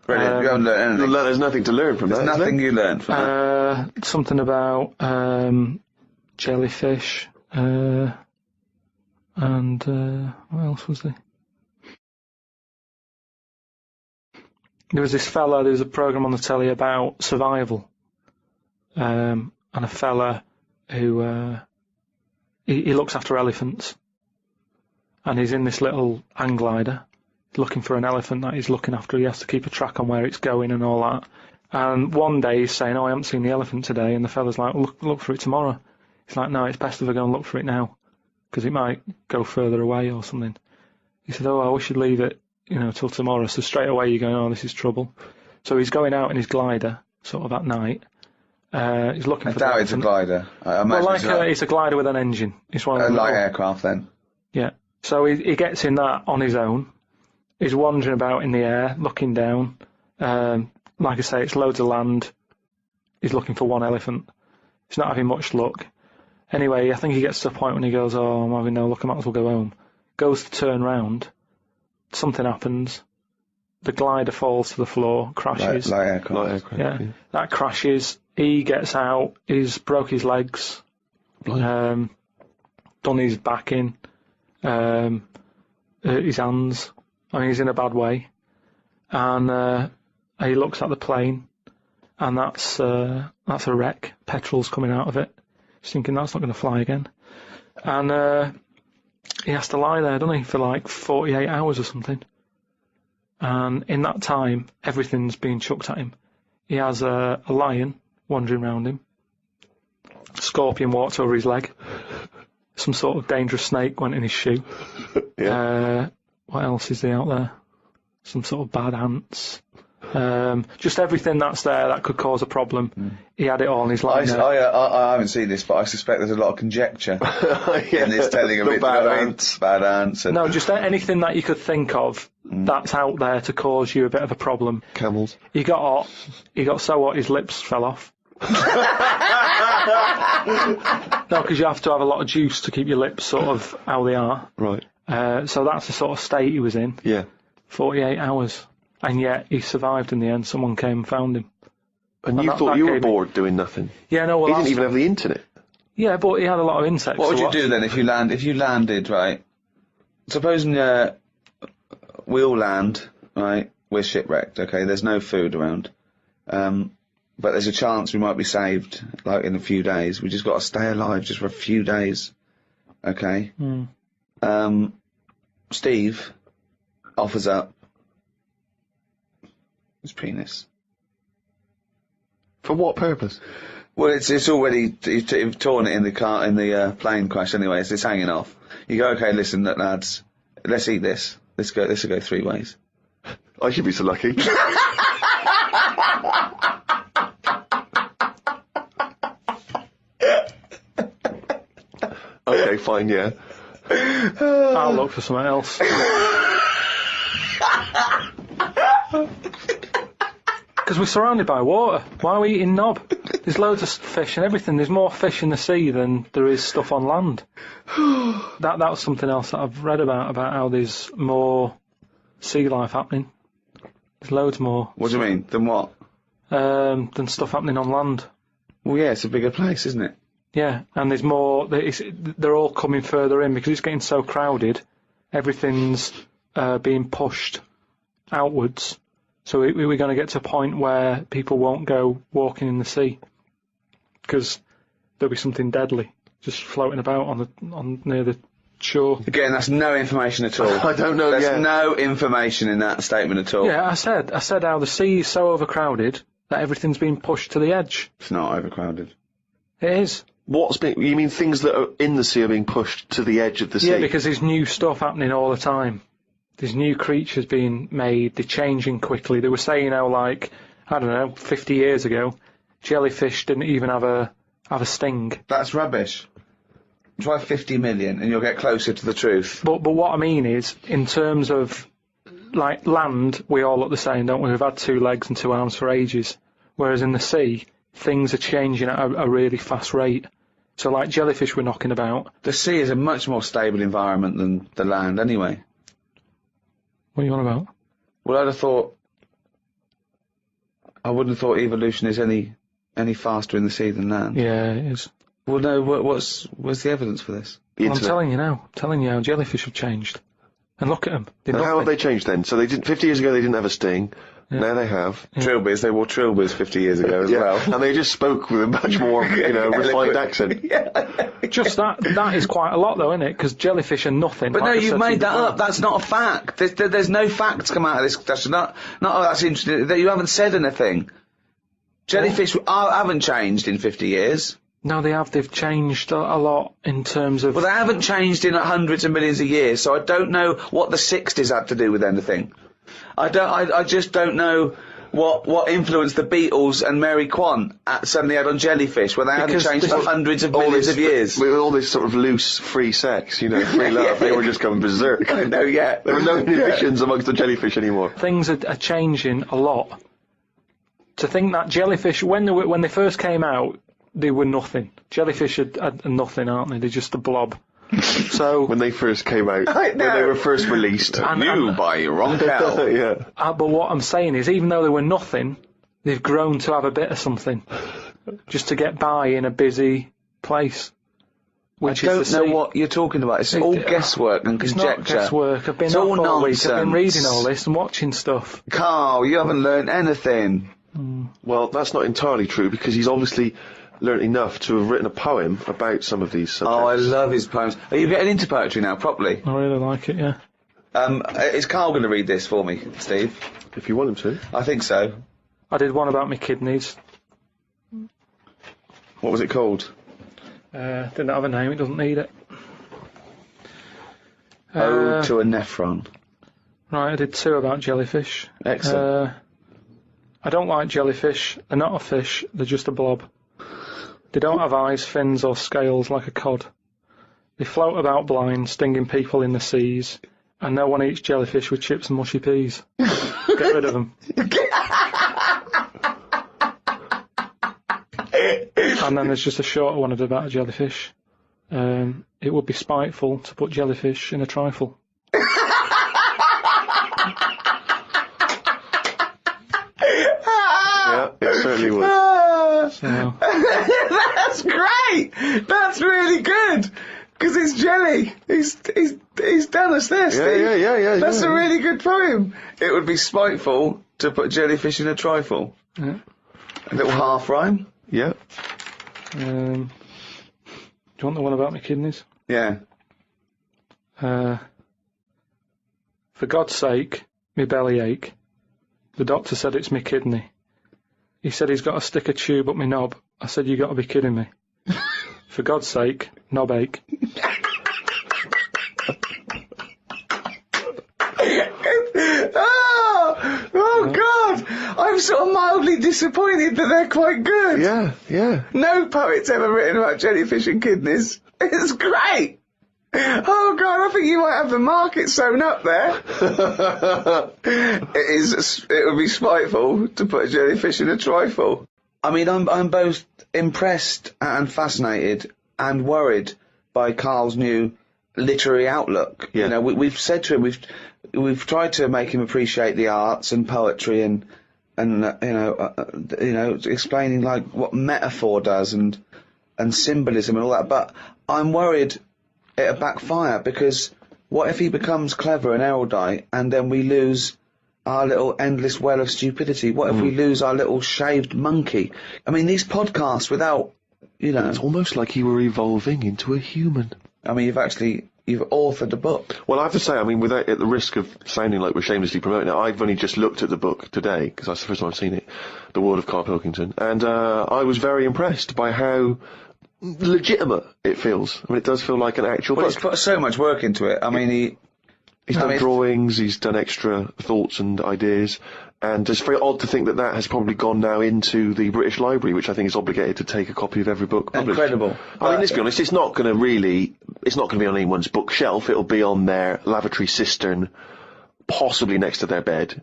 Brilliant. You haven't learned anything. There's nothing to learn from that. There's nothing you learned from that. Something about jellyfish, and what else was there? There was this fella, there was a programme on the telly about survival, and a fella who he looks after elephants, and he's in this little hang glider looking for an elephant that he's looking after. He has to keep a track on where it's going and all that. And one day he's saying, "Oh, I haven't seen the elephant today," and the fella's like, look for it tomorrow. He's like, "No, it's best if I go and look for it now, because it might go further away or something." He said, "Oh, I wish you'd leave it, till tomorrow." So straight away you're going, "Oh, this is trouble." So he's going out in his glider, sort of at night. He's looking for the elephant. It's a glider. It's a glider with an engine. It's one of a light aircraft then. Yeah. So he gets in that on his own. He's wandering about in the air, looking down. Like I say, it's loads of land. He's looking for one elephant. He's not having much luck. Anyway, I think he gets to a point when he goes, "Oh, I'm having no luck, I might as well go home." Goes to turn round. Something happens. The glider falls to the floor, crashes. Light aircraft. Yeah. That crashes. He gets out. He's broke his legs. Done his back in. His hands. I mean, he's in a bad way. And he looks at the plane, and that's a wreck. Petrol's coming out of it. He's thinking that's not going to fly again. And he has to lie there, doesn't he, for like 48 hours or something. And in that time, everything's being chucked at him. He has a lion wandering around him. A scorpion walked over his leg. Some sort of dangerous snake went in his shoe. Yeah. What else is there out there? Some sort of bad ants. Just everything that's there that could cause a problem. He had it all in his life. I haven't seen this, but I suspect there's a lot of conjecture in this telling of it. Bad ants. Bad ants. No, just anything that you could think of that's out there to cause you a bit of a problem. Camels. He got hot. He got so hot his lips fell off. No, because you have to have a lot of juice to keep your lips sort of how they are. Right. So that's the sort of state he was in. Yeah. 48 hours. And yet he survived in the end. Someone came and found him. And you thought you were bored doing nothing? Yeah, no, well, he didn't even have the internet. Yeah, but he had a lot of insects. What would you do then if you landed, right? Supposing we all land, right? We're shipwrecked, okay? There's no food around. But there's a chance we might be saved, like, in a few days. We just got to stay alive just for a few days, okay? Steve offers up his penis. For what purpose? Well, it's already you've torn it in the plane crash anyway. So it's hanging off. You go, okay, listen, lads, let's eat this. This will go 3 ways. I should be so lucky. Okay, fine, yeah. I'll look for something else. Because we're surrounded by water. Why are we eating knob? There's loads of fish and everything. There's more fish in the sea than there is stuff on land. That was something else that I've read about how there's more sea life happening. There's loads more. What do you mean? Than what? Than stuff happening on land. Well, yeah, it's a bigger place, isn't it? Yeah, and there's more. They're all coming further in because it's getting so crowded. Everything's being pushed outwards. So we're going to get to a point where people won't go walking in the sea because there'll be something deadly just floating about on near the shore. Again, that's no information at all. I don't know. There's no information in that statement at all. Yeah, I said how the sea is so overcrowded that everything's being pushed to the edge. It's not overcrowded. It is. You mean things that are in the sea are being pushed to the edge of the sea? Yeah, because there's new stuff happening all the time. There's new creatures being made, they're changing quickly. They were saying how, like, I don't know, 50 years ago, jellyfish didn't even have a sting. That's rubbish. Try 50 million and you'll get closer to the truth. But what I mean is, in terms of, like, land, we all look the same, don't we? We've had 2 legs and 2 arms for ages. Whereas in the sea, things are changing at a really fast rate. So, like, jellyfish we're knocking about. The sea is a much more stable environment than the land anyway. What are you on about? Well, I'd have thought I wouldn't have thought evolution is any faster in the sea than land. Yeah, it is. Well, no. What's the evidence for this? The Well, I'm internet. telling you now. Telling you how jellyfish have changed. And look at them. And how have they changed then? So they didn't. 50 years ago, they didn't have a sting. Yeah. Now they have. Trilbies. They wore trilbies 50 years ago as well. And they just spoke with a much more, refined accent. Just that is quite a lot, though, isn't it? Because jellyfish are nothing. But like no, I you've said to made you that before. up. That's not a fact. There's no facts come out of this discussion. Not oh, that's interesting. That you haven't said anything. Jellyfish haven't changed in 50 years. No, they have. They've changed a lot in terms of... Well, they haven't changed in hundreds of millions of years, so I don't know what the 60s had to do with anything. I just don't know what influence the Beatles and Mary Quant suddenly had on jellyfish, where they hadn't Because changed for hundreds of millions of years. With all this sort of loose, free sex, free love, they were just going berserk. I know, yeah. There were no inhibitions amongst the jellyfish anymore. Things are changing a lot. To think that jellyfish, when they first came out, they were nothing. Jellyfish are nothing, aren't they? They're just a blob. So When they first came out, I when know. they were first released. New by Ron Kell. Yeah. but what I'm saying is, even though they were nothing, they've grown to have a bit of something, just to get by in a busy place. I Which don't is the know sea. what you're talking about. It's all guesswork and It's conjecture. not guesswork. I've been It's out all for a week. I've been nonsense. reading all this and watching stuff. Carl, you haven't learned anything. Well, that's not entirely true because he's obviously learnt enough to have written a poem about some of these subjects. Oh, I love his poems. Are you getting into poetry now, properly? I really like it. Yeah. Is Carl going to read this for me, Steve? If you want him to. I think so. I did one about my kidneys. What was it called? Didn't have a name. It doesn't need it. Ode to a Nephron. Right, I did two about jellyfish. Excellent. I don't like jellyfish. They're not a fish. They're just a blob. They don't have eyes, fins, or scales like a cod. They float about blind, stinging people in the seas, and no one eats jellyfish with chips and mushy peas. Get rid of them. And then there's just a shorter one about a jellyfish. It would be spiteful to put jellyfish in a trifle. Yeah, it certainly was. So, That's great. That's really good. Because it's jelly. He's done us this. Steve. Yeah. That's a really good poem. It would be spiteful to put jellyfish in a trifle. yeah. A little half rhyme. Yeah. Do you want the one about my kidneys? Yeah. For God's sake, me belly ache. The doctor said it's me kidney. He said he's got to stick a tube up me knob. I said, you got to be kidding me. For God's sake, knob ache. Oh God! I'm sort of mildly disappointed that they're quite good. Yeah. No poet's ever written about jellyfish and kidneys. It's great. Oh God, I think you might have the market sewn up there. It would be spiteful to put a jellyfish in a trifle. I mean, I'm both impressed and fascinated and worried by Carl's new literary outlook. Yeah. You know, we've said to him, we've tried to make him appreciate the arts and poetry and explaining like what metaphor does and symbolism and all that. But I'm worried it'll backfire, because what if he becomes clever and erudite and then we lose our little endless well of stupidity? What if we lose our little shaved monkey? I mean, these podcasts without, It's almost like he were evolving into a human. I mean, you've authored a book. Well, I have to say, I mean, without at the risk of sounding like we're shamelessly promoting it, I've only just looked at the book today, because that's the first time I've seen it, The World of KARL Pilkington, and I was very impressed by how legitimate it feels. I mean, it does feel like an actual Well, book. he's put so much work into it. I mean, He's done drawings, he's done extra thoughts and ideas, and it's very odd to think that that has probably gone now into the British Library, which I think is obligated to take a copy of every book published. Incredible. I mean, let's be honest, it's not going to be on anyone's bookshelf, it'll be on their lavatory cistern, possibly next to their bed.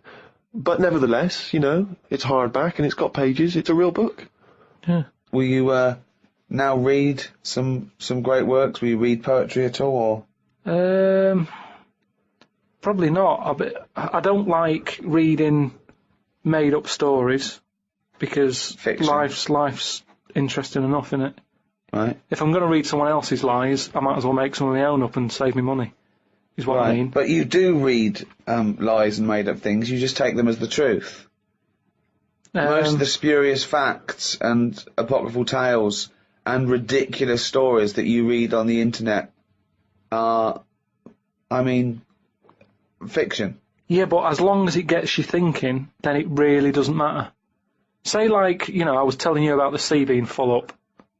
But nevertheless, it's hardback and it's got pages, it's a real book. Yeah. Will you now read some great works? Will you read poetry at all? Or? Probably not. I don't like reading made-up stories. because Fiction. life's interesting enough, innit? Right. If I'm going to read someone else's lies, I might as well make some of my own up and save me money, is what I Right. mean. But you do read lies and made up things. You just take them as the truth. Most of the spurious facts and apocryphal tales and ridiculous stories that you read on the internet are, I mean, fiction. Yeah, but as long as it gets you thinking, then it really doesn't matter. Say, like, I was telling you about the sea being full up,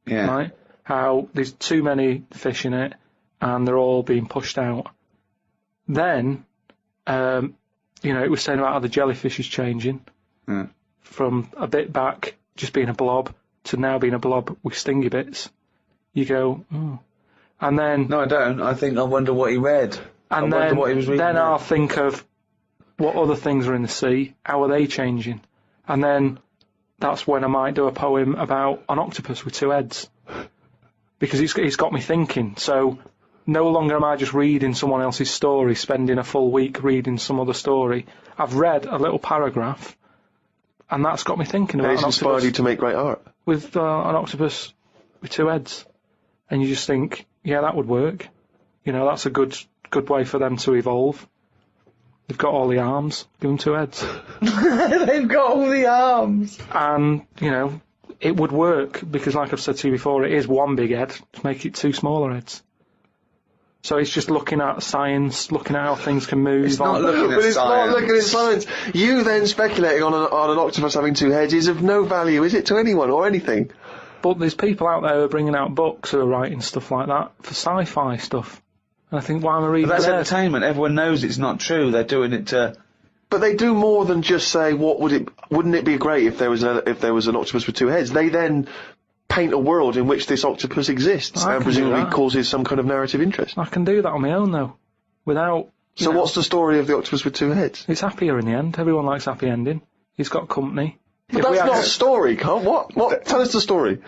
Yeah. right? How there's too many fish in it, and they're all being pushed out. Then, it was saying about how the jellyfish is changing Yeah. from a bit back, just being a blob, to now being a blob with stingy bits. You go, oh. And then... No, I don't. I wonder what he read. I wonder what he was reading. Then there. I'll think of what other things are in the sea, how are they changing? And then that's when I might do a poem about an octopus with two heads. Because it's got me thinking. So no longer am I just reading someone else's story, spending a full week reading some other story. I've read a little paragraph, and that's got me thinking about And it's an inspired octopus you to make great art. with an octopus with two heads. And you just think, yeah, that would work. That's a good way for them to evolve. They've got all the arms, give them two heads. They've got all the arms. And, it would work, because like I've said to you before, it is one big head to make it two smaller heads. So it's just looking at science, looking at how things can move. It's not looking at But it's science. not looking at science. You then speculating on an octopus having two heads is of no value, is it, to anyone or anything? But there's people out there who are bringing out books who are writing stuff like that for sci-fi stuff. And I think, why am I reading But that's theirs? entertainment. Everyone knows it's not true. They're doing it to... But they do more than just say, wouldn't it be great if there was an octopus with two heads? They then paint a world in which this octopus exists I and can do presumably that. causes some kind of narrative interest. I can do that on my own, though, without... So what's the story of the octopus with two heads? It's happier in the end. Everyone likes happy ending. He's got company. But that's not a story, Carl. What? Tell us the story.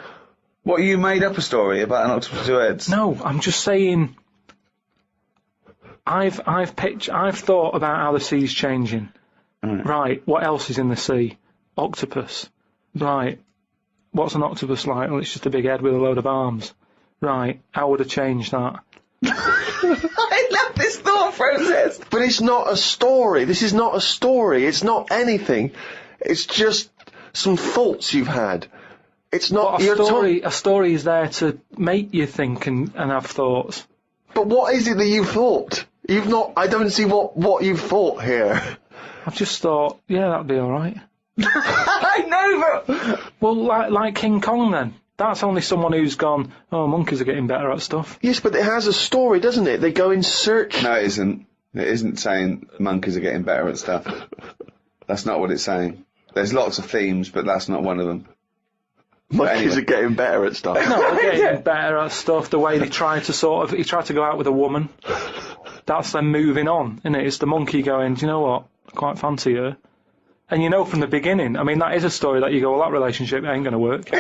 What, you made up a story about an octopus with two heads? No, I'm just saying... I've thought about how the sea's changing. Right, what else is in the sea? Octopus. Right, what's an octopus like? Well, it's just a big head with a load of arms. Right, how would I change that? I love this thought process. But it's not a story. This is not a story. It's not anything. It's just some thoughts you've had. It's not... But a story is there to make you think and have thoughts. But what is it that you've thought? You've not... I don't see what you've thought here. I've just thought, yeah, that'd be alright. I know, but... Well, like King Kong then. That's only someone who's gone, oh, monkeys are getting better at stuff. Yes, but it has a story, doesn't it? They go in search... No, it isn't. It isn't saying monkeys are getting better at stuff. That's not what it's saying. There's lots of themes, but that's not one of them. Monkeys are getting better at stuff. No, they're getting better at stuff. The way they try to he tried to go out with a woman. That's them moving on, isn't it? It's the monkey going, do you know what? I quite fancy her. And from the beginning, I mean, that is a story that you go, well, that relationship ain't going to work. Do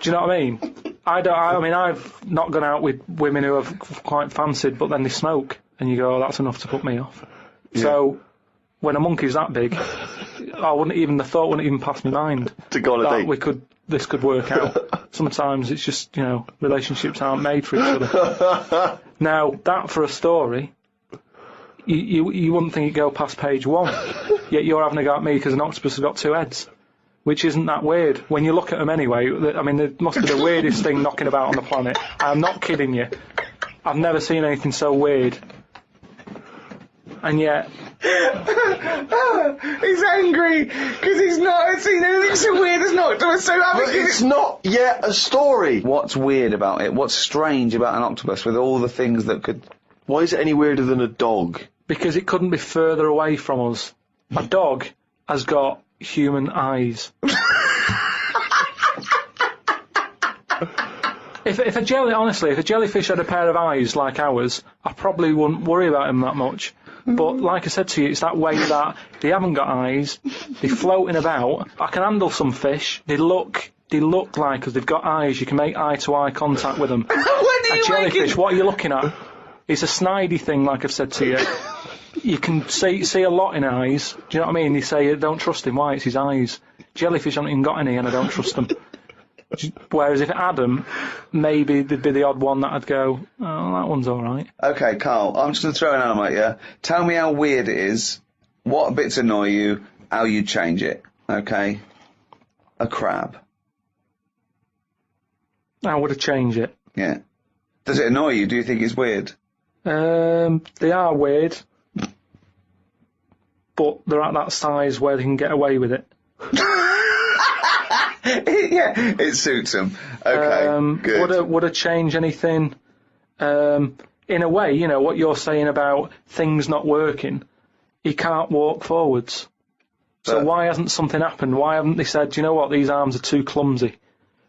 you know what I mean? I've not gone out with women who I've quite fancied, but then they smoke, and you go, oh, that's enough to put me off. Yeah. So, when a monkey's that big, the thought wouldn't even pass my mind. To go on a date. This could work out. Sometimes it's just, relationships aren't made for each other. Now, that for a story, you wouldn't think it'd go past page 1. Yet you're having a go at me because an octopus has got two heads. Which isn't that weird. When you look at them anyway, I mean, it must be the weirdest thing knocking about on the planet. I'm not kidding you. I've never seen anything so weird. And yet... he's angry because he's not seen anything so weird as an octopus. But it's not yet a story. What's weird about it? What's strange about an octopus with all the things that could... Why is it any weirder than a dog? Because it couldn't be further away from us. A dog has got human eyes. If a jellyfish had a pair of eyes like ours, I probably wouldn't worry about him that much. But like I said to you, it's that way that they haven't got eyes, they're floating about. I can handle some fish. They look like us. They've got eyes. You can make eye-to-eye contact with them. A jellyfish, what are you looking at? It's a snidey thing, like I've said to you. you can see a lot in eyes. Do you know what I mean? They say, don't trust him. Why? It's his eyes. Jellyfish haven't even got any, and I don't trust them. Whereas if Adam, maybe there'd be the odd one that I'd go, oh, that one's all right. Okay, Carl, I'm just going to throw an animal at you. Tell me how weird it is, what bits annoy you, how you change it. Okay? A crab. How would I change it? Yeah. Does it annoy you? Do you think it's weird? They are weird, but they're at that size where they can get away with it. Yeah, it suits them. Okay, good. Would I change anything? In a way, you know, what you're saying about things not working, he can't walk forwards. So why hasn't something happened? Why haven't they said, you know what, these arms are too clumsy.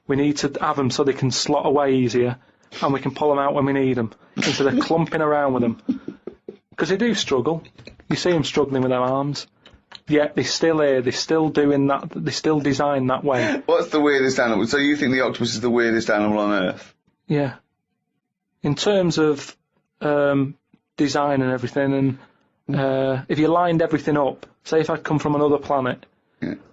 We need to have them so they can slot away easier, and we can pull them out when we need them, instead of clumping around with them. Because they do struggle. You see them struggling with their arms. Yet they're still here, they're still doing that, they're still designed that way. What's the weirdest animal? So you think the octopus is the weirdest animal on Earth? Yeah. In terms of design and everything, and if you lined everything up, say if I'd come from another planet,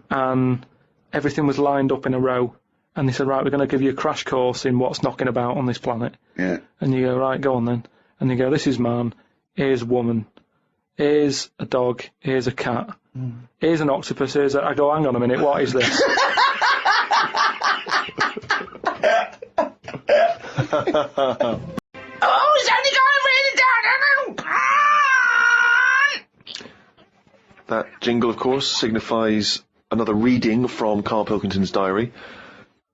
and everything was lined up in a row, and they said, right, we're going to give you a crash course in what's knocking about on this planet. Yeah. And you go, right, go on then. And you go, this is man, here's woman, here's a dog, here's a cat, here's an octopus, I go, hang on a minute, what is this? Oh, it's only going really down. That jingle, of course, signifies another reading from Karl Pilkington's diary.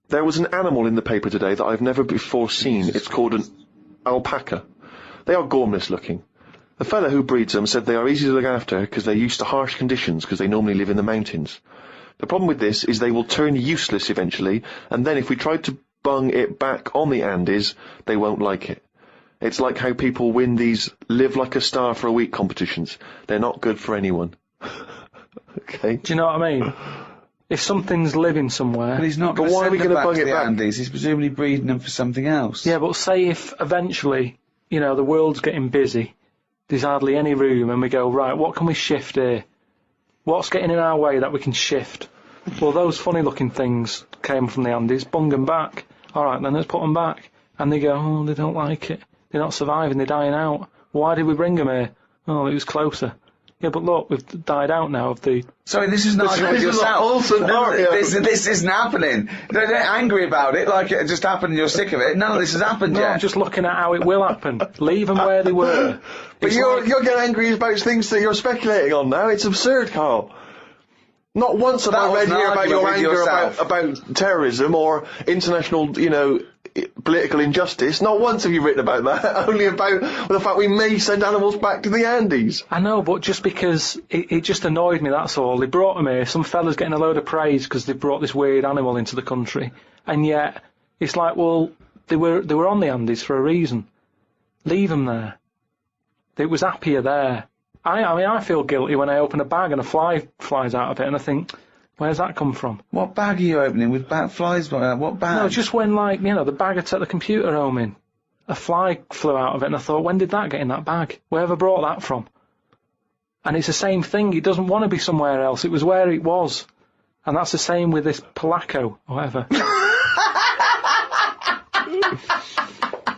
There was an animal in the paper today that I've never before seen. It's called an alpaca. They are gormless looking. The fellow who breeds them said they are easy to look after because they're used to harsh conditions because they normally live in the mountains. The problem with this is they will turn useless eventually, and then if we try to bung it back on the Andes, they won't like it. It's like how people win these live like a star for a week competitions. They're not good for anyone. Okay. Do you know what I mean? If something's living somewhere... But he's not But going to why are we send them gonna back bung to it the back? Andes. He's presumably breeding them for something else. Yeah, but say if eventually, you know, the world's getting busy, there's hardly any room, and we go, right, what can we shift here? What's getting in our way that we can shift? Well, those funny-looking things came from the Andes, bung them back. All right, then let's put them back. And they go, oh, they don't like it. They're not surviving, they're dying out. Why did we bring them here? Oh, it was closer. Yeah, but look, we've died out now of the... Sorry, this is not with yourself. This isn't happening. Don't get angry about it like it just happened and you're sick of it. None of this has happened No, yet. I'm just looking at how it will happen. Leave them where they were. But It's you're like- getting angry about things that you're speculating on now. It's absurd, Carl. Not once have That I was read an here about argument your with anger yourself. about terrorism or international, you know, political injustice. Not once have you written about that. Only about the fact we may send animals back to the Andes. I know, but just because it just annoyed me, that's all. They brought them here. Some fella's getting a load of praise because they brought this weird animal into the country. And yet, it's like, well, they were on the Andes for a reason. Leave them there. It was happier there. I mean, I feel guilty when I open a bag and a fly flies out of it and I think, where's that come from? What bag are you opening with flies? What bag? No, just when, like, you know, the bag I took the computer home in, a fly flew out of it and I thought, when did that get in that bag? Wherever brought that from? And it's the same thing. It doesn't want to be somewhere else. It was where it was. And that's the same with this Polaco, or whatever.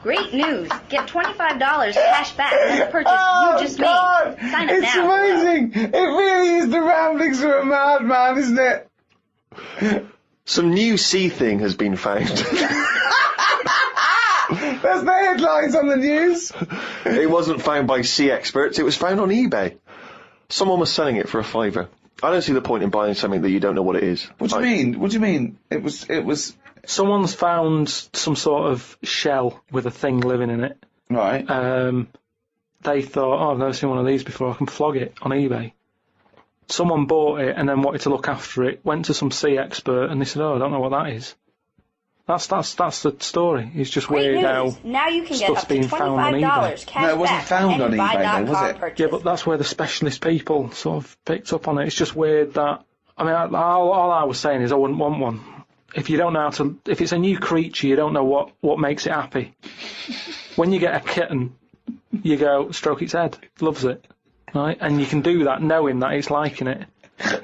Great news. Get $25 cash back on the purchase you just made. Sign up It's now. amazing. It really is the ramblings of a madman, isn't it? Some new sea thing has been found. That's the headlines on the news. It wasn't found by sea experts. It was found on eBay. Someone was selling it for £5. I don't see the point in buying something that you don't know what it is. What do you mean? What do you mean? It was Someone's found some sort of shell with a thing living in it. right. They thought, oh, I've never seen one of these before, I can flog it on eBay. Someone bought it and then wanted to look after it, went to some sea expert and they said, oh, I don't know what that is. That's the story. It's just Great weird news. how Now you can get stuff's up to being found on $25 cash No, it wasn't back found on on any eBay, though, buy.com was it? purchase. Yeah, but that's where the specialist people sort of picked up on it. It's just weird that... I mean, all I was saying is I wouldn't want one. If you don't know how to... If it's a new creature, you don't know what makes it happy. When you get a kitten, you go, stroke its head, loves it. right? And you can do that knowing that it's liking it.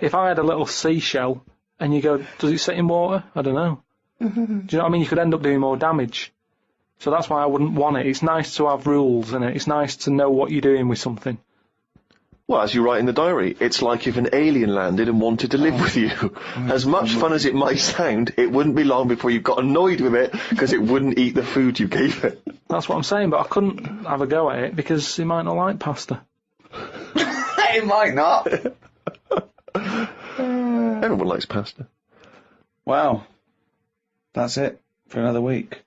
If I had a little seashell and you go, does it sit in water? I don't know. Do you know what I mean? You could end up doing more damage. So that's why I wouldn't want it. It's nice to have rules in it. It's nice to know what you're doing with something. Well, as you write in the diary, it's like if an alien landed and wanted to live with you. As much fun as it might sound, it wouldn't be long before you got annoyed with it because it wouldn't eat the food you gave it. That's what I'm saying, but I couldn't have a go at it because it might not like pasta. It might not. Everyone likes pasta. Wow. That's it for another week.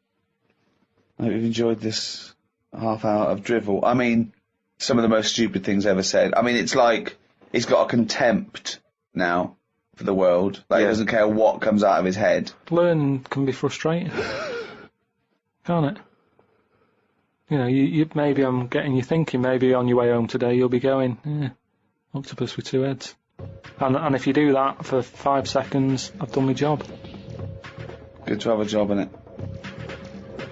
I hope you've enjoyed this half hour of drivel. I mean, some of the most stupid things ever said. I mean, it's like he's got a contempt now for the world. Like, he doesn't care what comes out of his head. Learning can be frustrating, can't it? You know, you maybe I'm getting you thinking, maybe on your way home today you'll be going, octopus with two heads. And if you do that for 5 seconds, I've done my job. Good to have a job in it.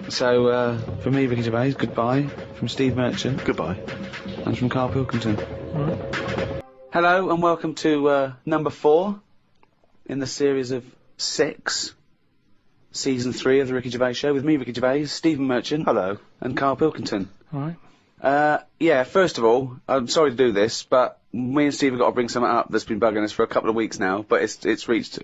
So, from me, Ricky Gervais, goodbye. From Steve Merchant. Goodbye. And from Karl Pilkington. Right. Hello and welcome to number 4 in the series of 6, season 3 of the Ricky Gervais Show with me, Ricky Gervais, Stephen Merchant. Hello. And Karl Pilkington. All right. Yeah, first of all, I'm sorry to do this, but me and Steve have got to bring something up that's been bugging us for a couple of weeks now, but it's reached...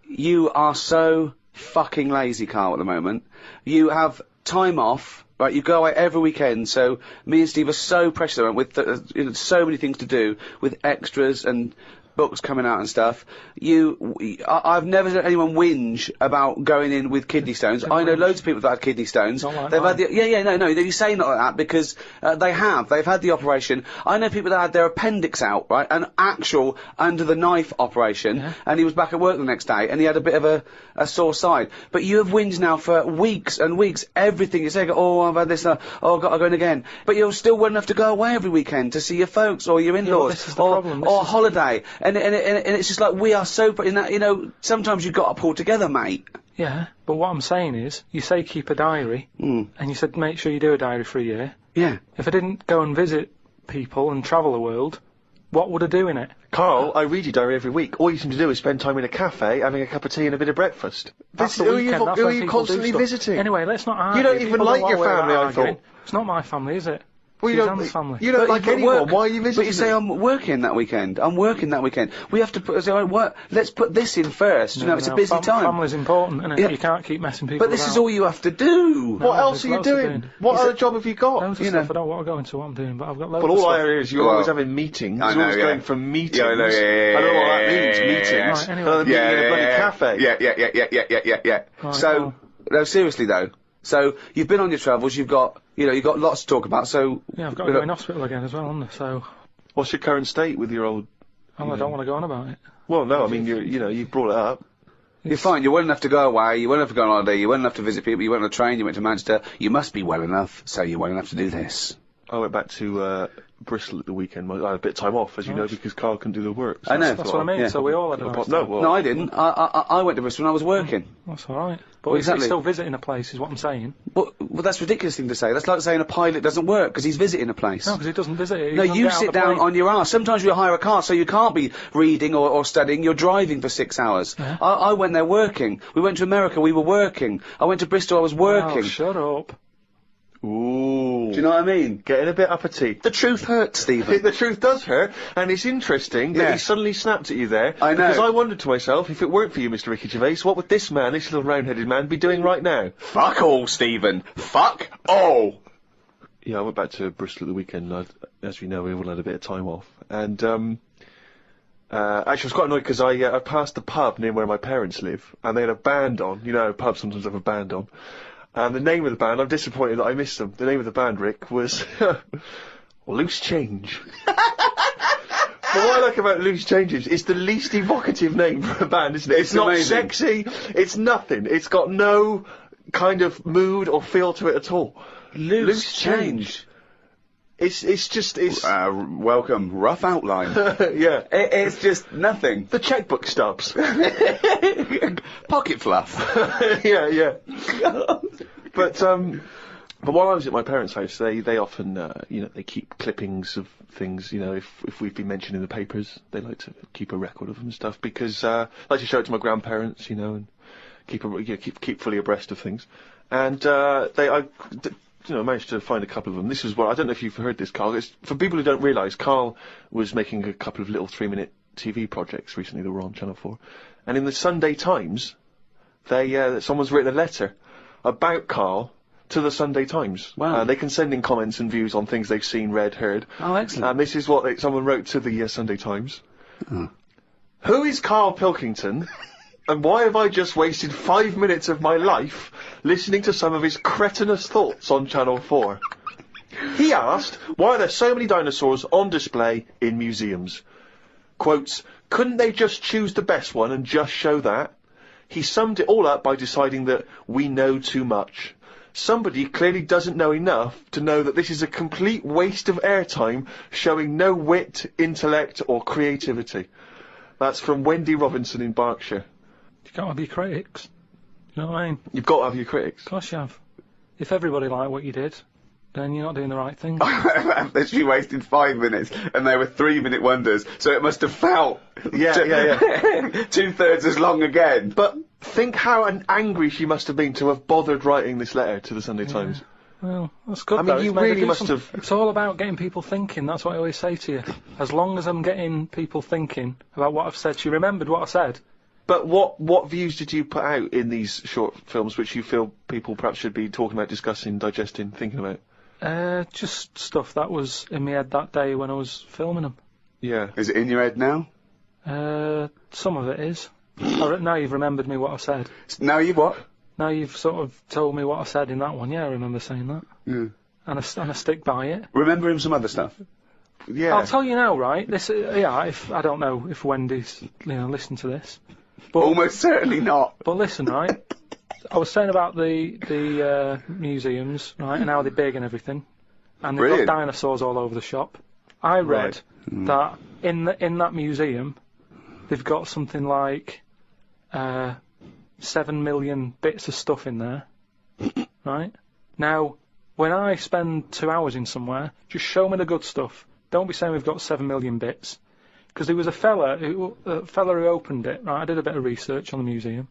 you are so fucking lazy, Karl, at the moment. You have time off, right? You go away every weekend, so me and Steve are so precious at the moment with so many things to do, with extras and books coming out and stuff. I've never heard anyone whinge about going in with kidney stones. I know loads of people that had kidney stones. Not like They've mine. had no, you say not like that because they've had the operation. I know people that had their appendix out, right? An actual under the knife operation, and he was back at work the next day and he had a bit of a sore side. But you have whinged now for weeks and weeks, everything you say, oh, I've had this, oh, I've got to go in again. But you're still well enough to go away every weekend to see your folks or your in-laws, this is the problem. or holiday. And it's just like, we are so, sometimes you've got to pull together, mate. Yeah, but what I'm saying is, you say keep a diary, and you said make sure you do a diary for a year. Yeah. If I didn't go and visit people and travel the world, what would I do in it? Karl, I read your diary every week. All you seem to do is spend time in a cafe, having a cup of tea and a bit of breakfast. That's the Who weekend, that's are when you people do constantly stuff. visiting? Anyway, let's not argue. You don't even People like know your why we're family, I arguing. thought. It's not my family, is it? Well, you Suzanne's family. don't like but anyone. work. Why are you visiting? But you say them? I'm working that weekend. I'm working that weekend. We have to put. Let's put this in first. It's a busy time. Family's important, isn't it? Yeah. You can't keep messing people But this about. is all you have to do. What else are there's you loads of doing? doing. What other job have you got? Loads of you stuff. know. I don't want to go into what I'm doing, but I've got loads But of all stuff. I hear is you're Well, always having meetings. I You're know, always yeah. going for meetings. Yeah, I know, yeah, I don't know what that yeah, means, yeah, meetings. yeah. Right, anyway. Another meeting in a bloody cafe. Yeah. Right, So, no, seriously though. So, you've been on your travels, you've got lots to talk about, so... Yeah, I've got to go in hospital again as well, haven't I? So, What's your current state with your old... I don't want to go on about it. Well, no, I mean, you've brought it up. You're fine, you're well enough to go away, you're well enough to go on holiday, you're well enough to visit people, you went on a train, you went to Manchester, you must be well enough, so you're well enough to do this. I went back to Bristol at the weekend. I had a bit of time off, as you know, because Karl can do the work. So I know. That's what I mean. Yeah. So we all had a nice No, time. well, No, I didn't. I went to Bristol when I was working. That's all right. But Well, if exactly. he's still visiting a place, is what I'm saying. Well, that's a ridiculous thing to say. That's like saying a pilot doesn't work because he's visiting a place. No, because he doesn't visit it. He No, doesn't you get out sit the down plane. on your arse. Sometimes you hire a car, so you can't be reading or studying. You're driving for 6 hours. Yeah. I went there working. We went to America. We were working. I went to Bristol. I was working. Oh, shut up. Ooh. Do you know what I mean? Getting a bit uppity. The truth hurts, Stephen. The truth does hurt, and it's interesting that Yeah. he suddenly snapped at you there. I know. Because I wondered to myself, if it weren't for you, Mr. Ricky Gervais, what would this man, this little round-headed man, be doing right now? Fuck all, Stephen. Fuck all. Yeah, I went back to Bristol at the weekend. As we know, we all had a bit of time off. And, actually, I was quite annoyed because I passed the pub near where my parents live, and they had a band on. You know, pubs sometimes have a band on. And the name of the band, I'm disappointed that I missed them. The name of the band, Rick, was Loose Change. But what I like about Loose Change is it's the least evocative name for a band, isn't it? It's not amazing. sexy, it's nothing. It's got no kind of mood or feel to it at all. Loose change. It's Welcome. Rough outline. yeah. It's just nothing. The checkbook stubs. Pocket fluff. yeah. But, But while I was at my parents' house, they often, they keep clippings of things, if we've been mentioned in the papers, they like to keep a record of them and stuff, because, I like to show it to my grandparents, and keep fully abreast of things. And, I managed to find a couple of them. This is what, I don't know if you've heard this, Karl. It's, for people who don't realise, Karl was making a couple of little 3-minute TV projects recently that were on Channel 4. And in the Sunday Times, someone's written a letter about Karl to the Sunday Times. Wow. They can send in comments and views on things they've seen, read, heard. Oh, excellent. And this is what someone wrote to the Sunday Times. Who is Karl Pilkington? And why have I just wasted 5 minutes of my life listening to some of his cretinous thoughts on Channel 4? He asked, why are there so many dinosaurs on display in museums? Quotes, couldn't they just choose the best one and just show that? He summed it all up by deciding that we know too much. Somebody clearly doesn't know enough to know that this is a complete waste of airtime, showing no wit, intellect or creativity. That's from Wendy Robinson in Berkshire. You can't have your critics. You know what I mean? You've got to have your critics. Of course you have. If everybody liked what you did, then you're not doing the right thing. She wasted 5 minutes, and they were 3-minute wonders, so it must have felt... Yeah. 2/3 as long again. But think how angry she must have been to have bothered writing this letter to the Sunday Times. Well, that's good. I mean, though. you It's made a really must difference. have... It's all about getting people thinking. That's what I always say to you. As long as I'm getting people thinking about what I've said, she remembered what I said. But what views did you put out in these short films which you feel people perhaps should be talking about, discussing, digesting, thinking about? Just stuff that was in my head that day when I was filming them. Yeah. Is it in your head now? Some of it is. Now you've remembered me what I said. Now you've what? Now you've sort of told me what I said in that one. Yeah, I remember saying that. Yeah. And I stick by it. Remembering some other stuff? Yeah. I'll tell you now, right? This, if I don't know if Wendy's, listening to this. But, Almost certainly not. But listen, right? I was saying about the museums, right, and how they're big and everything, and they've Brilliant. got dinosaurs all over the shop. I read that in that museum, they've got something like 7 million bits of stuff in there, right? Now, when I spend 2 hours in somewhere, just show me the good stuff. Don't be saying we've got 7 million bits. Because there was a fella who opened it, right? I did a bit of research on the museum.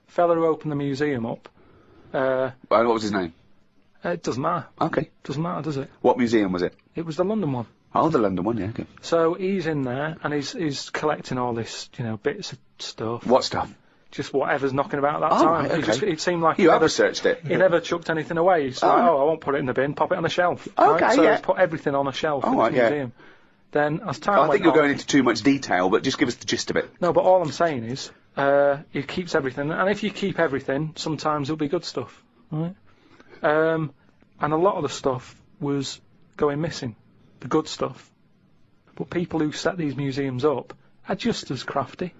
Fella who opened the museum up. What was his name? It doesn't matter. Okay. Doesn't matter, does it? What museum was it? It was the London one. Oh, the London one, yeah, okay. So he's in there and he's collecting all this, bits of stuff. What stuff? Just whatever's knocking about at that Oh, time. right, okay. It seemed like You have researched it. he never chucked anything away. He's like, I won't put it in the bin, pop it on the shelf. Okay, right? So yeah. he's put everything on a shelf in right, the yeah. museum. Then, as time I went think you're on, going into too much detail, but just give us the gist of it. No, but all I'm saying is, he keeps everything, and if you keep everything, sometimes it'll be good stuff, right? And a lot of the stuff was going missing, the good stuff. But people who set these museums up are just as crafty.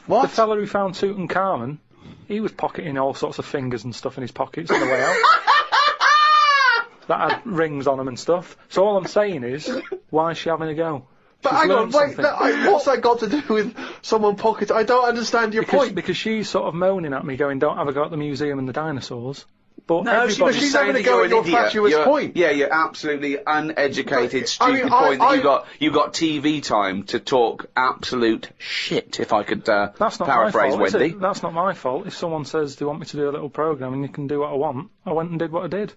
What? The fella who found Tutankhamun, he was pocketing all sorts of fingers and stuff in his pockets on the way out. That had rings on them and stuff. So all I'm saying is, why is she having a go? But She's hang on, learned wait, something. what's that got to do with someone pocketing? I don't understand your point. Because she's sort of moaning at me, going, "Don't have a go at the museum and the dinosaurs." But No, everybody, she's having a go at your fatuous point. Yeah, your absolutely uneducated, But, stupid point that you got TV time to talk absolute shit, if I could that's not paraphrase my fault, Wendy. is it? That's not my fault. If someone says they want me to do a little programme and you can do what I want, I went and did what I did.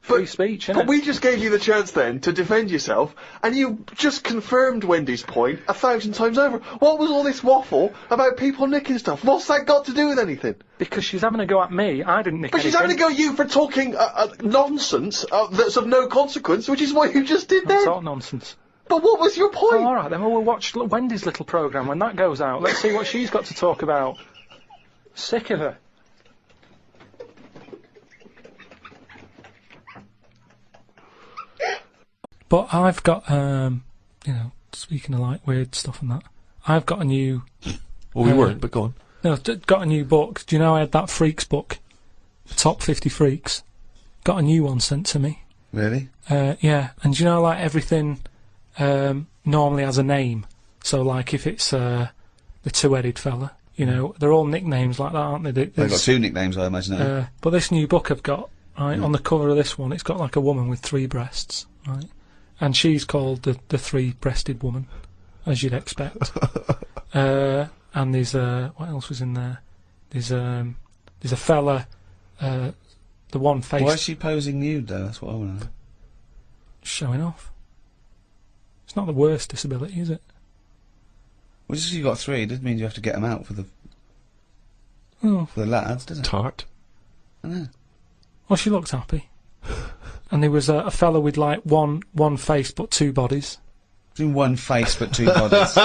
Free speech, innit? But we just gave you the chance then to defend yourself, and you just confirmed Wendy's point 1,000 times over. What was all this waffle about people nicking stuff? What's that got to do with anything? Because she's having a go at me. I didn't nick But she's anything. having a go at you for talking nonsense that's of no consequence, which is what you just did That's then. all nonsense. But what was your point? Oh, all right, then we'll watch Wendy's little programme when that goes out. Let's see what she's got to talk about. Sick of her. But I've got, speaking of like weird stuff and that, I've got a new. Well, we weren't, but go on. No, got a new book. Do you know I had that Freaks book, the top 50 Freaks? Got a new one sent to me. Really? Yeah, and do you know like everything normally has a name. So like if it's the two-headed fella, they're all nicknames like that, aren't they? They've got two nicknames, I imagine. But this new book I've got right? On the cover of this one, it's got like a woman with 3 breasts, right? And she's called the three-breasted woman, as you'd expect. And there's what else was in there? There's a fella, the one face Why is she posing nude though? That's what I want to know. showing off. It's not the worst disability, is it? Well, just 'cause you got 3 doesn't mean you have to get them out for the lads, does it? Tart. I know. Well, she looked happy. And there was a fella with like one face but 2 bodies. In one face but 2 bodies.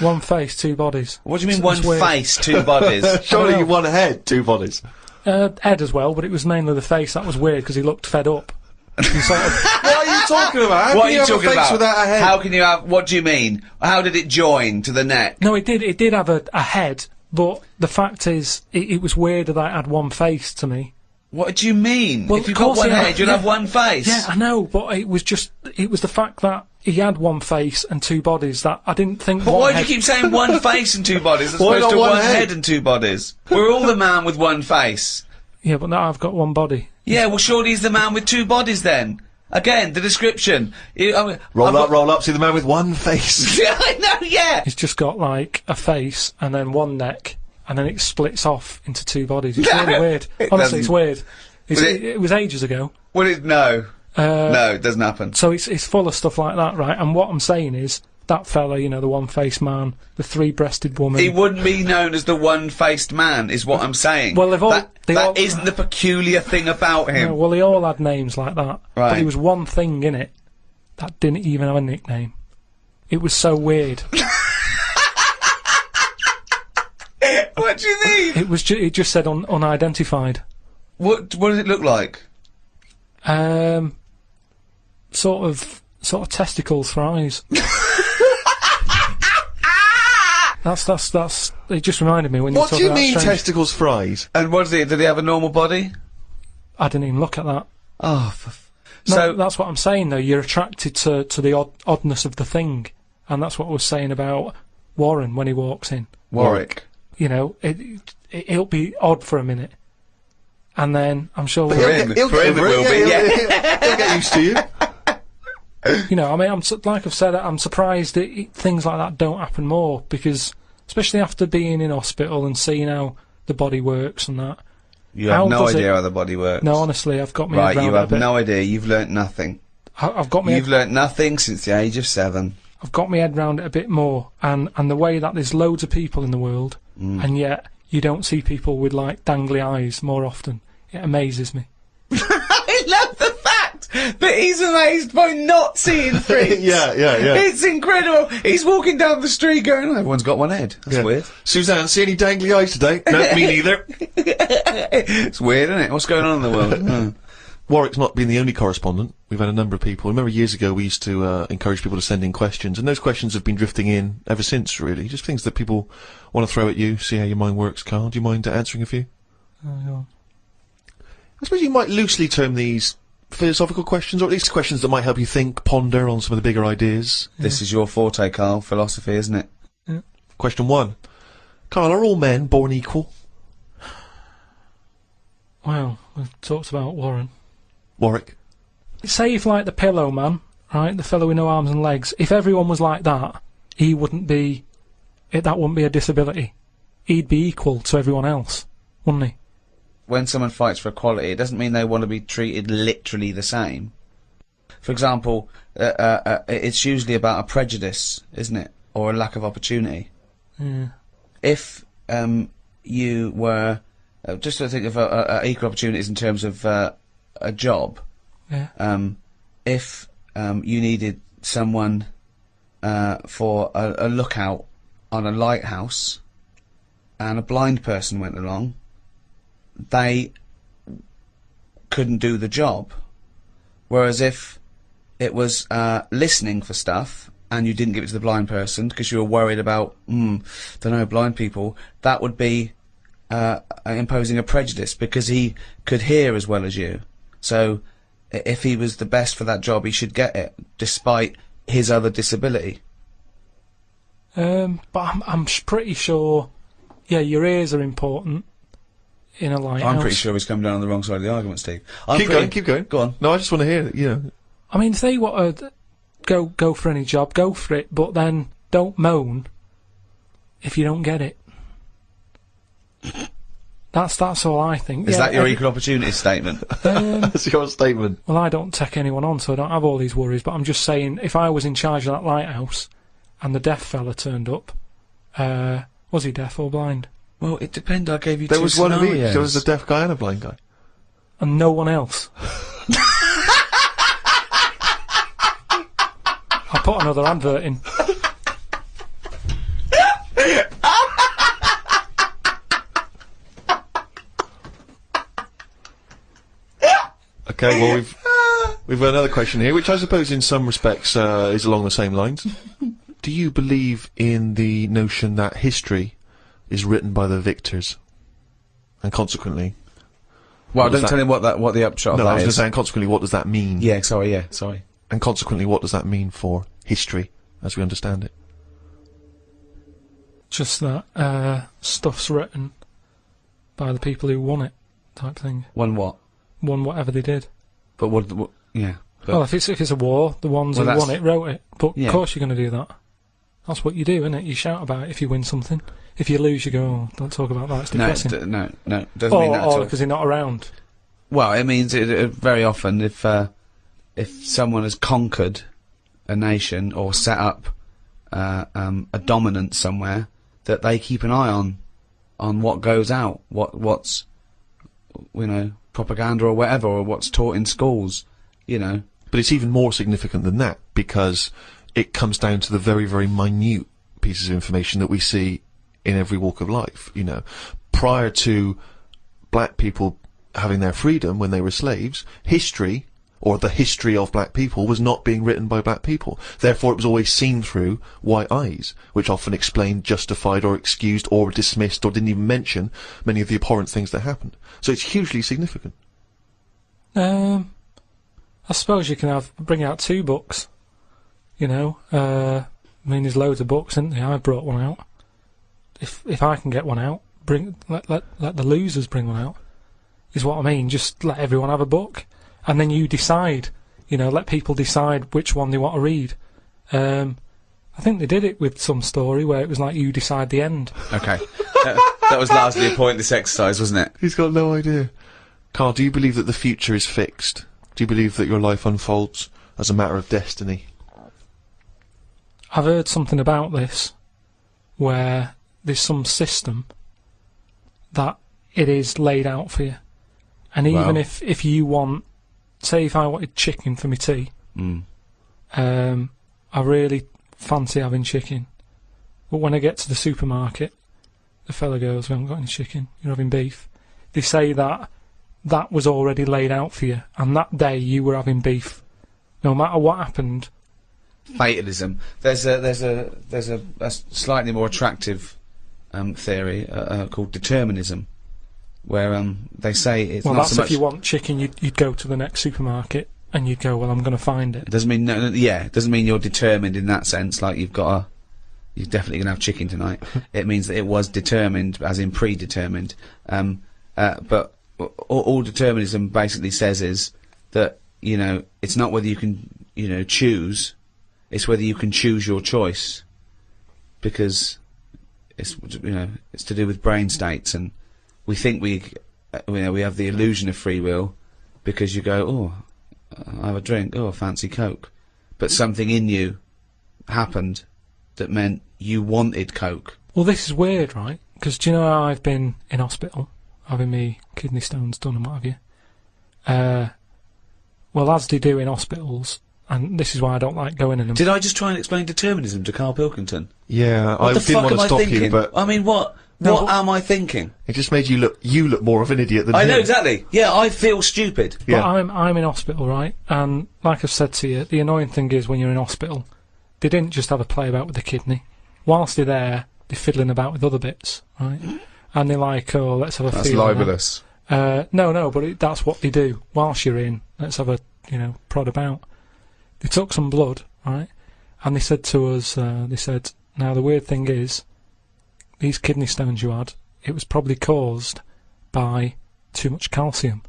One face, 2 bodies. What do you mean It's one weird. face, 2 bodies? Surely know. you one head, 2 bodies. Ed as well, but it was mainly the face that was weird because he looked fed up. He sort of, What are you talking about? How What can are you you have talking a face about? without a head? How can you have? What do you mean? How did it join to the neck? no, it did have a head, but the fact is, it was weird that it had one face to me. What do you mean? Well, if you've of course got one he had- head, you'll yeah. have one face. Yeah, I know, but it was the fact that he had one face and 2 bodies that I didn't think. But one why do head- you keep saying one face and 2 bodies as Why opposed not to one one head? head and 2 bodies? We're all the man with one face. Yeah, but now I've got one body. Yeah, well, surely he's the man with 2 bodies then. Again, the description. Roll up, see the man with one face. Yeah, I know, yeah. He's just got like a face and then one neck, and then it splits off into 2 bodies. It's really weird. It Honestly, it's doesn't. weird. But It was ages ago. Well, no. No, it doesn't happen. So it's full of stuff like that, right? And what I'm saying is, that fella, you know, the one-faced man, the 3-breasted woman. He wouldn't be known as the one-faced man, is what I'm saying. Well, they've all- that they all- isn't the peculiar thing about him. No, well, they all had names like that. But Right. there was one thing in it that didn't even have a nickname. It was so weird. What do you mean? It just said unidentified. What does it look like? Sort of testicles for eyes. That's. It just reminded me when What you do were you talking mean about strange. testicles fries? And what is it? Did he have a normal body? I didn't even look at that. Oh, No, so that's what I'm saying though. You're attracted to the oddness of the thing, and that's what I was saying about Warren when he walks in. Warwick. You know, it'll be odd for a minute, and then I'm sure For him. He'll For get him it over will be, He'll get used to you. you know. I mean, like I've said, I'm surprised that things like that don't happen more, because especially after being in hospital and seeing how the body works and that. You How have no does idea it- how the body works. No, honestly, I've got me Right, head you round it a have bit. no idea. You've learnt nothing. I've got me. You've learnt nothing since the age of 7. I've got my head round it a bit more, and the way that there's loads of people in the world, and yet you don't see people with like dangly eyes more often. It amazes me. I love the fact that he's amazed by not seeing freaks. Yeah. It's incredible. He's walking down the street going, oh, everyone's got one head. That's Yeah. weird. Suzanne, see any dangly eyes today? No, me neither. It's weird, isn't it? What's going on in the world? Oh. Warwick's not been the only correspondent. We've had a number of people. Remember years ago we used to encourage people to send in questions, and those questions have been drifting in ever since, really. Just things that people want to throw at you, see how your mind works, Carl. Do you mind answering a few? I suppose you might loosely term these philosophical questions, or at least questions that might help you think, ponder on some of the bigger ideas. This is your forte, Carl. Philosophy, isn't it? Question 1. Carl, are all men born equal? Well, we've talked about Warren. Warwick? Say if like the pillow man, right, the fellow with no arms and legs, if everyone was like that, he wouldn't be. That wouldn't be a disability. He'd be equal to everyone else, wouldn't he? When someone fights for equality, it doesn't mean they want to be treated literally the same. For example, it's usually about a prejudice, isn't it? Or a lack of opportunity. Yeah. If you were... just to think of equal opportunities in terms of a job. Yeah. If you needed someone for a lookout on a lighthouse and a blind person went along, they couldn't do the job. Whereas if it was listening for stuff and you didn't give it to the blind person because you were worried about, don't know, blind people, that would be imposing a prejudice because he could hear as well as you. So if he was the best for that job, he should get it, despite his other disability. But I'm pretty sure, yeah, your ears are important. in a lighthouse. I'm pretty sure he's come down on the wrong side of the argument, Steve. Keep going. Go on. No, I just want to hear it, you know. I mean, if they want to go for any job, go for it, but then don't moan if you don't get it. That's all I think. Is that your equal opportunity statement? That's your statement. Well, I don't take anyone on, so I don't have all these worries, but I'm just saying, if I was in charge of that lighthouse and the deaf fella turned up, was he deaf or blind? Well, it depends. I gave you There two was one of each. scenarios. There was a deaf guy and a blind guy. And no one else. I'll put another advert in. Okay, well we've got another question here, which I suppose in some respects is along the same lines. Do you believe in the notion that history is written by the victors, and consequently? Well, don't tell him what the upshot No, of I that was going to is. say, and consequently, what does that mean? Yeah, sorry. And consequently, what does that mean for history as we understand it? Just that stuff's written by the people who won it, type thing. Won what? Won whatever they did. But what yeah. But Well, if it's a war, the ones who won it wrote it. But Yeah. of course you're going to do that. That's what you do, isn't it? You shout about it if you win something. If you lose, you go, oh, don't talk about that, it's no, depressing. no, doesn't mean that at Or all. because they're not around. Well, it means very often if someone has conquered a nation or set up a dominance somewhere, that they keep an eye on what goes out, what's propaganda or whatever, or what's taught in schools, But it's even more significant than that, because it comes down to the very, very minute pieces of information that we see in every walk of life. Prior to black people having their freedom when they were slaves, history, or the history of black people, was not being written by black people. Therefore, it was always seen through white eyes, which often explained, justified, or excused, or dismissed, or didn't even mention many of the abhorrent things that happened. So it's hugely significant. I suppose you can bring out 2 books. I mean, there's loads of books, isn't there? I brought one out. If I can get one out, let the losers bring one out. Is what I mean. Just let everyone have a book, and then you decide. Let people decide which one they want to read. I think they did it with some story where it was like you decide the end. Okay. That was largely a pointless exercise, wasn't it? He's got no idea. Carl, do you believe that the future is fixed? Do you believe that your life unfolds as a matter of destiny? I've heard something about this where there's some system that it is laid out for you. And even Wow. if you want, say if I wanted chicken for my tea, I really fancy having chicken. But when I get to the supermarket, the fella goes, we haven't got any chicken, you're having beef. They say that was already laid out for you, and that day you were having beef. No matter what happened. Fatalism. There's a slightly more attractive theory called determinism, where they say it's Well, not that's so much. if you want chicken, you'd go to the next supermarket and you'd go, well, I'm going to find it. It doesn't mean it doesn't mean you're determined in that sense. Like you're definitely gonna have chicken tonight. It means that it was determined, as in predetermined. But all determinism basically says is that it's not whether you can choose, it's whether you can choose your choice, because it's to do with brain states, and we think we have the illusion of free will because you go, oh, I have a drink, oh, fancy Coke, but something in you happened that meant you wanted Coke. Well, this is weird, right? Because do you know how I've been in hospital, having me kidney stones done and what have you? Well, as they do in hospitals, and this is why I don't like going in them. Did I just try and explain determinism to KARL Pilkington? Yeah, What I the didn't fuck want am to I stop thinking? you, but I mean, what am I thinking? it just made you look more of an idiot than I him. know exactly. Yeah, I feel stupid. But Yeah. I'm in hospital, right? And like I've said to you, the annoying thing is when you're in hospital, they didn't just have a play about with the kidney. Whilst they're there, they're fiddling about with other bits, right? And they're like, oh, let's have a That's feel on that. libelous. No, but that's what they do. Whilst you're in, let's have a, prod about. They took some blood, right? And they said to us, now the weird thing is, these kidney stones you had, it was probably caused by too much calcium,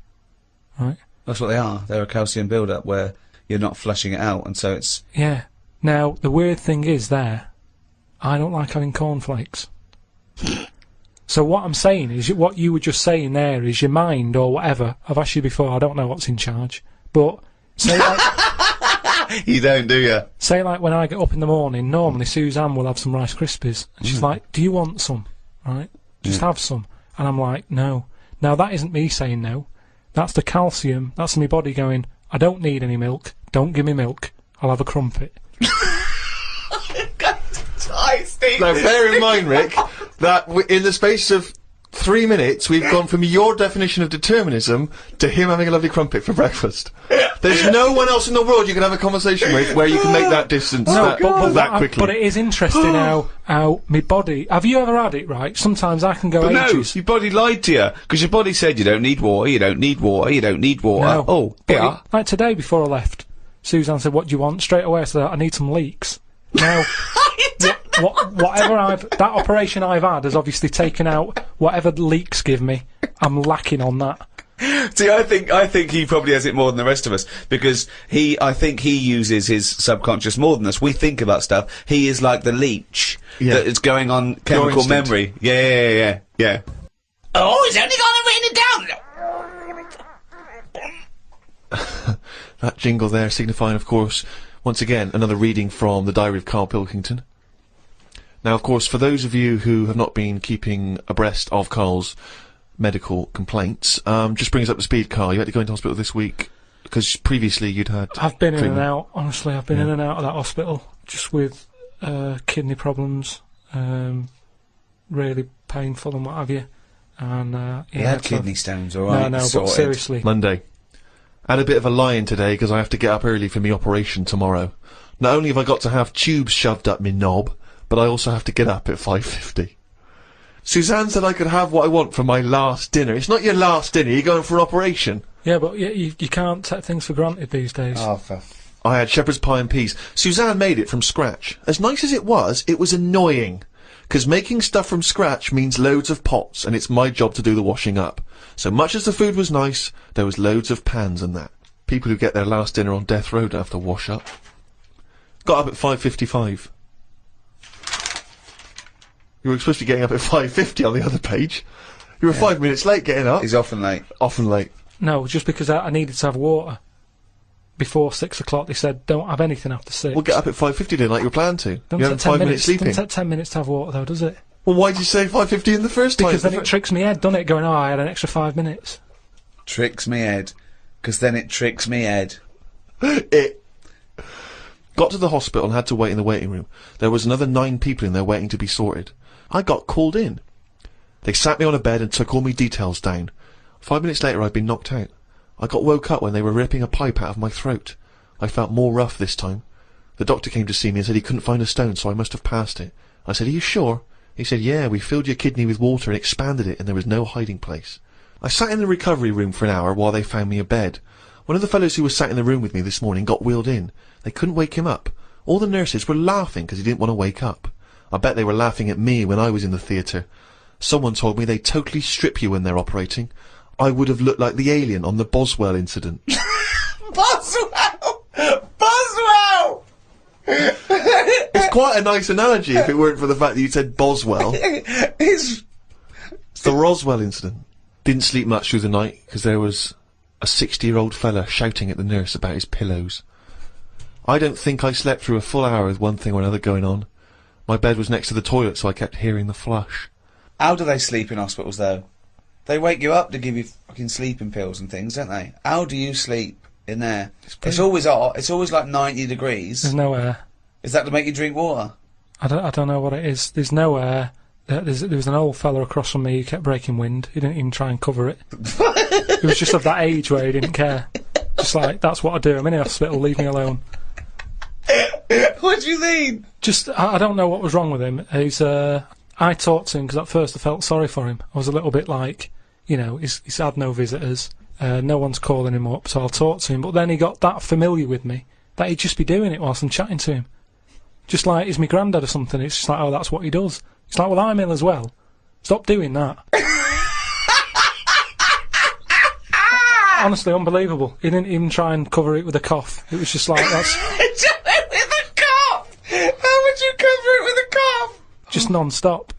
right? That's what they are. They're a calcium build-up where you're not flushing it out, and so it's... Yeah. Now, the weird thing is there, I don't like having cornflakes. So what I'm saying is, what you were just saying there is your mind or whatever. I've asked you before, I don't know what's in charge. But, say like... You don't, do you? Say like when I get up in the morning, normally Suzanne will have some Rice Krispies. And she's like, do you want some? Right? Just have some. And I'm like, no. Now that isn't me saying no. That's the calcium. That's my body going, I don't need any milk. Don't give me milk. I'll have a crumpet. Now, bear in mind, Rick, that in the space of 3 minutes, we've gone from your definition of determinism to him having a lovely crumpet for breakfast. There's no one else in the world you can have a conversation with where you can make that distance that quickly. But it is interesting how my body... Have you ever had it, right? Sometimes I can go ages. No, your body lied to you, because your body said you don't need water, you don't need water, you don't need water. No. Oh, yeah. Like today before I left, Suzanne said, what do you want? Straight away I said, I need some leeks. Now, that operation I've had has obviously taken out whatever the leeks give me. I'm lacking on that. See, I think he probably has it more than the rest of us, because I think he uses his subconscious more than us. We think about stuff. He is like the leech that is going on chemical memory. Yeah. Oh, he's only gonna write it down. That jingle there signifying, of course, once again, another reading from the Diary of KARL Pilkington. Now, of course, for those of you who have not been keeping abreast of KARL's medical complaints, just bring us up to speed, KARL. You had to go into hospital this week, because previously you'd had... I've been in and out, honestly. I've been in and out of that hospital, just with kidney problems, really painful and what have you. And, he had kidney stones, alright? No, but seriously. Monday. I had a bit of a lie-in today, because I have to get up early for me operation tomorrow. Not only have I got to have tubes shoved up me knob, but I also have to get up at 5:50. Suzanne said I could have what I want for my last dinner. It's not your last dinner, you're going for an operation. Yeah, but you can't take things for granted these days. Oh, I had shepherd's pie and peas. Suzanne made it from scratch. As nice as it was annoying. 'Cause making stuff from scratch means loads of pots, and it's my job to do the washing up. So much as the food was nice, there was loads of pans and that. People who get their last dinner on death row don't have to wash up. Got up at 5:55. You were supposed to be getting up at 5:50 on the other page. You were 5 minutes late getting up. He's often late. Often late. No, just because I needed to have water. Before 6 o'clock, they said, don't have anything after 6. We'll get up at 5:50 then, like you were planning to. You had 5 minutes sleeping. Doesn't take 10 minutes to have water, though, does it? Well, why did you say 5:50 in the first time? Because then it tricks me head, doesn't it? Going, oh, I had an extra 5 minutes. Tricks me head. 'Cause then it tricks me head. It got to the hospital and had to wait in the waiting room. There was another 9 people in there waiting to be sorted. I got called in. They sat me on a bed and took all my details down. 5 minutes later, I'd been knocked out. I got woke up when they were ripping a pipe out of my throat. I felt more rough this time. The doctor came to see me and said he couldn't find a stone, so I must have passed it. I said, are you sure? He said, yeah, we filled your kidney with water and expanded it, and there was no hiding place. I sat in the recovery room for an hour while they found me a bed. One of the fellows who was sat in the room with me this morning got wheeled in. They couldn't wake him up. All the nurses were laughing because he didn't want to wake up. I bet they were laughing at me when I was in the theatre. Someone told me they totally strip you when they're operating. I would have looked like the alien on the Boswell incident. Boswell! Boswell! It's quite a nice analogy if it weren't for the fact that you said Boswell. It's the Roswell incident. Didn't sleep much through the night because there was a 60-year-old fella shouting at the nurse about his pillows. I don't think I slept through a full hour with one thing or another going on. My bed was next to the toilet, so I kept hearing the flush. How do they sleep in hospitals, though? They wake you up to give you fucking sleeping pills and things, don't they? How do you sleep in there? It's always hot. It's always like 90 degrees. There's no air. Is that to make you drink water? I don't know what it is. There's no air. There was an old fella across from me who kept breaking wind. He didn't even try and cover it. He was just of that age where he didn't care. Just like, that's what I do. I'm in the hospital, leave me alone. What do you mean? Just, I don't know what was wrong with him. I talked to him because at first I felt sorry for him. I was a little bit like, you know, he's had no visitors. No one's calling him up, so I'll talk to him. But then he got that familiar with me that he'd just be doing it whilst I'm chatting to him. Just like he's my granddad or something. It's just like, oh, that's what he does. It's like, well, I'm ill as well. Stop doing that. honestly, unbelievable. He didn't even try and cover it with a cough. It was just like, that's With a cough! How would you cover it with a cough? just non-stop.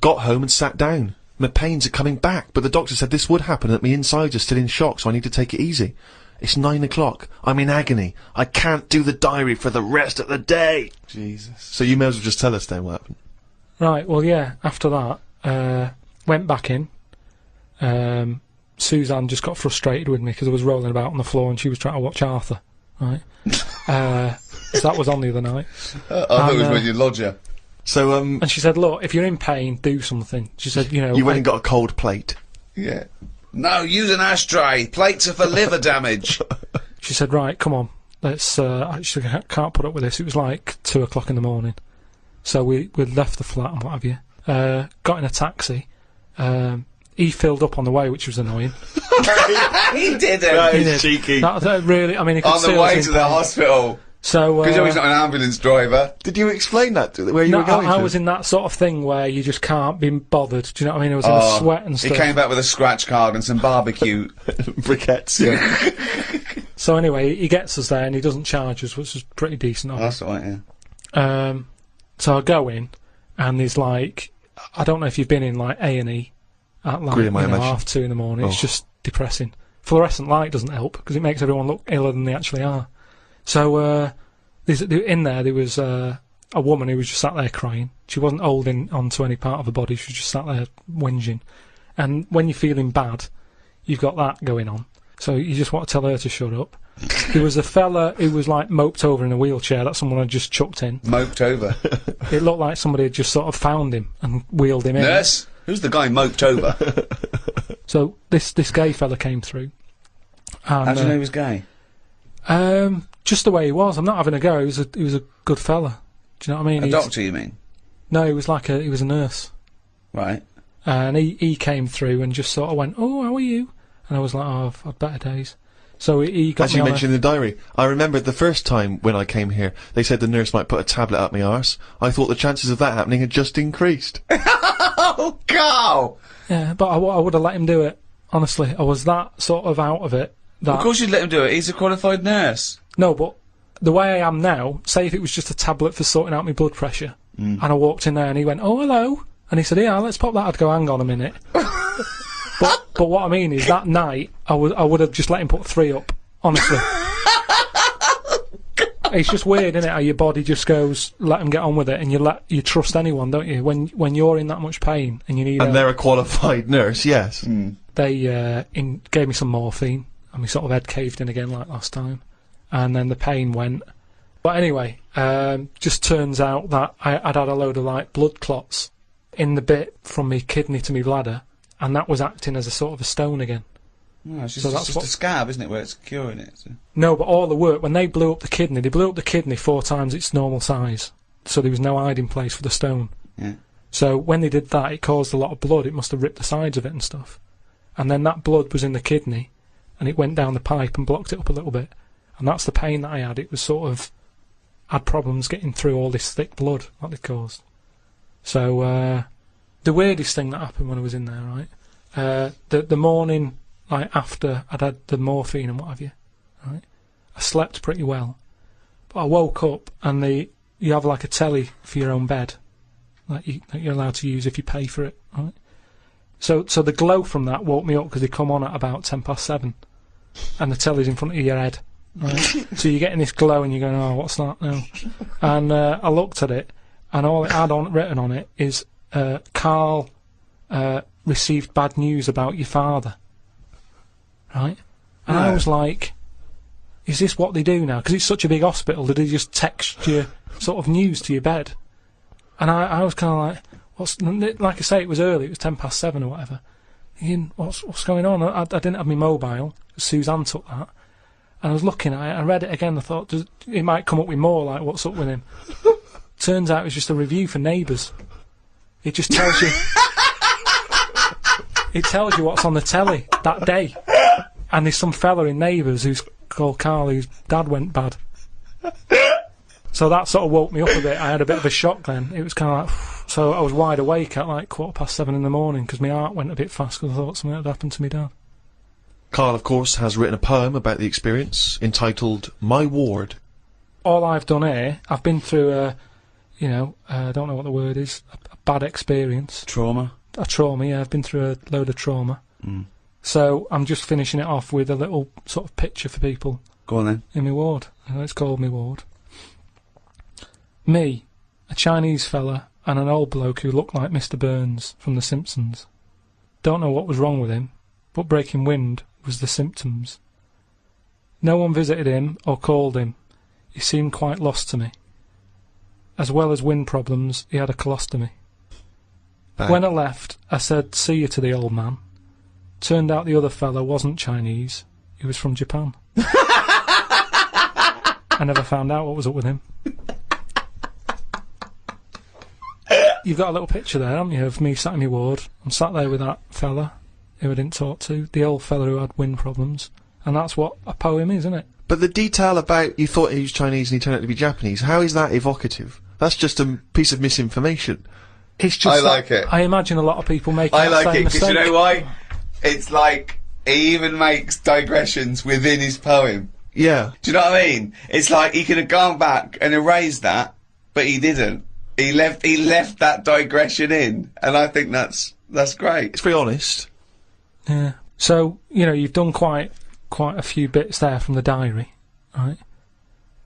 Got home and sat down. My pains are coming back, but the doctor said this would happen, that my insides are still in shock, so I need to take it easy. It's 9 o'clock. I'm in agony. I can't do the diary for the rest of the day. Jesus. So you may as well just tell us then what happened. Right, well, yeah, after that, went back in. Suzanne just got frustrated with me because I was rolling about on the floor and she was trying to watch Arthur, right? So that was on the other night. I thought it was with your lodger. So, And she said, look, if you're in pain, do something. She said, you know... you went and got a cold plate. Yeah. No, use an ashtray. Plates are for liver damage. She said, right, come on, let's... I can't put up with this. It was like 2 o'clock in the morning. So we left the flat and what have you. Got in a taxi. He filled up on the way, which was annoying. He didn't. That He is did. cheeky. That really... I mean, he could On see the us way in to the pain. hospital. So... Because he's not an ambulance driver. Did you explain that to where you No, were going I to? was in that sort of thing where you just can't be bothered. Do you know what I mean? I was in a sweat and He stuff. came back with a scratch card and some barbecue. briquettes, yeah. So anyway, he gets us there and he doesn't charge us, which is pretty decent of him. That's all right, yeah. So I go in and there's like, I don't know if you've been in like A&E at like Grim, I imagine. 2:30 in the morning. It's Oh. just depressing. Fluorescent light doesn't help because it makes everyone look iller than they actually are. So in there was a woman who was just sat there crying. She wasn't holding onto any part of her body. She was just sat there whinging. And when you're feeling bad, you've got that going on. So you just want to tell her to shut up. There was a fella who was like moped over in a wheelchair that someone had just chucked in. Moped over. It looked like somebody had just sort of found him and wheeled him in. Nurse? Who's the guy moped over? So this gay fella came through. And, How do you know he was gay? just the way he was. I'm not having a go. He was a good fella. Do you know what I mean? A He's- doctor, you mean? No, he was a nurse. Right. And he came through and just sort of went, "Oh, how are you?" And I was like, "Oh, I've had better days." So he got As me you on mentioned in the diary, I remember the first time when I came here, they said the nurse might put a tablet up my arse. I thought the chances of that happening had just increased. Oh, Carl! Yeah, but I would have let him do it. Honestly, I was that sort of out of it. That Of course you'd let him do it. He's a qualified nurse. No, but the way I am now, say if it was just a tablet for sorting out my blood pressure, and I walked in there and he went, "Oh, hello," and he said, "Yeah, let's pop that." I'd go, "Hang on a minute." But what I mean is that night I would have just let him put 3 up. Honestly, it's just weird, isn't it? How your body just goes, let him get on with it, and you trust anyone, don't you? When you're in that much pain and you need And help. they're a qualified nurse, yes. They gave me some morphine, and my sort of head caved in again like last time, and then the pain went. But anyway, just turns out that I'd had a load of like blood clots in the bit from my kidney to my bladder, and that was acting as a sort of a stone again. No, it's just, So it's that's just what- a scab, isn't it, where it's curing it. So. No, but all the work, when they blew up the kidney 4 times its normal size, so there was no hiding place for the stone. Yeah. So when they did that, it caused a lot of blood. It must have ripped the sides of it and stuff. And then that blood was in the kidney, and it went down the pipe and blocked it up a little bit. And that's the pain that I had. It was sort of had problems getting through all this thick blood that they caused. So the weirdest thing that happened when I was in there, right? The morning like after I'd had the morphine and what have you, right? I slept pretty well, but I woke up and you have like a telly for your own bed, that you're allowed to use if you pay for it, right? So the glow from that woke me up because they come on at about 7:10, and the telly's in front of your head, right? So you're getting this glow and you're going, "Oh, what's that now?" And I looked at it, and all it had written on it is, "KARL received bad news about your father." Right? And I No. was like, is this what they do now? Because it's such a big hospital, do they just text you sort of news to your bed? And I was kind of like, like I say, it was early, it was 7:10 or whatever. Thinking, what's going on? I didn't have my mobile, Suzanne took that. And I was looking at it, I read it again, I thought, it might come up with more, like, what's up with him? Turns out it was just a review for Neighbours. It just tells you... It tells you what's on the telly that day. And there's some fella in Neighbours who's called KARL whose dad went bad. So that sort of woke me up a bit. I had a bit of a shock then. It was kind of like... So I was wide awake at like 7:15 in the morning because my heart went a bit fast because I thought something had happened to my dad. Karl, of course, has written a poem about the experience entitled My Ward. All I've done here, I've been through I don't know what the word is, a bad experience. Trauma. A trauma, yeah, I've been through a load of trauma. So I'm just finishing it off with a little sort of picture for people. Go on then. In my ward. It's called my ward. Me, a Chinese fella, and an old bloke who looked like Mr. Burns from The Simpsons. Don't know what was wrong with him, but breaking wind was the symptoms. No one visited him or called him. He seemed quite lost to me. As well as wind problems, he had a colostomy. Bang. When I left, I said see you to the old man. Turned out the other fella wasn't Chinese. He was from Japan. I never found out what was up with him. You've got a little picture there, haven't you, of me sat in my ward. I'm sat there with that fella who I didn't talk to, the old fella who had wind problems. And that's what a poem is, isn't it? But the detail about you thought he was Chinese and he turned out to be Japanese, how is that evocative? That's just a piece of misinformation. It's just I like it. I imagine a lot of people make I that like same it because mistake. you know why? It's like he even makes digressions within his poem. Yeah. Do you know what I mean? It's like he could have gone back and erased that, but he didn't. He left that digression in, and I think that's great. It's very honest. Yeah. So, you've done quite a few bits there from the diary, right?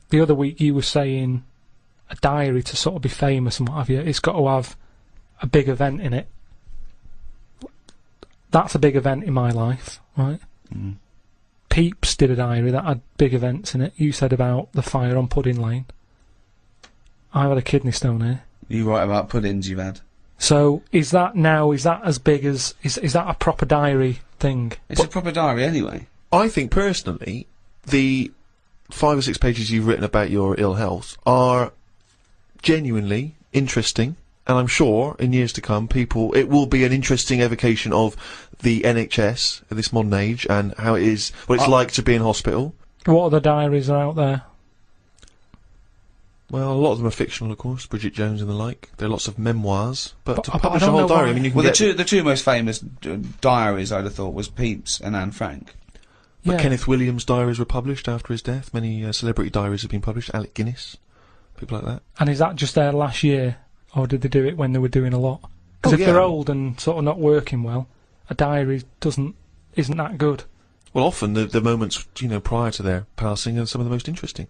The other week you were saying a diary to sort of be famous and what have you, it's got to have a big event in it. That's a big event in my life, right? Peeps did a diary that had big events in it. You said about the fire on Pudding Lane. I've had a kidney stone here. You write about puddings you've had. So is that as big as is that a proper diary thing? It's a proper diary anyway. I think personally, the 5 or 6 pages you've written about your ill health are genuinely interesting, and I'm sure in years to come it will be an interesting evocation of the NHS at this modern age and how it is, what it's like to be in hospital. What other diaries are out there? Well, a lot of them are fictional, of course, Bridget Jones and the like. There are lots of memoirs, but to I publish a don't whole know diary, why. I mean, you can Well, get... the two most famous diaries I'd have thought was Pepys and Anne Frank. But Yeah. Kenneth Williams' diaries were published after his death. Many celebrity diaries have been published. Alec Guinness, people like that. And is that just their last year, or did they do it when they were doing a lot? Because Oh, if yeah. they're old and sort of not working well, a diary isn't that good. Well, often the moments, prior to their passing are some of the most interesting.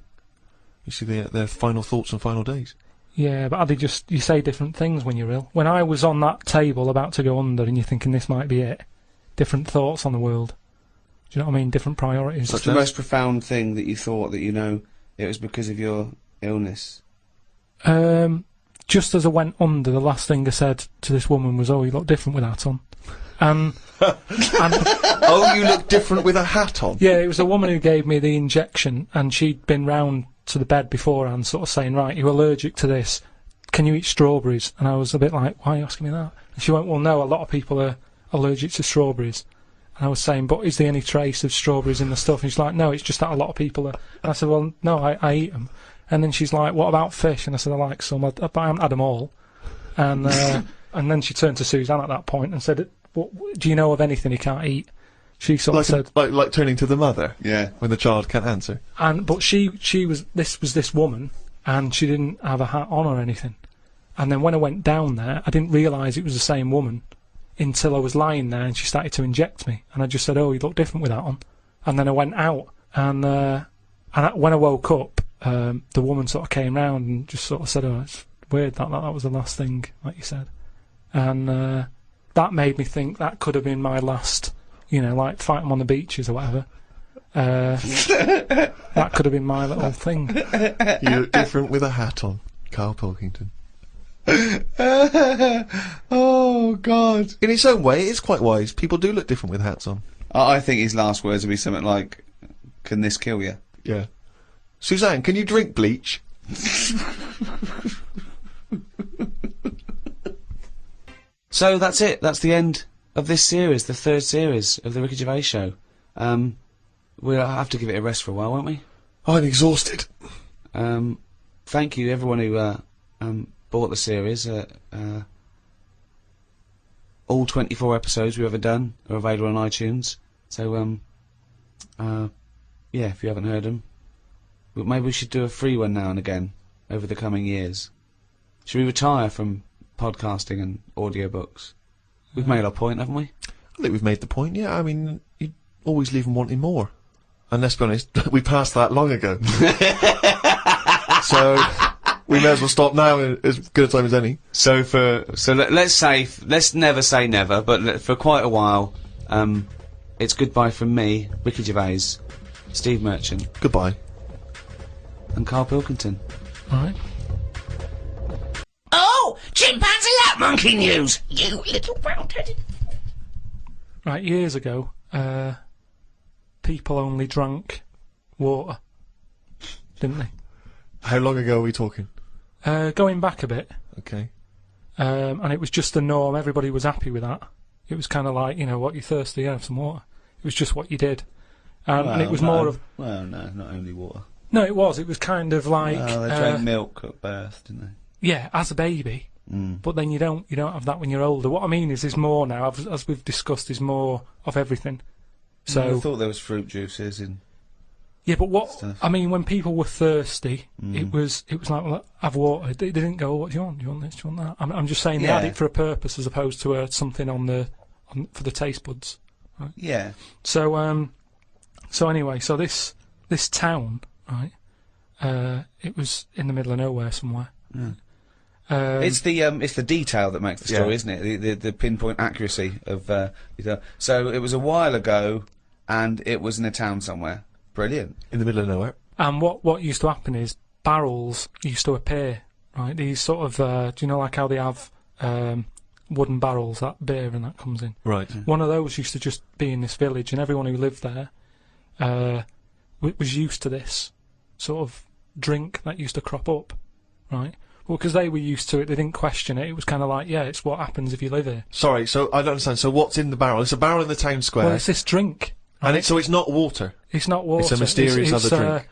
You see their final thoughts and final days. Yeah, but you say different things when you're ill. When I was on that table about to go under and you're thinking this might be it, different thoughts on the world. Do you know what I mean? Different priorities. What's the most profound thing that you thought that it was because of your illness? Just as I went under, the last thing I said to this woman was, "Oh, you look different with that on." And Oh, you look different with a hat on. yeah, it was a woman who gave me the injection, and she'd been round to the bed beforehand, sort of saying, "Right, you're allergic to this. Can you eat strawberries?" And I was a bit like, "Why are you asking me that?" And she went, "Well, no, a lot of people are allergic to strawberries." And I was saying, "But is there any trace of strawberries in the stuff?" And she's like, "No, it's just that a lot of people are." And I said, "Well, no, I eat them." And then she's like, "What about fish?" And I said, "I like some, but I haven't had them all." And and then she turned to Suzanne at that point and said, "What, do you know of anything he can't eat?" She sort of said, like turning to the mother. Yeah. When the child can't answer. but she was this woman, and she didn't have a hat on or anything. And then when I went down there, I didn't realise it was the same woman until I was lying there and she started to inject me. And I just said, "Oh, you look different with that on." And then I went out, and when I woke up, the woman sort of came round and just sort of said, "Oh, it's weird that was the last thing, like you said." And that made me think that could have been my last, like fighting on the beaches or whatever. That could have been my little thing. You look different with a hat on, Karl Pilkington. Oh, God. In its own way, it's quite wise. People do look different with hats on. I think his last words would be something like, "Can this kill you?" Yeah. Suzanne, can you drink bleach? So that's it. That's the end of this series, the 3rd series of the Ricky Gervais Show. We'll have to give it a rest for a while, won't we? I'm exhausted. Thank you, everyone who bought the series. All 24 episodes we've ever done are available on iTunes. So Yeah, if you haven't heard them. But maybe we should do a free one now and again over the coming years. Should we retire from podcasting and audiobooks? We've made our point, haven't we? I think we've made the point, yeah. I mean, you always leave them wanting more. And let's be honest, we passed that long ago. So, we may as well stop now as good a time as any. So let's never say never, but for quite a while, it's goodbye from me, Ricky Gervais, Steve Merchant, Goodbye. and Carl Pilkington. Alright. Oh, chimpanzee that monkey news, you little round-headed. Right, years ago, people only drank water, didn't they? How long ago are we talking? Going back a bit, Okay. and it was just the norm. Everybody was happy with that. It was kind of like, you know, what, you're thirsty, have some water. It was just what you did. And it was more of... Well, no, not only water. No, it was. It was kind of like... Well, they drank milk at birth, didn't they? Yeah, as a baby. But then you don't have that when you're older. What I mean is, there's more now, as we've discussed, there's more of everything. So I thought there was fruit juices in. yeah, but what stuff. I mean, when people were thirsty, it was like, well, have water. They didn't go, what do you want? Do you want this? Do you want that? I'm just saying they had Yeah. it for a purpose as opposed to something for the taste buds. Right? Yeah. So anyway, so this town, right? It was in the middle of nowhere somewhere. It's the detail that makes the story, Yeah. isn't it? The pinpoint accuracy of detail. So it was a while ago, and it was in a town somewhere. Brilliant. In the middle of nowhere. And what used to happen is barrels used to appear, right? These sort of, do you know, like how they have wooden barrels, that beer and that comes in? Right. One of those used to just be in this village, and everyone who lived there was used to this sort of drink that used to crop up, right? Well, because they were used to it, they didn't question it. It was kind of like, yeah, it's what happens if you live here. Sorry, so I don't understand. So what's in the barrel? It's a barrel in the town square. Well, it's this drink. and so it's not water. It's not water. It's a mysterious other drink.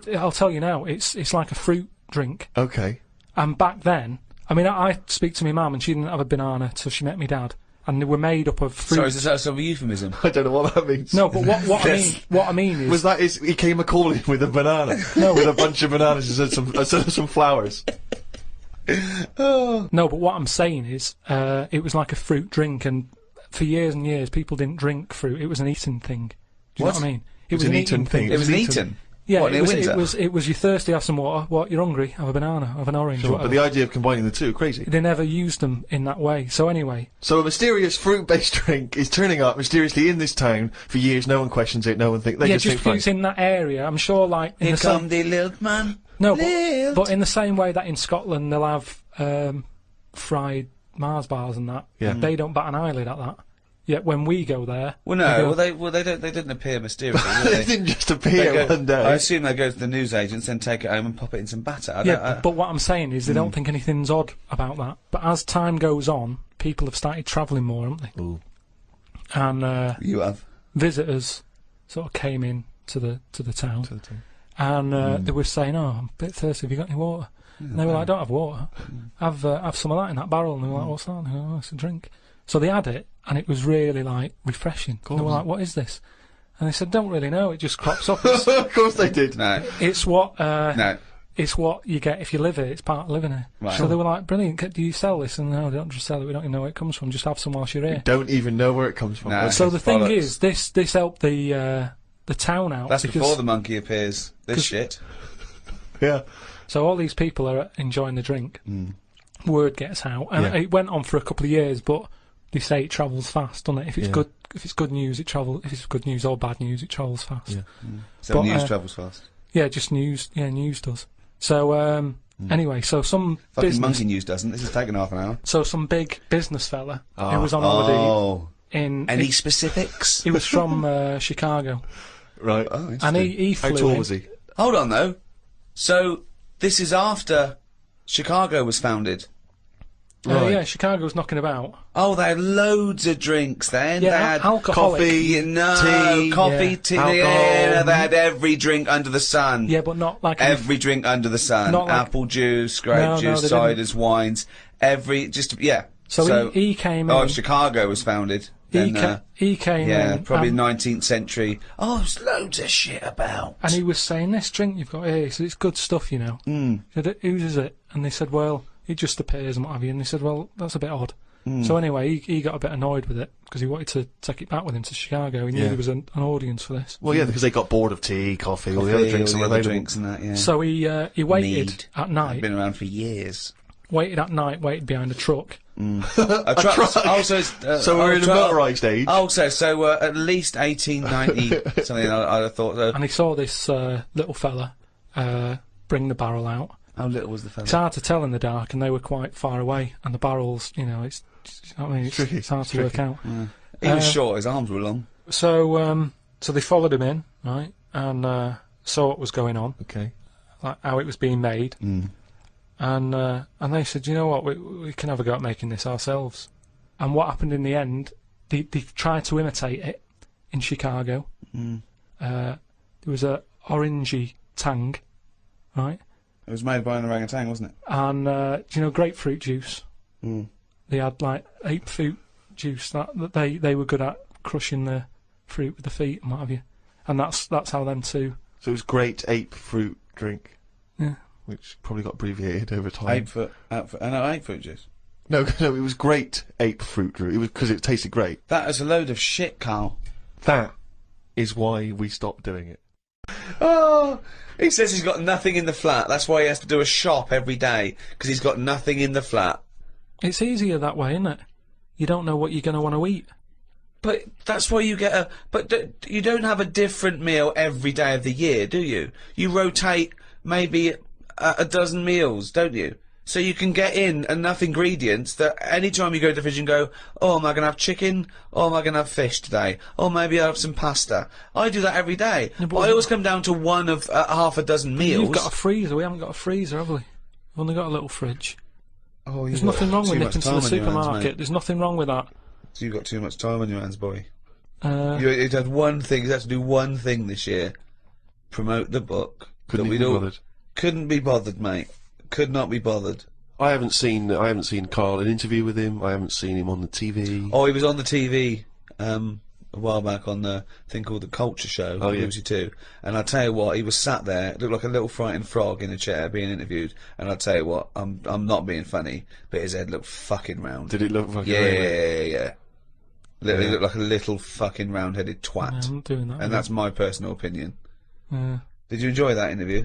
Well, I'll tell you now. It's like a fruit drink. Okay. And back then, I mean, I speak to my mum, and she didn't have a banana till she met me dad, and they were made up of fruit. Sorry, is this sort of a euphemism? I don't know what that means. No, but what I mean is he came a calling with a banana? No, with a bunch of bananas and some flowers. no, but what I'm saying is, it was like a fruit drink, and for years and years, people didn't drink fruit. It was an eating thing. Do you know what I mean? It was an eating thing. It was an eaten. Yeah, What, in winter? it was. You're thirsty, have some water. What, you're hungry? Have a banana, have an orange. Sure, whatever. but the idea of combining the two, crazy. They never used them in that way. So anyway, So a mysterious fruit-based drink is turning up mysteriously in this town for years. No one questions it. No one thinks. They yeah, just just think, because it's in that area, I'm sure. Like in Here the same, come the little man. no, Lilt. but in the same way that in Scotland they'll have fried Mars bars and that. Yeah. They don't bat an eyelid at that. Yet when we go there, Well, they no. go, Well, they didn't appear mysteriously, did They they? didn't just They appear go- one day. I assume they go to the newsagents, then take it home and pop it in some batter. yeah, but what I'm saying is they don't think anything's odd about that. But as time goes on, people have started travelling more, haven't they? Ooh. And you have. visitors sort of came in to the town, and they were saying, "Oh, I'm a bit thirsty. Have you got any water?" And they were like, "I don't have water. Have some of that in that barrel." And they were like, "What's that?" And they go, "Oh, it's a drink." So they had it, and it was really like refreshing. And they were like, "What is this?" And they said, "Don't really know. It just crops up. It's, Of course they did. No. it's what No. it's what you get if you live here. It's part of living here." Right. So they were like, "Brilliant. Do you sell this?" And no, they don't just sell it. We don't even know where it comes from. Just have some whilst you're here. Don't even know where it comes from. No. So the thing Bollocks. is, this helped the town out. That's because, before the monkey appears. This 'cause- shit. Yeah. So all these people are enjoying the drink. Word gets out, and Yeah. it went on for a couple of years. But they say it travels fast, doesn't it? If it's Yeah. good, if it's good news, it travels. If it's good news or bad news, it travels fast. Yeah. So But, news travels fast. Yeah, just news. Yeah, news does. So anyway, so some Fucking business, monkey news doesn't. This has taken half an hour. so some big business fella who was on holiday Oh. in. Any specifics? he was from Chicago, Right. Oh, and interesting. he How flew tall in. was he? Hold on, though. So, this is after Chicago was founded. Right. Yeah, Chicago was knocking about. Oh, they had loads of drinks then. Yeah, they had alcoholic. coffee, tea, yeah. tea, Alcohol. yeah, they had every drink under the sun. Yeah, but not like Every drink under the sun. Not like- Apple juice, grape No, juice, they didn't. ciders, wines. Yeah. So he came Oh, in. Chicago was founded. He came yeah, in. probably 19th century. Oh, there's loads of shit about. And he was saying, this drink you've got here, he said, it's good stuff, you know. He said, whose is it? And they said, well, it just appears and what have you. And he said, well, that's a bit odd. So anyway, he got a bit annoyed with it because he wanted to take it back with him to Chicago. He knew there was an audience for this. Well, yeah, because they got bored of tea, coffee, all the other drinks that were available. Drinks and that, yeah. So he waited Mead. at night. Been around for years. Waited behind a truck. A truck. Also, So we're in the motorised age. Also, so at least 1890 something. I'd have thought. And he saw this little fella bring the barrel out. How little was the fella? It's hard to tell in the dark, and they were quite far away. And the barrels, you know, it's hard to work out. Yeah. He was short. His arms were long. So they followed him in, right, and saw what was going on, Okay. like how it was being made, and they said, you know what, we can have a go at making this ourselves. And what happened in the end? They tried to imitate it in Chicago. There was a orangey tang, right? It was made by an orangutan, wasn't it? And do you know grapefruit juice? They had like ape fruit juice that they were good at crushing the fruit with the feet and what have you. And that's how them two. So it was great ape fruit drink. Yeah. Which probably got abbreviated over time. Ape fruit juice. No, it was great ape fruit drink. It was because it tasted great. That is a load of shit, Carl. That is why we stopped doing it. Oh, he says he's got nothing in the flat. That's why he has to do a shop every day, because he's got nothing in the flat. It's easier that way, isn't it? You don't know what you're going to want to eat. But that's why you get a... But you don't have a different meal every day of the year, do you? You rotate maybe a dozen meals, don't you? So you can get in enough ingredients that any time you go to the fridge and go, oh, am I going to have chicken? Or am I going to have fish today? Or maybe I'll have some pasta. I do that every day. Yeah, but I always come down to one of half a dozen meals. You've got a freezer. We haven't got a freezer, have we? We've only got a little fridge. Oh, There's nothing wrong with nipping to the supermarket. There's nothing wrong with that. So you've got too much time on your hands, boy. You had one thing. You had to do one thing this year. Promote the book. Couldn't be bothered. Couldn't be bothered, mate. Could not be bothered. I haven't seen KARL an interview with him. I haven't seen him on the TV. Oh, he was on the TV a while back on the thing called The Culture Show, Oh, yeah. BBC Two. And I tell you what, he was sat there, looked like a little frightened frog in a chair being interviewed. And I tell you what, I'm not being funny, but his head looked fucking round. Did it look fucking Yeah. Literally looked like a little fucking round-headed twat. I'm not doing that. And that's my personal opinion. Yeah, Did you enjoy that interview?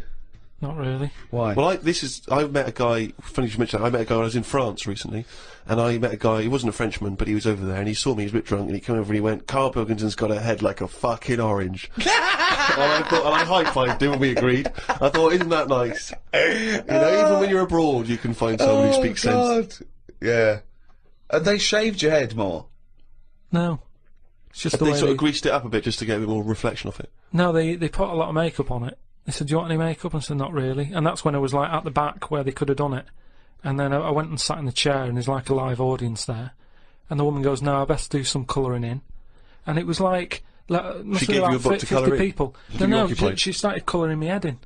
not really. Why? Well, I met a guy, funny you should mention that, I met a guy when I was in France recently, and I met a guy, he wasn't a Frenchman, but he was over there, and he saw me, he was a bit drunk, and he came over and he went, KARL Pilkington's got a head like a fucking orange. and I high-fived him and we agreed. I thought, isn't that nice? You know, even when you're abroad, you can find someone who speaks sense. Yeah. And they shaved your head more. No. It's just the They way sort of greased it up a bit just to get a bit more reflection off it. No, they put a lot of makeup on it. They said, do you want any makeup? And I said, not really. And that's when I was like at the back where they could have done it. And then I went and sat in the chair and there's like a live audience there. And the woman goes, no, I best do some colouring in. And it was like must She be gave about you a book to 50 colour in? people. Keep you No, occupied? she started colouring my head in.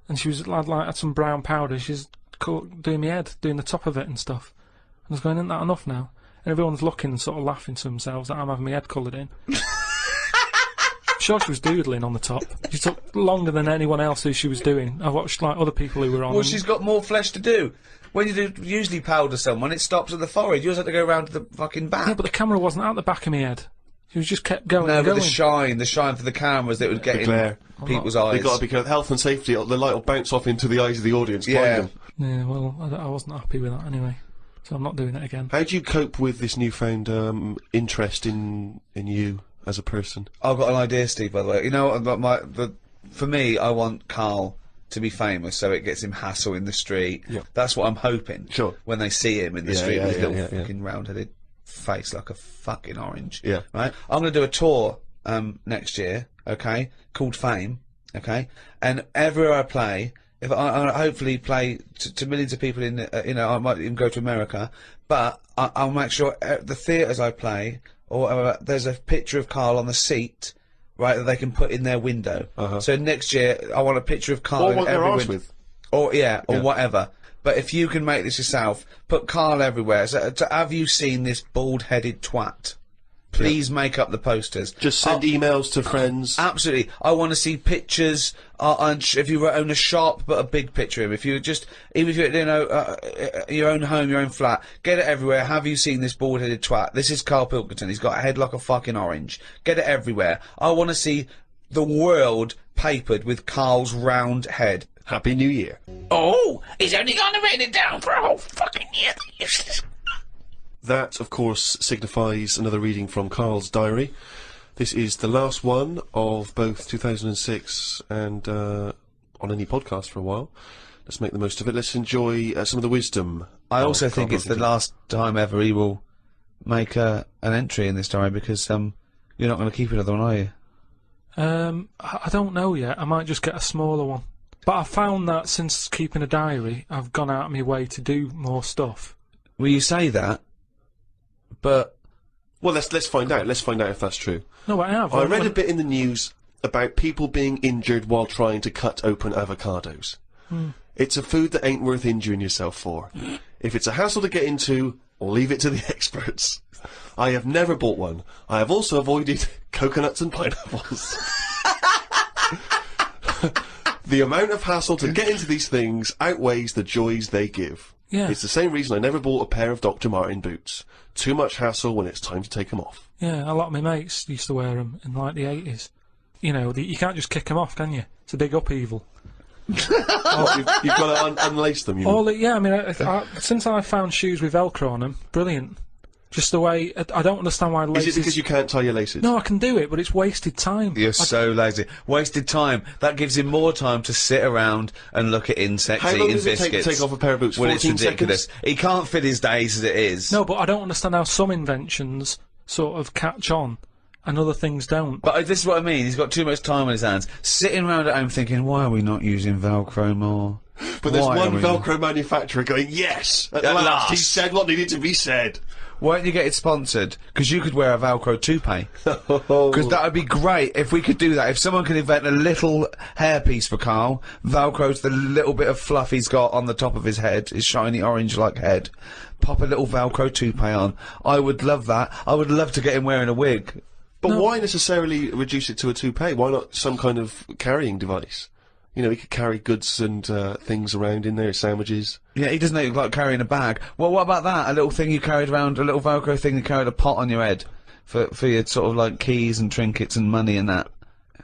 And she was had some brown powder. She's doing my head, doing the top of it and stuff. And I was going, isn't that enough now? And everyone's looking and sort of laughing to themselves that I'm having my head coloured in. Sure, she was doodling on the top. She took longer than anyone else who she was doing. I watched like other people who were on. Well, she's got more flesh to do. When you do usually powder someone, it stops at the forehead. Yours had to go round to the fucking back. Yeah, but the camera wasn't at the back of my head. She was just kept going no, and but going. the shine for the cameras that would get in glare. people's They eyes. got to be careful. Health and safety, the light will bounce off into the eyes of the audience, blind Yeah. them. Yeah, well, I wasn't happy with that anyway, so I'm not doing it again. How do you cope with this newfound interest in you as a person? I've got an idea, Steve, by the way. You know, for me, I want KARL to be famous so it gets him hassle in the street. Yeah. That's what I'm hoping. Sure. When they see him in the Yeah, street yeah, with his yeah, little yeah. fucking round-headed face like a fucking orange. Yeah. Right? I'm going to do a tour next year, okay, called Fame, okay? And everywhere I play, if I hopefully play to millions of people in, you know, I might even go to America, but I'll make sure the theatres I play, or whatever, there's a picture of KARL on the seat, right, that they can put in their window. So next year, I want a picture of KARL Or in what they're every arse window. with. Or, or whatever. But if you can make this yourself, put KARL everywhere. So have you seen this bald-headed twat? Please make up the posters. Just send emails to friends. Absolutely. I want to see pictures. If you own a shop, but a big picture of him. If you just, even if you your own home, your own flat, get it everywhere. Have you seen this bald-headed twat? This is Karl Pilkington. He's got a head like a fucking orange. Get it everywhere. I want to see the world papered with Karl's round head. Happy New Year. Oh, he's only gonna write it down for a whole fucking year. That, of course, signifies another reading from Karl's diary. This is the last one of both 2006 and on any podcast for a while. Let's make the most of it. Let's enjoy some of the wisdom. I also Karl think it's the Pilkington. last time ever he will make an entry in this diary, because you're not going to keep another one, are you? I don't know yet. I might just get a smaller one. But I've found that since keeping a diary, I've gone out of my way to do more stuff. Well, you say that, but Well, let's find out. Let's find out if that's true. No, I have. I read a bit in the news about people being injured while trying to cut open avocados. It's a food that ain't worth injuring yourself for. If it's a hassle to get into, leave it to the experts. I have never bought one. I have also avoided coconuts and pineapples. The amount of hassle to get into these things outweighs the joys they give. Yeah. It's the same reason I never bought a pair of Dr. Martin boots. Too much hassle when it's time to take them off. Yeah, a lot of my mates used to wear them in like the 80s. You know, you can't just kick them off, can you? It's a big upheaval. You've got to unlace them. You mean? Yeah, I mean, since I found shoes with Velcro on them, brilliant. Just the way, I don't understand why laces... Is it because you can't tie your laces? No, I can do it, but it's wasted time. you're so lazy. Wasted time. That gives him more time to sit around and look at insects, How long eating does it biscuits. take to take off a pair of boots? Well, it's 14 ridiculous. seconds? He can't fit his days as it is. No, but I don't understand how some inventions sort of catch on and other things don't. But this is what I mean. He's got too much time on his hands. Sitting around at home thinking, why are we not using Velcro more? But there's Why are one we Velcro manufacturer going, yes! At last, he said what needed to be said. Why don't you get it sponsored? Because you could wear a Velcro toupee. Because that would be great if we could do that. If someone could invent a little hairpiece for Karl, Velcro to the little bit of fluff he's got on the top of his head, his shiny orange-like head, pop a little Velcro toupee on. I would love that. I would love to get him wearing a wig. But why necessarily reduce it to a toupee? Why not some kind of carrying device? You know, he could carry goods and things around in there, sandwiches. Yeah, he doesn't look like carrying a bag. Well, what about that? A little thing you carried around, a little Velcro thing you carried a pot on your head for your sort of like keys and trinkets and money and that.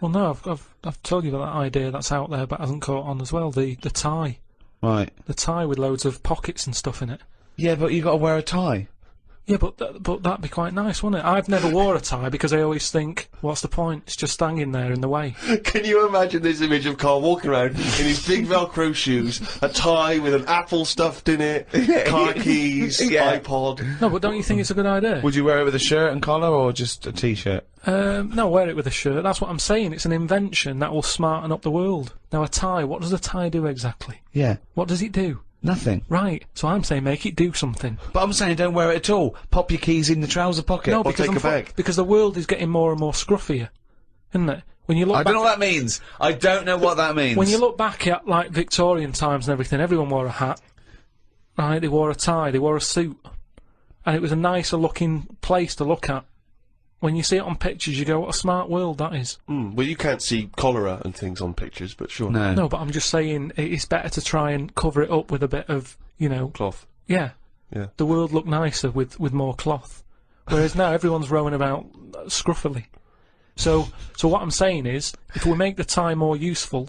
Well, no, I've told you about that idea that's out there but hasn't caught on as well, the tie. Right. The tie with loads of pockets and stuff in it. Yeah, but you got to wear a tie. Yeah, but that'd be quite nice, wouldn't it? I've never wore a tie because I always think, what's the point? It's just hanging there in the way. Can you imagine this image of Karl walking around in his big Velcro shoes, a tie with an apple stuffed in it, car keys, Yeah. iPod? No, but don't you think it's a good idea? Would you wear it with a shirt and collar or just a t-shirt? No, wear it with a shirt. That's what I'm saying. It's an invention that will smarten up the world. Now, a tie, what does a tie do exactly? Yeah. What does it do? Nothing. Right, so I'm saying make it do something. But I'm saying don't wear it at all. Pop your keys in the trouser pocket. No, Or because take a bag. because the world is getting more and more scruffier, isn't it? When you look I back don't know what that means. I don't know what that means. when you look back at like Victorian times and everything, everyone wore a hat. Right, they wore a tie, they wore a suit, and it was a nicer looking place to look at. When you see it on pictures, you go, what a smart world that is. Well, you can't see cholera and things on pictures, but sure. No. No, but I'm just saying it's better to try and cover it up with a bit of, you know, Cloth. yeah. Yeah. The world looked nicer with more cloth. Whereas now everyone's rowing about scruffily. So what I'm saying is, if we make the tie more useful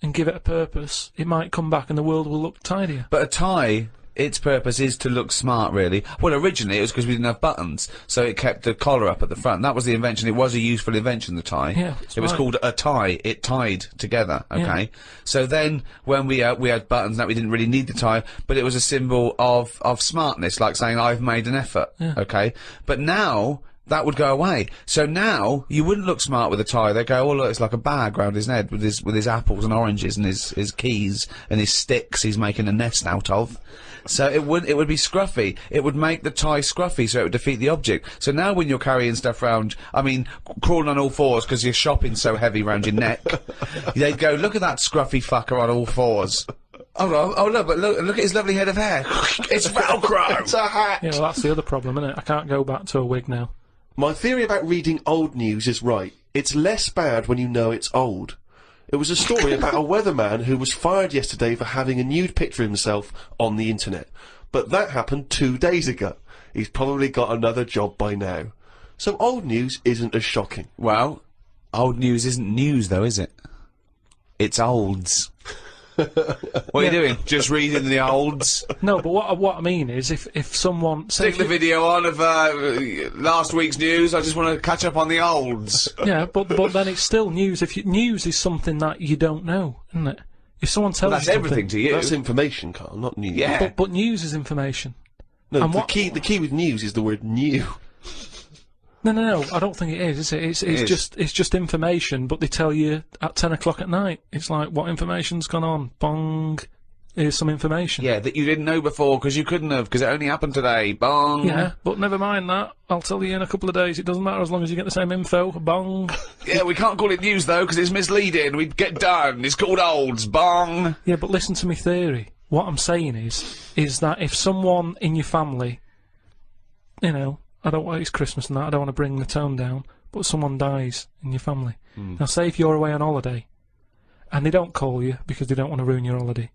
and give it a purpose, it might come back and the world will look tidier. But a tie, its purpose is to look smart, really. Well, originally it was because we didn't have buttons, so it kept the collar up at the front. That was the invention. It was a useful invention, the tie. Yeah, that's it was right. called a tie. It tied together, okay? Yeah. So then, when we had buttons, that we didn't really need the tie, but it was a symbol of smartness, like saying, I've made an effort, okay? But now, that would go away. So now, you wouldn't look smart with a tie. They go, oh look, it's like a bag round his head with his apples and oranges and his keys and his sticks he's making a nest out of. So it would be scruffy. It would make the tie scruffy, so it would defeat the object. So now when you're carrying stuff round, I mean, crawling on all fours because your shopping's so heavy round your neck, they'd go, look at that scruffy fucker on all fours. Oh look, but look at his lovely head of hair. It's Velcro. It's a hat. Yeah, well, that's the other problem, isn't it? I can't go back to a wig now. My theory about reading old news is right. It's less bad when you know it's old. It was a story about a weatherman who was fired yesterday for having a nude picture of himself on the internet. But that happened 2 days ago. He's probably got another job by now. So old news isn't as shocking. Well, old news isn't news, though, is it? It's olds. What are you doing? Just reading the olds? No, but what I mean is, if someone Stick the video on of last week's news. I just want to catch up on the olds. yeah, but then it's still news. News is something that you don't know, isn't it? If someone tells That's you something, everything to you. That's information, Carl, not news. Yeah. but news is information. No, And the key with news is the word new. No, I don't think it is it? It's just information, but they tell you at 10 o'clock at night. It's like, what information's gone on? Bong. Here's some information. Yeah, that you didn't know before because you couldn't have, because it only happened today. Bong. Yeah, but never mind that. I'll tell you in a couple of days. It doesn't matter as long as you get the same info. Bong. Yeah, we can't call it news though because it's misleading. We'd get done. It's called olds. Bong. Yeah, but listen to me theory. What I'm saying is that if someone in your family, you know, it's Christmas and that, I don't want to bring the tone down, but someone dies in your family. Now, say if you're away on holiday, and they don't call you because they don't want to ruin your holiday,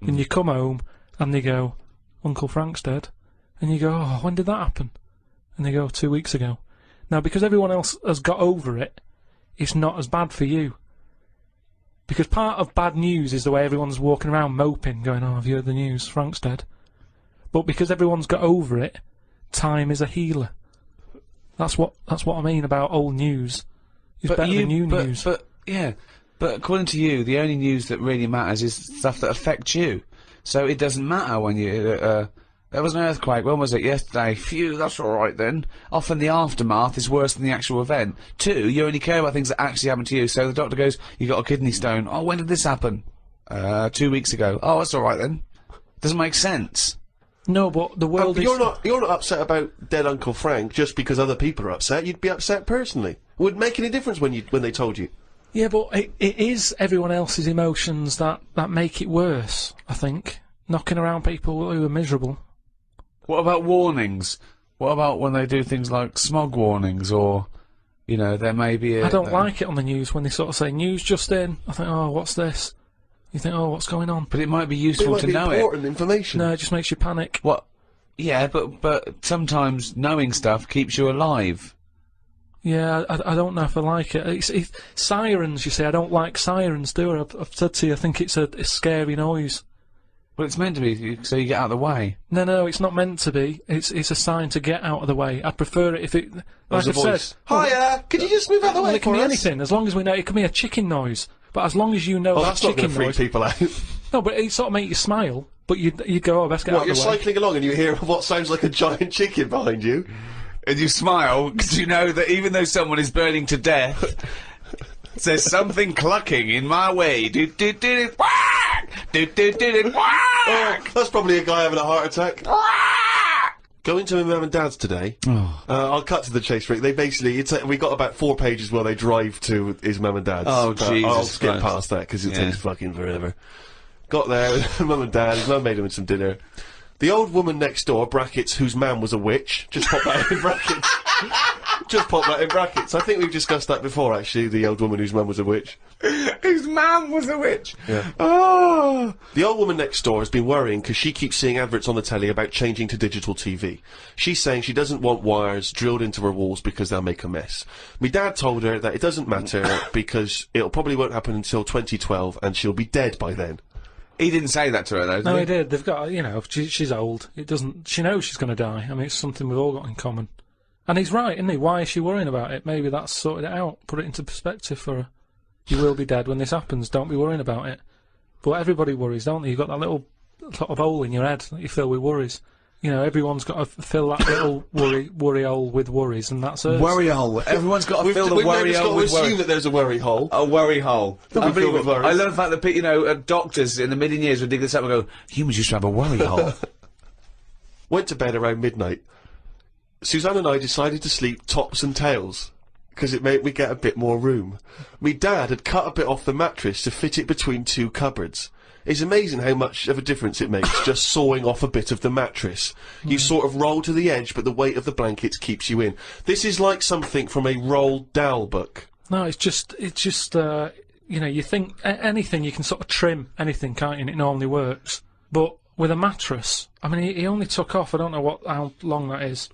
and you come home, and they go, Uncle Frank's dead, and you go, oh, when did that happen? And they go, 2 weeks ago. Now, because everyone else has got over it, it's not as bad for you. Because part of bad news is the way everyone's walking around moping, going, oh, have you heard the news? Frank's dead. But because everyone's got over it, time is a healer. That's what I mean about old news. It's better than new news. But according to you, the only news that really matters is stuff that affects you. So it doesn't matter when you. There was an earthquake. When was it? Yesterday. Phew, that's all right then. Often the aftermath is worse than the actual event. 2, you only care about things that actually happen to you. So the doctor goes, "You got a kidney stone." Oh, when did this happen? 2 weeks ago. Oh, that's all right then. Doesn't make sense. No, but the world is... You're not upset about dead Uncle Frank just because other people are upset. You'd be upset personally. It wouldn't make any difference when they told you. Yeah, but it is everyone else's emotions that make it worse, I think. Knocking around people who are miserable. What about warnings? What about when they do things like smog warnings, or, you know, there may be a... I don't like it on the news when they sort of say, news just in. I think, oh, what's this? You think, oh, what's going on? But it might be useful to know it. Important information. No, it just makes you panic. What? Yeah, but sometimes knowing stuff keeps you alive. Yeah, I don't know if I like it. It's sirens, you say. I don't like sirens, do I? I've said to you, I think it's a scary noise. Well, it's meant to be, so you get out of the way. No, it's not meant to be. It's a sign to get out of the way. I'd prefer it if it... There's Like a I've voice. said... Hiya! Could you just move out of the way It can for be us? anything, as long as we know. It can be a chicken noise. But as long as you know Oh, that's that's not going chicken to freak noise... people out. No, but it sort of make you smile. But you'd go, oh, best get out What, of you're the way. cycling along and you hear what sounds like a giant chicken behind you? And you smile, because you know that even though someone is burning to death, there's something clucking in my way. Do-do-do-do, whack! Do-do-do-do, whack! Oh, that's probably a guy having a heart attack. Going to my mum and dad's today. I'll cut to the chase, Rick. They basically, we got about 4 pages where they drive to his mum and dad's. Oh, but Jesus I'll skip Christ. past that because it Yeah. takes fucking forever. Got there with mum and dad. His mum made him some dinner. The old woman next door, brackets, whose man was a witch. Just pop that in brackets. Just pop that in brackets. I think we've discussed that before, actually, the old woman whose mum was a witch. His mum was a witch. Yeah. Oh. The old woman next door has been worrying because she keeps seeing adverts on the telly about changing to digital TV. She's saying she doesn't want wires drilled into her walls because they'll make a mess. My dad told her that it doesn't matter because it'll probably won't happen until 2012 and she'll be dead by then. He didn't say that to her, though, did No, he? he did. They've got, you know, she's old. It doesn't... She knows she's going to die. I mean, it's something we've all got in common. And he's right, isn't he? Why is she worrying about it? Maybe that's sorted it out. Put it into perspective for her. You will be dead when this happens. Don't be worrying about it. But everybody worries, don't they? You've got that little sort of hole in your head that you fill with worries. You know, everyone's got to fill that little worry hole with worries, and that's us. Worry hole. Everyone's got to fill the We've worry got hole to with assume worry. that there's a worry hole. A worry hole. Don't be filled with worries. I love the fact that, you know, doctors in the million years would dig this up and go, humans used to have a worry hole. Went to bed around midnight. Suzanne and I decided to sleep tops and tails because it made me get a bit more room. Me dad had cut a bit off the mattress to fit it between 2 cupboards. It's amazing how much of a difference it makes just sawing off a bit of the mattress. You sort of roll to the edge, but the weight of the blankets keeps you in. This is like something from a Roald Dahl book. No, it's just, you know, you think anything, you can sort of trim anything, can't you, and it normally works. But with a mattress, I mean, he only took off, I don't know how long that is,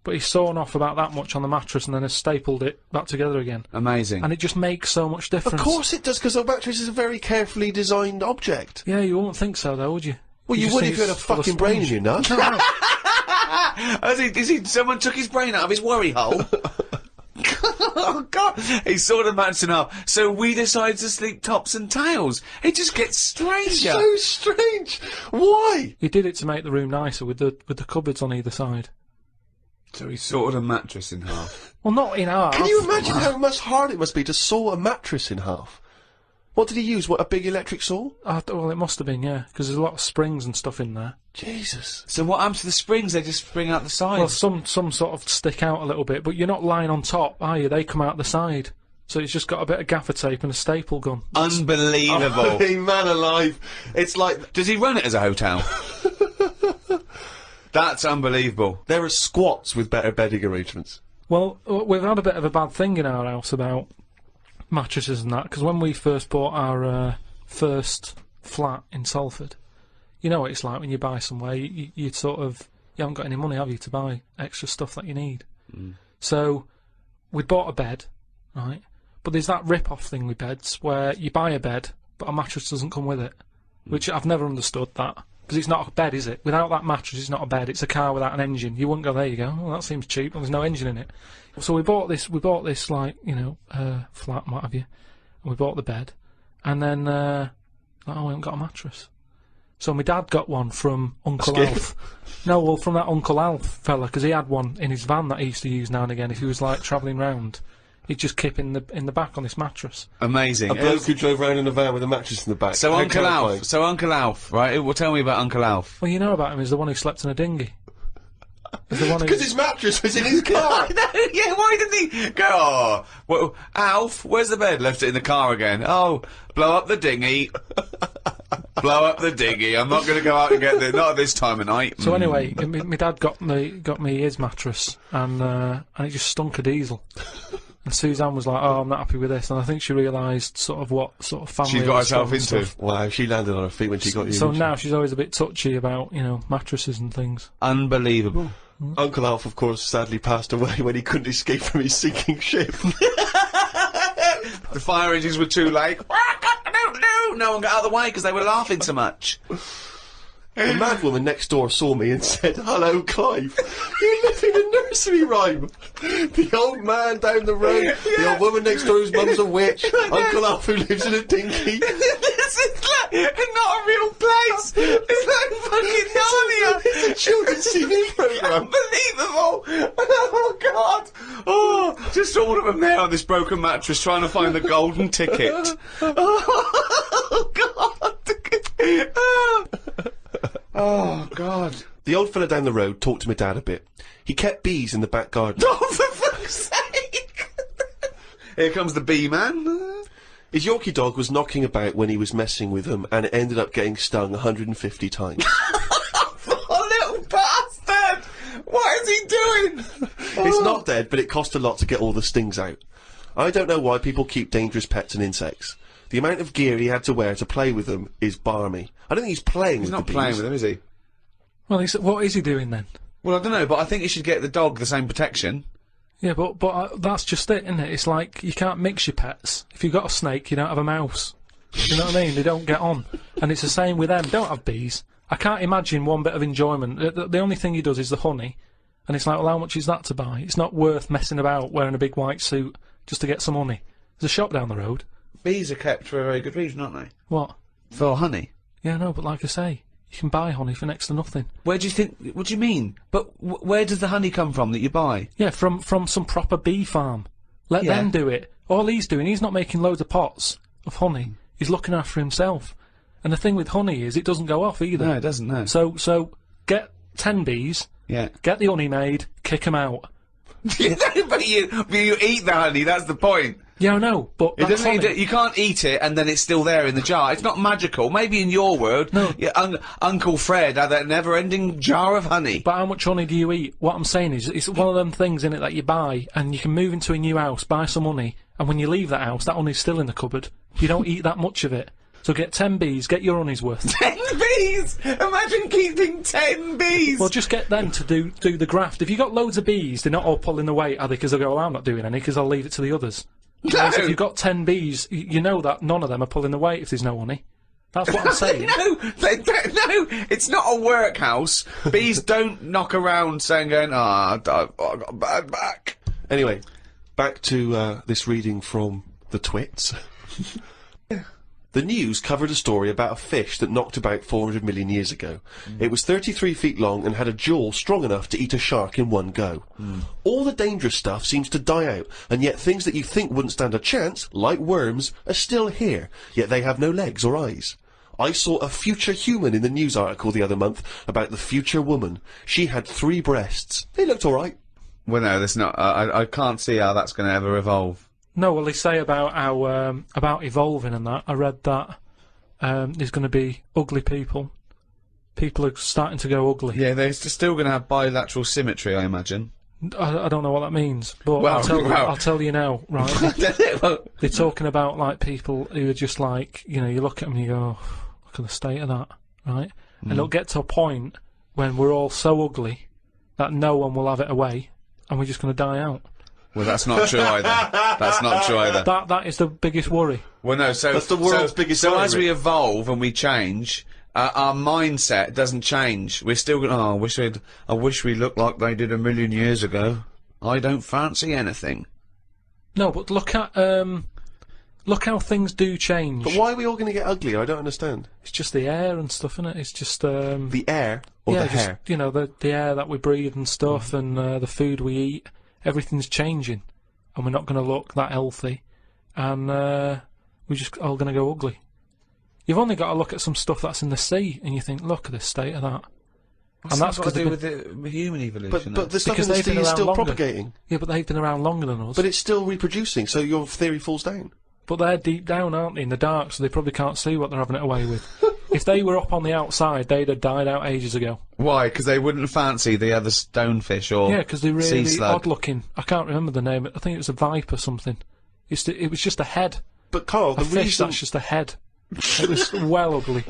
but he's sawn off about that much on the mattress and then has stapled it back together again. Amazing. And it just makes so much difference. Of course it does, because a mattress is a very carefully designed object. Yeah, you wouldn't think so, though, would you? Well, you just would think if you had a it's full of fucking brain in sponge. your nut. No. Someone took his brain out of his worry hole? Oh, God. He sawed the mattress in half. So we decided to sleep tops and tails. It just gets stranger. So strange. Why? He did it to make the room nicer with the cupboards on either side. So he sawed a mattress in half. Well, not in half. Can you imagine how much hard it must be to saw a mattress in half? What did he use? What, a big electric saw? Well, it must have been, yeah, because there's a lot of springs and stuff in there. Jesus. So what happens to the springs? They just spring out the sides. Well, some sort of stick out a little bit, but you're not lying on top, are you? They come out the side. So it's just got a bit of gaffer tape and a staple gun. Unbelievable. Hey, man alive. It's like... Does he run it as a hotel? That's unbelievable. There are squats with better bedding arrangements. Well, we've had a bit of a bad thing in our house about mattresses and that, because when we first bought our first flat in Salford, you know what it's like when you buy somewhere, you sort of, you haven't got any money, have you, to buy extra stuff that you need. So we bought a bed, right, but there's that rip-off thing with beds where you buy a bed but a mattress doesn't come with it, which I've never understood that, because it's not a bed, is it? Without that mattress it's not a bed, it's a car without an engine. You wouldn't go, there you go, well, that seems cheap, well, there's no engine in it. So we bought this like, you know, flat and what have you, and we bought the bed, and then oh, we haven't got a mattress. So my dad got one from Uncle Alf. No, well, from that Uncle Alf fella, because he had one in his van that he used to use now and again if he was like travelling round. He'd just keep in the back on this mattress. Amazing. A bloke who drove around in a van with a mattress in the back. So How Uncle terrifying. Alf. So Uncle Alf, right? Well, tell me about Uncle Alf. Well, you know about him, he's the one who slept in a dinghy. He's the one who... Because his mattress was in his car. Yeah, why didn't he go, oh, well, Alf, where's the bed? Left it in the car again. Oh, blow up the dinghy. Blow up the dinghy. I'm not going to go out and get there. Not at this time of night. So anyway, my dad got me his mattress, and it just stunk of diesel. And Suzanne was like, "Oh, I'm not happy with this," and I think she realised sort of what sort of family She's got it was herself from and into. stuff. Wow, she landed on her feet when she got you. So now she's always a bit touchy about, you know, mattresses and things. Unbelievable. Uncle Alf, of course, sadly passed away when he couldn't escape from his sinking ship. The fire engines were too late. No one got out of the way because they were laughing so much. The mad woman next door saw me and said, "Hello, Clive. You live in a nursery rhyme. The old man down the road, the old woman next door whose mum's a witch, Uncle Alf who lives in a dinghy." This is like not a real place. It's like fucking Narnia. It's a children's TV programme. Unbelievable. Oh, God. Oh, just all of them there on this broken mattress trying to find the golden ticket. Oh, God. Oh, God. The old fella down the road talked to my dad a bit. He kept bees in the back garden. Oh, for fuck's sake. Here comes the bee man. His Yorkie dog was knocking about when he was messing with them, and it ended up getting stung 150 times. Oh, little bastard. What is he doing? It's not dead, but it cost a lot to get all the stings out. I don't know why people keep dangerous pets and insects. The amount of gear he had to wear to play with them is barmy. I don't think he's playing with He's not the bees. playing with them, is he? Well, what is he doing then? Well, I don't know, but I think you should get the dog the same protection. Yeah, but that's just it, isn't it? It's like you can't mix your pets. If you've got a snake, you don't have a mouse. You know what I mean? They don't get on. And it's the same with them. Don't have bees. I can't imagine one bit of enjoyment. The only thing he does is the honey. And it's like, well, how much is that to buy? It's not worth messing about wearing a big white suit just to get some honey. There's a shop down the road. Bees are kept for a very good reason, aren't they? What? For honey. Yeah, no, but like I say, you can buy honey for next to nothing. Where do you think... What do you mean? But where does the honey come from that you buy? Yeah, from some proper bee farm. Let them do it. All he's doing, he's not making loads of pots of honey. He's looking after himself. And the thing with honey is it doesn't go off either. No, it doesn't, no. So get 10 bees, Yeah. get the honey made, kick them out. but you eat the honey, that's the point. Yeah, I know, but It that's doesn't, honey. you can't eat it and then it's still there in the jar. It's not magical. Maybe in your world, No. yeah, Uncle Fred had that never-ending jar of honey. But how much honey do you eat? What I'm saying is, it's one of them things in it that you buy, and you can move into a new house, buy some honey, and when you leave that house, that honey's still in the cupboard. You don't eat that much of it. So get 10 bees, get your honey's worth. 10 bees! Imagine keeping 10 bees! Well, just get them to do the graft. If you've got loads of bees, they're not all pulling the weight, are they? Because they'll go, well, I'm not doing any, because I'll leave it to the others. Whereas if you've got 10 bees, you know that none of them are pulling the weight if there's no honey. That's what I'm saying. No, no, it's not a workhouse. Bees don't knock around saying, I got a bad back. Anyway, back to this reading from the twits. The news covered a story about a fish that knocked about 400 million years ago. It was 33 feet long and had a jaw strong enough to eat a shark in one go. All the dangerous stuff seems to die out, and yet things that you think wouldn't stand a chance, like worms, are still here, yet they have no legs or eyes. I saw a future human in the news article the other month about the future woman. She had 3 breasts. They looked alright. Well, no, that's not. I can't see how that's going to ever evolve. No, well, they say about how about evolving and that. I read that there's going to be ugly people. People are starting to go ugly. Yeah, they're still going to have bilateral symmetry, I imagine. I don't know what that means, but Well, I'll tell you now, right? They're talking about like people who are just like, you look at them and you go, oh, look at the state of that, right? And it'll get to a point when we're all so ugly that no one will have it away, and we're just going to die out. Well, that's not true either. That's not true either. That is the biggest worry. Well, no, so That's the world's biggest So worry, as we Rick. evolve and we change, our mindset doesn't change. We're still going. Oh, I wish we looked like they did a million years ago. I don't fancy anything. No, but look at look how things do change. But why are we all going to get ugly? I don't understand. It's just the air and stuff, isn't it? It's just The air or the just, hair? the air that we breathe and stuff, and the food we eat. Everything's changing, and we're not going to look that healthy, and we're just all going to go ugly. You've only got to look at some stuff that's in the sea, and you think, look at the state of that. What's and that's got to because do with human evolution. But the stuff Because in the they've been sea is around still longer. propagating. Yeah, but they've been around longer than us. But it's still reproducing, so your theory falls down. But they're deep down, aren't they, in the dark, so they probably can't see what they're having it away with. If they were up on the outside, they'd have died out ages ago. Why? Because they wouldn't fancy the other stonefish or Yeah, because they're sea really slug. odd-looking. I can't remember the name. I think it was a viper or something. It was just a head. But Carl, the A fish reason... that's just a head. It was well ugly.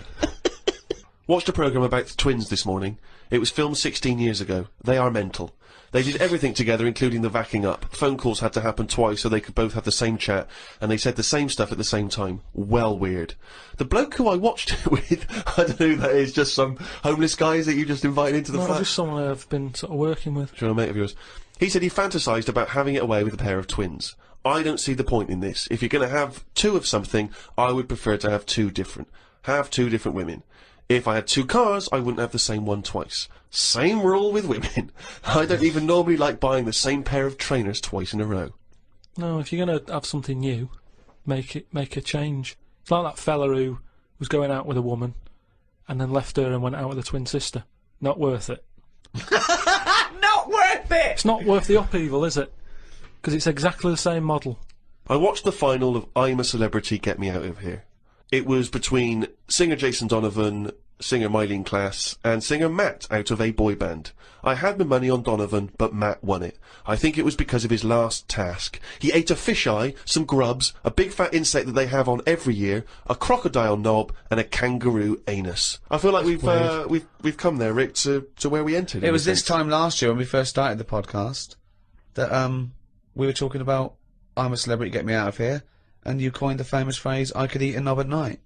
Watched a programme about twins this morning. It was filmed 16 years ago. They are mental. They did everything together, including the vacking up. Phone calls had to happen twice so they could both have the same chat, and they said the same stuff at the same time. Well weird. The bloke who I watched it with, I don't know who that is, just some homeless guys that you just invited into the No, flat? just someone I've been sort of working with. Sure, a mate of yours. He said he fantasised about having it away with a pair of twins. I don't see the point in this. If you're going to have 2 of something, I would prefer to have 2 different. Have 2 different women. If I had 2 cars, I wouldn't have the same one twice. Same rule with women. I don't even normally like buying the same pair of trainers twice in a row. No, if you're going to have something new, make a change. It's like that fella who was going out with a woman and then left her and went out with a twin sister. Not worth it. Not worth it! It's not worth the upheaval, is it? Because it's exactly the same model. I watched the final of I'm a Celebrity, Get Me Out of Here. It was between singer Jason Donovan, singer Mylene Klass, and singer Matt out of a boy band. I had my money on Donovan, but Matt won it. I think it was because of his last task. He ate a fisheye, some grubs, a big fat insect that they have on every year, a crocodile knob, and a kangaroo anus. I feel like we've come there, Rick, to where we entered. It was this time last year when we first started the podcast that we were talking about I'm a Celebrity, Get Me Out of Here, and you coined the famous phrase I could eat a knob at night.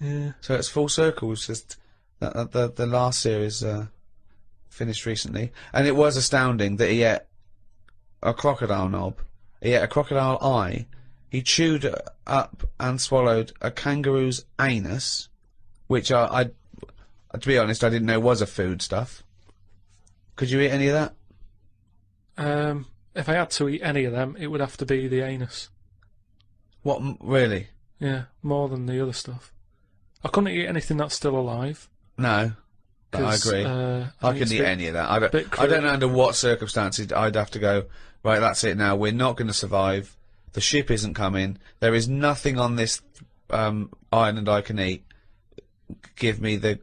Yeah. So it's full circle. It's just that the last series finished recently, and it was astounding that he ate a crocodile knob, he ate a crocodile eye, he chewed up and swallowed a kangaroo's anus, which I to be honest, I didn't know was a food stuff. Could you eat any of that? If I had to eat any of them, it would have to be the anus. What, really? Yeah, more than the other stuff. I couldn't eat anything that's still alive. No. I agree. I couldn't eat any of that. I don't know under what circumstances I'd have to go, right, that's it now, we're not going to survive, the ship isn't coming, there is nothing on this island I can eat, give me the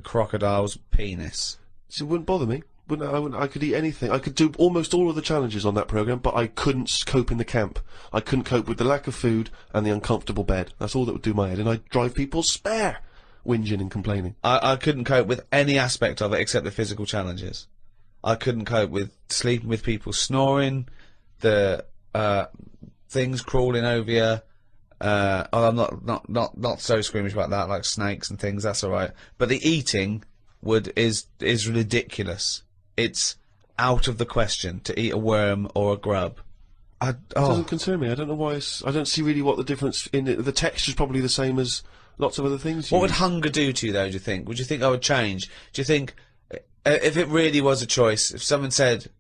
crocodile's penis. So it wouldn't bother me. I could eat anything. I could do almost all of the challenges on that programme, but I couldn't cope in the camp. I couldn't cope with the lack of food and the uncomfortable bed. That's all that would do my head, and I'd drive people spare, whinging and complaining. I couldn't cope with any aspect of it except the physical challenges. I couldn't cope with sleeping with people snoring, the things crawling over you. I'm not so squeamish about that, like snakes and things. That's all right. But the eating is ridiculous. It's out of the question to eat a worm or a grub. It doesn't concern me. I don't know why. I don't see really what the difference in it. The texture's probably the same as lots of other things. What would hunger do to you, though? Do you think? Would you think I would change? Do you think if it really was a choice, if someone said,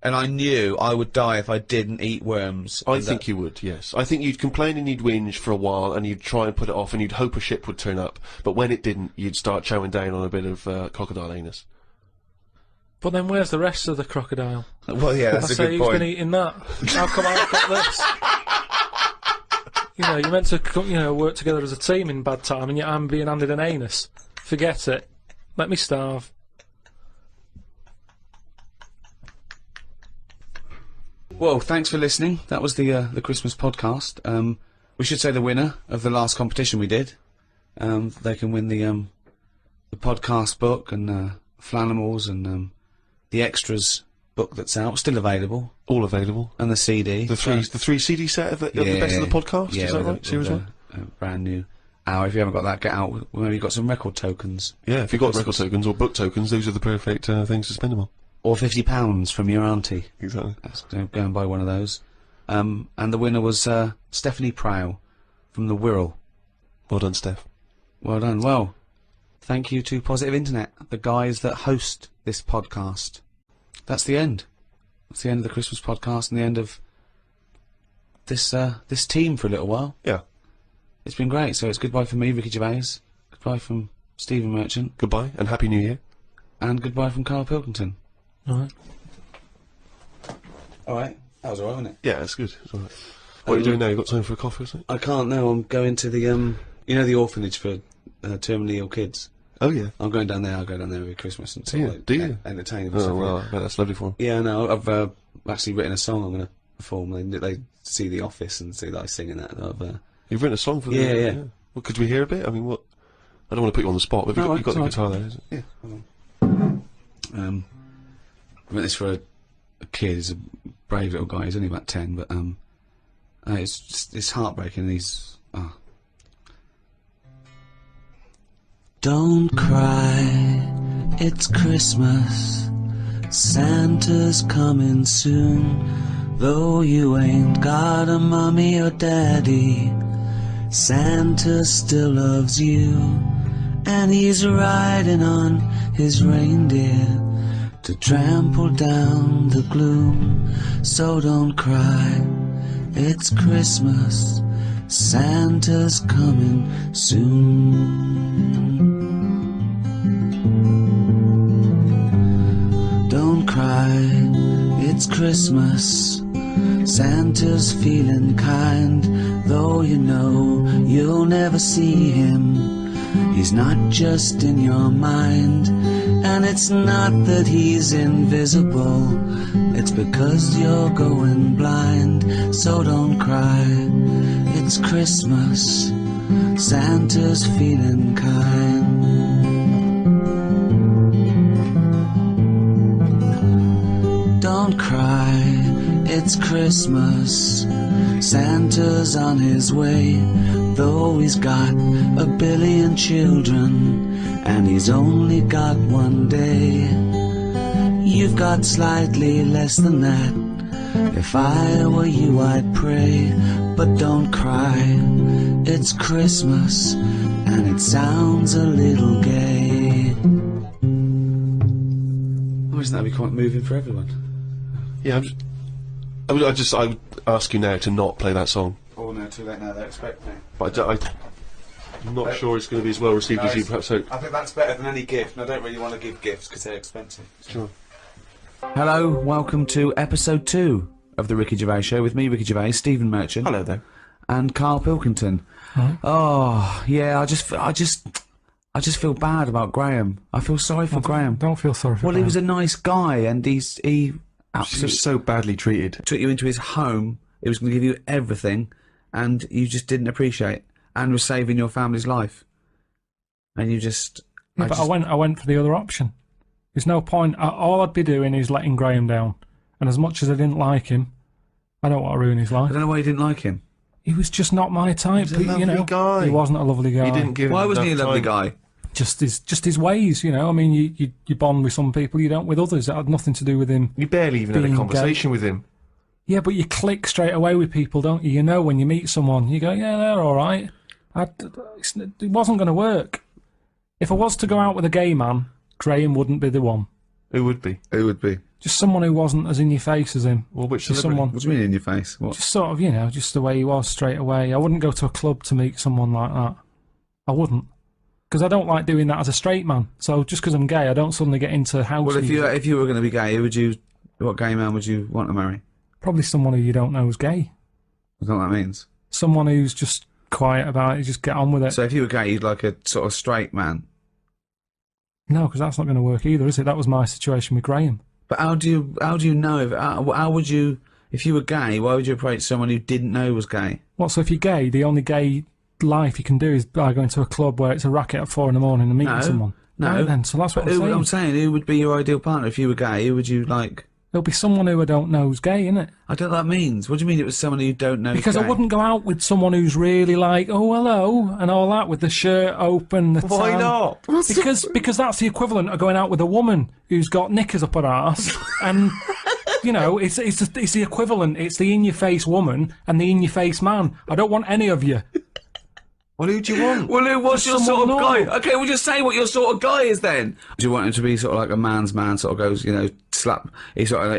and I knew I would die if I didn't eat worms? I think you would. Yes, I think you'd complain and you'd whinge for a while, and you'd try and put it off, and you'd hope a ship would turn up. But when it didn't, you'd start chowing down on a bit of crocodile anus. But then where's the rest of the crocodile? Well, yeah, that's a good who's point. been eating that? How come I've got this? You know, you're meant to work together as a team in bad time, and yet I'm being handed an anus. Forget it. Let me starve. Well, thanks for listening. That was the Christmas podcast. We should say the winner of the last competition we did. They can win the podcast book and Flanimals and the extras book that's out, still available. All available. And the CD. The three CD set of the best of the podcast. Yeah, is that right? Series 1. Brand new hour. If you haven't got that, get out. Maybe you've got some record tokens. Yeah, if you've got record tokens or book tokens, those are the perfect things to spend them on. Or £50 from your auntie. Exactly. Go and buy one of those. And the winner was Stephanie Prow from the Wirral. Well done, Steph. Well done. Well, thank you to Positive Internet, the guys that host this podcast. That's the end. That's the end of the Christmas podcast and the end of this team for a little while. Yeah. It's been great. So it's goodbye from me, Ricky Gervais. Goodbye from Stephen Merchant. Goodbye and Happy New Year. And goodbye from Karl Pilkington. Alright. Alright. That was alright, wasn't it? Yeah, it's good. It's all right. What are you doing now? You got time for a coffee or something? I can't now. I'm going to the the orphanage for terminally ill kids. Oh yeah. I'm going down there. I'll go down there every Christmas and sort of do you? entertain them. Oh well, I bet that's lovely for them. Yeah, no, I've actually written a song. I'm going to perform. They see The Office and see that I sing in that. You've written a song for them? Yeah. Well, could we hear a bit? I mean, what? I don't want to put you on the spot, but you've got the guitar there, is it? Yeah. Hold on. I wrote this for a kid. He's a brave little guy. He's only about 10, but it's heartbreaking. He's Don't cry, it's Christmas, Santa's coming soon. Though you ain't got a mommy or daddy, Santa still loves you. And he's riding on his reindeer to trample down the gloom. So don't cry, it's Christmas, Santa's coming soon. Don't cry, it's Christmas, Santa's feeling kind. Though you know you'll never see him, he's not just in your mind. And it's not that he's invisible, it's because you're going blind. So don't cry, it's Christmas, Santa's feeling kind. Don't cry, it's Christmas, Santa's on his way. Though he's got a billion children, and he's only got one day. You've got slightly less than that. If I were you, I'd pray. But don't cry, it's Christmas, and it sounds a little gay. Oh, isn't that be quite moving for everyone? Yeah, I would ask you now to not play that song. Oh no, too late now, they expect me. But I'm not sure it's going to be as well received as you perhaps hope. I think that's better than any gift, and I don't really want to give gifts because they're expensive. Sure. Hello, welcome to episode 2 of the Ricky Gervais Show with me, Ricky Gervais, Stephen Merchant. Hello there. And KARL Pilkington. Oh, yeah, I just feel bad about Graham. I feel sorry for Graham. Don't feel sorry for Well, Graham. he was a nice guy, and he She absolutely was so badly treated. took you into his home. He was going to give you everything, and you just didn't appreciate, and was saving your family's life. And you just... Yeah, but I went for the other option. There's no point. All I'd be doing is letting Graham down. And as much as I didn't like him, I don't want to ruin his I life. don't know why you didn't like him. He was just not my type. He was a lovely you know, guy. He wasn't a lovely guy. You didn't give Why him wasn't he a enough lovely time. guy? Just his ways, you know. I mean, you bond with some people, you don't with others. It had nothing to do with him. You barely even had a Being conversation with him. Yeah, but you click straight away with people, don't you? You know when you meet someone, you go, yeah, they're all right. It wasn't going to work. If I was to go out with a gay man, Graham wouldn't be the one. Who would be? Who would be? Just someone who wasn't as in your face as him. Well, which Just celebrity? someone, What do you mean in your face? What? just sort of, you know, just the way he was straight away. I wouldn't go to a club to meet someone like that. I wouldn't. Because I don't like doing that as a straight man. So just because I'm gay, I don't suddenly get into house Well, music. if you were going to be gay, what gay man would you want to marry? Probably someone who you don't know is gay. I don't know what that means. Someone who's just quiet about it, just get on with it. So if you were gay, you'd like a sort of straight man. No, because that's not going to work either, is it? That was my situation with Graham. But how do you know if how would you, if you were gay, why would you approach someone who didn't know was gay? Well, so if you're gay, the only gay life you can do is by going to a club where it's a racket at 4 in the morning and meeting No, someone. no. Right then, so that's what But I'm I'm saying. saying, who would be your ideal partner if you were gay? Who would you like? There'll be someone who I don't know who's gay, innit? I don't know what that means. What do you mean it was someone who you don't know? Because is I gay? wouldn't go out with someone who's really like, oh, hello, and all that, with the shirt open. The Why tan. not? Because that's the equivalent of going out with a woman who's got knickers up her arse, and you know, it's the equivalent. It's the in-your-face woman and the in-your-face man. I don't want any of you. Well, who do you want? Well, what's your someone sort of normal. guy? Okay, well, just say what your sort of guy is then. Do you want him to be sort of like a man's man, sort of goes, you know, slap, he sort of,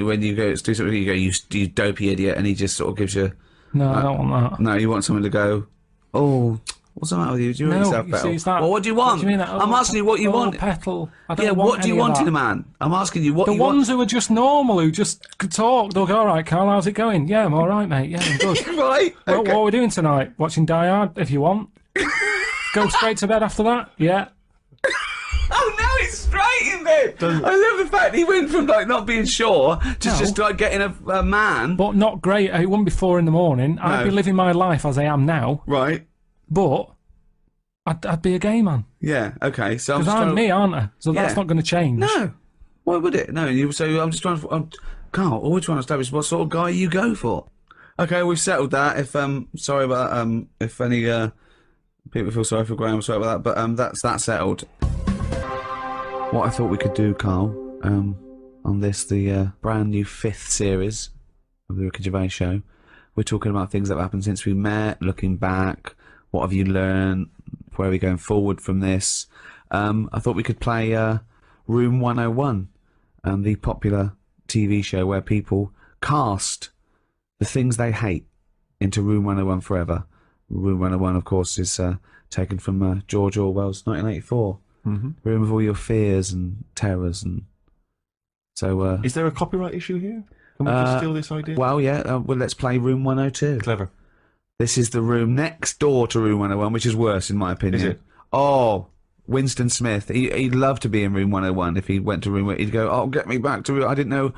when you go to do something, you go, you dopey idiot, and he just sort of gives you, No, I don't want that. no, you want someone to go, oh, what's the matter with you? Do you want yourself you better? see, it's that. Well, what do you want? What do you mean? I'm asking you what you want. Petal. I don't Yeah, want what do you any of want that. in a man? I'm asking you what The you ones want. who are just normal, who just could talk, they'll go, all right, Carl, how's it going? Yeah, I'm all right, mate. Yeah, I'm good. Right? What are we doing tonight? Watching Die Hard, if you want. Go straight to bed after that? Yeah. Oh no, it's straight in bed. I love the fact he went from like not being sure to No. just like getting a man. But not great. It wouldn't be 4 in the morning. I'd No. be living my life as I am now, Right? but I'd be a gay man. Yeah. Okay. So I'm Because just I'm trying me, aren't I? So that's Yeah. not going to change. No. Why would it? No. So I'm just trying to. Carl, all we're trying to establish what sort of guy you go for. Okay, we've settled that. If sorry about that. If any people feel sorry for Graham, sorry about that. But that's settled. What I thought we could do, Carl, on the brand new 5th series of the Ricky Gervais Show, we're talking about things that have happened since we met, looking back, what have you learned, where are we going forward from this. I thought we could play Room 101, the popular TV show where people cast the things they hate into Room 101 forever. Room 101, of course, is taken from George Orwell's 1984. Mm-hmm. Room of all your fears and terrors, and so. Is there a copyright issue here? Can we just steal this idea? Well, yeah. Well, let's play Room 102. Clever. This is the room next door to Room 101, which is worse, in my opinion. Is it? Oh, Winston Smith. He'd love to be in Room 101 if he went to Room. He'd go, "Oh, get me back to Room. I didn't know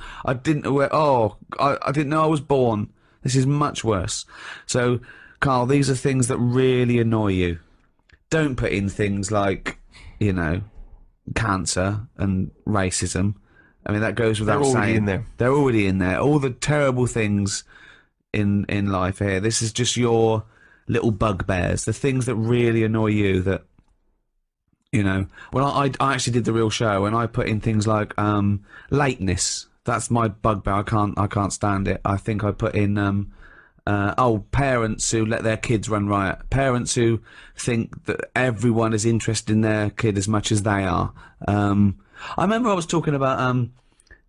where. Oh, I didn't know I was born. This is much worse." So, Carl, these are things that really annoy you. Don't put in things like, you know, cancer and racism. I mean, that goes without saying. They're already in there. They're already in there. All the terrible things in life here. This is just your little bugbears, the things that really annoy you. That, you know, well, I actually did the real show, and I put in things like lateness. That's my bugbear. I can't stand it. I think I put in parents who let their kids run riot. Parents who think that everyone is interested in their kid as much as they are. I remember I was talking about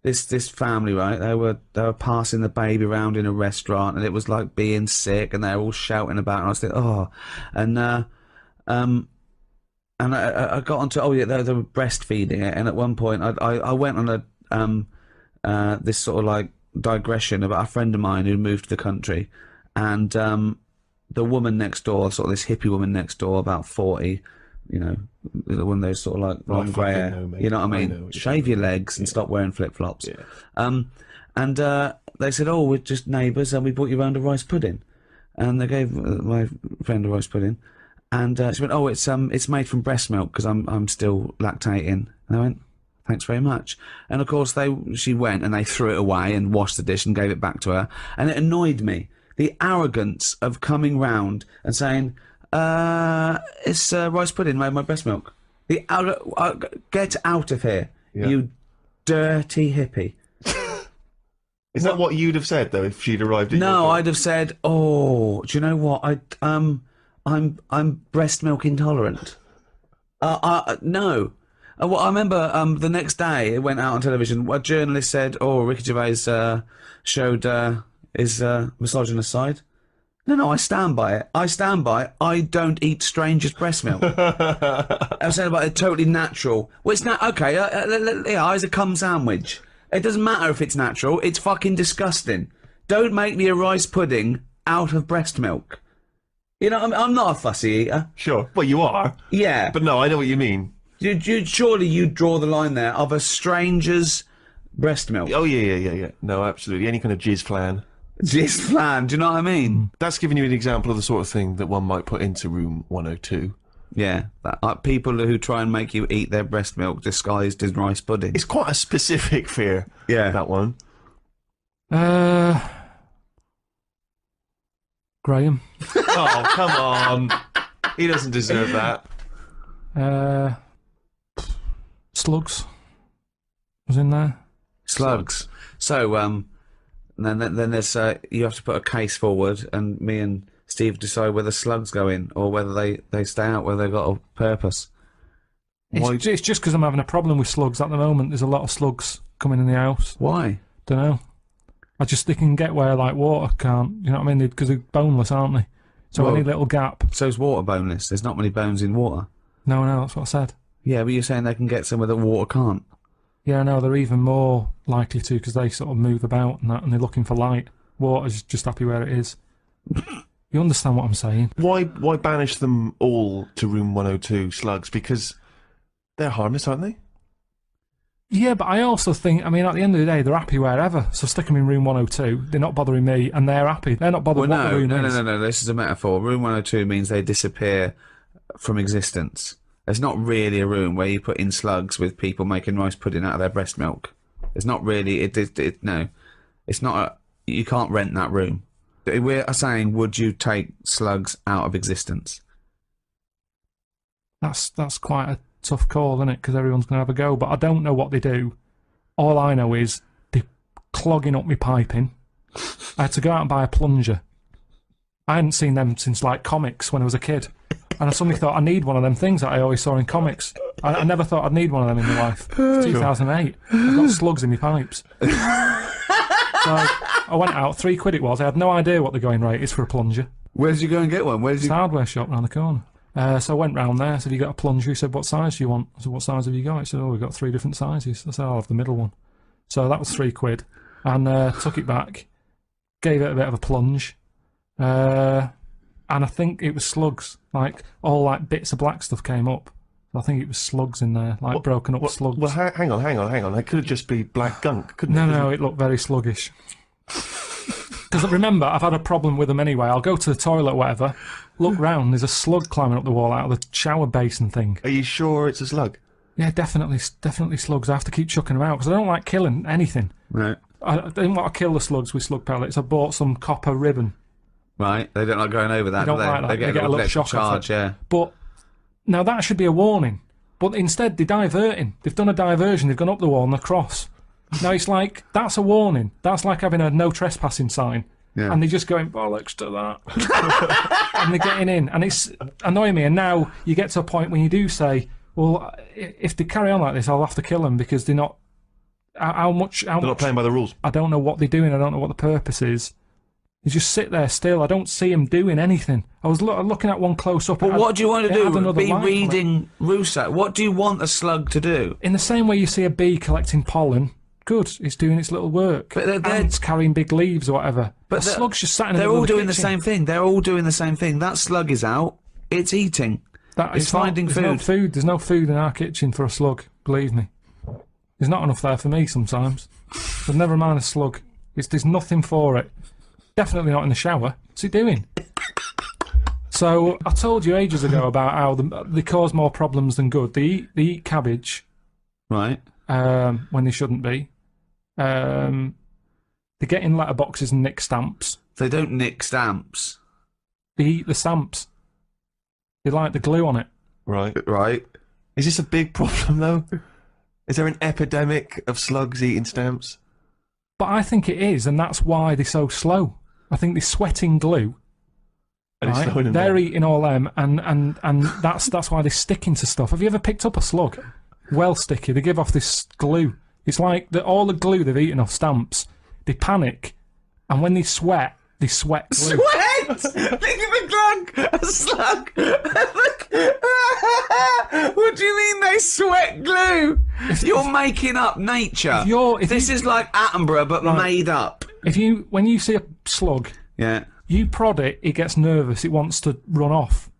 this family, right? They were passing the baby around in a restaurant, and it was like being sick, and they were all shouting about it, and I was thinking, oh, and and I got onto they were breastfeeding it, and at one point I went on a this sort of like digression about a friend of mine who moved to the country, and the woman next door, sort of this hippie woman next door, about 40, you know, one of those sort of like long grey hair, you know what I mean? Shave your legs and stop wearing flip flops. Yeah. And they said, "Oh, we're just neighbours, and we brought you round a rice pudding," and they gave my friend a rice pudding. And she went, "Oh, it's made from breast milk because I'm still lactating." And I went, "Thanks very much." And of course she went and they threw it away and washed the dish and gave it back to her. And it annoyed me, the arrogance of coming round and saying, "It's rice pudding made with breast milk." Get out of here, you dirty hippie. Is that what you'd have said though if she'd arrived at your No, door? I'd have said, "Oh, do you know what? I'm breast milk intolerant." No. Well, I remember the next day it went out on television. A journalist said, "Oh, Ricky Gervais showed his misogynist side." No, I stand by it. I stand by it. I don't eat strangers' breast milk. I'm saying about it totally natural. Well, it's not okay. Yeah, it's a cum sandwich. It doesn't matter if it's natural. It's fucking disgusting. Don't make me a rice pudding out of breast milk. You know, I'm not a fussy eater. Sure. Well, you are. Yeah. But no, I know what you mean. Surely you'd draw the line there of a stranger's breast milk. Oh, yeah. No, absolutely. Any kind of jizz flan. Jizz flan, do you know what I mean? That's giving you an example of the sort of thing that one might put into room 102. Yeah. People who try and make you eat their breast milk disguised as rice pudding. It's quite a specific fear, that one. Graham. Oh, come on. He doesn't deserve that. Slugs was in there. Slugs. So, then there's you have to put a case forward, and me and Steve decide whether slugs go in or whether they stay out, whether they've got a purpose. It's just because I'm having a problem with slugs at the moment. There's a lot of slugs coming in the house. Why? Don't know. They can get where like water can't. You know what I mean? Because they're boneless, aren't they? So any little gap. So's water boneless. There's not many bones in water. No, that's what I said. Yeah, but you're saying they can get somewhere that water can't. Yeah, no, they're even more likely to because they sort of move about and that, and they're looking for light. Water's just happy where it is. You understand what I'm saying? Why banish them all to room 102, slugs? Because they're harmless, aren't they? Yeah, but I also think, I mean, at the end of the day, they're happy wherever. So stick them in room 102. They're not bothering me, and they're happy. They're not bothered what the room is. No. This is a metaphor. Room 102 means they disappear from existence. There's not really a room where you put in slugs with people making rice pudding out of their breast milk. It's not really. No, it's not. You can't rent that room. We're saying, would you take slugs out of existence? That's quite a tough call, isn't it? Because everyone's going to have a go. But I don't know what they do. All I know is they're clogging up my piping. I had to go out and buy a plunger. I hadn't seen them since like comics when I was a kid. And I suddenly thought I need one of them things that I always saw in comics. I never thought I'd need one of them in my life. 2008. I've got slugs in my pipes. So I went out, £3 it was. I had no idea what the going rate is for a plunger. Where did you go and get one? It's a hardware shop round the corner. So I went round there, said, "You got a plunger?" He said, "What size do you want?" I said, "What size have you got?" He said, "Oh, we've got 3 different sizes." I said, "I'll have the middle one." So that was £3. And took it back, gave it a bit of a plunge. And I think it was slugs. Like, all like bits of black stuff came up. I think it was slugs in there, like broken up slugs. Well, hang on. They could just be black gunk, couldn't it? No, it looked very sluggish. Because remember, I've had a problem with them anyway. I'll go to the toilet or whatever, look round, there's a slug climbing up the wall out of the shower basin thing. Are you sure it's a slug? Yeah, definitely slugs. I have to keep chucking them out because I don't like killing anything. Right. I didn't want to kill the slugs with slug pellets. I bought some copper ribbon. Right. They don't like going over that, They don't do they? like that. They get a little shock charge, yeah. But now that should be a warning. But instead, they're diverting. They've done a diversion. They've gone up the wall and across. Now it's like, that's a warning. That's like having a no trespassing sign. Yeah. And they're just going, bollocks to that. And they're getting in. And it's annoying me. And now you get to a point when you do say, well, if they carry on like this, I'll have to kill them because they're not... They're not playing by the rules. I don't know what they're doing. I don't know what the purpose is. They just sit there still. I don't see them doing anything. I was looking at one close up. But what do you want to do? Be light on it. reading Rousseau? What do you want a slug to do? In the same way you see a bee collecting pollen, good, it's doing its little work. But ants carrying big leaves or whatever. But a slug's just sat in the They're middle all of the doing the kitchen. same thing. They're all doing the same thing. That slug is out. It's eating. It's finding there's no food. food. There's no food in our kitchen for a slug, believe me. There's not enough there for me sometimes. But never mind a slug. There's nothing for it. Definitely not in the shower. What's it doing? So, I told you ages ago about how they cause more problems than good. They eat cabbage Right. when they shouldn't be. They get in letterboxes and nick stamps. They don't nick stamps. They eat the stamps. They like the glue on it. Right. Right. Is this a big problem, though? Is there an epidemic of slugs eating stamps? But I think it is, and that's why they're so slow. I think they're sweating glue. And it's Right? slowing them They're down. eating all them, and that's why they're sticking to stuff. Have you ever picked up a slug? Well sticky. They give off this glue. It's like all the glue they've eaten off stamps. They panic, and when they sweat glue. Sweat! Think of a slug! What do you mean they sweat glue? You're making up nature. This is like Attenborough, but made up. When you see a slug, Yeah. you prod it, it gets nervous, it wants to run off.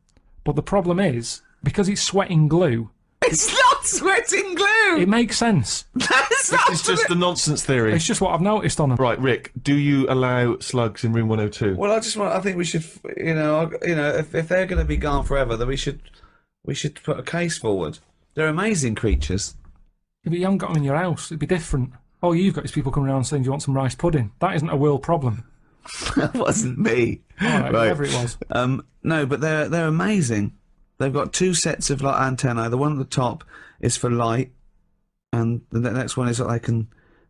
But the problem is, because it's sweating glue, It's not sweating glue! it makes sense. That's It's just the nonsense theory. It's just what I've noticed on them. Right, Rick, do you allow slugs in room 102? Well, I think we should, if they're going to be gone forever, then we should put a case forward. They're amazing creatures. If you haven't got them in your house, it'd be different. All you've got is people coming around saying, do you want some rice pudding? That isn't a world problem. That wasn't me. All right, whatever it was. No, but they're amazing. They've got two sets of like antennae. The one at the top is for light, and the next one is that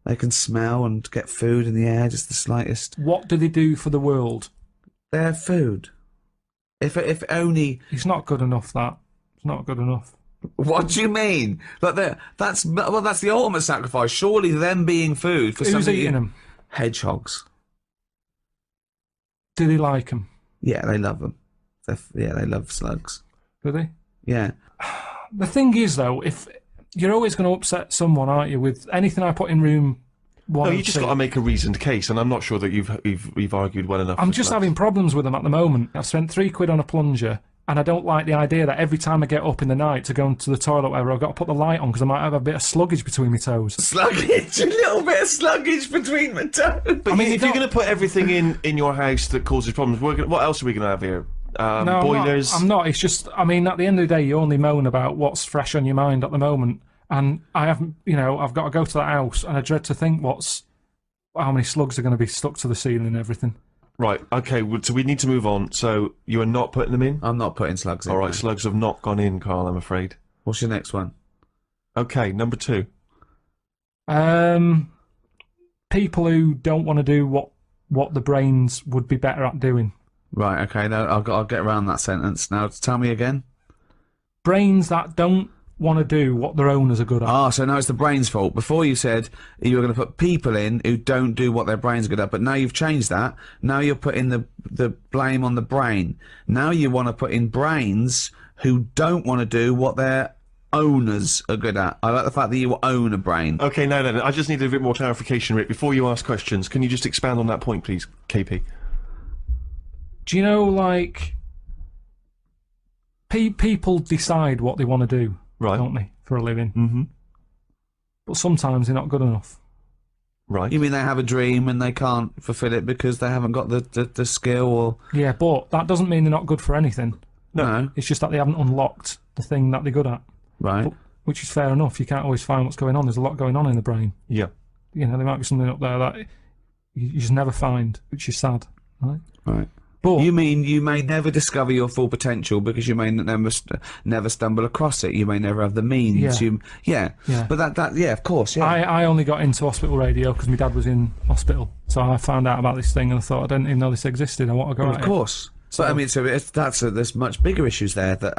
they can smell and get food in the air, just the slightest. What do they do for the world? They're food. If only. It's not good enough, that. It's not good enough. What do you mean? Like that's the ultimate sacrifice. Surely them being food for Who's something. eating them? Hedgehogs. Do they like them? Yeah, they love them. They love slugs. Do they? Yeah. The thing is, though, if you're always going to upset someone, aren't you, with anything I put in room one No, or you just two? got to make a reasoned case, and I'm not sure that you've argued well enough. I'm for just slugs. having problems with them at the moment. I've spent £3 on a plunger, and I don't like the idea that every time I get up in the night to go into the toilet or whatever, I've got to put the light on because I might have a bit of sluggage between my toes. Sluggage, a little bit of sluggage between my toes. But I mean, if you're going to put everything in your house that causes problems, what else are we going to have here? No, boilers. I'm not. It's just, I mean, at the end of the day, you only moan about what's fresh on your mind at the moment. And I haven't, I've got to go to that house, and I dread to think how many slugs are going to be stuck to the ceiling and everything. Right. Okay. So we need to move on. So you are not putting them in. I'm not putting slugs in. All right. no. Slugs have not gone in, Carl. I'm afraid. What's your next one? Okay. Number 2. People who don't want to do what the brains would be better at doing. Right. Okay. No, I'll get around that sentence. Now, tell me again. Brains that don't want to do what their owners are good at. Ah, so now it's the brain's fault. Before you said you were going to put people in who don't do what their brain's good at, but now you've changed that. Now you're putting the blame on the brain. Now you want to put in brains who don't want to do what their owners are good at. I like the fact that you own a brain. Okay. No. I just need a bit more clarification, Rick. Before you ask questions, can you just expand on that point, please, KP? Do you know, like, people decide what they want to do, Right. don't they, for a living? Mm-hmm. But sometimes they're not good enough. Right. You mean they have a dream and they can't fulfill it because they haven't got the skill or... Yeah, but that doesn't mean they're not good for anything. No. It's just that they haven't unlocked the thing that they're good at, Right. which is fair enough. You can't always find what's going on. There's a lot going on in the brain. Yeah. There might be something up there that you just never find, which is sad. Right? Right. But You mean you may never discover your full potential because you may never stumble across it. You may never have the means. Yeah. Yeah. But that of course, yeah. I only got into hospital radio because my dad was in hospital. So I found out about this thing and I thought, I didn't even know this existed. I want to go Well, at of it. course. But I mean, there's much bigger issues there that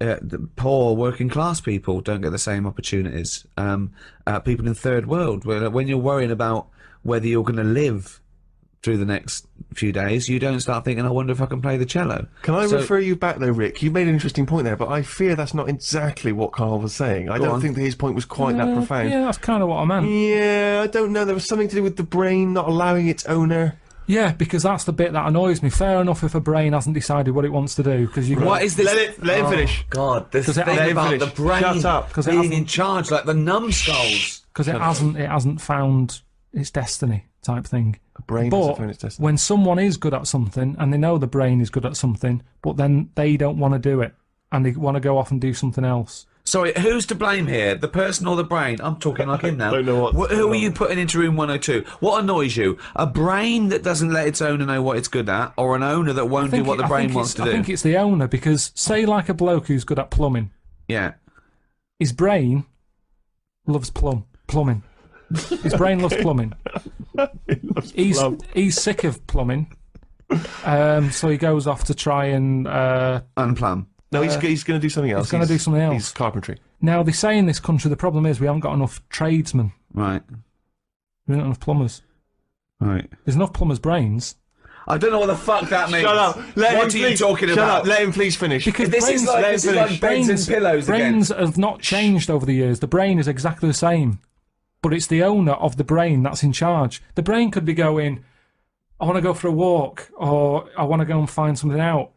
the poor working class people don't get the same opportunities. People in third world, when you're worrying about whether you're going to live through the next few days, you don't start thinking, I wonder if I can play the cello. Can I refer you back though, Rick? You made an interesting point there, but I fear that's not exactly what Carl was saying. I don't think that his point was quite that profound. Yeah, that's kind of what I meant. Yeah, I don't know. There was something to do with the brain not allowing its owner. Yeah, because that's the bit that annoys me. Fair enough if a brain hasn't decided what it wants to do, because you. What is this? Let him finish. God, this thing let him about finish. the brain Shut up, 'cause it being hasn't- in charge, like the numbskulls. Because it hasn't found its destiny, type thing. A brain But doesn't find its destiny. when someone is good at something, and they know the brain is good at something, but then they don't want to do it, and they want to go off and do something else. Sorry, who's to blame here? The person or the brain? I'm talking like him now. Don't know what- Who are you putting into room 102? What annoys you? A brain that doesn't let its owner know what it's good at, or an owner that won't do what the brain wants to I do? think it's the owner, because say like a bloke who's good at plumbing, Yeah. his brain loves plumbing. His brain loves plumbing. He's sick of plumbing, so he goes off to try and. Unplumb. No, he's going to do something else. He's gonna do something else. He's carpentry. Now they say in this country the problem is we haven't got enough tradesmen. Right. We haven't got enough plumbers. Right. There's enough plumbers' brains. I don't know what the fuck that means. Shut up. What are you talking Shut about? up. Let him please finish. Because This is like beds and pillows again. brains have not changed over the years. The brain is exactly the same, but it's the owner of the brain that's in charge. The brain could be going, I want to go for a walk, or I want to go and find something out.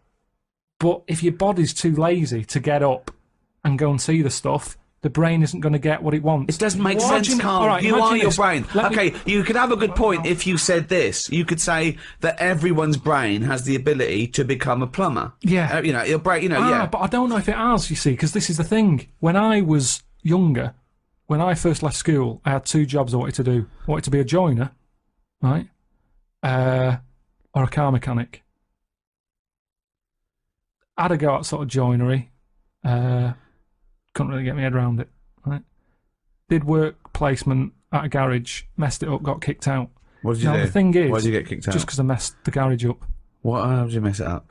But if your body's too lazy to get up and go and see the stuff, the brain isn't going to get what it wants. It doesn't make Imagine- sense, Carl. all right, you imagine are your this. brain. Let me- Okay, you could have a good point if you said this. You could say that everyone's brain has the ability to become a plumber. Yeah. You know, your brain, you know, yeah. But I don't know if it has, you see, because this is the thing. When I was younger, when I first left school, I had two jobs I wanted to do. I wanted to be a joiner, right? Or a car mechanic. I had a go at sort of joinery. Couldn't really get my head around it, right? Did work placement at a garage, messed it up, got kicked out. What did you Now, do? the thing is, Why did you get kicked out? just because I messed the garage up. What? How did you mess it up?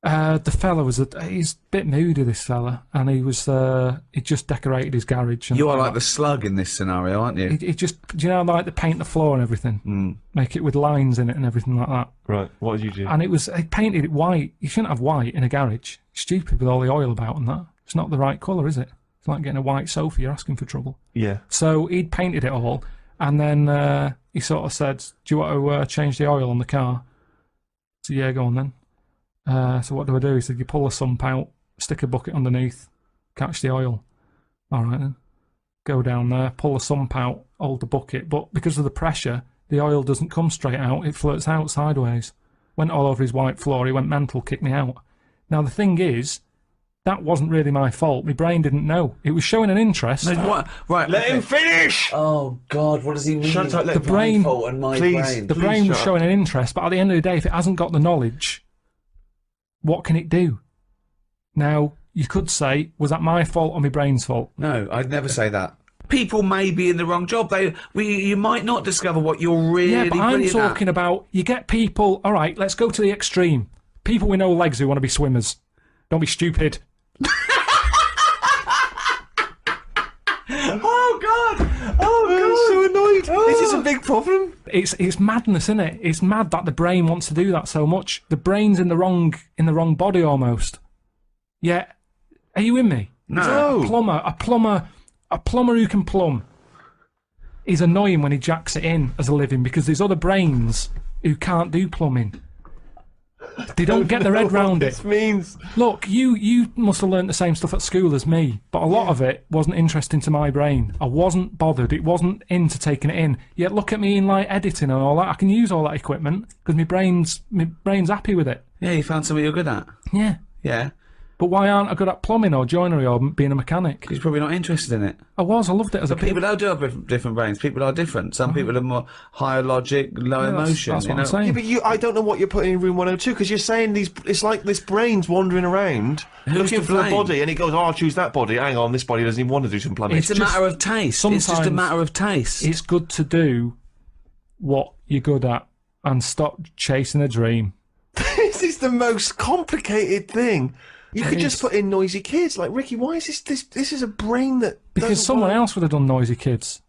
The fella was he's a bit moody, this fella, and he just decorated his garage. And You are like the slug in this scenario, aren't you? He just, do you know, like the paint the floor and everything, make it with lines in it and everything like that. Right, what did you do? And he painted it white. You shouldn't have white in a garage. Stupid with all the oil about and that. It's not the right colour, is it? It's like getting a white sofa. You're asking for trouble. Yeah. So he'd painted it all, and then he sort of said, "Do you want to change the oil on the car?" So yeah, go on then. So what do I do? He said, you pull a sump out, stick a bucket underneath, catch the oil. All right then. Go down there, pull the sump out, hold the bucket, but because of the pressure, the oil doesn't come straight out, it flirts out sideways. Went all over his white floor, he went mental, kicked me out. Now the thing is, that wasn't really my fault. My brain didn't know. It was showing an interest. No, what? Right. Let him finish! Oh God, what does he mean? Shut up, let The brain- fault and my Please. brain. The brain was shut showing an interest, but at the end of the day, if it hasn't got the knowledge, what can it do? Now, you could say, was that my fault or my brain's fault? No, I'd never say that. People may be in the wrong job. You might not discover what you're really Yeah, but I'm brilliant at. talking about, you get people, all right, let's go to the extreme. People with no legs who want to be swimmers. Don't be stupid. Oh God! I'm so annoyed. This is a big problem. It's madness, isn't it? It's mad that the brain wants to do that so much. The brain's in the wrong body almost. Yeah, are you with me? No. A plumber who can plumb is annoying when he jacks it in as a living, because there's other brains who can't do plumbing. They don't get their head round it. This means Look, you must have learnt the same stuff at school as me, but a lot of it wasn't interesting to my brain. I wasn't bothered. It wasn't into taking it in. Yet look at me in like editing and all that. I can use all that equipment because my brain's happy with it. Yeah, you found something you're good at. Yeah. Yeah. But why aren't I good at plumbing or joinery or being a mechanic? He's probably not interested in it. I loved it as a But kid. people do have different brains. People are different. Some people are more higher logic, lower emotion. That's you what know? I'm saying. yeah, but I don't know what you're putting in room 102 because you're saying it's like this brain's wandering around Who's looking to for a blame? body, and it goes, "Oh, I'll choose that body." Hang on, this body doesn't even want to do some plumbing. It's a just- matter of taste. It's just a sometimes matter of taste. It's good to do what you're good at and stop chasing a dream. This is the most complicated thing. You could just is. put in noisy kids. Like, Ricky, why is this is a brain that Because doesn't someone work. else would have done noisy kids.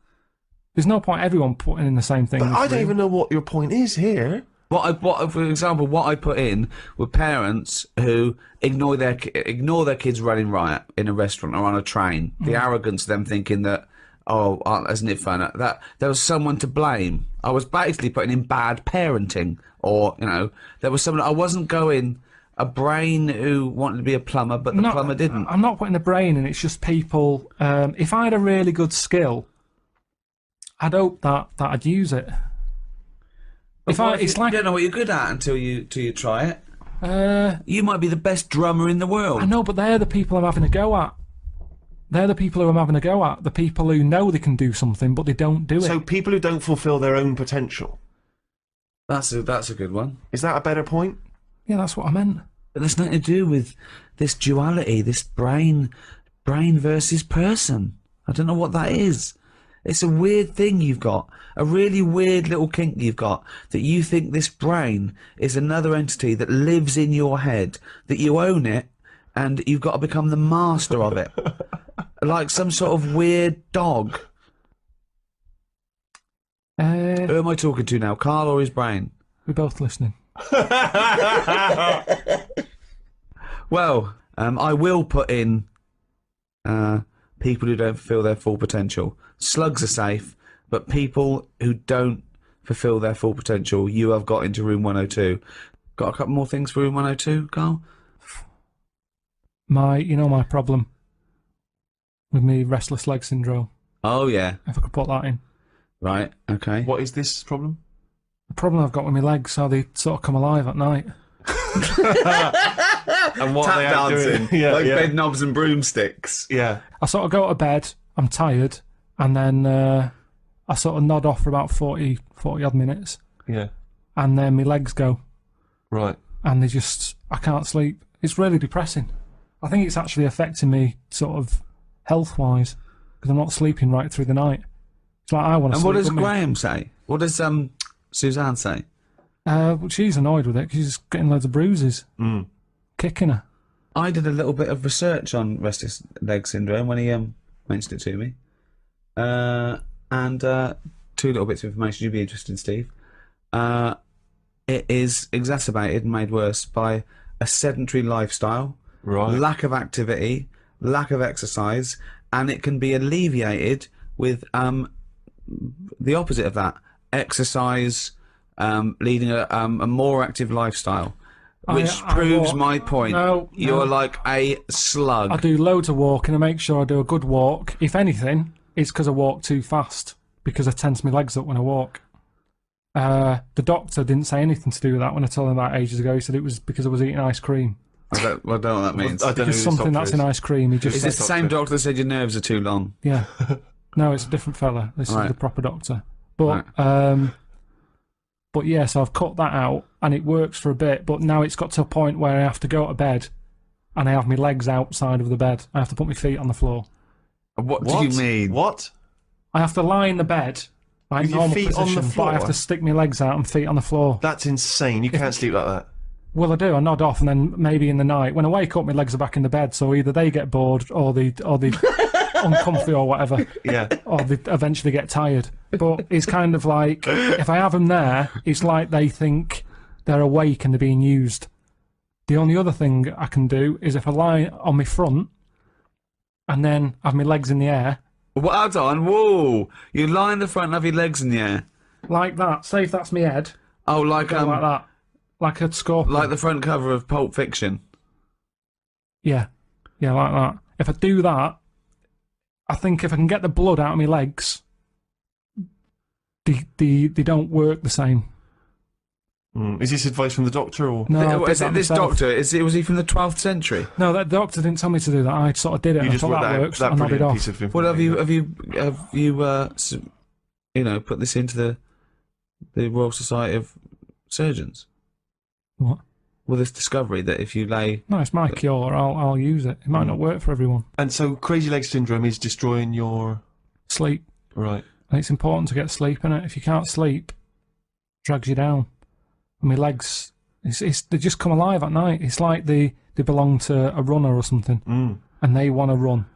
There's no point everyone putting in the same thing. But in this I don't room. even know what your point is here. For example, what I put in were parents who ignore their kids running riot in a restaurant or on a train. The arrogance of them thinking that, oh, isn't it fun? That there was someone to blame. I was basically putting in bad parenting, or there was someone. I wasn't going a brain who wanted to be a plumber, but the plumber didn't. I'm not putting a brain in. It's just people. If I had a really good skill, I'd hope that I'd use it. You don't know what you're good at until you try it. You might be the best drummer in the world. I know, but they're the people I'm having a go at. They're the people who I'm having a go at. The people who know they can do something, but they don't do it. So people who don't fulfil their own potential. That's a good one. Is that a better point? Yeah, that's what I meant. But there's nothing to do with this duality, this brain versus person. I don't know what that is. It's a weird thing you've got, a really weird little kink you've got, that you think this brain is another entity that lives in your head, that you own it, and you've got to become the master of it. Like some sort of weird dog. Who am I talking to now, Carl or his brain? We're both listening. Well, I will put in people who don't fulfill their full potential. Slugs are safe, but people who don't fulfill their full potential, you have got into room 102. Got a couple more things for room 102, Carl? My problem with me restless leg syndrome. Oh, yeah. If I could put that in. Right, okay. What is this problem? The problem I've got with my legs, how they sort of come alive at night. And what Tap are they out dancing, doing? like bed knobs and broomsticks. Yeah. I sort of go to bed, I'm tired, and then I sort of nod off for about 40 odd minutes, Yeah. and then my legs go, Right. and I can't sleep. It's really depressing. I think it's actually affecting me sort of health-wise, because I'm not sleeping right through the night. It's like I want to And sleep. what does but me- Graham say? What does Suzanne say? Well, she's annoyed with it because she's getting loads of bruises. Kicking her. I did a little bit of research on restless leg syndrome when he mentioned it to me. And two little bits of information you'd be interested in, Steve. It is exacerbated and made worse by a sedentary lifestyle, Right. lack of activity, lack of exercise, and it can be alleviated with the opposite of that: exercise, leading a more active lifestyle. Which I proves walk- my point. No, You're no. like a slug. I do loads of walking. I make sure I do a good walk. If anything, it's because I walk too fast, because I tense my legs up when I walk. The doctor didn't say anything to do with that when I told him that ages ago. He said it was because I was eating ice cream. I don't know what that means. I don't know who Because this something doctor that's is. in ice cream, he just Is said, this the same doctor that said your nerves are too long? yeah. No, it's a different fella. This Right. is the proper doctor. But yeah, so I've cut that out, and it works for a bit. But now it's got to a point where I have to go to bed, and I have my legs outside of the bed. I have to put my feet on the floor. What do you mean? What? I have to lie in the bed, like With your normal feet on the position, but I have floor? to stick my legs out and feet on the floor. That's insane. You can't sleep like that. Well, I do. I nod off, and then maybe in the night, when I wake up, my legs are back in the bed. So either they get bored, or they uncomfy, or whatever, Yeah. or they eventually get tired. But it's kind of like, if I have them there, it's like they think they're awake and they're being used. The only other thing I can do is if I lie on my front and then have my legs in the air, Well, hold on. Whoa! You lie in the front and have your legs in the air. like that. Say if that's my head, Oh, like go like that, like a scorpion. like the front cover of Pulp Fiction. Yeah, like that. If I do that, I think if I can get the blood out of my legs, they don't work the same. Is this advice from the doctor or? No, I did Is that it this myself. doctor? Was he from the 12th century? No, that doctor didn't tell me to do that. I sort of did it. You And I just thought wrote that that, works. that and nodded brilliant off. piece of information. Well, have you put this into the Royal Society of Surgeons? What? Well, this discovery that if you lay, No, it's my cure. I'll use it. It might not work for everyone. And so crazy leg syndrome is destroying your... Sleep. Right. And it's important to get sleep in it. If you can't sleep, it drags you down. And my legs, they just come alive at night. It's like they belong to a runner or something, and they want to run.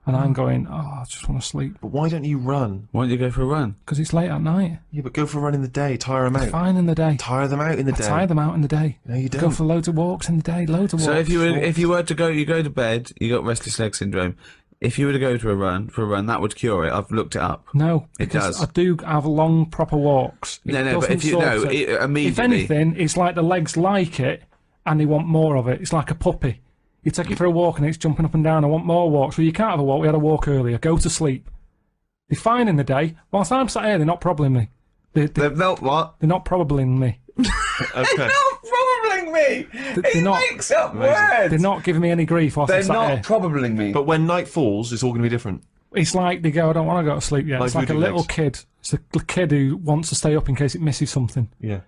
And I'm going, oh, I just want to sleep. But why don't you run? Why don't you go for a run? Because it's late at night. Yeah, but go for a run in the day. Tire them out. Fine in the day. Tire them out in the day. Tire them out in the day. No, you don't. Go for loads of walks in the day. Loads of walks. So if you were to go, you go to bed, you got restless leg syndrome. If you were to go for a run, that would cure it. I've looked it up. No, It because does. I do have long, proper walks. No, but if you immediately. If anything, it's like the legs like it, and they want more of it. It's like a puppy. You take it for a walk and it's jumping up and down. I want more walks. Well, you can't have a walk. We had a walk earlier. Go to sleep. They're fine in the day. Whilst I'm sat here, they're not probabling me. They're not what? They're not probabling me. Okay. Not probabling me. They're not. Makes up words. They're not giving me any grief whilst They're I'm sat not here. probabling me. But when night falls, it's all going to be different. It's like they go, I don't want to go to sleep yet. Like It's like a voodoo little legs. kid. It's a kid who wants to stay up in case it misses something. Yeah.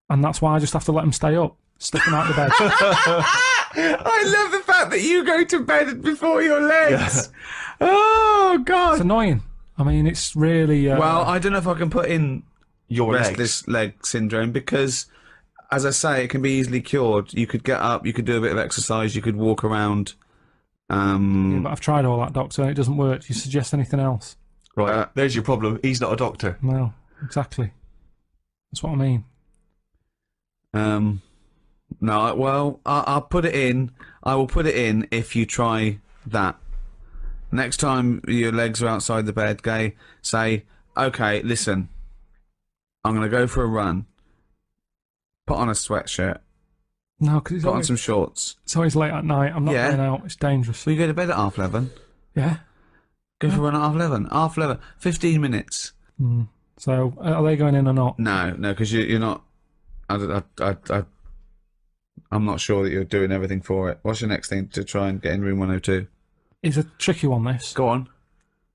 And that's why I just have to let them stay up. Stick them out the bed. I love the fact that you go to bed before your legs. Oh It's God. annoying. I mean, it's really... Well, I don't know if I can put in Your restless leg syndrome because, as I say, it can be easily cured. You could get up, you could do a bit of exercise, you could walk around. yeah, but I've tried all that, Doctor, and it doesn't work. Do you suggest anything else? Right. There's your problem. He's not a doctor. No, exactly. That's what I mean. No, well, I'll put it in. I will put it in if you try that. Next time your legs are outside the bed, say, okay, listen, I'm going to go for a run. Put on a sweatshirt. No, because Put on some shorts. it's always late at night. I'm not Yeah. going out. It's dangerous. Will you go to bed at 11:30? Yeah. Go for a run at 11:30. 11:30. 15 minutes. So, are they going in or not? No, because you're not. I'm not sure that you're doing everything for it. What's your next thing to try and get in room 102? It's a tricky one, this. Go on.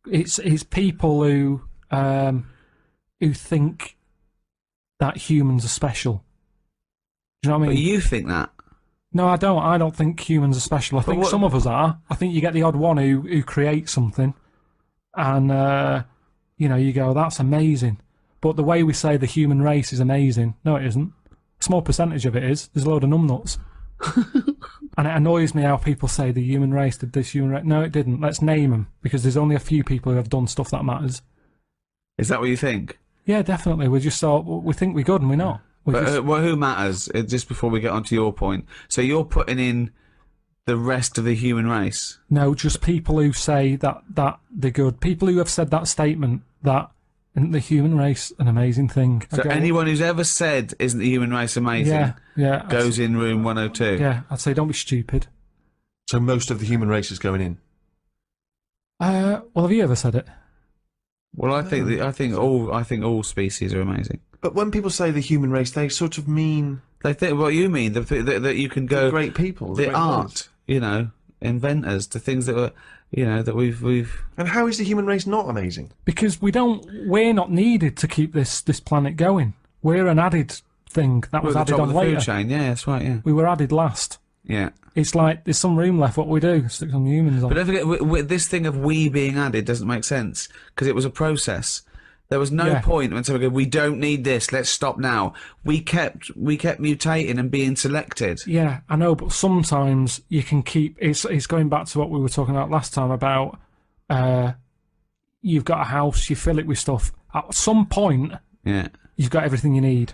It's people who think that humans are special. Do you know what I But mean? you think that. No, I don't. I don't think humans are special. I think what- some of us are. I think you get the odd one who creates something, and you go, that's amazing. But the way we say the human race is amazing, no, it isn't. A small percentage of it is. There's a load of numbnuts. And it annoys me how people say the human race did this, human race. No, it didn't. Let's name them, because there's only a few people who have done stuff that matters. Is that what you think? Yeah, definitely. We just thought, we think we're good and we're not. But well, who matters? Just before we get on to your point, so you're putting in the rest of the human race. No, just people who say that they're good. People who have said that statement that isn't the human race an amazing thing. I So go, anyone who's ever said "Isn't the human race amazing?" yeah, goes in room 102. Yeah, I'd say don't be stupid. So most of the human race is going in. Well, have you ever said it? Well, I think all species are amazing. But when people say the human race, they sort of mean They think what you mean that you can go great people. the great art, minds. inventors, the things that were, that we've. And how is the human race not amazing? Because we're not needed to keep this planet going. We're an added thing that We're was at the added top on of the later. food chain. Yeah, that's right. Yeah, We were added last. yeah. It's like there's some room left. What we do, stick some humans on. But don't forget, this thing of we being added doesn't make sense because it was a process. There was no Yeah. point when someone go, "We don't need this. Let's stop now." We kept mutating and being selected. Yeah, I know, but sometimes you can keep. It's going back to what we were talking about last time about. You've got a house, you fill it with stuff. At some point, Yeah. you've got everything you need.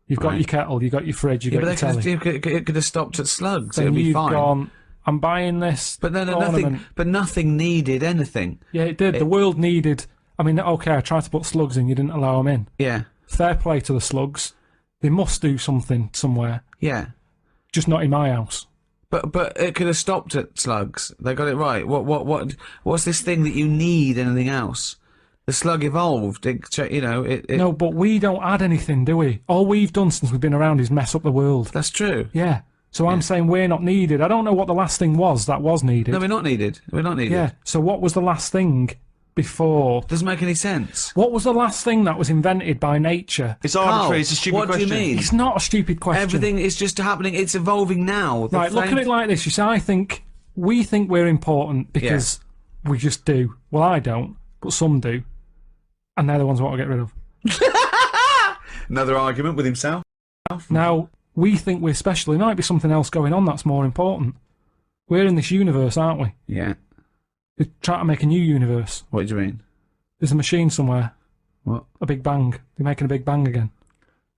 You've got Right. your kettle, you've got your fridge, you've Yeah, got but your telly. it could have stopped at slugs. Then It'd be you've fine. gone, I'm buying this. But no, ornament. nothing. But nothing needed anything. Yeah, it did. The world needed. I mean, okay, I tried to put slugs in, you didn't allow them in. Yeah, Fair play to the slugs. They must do something somewhere, yeah. just not in my house. But it could have stopped at slugs. They got it right. What's this thing that you need? Anything else? The slug evolved. No, but we don't add anything, do we? All we've done since we've been around is mess up the world. That's true. Yeah. So I'm saying we're not needed. I don't know what the last thing was that was needed. No, we're not needed. We're not needed. Yeah. So what was the last thing before? Doesn't make any sense. What was the last thing that was invented by nature? It's arbitrary. Carl, It's a stupid what question. do you mean? It's not a stupid question. Everything is just happening. It's evolving now. Right, look at it like this. You see, we think we're important because we just do. Well, I don't, but some do. And they're the ones I want to get rid of. Another argument with himself. Now, we think we're special. There might be something else going on that's more important. We're in this universe, aren't we? Yeah. They're trying to make a new universe. What do you mean? There's a machine somewhere. What? A Big Bang. They're making a Big Bang again.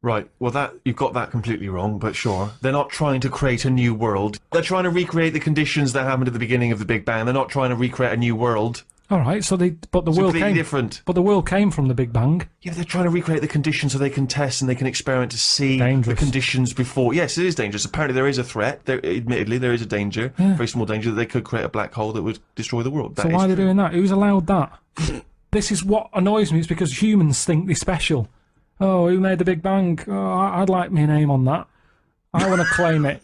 Right, well you've got that completely wrong, but sure. They're not trying to create a new world. They're trying to recreate the conditions that happened at the beginning of the Big Bang. They're not trying to recreate a new world. All right, but the It's world completely came. different. But the world came from the Big Bang. Yeah, they're trying to recreate the conditions so they can test and they can experiment to see Dangerous. the conditions before. Yes, it is dangerous. Apparently there is a threat. Admittedly, there is a danger, very small danger, that they could create a black hole that would destroy the world. So why are they doing that? Who's allowed that? This is what annoys me. It's because humans think they're special. Oh, who made the Big Bang? Oh, I'd like my name on that. I want to claim it.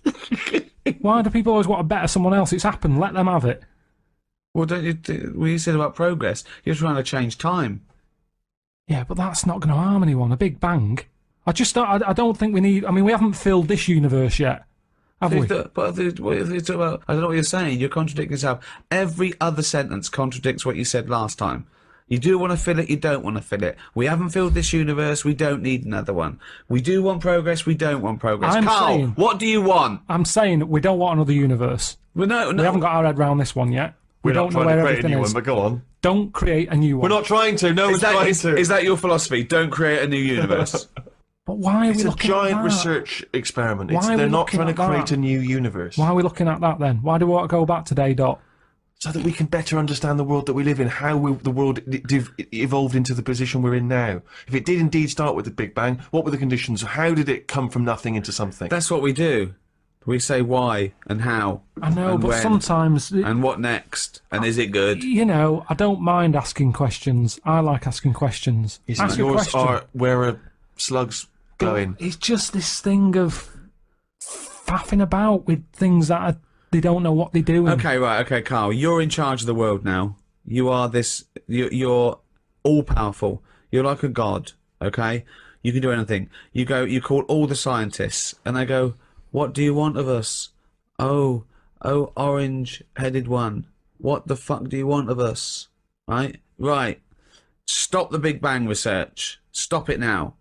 Why do people always want to better someone else? It's happened. Let them have it. Well, what you said about progress, you're trying to change time. Yeah, but that's not going to harm anyone. A Big Bang. I don't think we need. I mean, we haven't filled this universe yet, have we? What you talk about, I don't know what you're saying. You're contradicting yourself. Every other sentence contradicts what you said last time. You do want to fill it, you don't want to fill it. We haven't filled this universe, we don't need another one. We do want progress, we don't want progress. Carl, what do you want? I'm saying we don't want another universe. Well, no. We haven't got our head round this one yet. We don't know where everything is. But go on. Don't create a new one. We're not trying to. No one's trying to. Is that your philosophy? Don't create a new universe. But why are we It's a looking at giant that? research experiment. Why are They're we not looking trying to at create that? a new universe. Why are we looking at that then? Why do we want to go back to day dot? So that we can better understand the world that we live in, how the world evolved into the position we're in now. If it did indeed start with the Big Bang, what were the conditions? How did it come from nothing into something? That's what we do. We say why and how. I know, and but when, sometimes... And what next? And is it good? You know, I don't mind asking questions. I like asking questions. Ask a yours question. are where are slugs going? It's just this thing of faffing about with things that they don't know what they're doing. Okay, right, okay, Carl. You're in charge of the world now. You are this... You're all-powerful. You're like a god, okay? You can do anything. You call all the scientists, and they go, what do you want of us? Oh, orange-headed one. What the fuck do you want of us? Right? Stop the Big Bang research. Stop it now.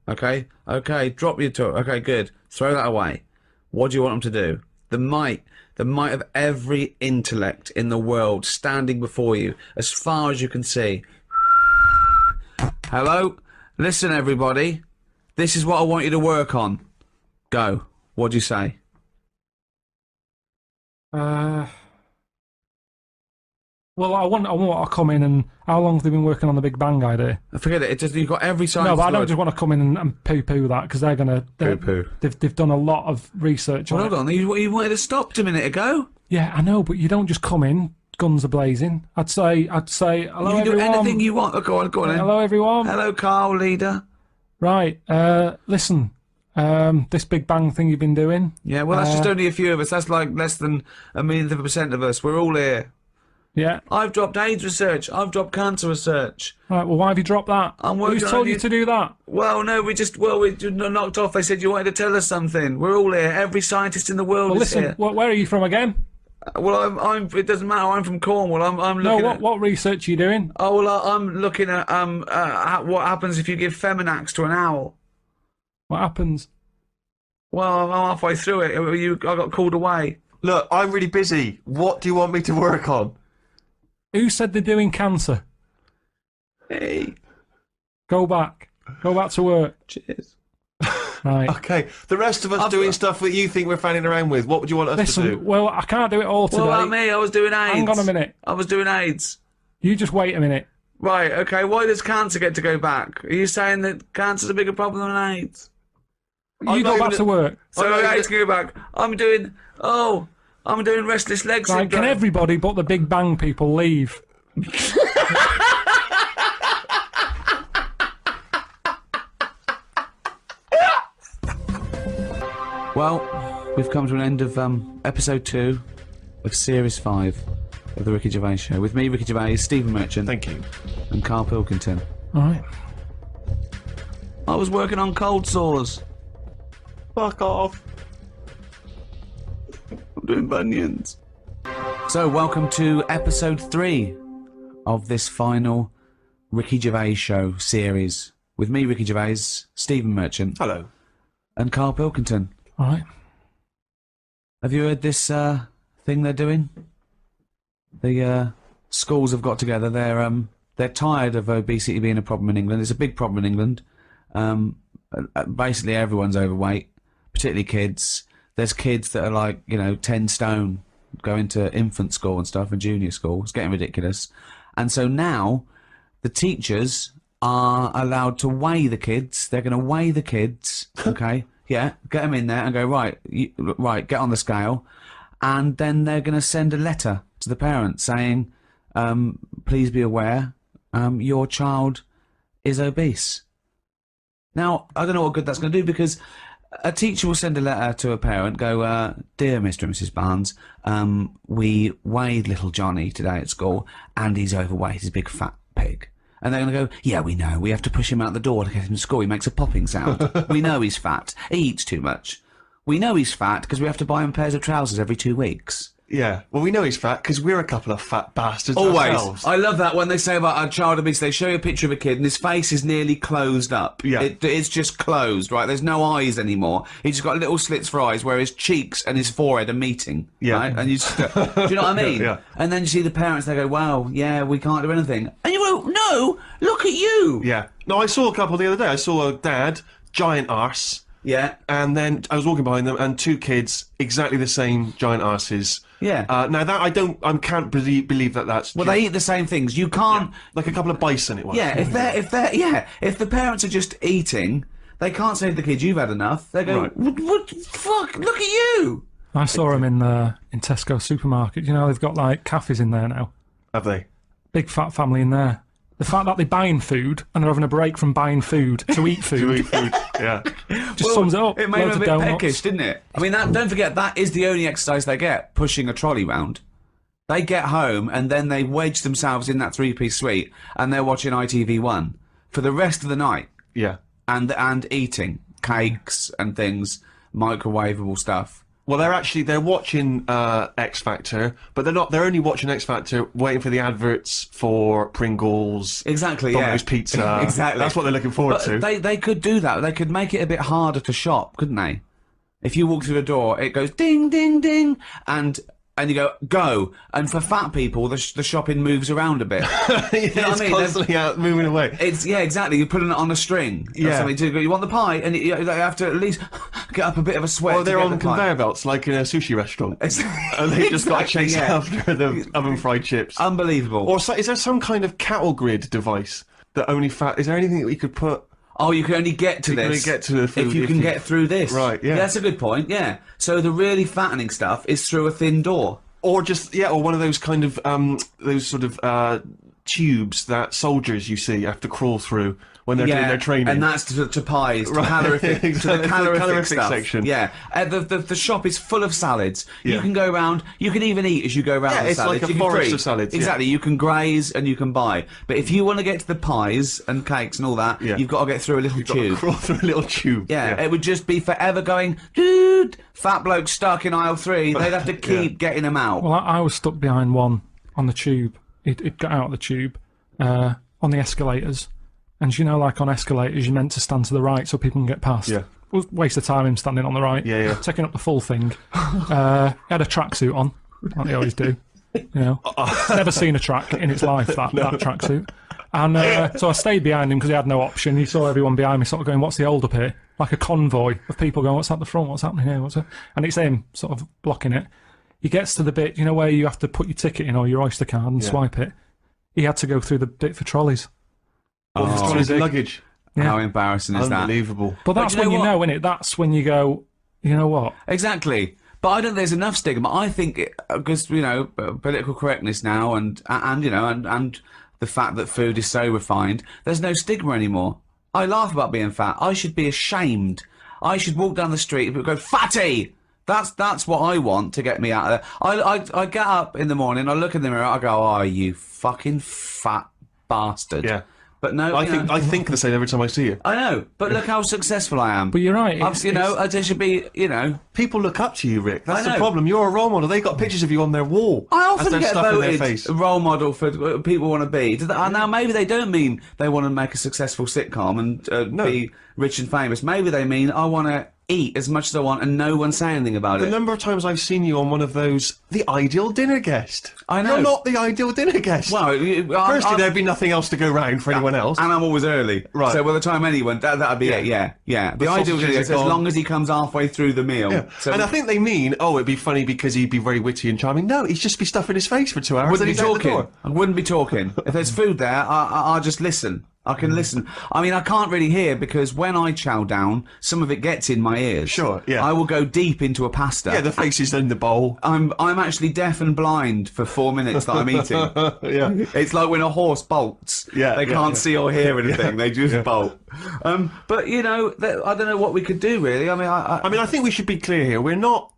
Okay? Okay, drop your talk. Okay, good. Throw that away. What do you want them to do? The might of every intellect in the world standing before you, as far as you can see. Hello? Listen, everybody. This is what I want you to work on. Go. What do you say? Well, I want to come in and... How long have they been working on the Big Bang idea? Forget it. You've got every science... No, but I don't just want to come in and poo-poo that, because they're going to... Poo-poo. They've done a lot of research Well, on hold on. You wanted to stop a minute ago. Yeah, I know, but you don't just come in, guns are blazing. I'd say, hello, You can do everyone. anything you want. Oh, go on then. Hello, everyone. Hello, Carl, leader. Right, listen, this Big Bang thing you've been doing... Yeah, well, that's just only a few of us. That's like less than 1,000,000% of us. We're all here. Yeah. I've dropped AIDS research. I've dropped cancer research. Right, well, why have you dropped that? I'm working Who's on told it. you to do that? Well, no, we just knocked off. They said you wanted to tell us something. We're all here. Every scientist in the world Well, is listen, here. where are you from again? Well, I'm. It doesn't matter. I'm from Cornwall. I'm No, looking at. what research are you doing? Oh well, I'm looking at what happens if you give Feminax to an owl. What happens? Well, I'm halfway through it. I got called away. Look, I'm really busy. What do you want me to work on? Who said they're doing cancer? Hey, Go back to work. cheers. Right. Okay, the rest of us doing stuff that you think we're fanning around with. What would you want us to do? Listen, well, I can't do it all today. What about me? I was doing AIDS. Hang on a minute. I was doing AIDS. You just wait a minute. Right. Okay. Why does cancer get to go back? Are you saying that cancer's a bigger problem than AIDS? You go back to work. So AIDS can go back. I'm doing restless leg Right, syndrome. can everybody but the Big Bang people leave? Well, we've come to an end of episode 2 of series 5 of the Ricky Gervais Show. With me, Ricky Gervais, Stephen Merchant, Thank you. and Carl Pilkington. All right. I was working on cold sores. Fuck off. I'm doing bunions. So, welcome to episode 3 of this final Ricky Gervais Show series. With me, Ricky Gervais, Stephen Merchant, Hello. and Carl Pilkington. All right. Have you heard this thing they're doing? The schools have got together. They're tired of obesity being a problem in England. It's a big problem in England. Basically, everyone's overweight, particularly kids. There's kids that are like, 10 stone, going to infant school and stuff and junior school. It's getting ridiculous. And so now the teachers are allowed to weigh the kids. They're going to weigh the kids, okay? Yeah, get them in there and go, right, get on the scale. And then they're going to send a letter to the parents saying, please be aware, your child is obese. Now, I don't know what good that's going to do, because a teacher will send a letter to a parent, go, dear Mr. and Mrs. Barnes, we weighed little Johnny today at school, and he's overweight, he's a big fat pig. And they're going to go, yeah, we know, we have to push him out the door to get him to school, he makes a popping sound. We know he's fat, he eats too much. We know he's fat because we have to buy him pairs of trousers every 2 weeks. Yeah, well, we know he's fat because we're a couple of fat bastards Always. ourselves. I love that when they say about a child obese, they show you a picture of a kid and his face is nearly closed up. Yeah. It's just closed, right? There's no eyes anymore. He's just got little slits for eyes where his cheeks and his forehead are meeting. Yeah. Right? And you just go, do you know what I mean? Yeah. And then you see the parents, they go, well, yeah, we can't do anything. And you go, no, look at you. Yeah. No, I saw a couple the other day. I saw a dad, giant arse, Yeah. and then I was walking behind them, and 2 kids, exactly the same giant arses. Yeah. Now that I can't believe that that's Well, true. they eat the same things. You can't... Like a couple of bison it was. Yeah, if the parents are just eating, they can't say to the kids, you've had enough. They go, Right. what, fuck, look at you. I saw them in Tesco supermarket. You know, they've got like cafes in there now. Have they? Big fat family in there. The fact that they're buying food and they're having a break from buying food to eat food To eat food. Yeah. just sums it up. It made Loads them a of bit donuts. peckish, didn't it? I mean, don't forget, that is the only exercise they get, pushing a trolley round. They get home and then they wedge themselves in that 3-piece suite and they're watching ITV1 for the rest of the night Yeah. and eating cakes and things, microwavable stuff. Well, they're watching X Factor, but they're only watching X Factor waiting for the adverts for Pringles, Exactly, Domino's yeah. Pizza. Exactly. That's what they're looking forward But to. they could do that. They could make it a bit harder to shop, couldn't they? If you walk through the door, it goes ding, ding, ding, and you go. And for fat people, the shopping moves around a bit. Yeah, You know what it's I mean? constantly out moving away. Yeah, exactly. You're putting it on a string. Or Yeah. something to go, you want the pie, and they have to at least get up a bit of a sweat. Well, they're to get on the pie. conveyor belts like in a sushi restaurant. It's- And they just got to Exactly, chase yeah. after the oven fried chips. Unbelievable. Or is there some kind of cattle grid device that only fat? Is there anything that we could put? Oh, you can only get to You can this only get to the food if you if can you- get through this. Right, yeah. That's a good point, yeah. So the really fattening stuff is through a thin door. Or just or one of those kind of those sort of tubes that soldiers you see have to crawl through when they're doing their training. and that's to pies, to Right, calorific, to exactly, the the calorific, calorific stuff. section. Yeah, the shop is full of salads. You Yeah. can go around. You can even eat as you go around. Yeah, the it's salads. like a You can forest graze. of salads, yeah. Exactly. You can graze and you can buy. But if you want to get to the pies and cakes and all that, Yeah. you've got to get through a little Got to tube. crawl through a little tube. Yeah, it would just be forever going, dude, fat bloke stuck in aisle 3. They'd have to keep getting him out. Well, I was stuck behind one on the tube. It got out of the tube on the escalators. And you know, like on escalators, you're meant to stand to the right so people can get past. Yeah. It was a waste of time him standing on the right. Yeah, yeah. Taking up the full thing. He had a tracksuit on, like they always do. You know, never seen a track in its life, that tracksuit. And so I stayed behind him because he had no option. He saw everyone behind me sort of going, what's the hold up here? Like a convoy of people going, what's at the front? What's happening here? And it's him sort of blocking it. He gets to the bit, you know, where you have to put your ticket in or your Oyster card and swipe it. He had to go through the bit for trolleys. Oh, too big. luggage. Yeah. How embarrassing is that? Unbelievable. But that's you know when you what? know, innit? That's when you go, you know what? Exactly. But I don't think there's enough stigma. I think, because, you know, political correctness now and you know, and the fact that food is so refined, there's no stigma anymore. I laugh about being fat. I should be ashamed. I should walk down the street and people go, fatty! That's what I want to get me out of there. I get up in the morning, I look in the mirror, I go, oh, you fucking fat bastard. Yeah. But no, I you know, think the same every time I see you. I know, but look how successful I am. But you're right. You know, I should be, you know. People look up to you, Rick. That's I the know. problem. You're a role model. They got pictures of you on their wall. I as often they're get stuffing their voted face. a role model for what people want to be. Now, maybe they don't mean they want to make a successful sitcom and be rich and famous. Maybe they mean I want to eat as much as I want and no one say anything about The it. number of times I've seen you on one of those, the ideal dinner guest. I know. You're not the ideal dinner guest. Well, Firstly, there'd be nothing else to go round for anyone else. and I'm always early. Right. So by the time anyone, that'd be it. Yeah. The ideal sausages dinner are guest, as gone. long as he comes halfway through the meal. Yeah. So And I think they mean, oh, it'd be funny because he'd be very witty and charming. No, he'd just be stuffing his face for 2 hours. wouldn't be and he's out the talking. door. I wouldn't be talking. If there's food there, I'll just listen. I can listen. I mean, I can't really hear because when I chow down, some of it gets in my ears. Sure, yeah. I will go deep into a pasta. Yeah, the face is in the bowl. I'm actually deaf and blind for 4 minutes that I'm eating. Yeah. It's like when a horse bolts. Yeah, They yeah, can't yeah. see or hear anything. They just bolt. But you know, I don't know what we could do really. I mean, I mean, I think we should be clear here. We're not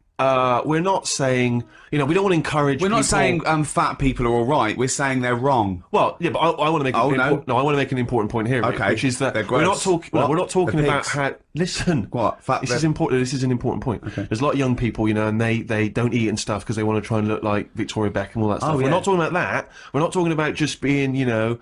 saying, you know, we don't want to encourage. we're not people- saying fat people are all right. We're saying they're wrong. Well, yeah, but I want to make. Oh, no. I want to make an important point here, Rick, Okay. which is that They're we're not gross. talking. What? We're not talking The about pigs. how. Listen, What? Fat- This is important. This is an important point. There's a lot of young people, you know, and they don't eat and stuff because they want to try and look like Victoria Beckham and all that stuff. We're yeah. not talking about that. We're not talking about just being, you know,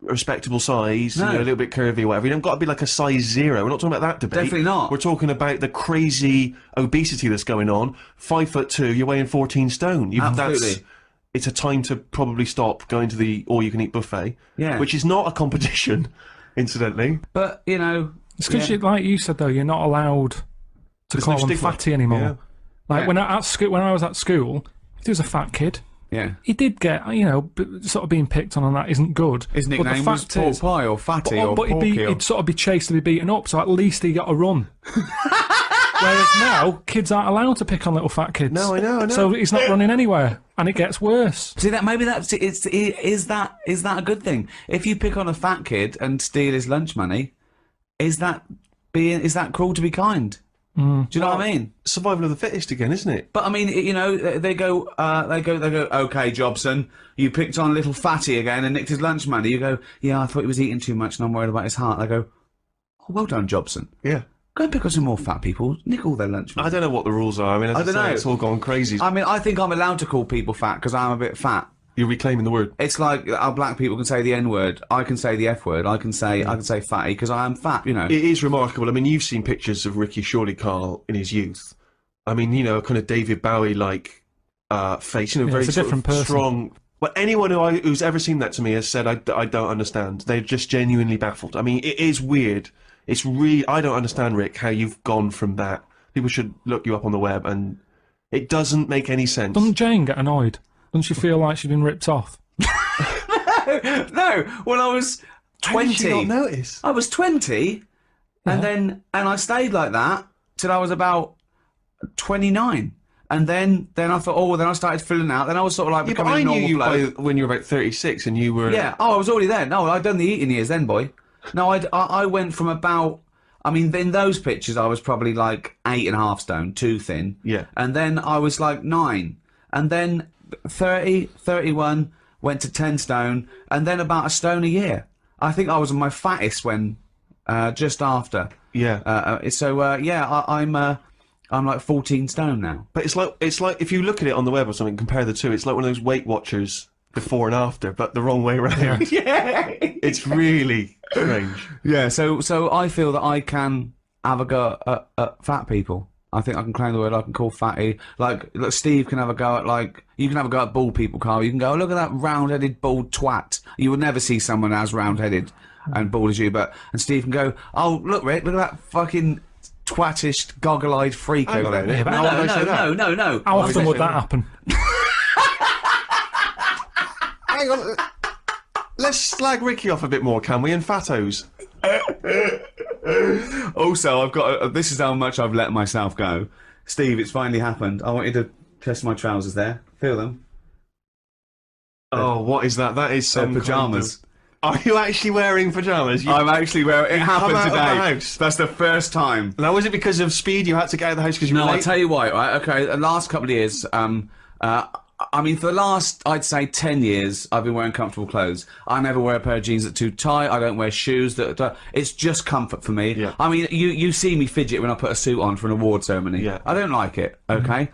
a respectable size, you No. know, a little bit curvy or whatever. You don't got to be like a size 0. We're not talking about that debate. Definitely not. We're talking about the crazy obesity that's going on. 5'2", you're weighing 14 stone. Absolutely. It's a time to probably stop going to the all-you-can-eat buffet. Yeah. Which is not a competition, incidentally. But you know, It's because, like you said, though, you're not allowed to There's call no them stigma. fatty anymore. Yeah. Like Yeah. when I was at school, if there was a fat kid, yeah. he did get, you know, sort of being picked on, and that isn't good. His But the nickname was fact Pork is- Pie or Fatty or but Porky. he'd sort of be chased to be beaten up, so at least he got a run. Whereas now, kids aren't allowed to pick on little fat kids. No, I know. So he's not running anywhere, and it gets worse. See that maybe is that a good thing? If you pick on a fat kid and steal his lunch money, is that cruel to be kind? Do you know what I mean? Survival of the fittest again, isn't it? But I mean, you know, they go. Okay, Jobson, you picked on little fatty again and nicked his lunch money. You go, yeah, I thought he was eating too much, and I'm worried about his heart. They go, oh, well done, Jobson. Yeah. Go and pick on some more fat people. Nick all their lunch money. I don't know what the rules are. I mean, as I don't say, know. it's all gone crazy. I mean, I think I'm allowed to call people fat because I'm a bit fat. You're reclaiming the word. It's like our black people can say the N word. I can say the F word. I can say fatty because I am fat. You know. It is remarkable. I mean, you've seen pictures of Ricky, surely, Carl, in his youth. I mean, you know, kind of David Bowie-like face, you know, Yeah, very it's a sort different of person. strong. But anyone who's ever seen that to me has said, I don't understand. They're just genuinely baffled. I mean, it is weird. It's really, I don't understand, Rick, how you've gone from that. People should look you up on the web, and it doesn't make any sense. Doesn't Jane get annoyed? Doesn't she feel like she's been ripped off? No, when I was How did 20, you not notice? I was 20, and I stayed like that till I was about 29. And then I thought, oh, then I started filling out. Then I was sort of like Yeah, but becoming I a knew normal you bloke. when you were about 36, and you were... Yeah. Oh, I was already there. No, I'd done the eating years then, boy. No, I went from about. I mean, in those pictures, I was probably like 8.5 stone, too thin. Yeah. And then I was like 9, and then 30, 31, went to 10 stone, and then about a stone a year. I think I was my fattest when just after. Yeah. I'm like 14 stone now. But it's like if you look at it on the web or something, compare the two. It's like one of those Weight Watchers before and after, but the wrong way around. Yeah. It's really strange. Yeah. So I feel that I can have a go at fat people. I think I can claim the word. I can call fatty. Like Steve can have a go at you can have a go at bald people, Carl. You can go, oh, look at that round-headed bald twat. You would never see someone as round-headed and bald as you, and Steve can go, oh, look, Rick, look at that fucking twattish, goggle-eyed freak over there. Yeah, but how would I say that? No. How often would that happen? Hang on. Let's slag Ricky off a bit more, can we? And Fatos. Also, I've got. This is how much I've let myself go. Steve, it's finally happened. I want you to test my trousers there. Feel them. Oh, what is that? That is some Pyjamas. kind of- Are you actually wearing pyjamas? I'm actually wearing. It happened come out of today. the house. That's the first time. Now, was it because of speed you had to get out of the house because you were No, late? I'll tell you why, right? Okay, the last couple of years, I mean, for the last, I'd say 10 years, I've been wearing comfortable clothes. I never wear a pair of jeans that are too tight. I don't wear shoes that it's just comfort for me. Yeah. I mean, you see me fidget when I put a suit on for an award ceremony. Yeah. I don't like it, okay?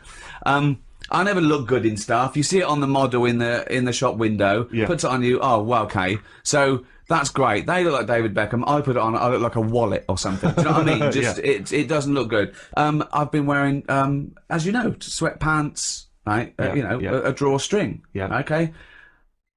I never look good in stuff. You see it on the model in the shop window, Yeah. puts it on you, oh, well, okay. So That's great. They look like David Beckham. I put it on, I look like a wallet or something. Do you know what I mean? Just it doesn't look good. I've been wearing, as you know, sweatpants, right? A drawstring. Yeah. Okay.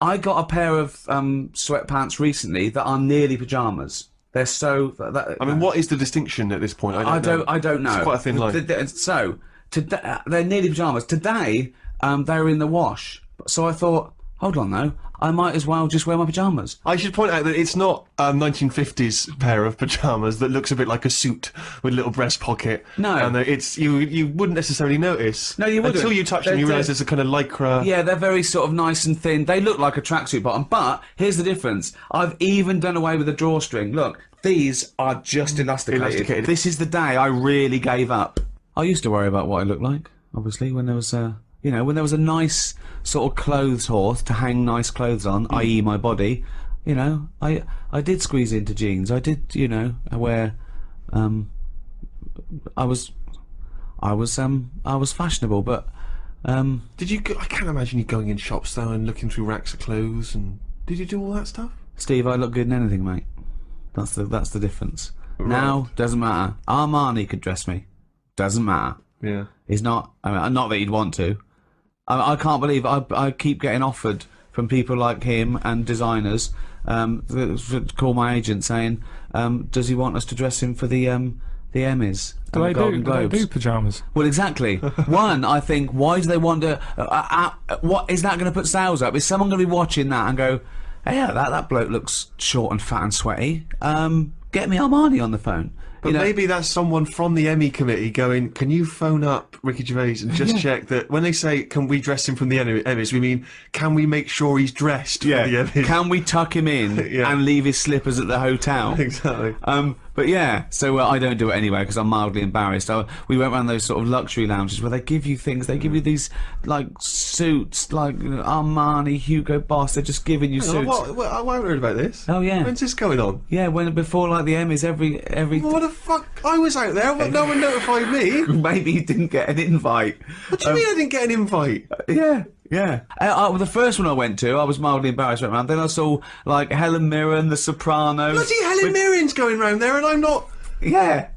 I got a pair of sweatpants recently that are nearly pajamas. They're so. I mean, what is the distinction at this point? I don't know. It's quite a thin line. So today they're nearly pajamas. Today they were in the wash. So I thought, hold on though, I might as well just wear my pajamas. I should point out that it's not a 1950s pair of pajamas that looks a bit like a suit with a little breast pocket. No, and it's you wouldn't necessarily notice. No, you wouldn't until you touch them. You realise it's a kind of lycra. Yeah, they're very sort of nice and thin. They look like a tracksuit bottom, but here's the difference. I've even done away with the drawstring. Look, these are just elasticated. This is the day I really gave up. I used to worry about what I looked like, obviously, when there was when there was a nice sort of clothes horse to hang nice clothes on, i.e. my body, I did squeeze into jeans. I did, I wear, I was fashionable, but, Did you? I can't imagine you going in shops though and looking through racks of clothes. And did you do all that stuff? Steve, I look good in anything, mate. That's the difference. Right. Now, doesn't matter. Armani could dress me. Doesn't matter. Yeah. He's not. I mean, not that he'd want to. I can't believe I keep getting offered from people like him and designers to call my agent saying, does he want us to dress him for the Emmys and the Golden Globes? Do they do pyjamas? Well, exactly. One, I think, why do they want to? What is that going to put sales up? Is someone going to be watching that and go, hey, yeah, that bloke looks short and fat and sweaty. Get me Armani on the phone. But maybe that's someone from the Emmy committee going, can you phone up Ricky Gervais and just check that when they say, can we dress him from the Emmys, we mean, can we make sure he's dressed for the Emmys? Can we tuck him in and leave his slippers at the hotel? Exactly. But yeah, so I don't do it anyway because I'm mildly embarrassed. We went around those sort of luxury lounges where they give you things. They give you these like suits, like Armani, Hugo Boss. They're just giving you suits. I haven't heard about this. Oh yeah. When's this going on? Yeah, before like the Emmys, every. What the fuck? I was out there, but no one notified me. Maybe you didn't get an invite. What do you mean I didn't get an invite? Yeah. The first one I went to, I was mildly embarrassed. Went around. Then I saw like Helen Mirren, The Sopranos. Bloody Helen Mirren's going round there, and I'm not. Yeah.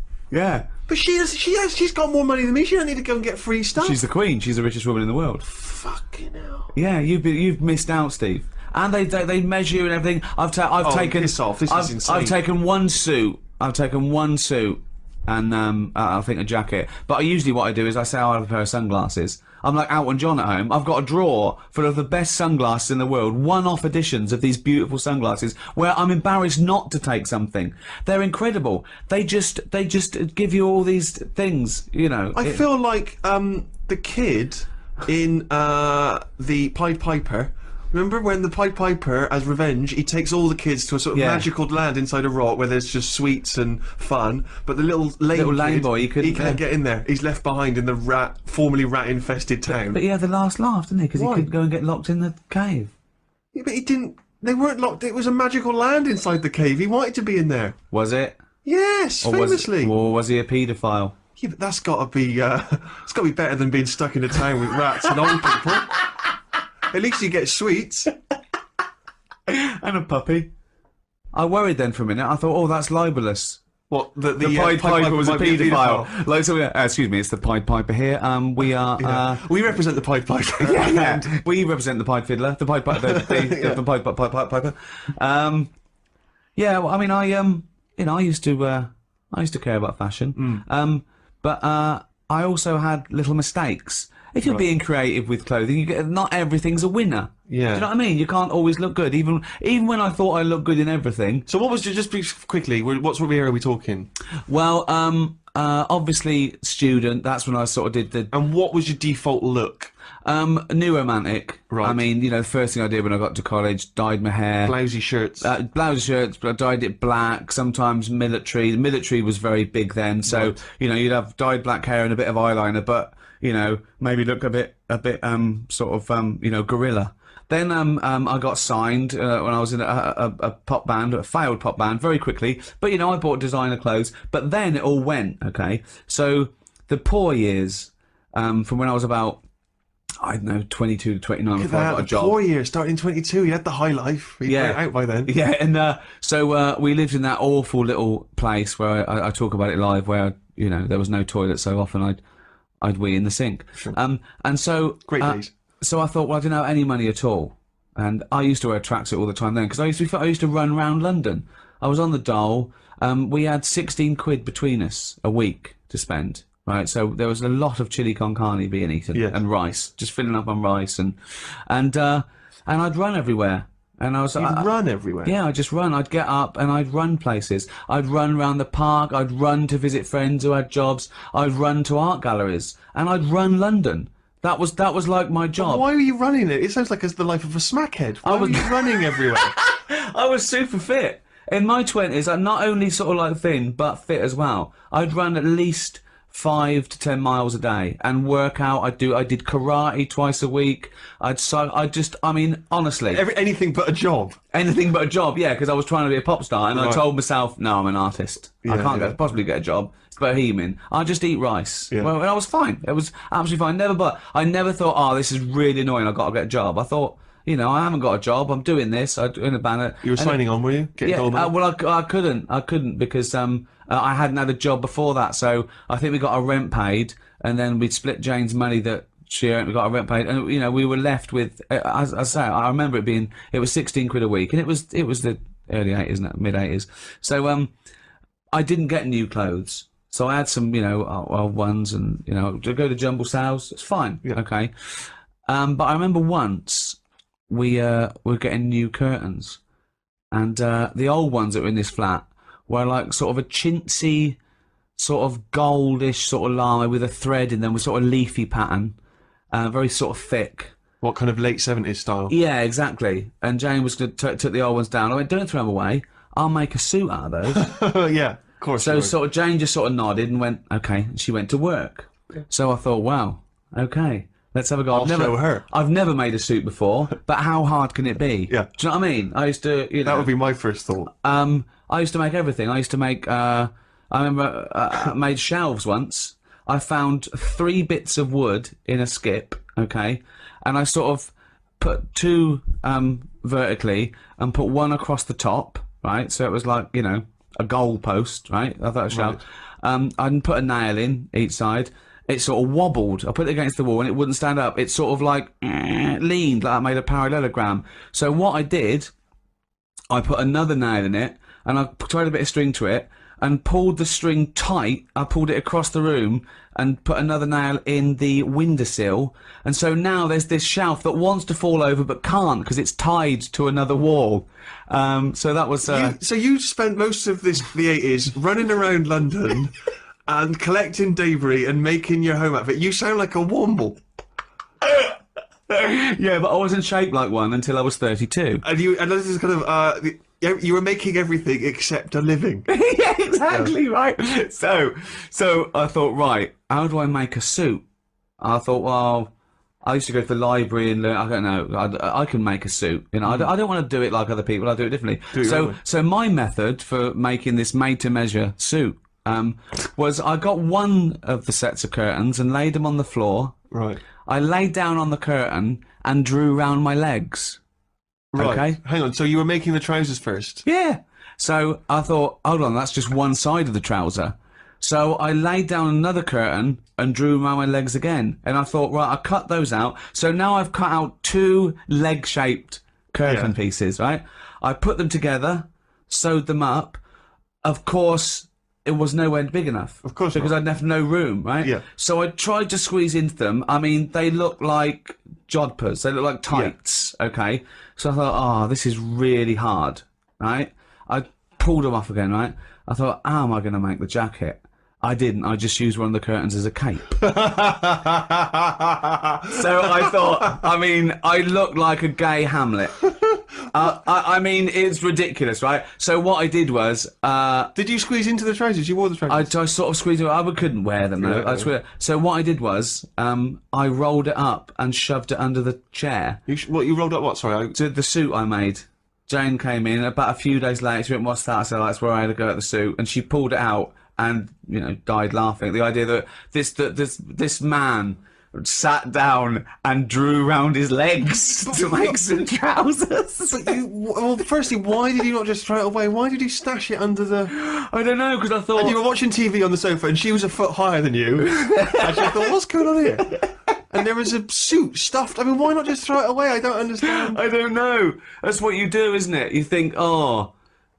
But she's got more money than me. She don't need to go and get free stuff. She's the queen. She's the richest woman in the world. Fucking hell. Yeah, you've missed out, Steve. And they measure you and everything. I've taken. Piss off. This is insane. I've taken one suit. And I think a jacket. But usually what I do is I say I'll have a pair of sunglasses. I'm like Elton John at home. I've got a drawer full of the best sunglasses in the world, one-off editions of these beautiful sunglasses, where I'm embarrassed not to take something. They're incredible. They just give you all these things, I feel like the kid in the Pied Piper. Remember when the Pied Piper, as revenge, he takes all the kids to a sort of magical land inside a rock where there's just sweets and fun, but the little lame boy, he can't get in there. He's left behind in the formerly rat-infested town. But he had the last laugh, didn't he? Because he couldn't go and get locked in the cave. Yeah, but he didn't. They weren't locked. It was a magical land inside the cave. He wanted to be in there. Was it? Yes, famously. Or was he a paedophile? Yeah, but that's got to be. It's got to be better than being stuck in a town with rats and old people. At least you get sweets. And a puppy. I worried then for a minute. I thought, oh, that's libelous. What, the Pied Piper was a paedophile. Like, so, excuse me, it's the Pied Piper here. We are. We represent the Pied Piper. Yeah. We represent the Pied Fiddler, the Pied Piper, the Pied Piper. Yeah. Well, I mean, I used to care about fashion. But I also had little mistakes. If you're being creative with clothing, not everything's a winner. Yeah. Do you know what I mean? You can't always look good, even when I thought I looked good in everything. So what was just quickly? What sort of era are we talking? Well, obviously student. That's when I sort of did the. And what was your default look? New romantic. Right. I mean, the first thing I did when I got to college, dyed my hair. Blousy shirts. But I dyed it black. Sometimes military. The military was very big then, so you'd have dyed black hair and a bit of eyeliner, but. Maybe look a bit, gorilla. Then, I got signed, when I was in a pop band, a failed pop band, very quickly. But, I bought designer clothes. But then it all went, okay? So, the poor years, from when I was about, I don't know, 22 to 29 before I got a The job. 4 years, starting in 22, you had the high life. You went out by then. Yeah, and so we lived in that awful little place where I talk about it live, where there was no toilet, so often I'd wee in the sink. Sure. And so Great days. So I thought, well, I didn't have any money at all, and I used to wear a tracksuit all the time then because I used to run around London. I was on the dole. We had 16 quid between us a week to spend. Right, so there was a lot of chili con carne being eaten Yes. and rice, just filling up on rice, and I'd run everywhere, and I was You'd run everywhere. yeah, I'd just run. I'd get up and I'd run places. I'd run around the park. I'd run to visit friends who had jobs. I'd run to art galleries, and I'd run London. That was like my job. Why were you running it? It sounds like it's the life of a smackhead. Why were you running everywhere? I was super fit in my 20s. I'm not only sort of like thin, but fit as well. I'd run at least 5 to 10 miles a day and work out. I did karate twice a week. Honestly, Anything but a job. anything but a job. Yeah, because I was trying to be a pop star, and I Right. told myself, no, I'm an artist. I Yeah, can't yeah. possibly get a job. It's bohemian. I just eat rice. Yeah. Well, and I was fine. It was absolutely fine. I never thought, oh, this is really annoying. I've got to get a job. I thought, I haven't got a job. I'm doing this. I'm in a banner. You were signing on, were you? Getting Yeah, gold medal? well, I couldn't because I hadn't had a job before that. So I think we got our rent paid, and then we'd split Jane's money that she earned. We got our rent paid, and we were left with. As I say, I remember it was 16 quid a week, and it was the early 80s, mid 80s. So I didn't get new clothes. So I had some, old ones, and to go to Jumble Sales. It's fine, Yeah. okay. But I remember once we were getting new curtains, and the old ones that were in this flat were like sort of a chintzy, sort of goldish sort of lime with a thread in them, with sort of leafy pattern, very sort of thick. What kind of late 70s style? Yeah, exactly. And Jane was took the old ones down. I went, don't throw them away. I'll make a suit out of those. Yeah, of course. So you would. sort of Jane just sort of nodded and went, okay. And she went to work. So I thought, wow, okay, let's have a go. I'll show her. I've never made a suit before, but how hard can it be? Yeah. Do you know what I mean? I used to, That would be my first thought. I used to make everything. I used to make, I remember I made shelves once. I found 3 bits of wood in a skip, okay? And I sort of put 2 vertically and put 1 across the top, right? So it was like, a goal post, right? I thought it was shelf. I put a nail in each side. It sort of wobbled. I put it against the wall and it wouldn't stand up. It sort of like leaned, like I made a parallelogram. So what I did, I put another nail in it and I tied a bit of string to it and pulled the string tight. I pulled it across the room and put another nail in the windowsill. And so now there's this shelf that wants to fall over but can't because it's tied to another wall. So that was... So you spent most of the 80s running around London and collecting debris and making your home outfit. You sound like a womble. yeah, but I wasn't shaped like one until I was 32. And this is kind of you were making everything except a living. Yeah, exactly, right. So I thought, right, how do I make a suit? I thought, well, I used to go to the library and learn. I don't know. I can make a suit. I don't want to do it like other people. I do it differently. So my method for making this made-to-measure suit was I got one of the sets of curtains and laid them on the floor. Right. I laid down on the curtain and drew round my legs. Right. Okay. Hang on. So you were making the trousers first. Yeah. So I thought, hold on, that's just one side of the trouser. So I laid down another curtain and drew around my legs again. And I thought, right, I cut those out. So now I've cut out 2 leg-shaped curtain pieces, right? I put them together, sewed them up. Of course, it was nowhere big enough. Of course because not. I'd left no room, right? Yeah. So I tried to squeeze into them. I mean, they look like jodhpurs. They look like tights, okay? So I thought, this is really hard, right? I pulled them off again, right? I thought, how am I going to make the jacket? I didn't. I just used one of the curtains as a cape. So I thought, I look like a gay Hamlet. It's ridiculous, right? So what I did was... Did you squeeze into the trousers? You wore the trousers? I sort of squeezed it. I couldn't wear them, though. Yeah. I swear. So what I did was, I rolled it up and shoved it under the chair. You rolled up what? Sorry. To the suit I made. Jane came in about a few days later. She went, "What's that?" I said, "That's where I had to go at the suit." And she pulled it out and died laughing. The idea that this man sat down and drew round his legs to make some trousers. Well, firstly, why did you not just throw it away? Why did you stash it under the... I don't know, because I thought... And you were watching TV on the sofa and she was a foot higher than you. And she thought, what's going on here? And there was a suit stuffed. I mean, why not just throw it away? I don't understand. I don't know. That's what you do, isn't it? You think, oh...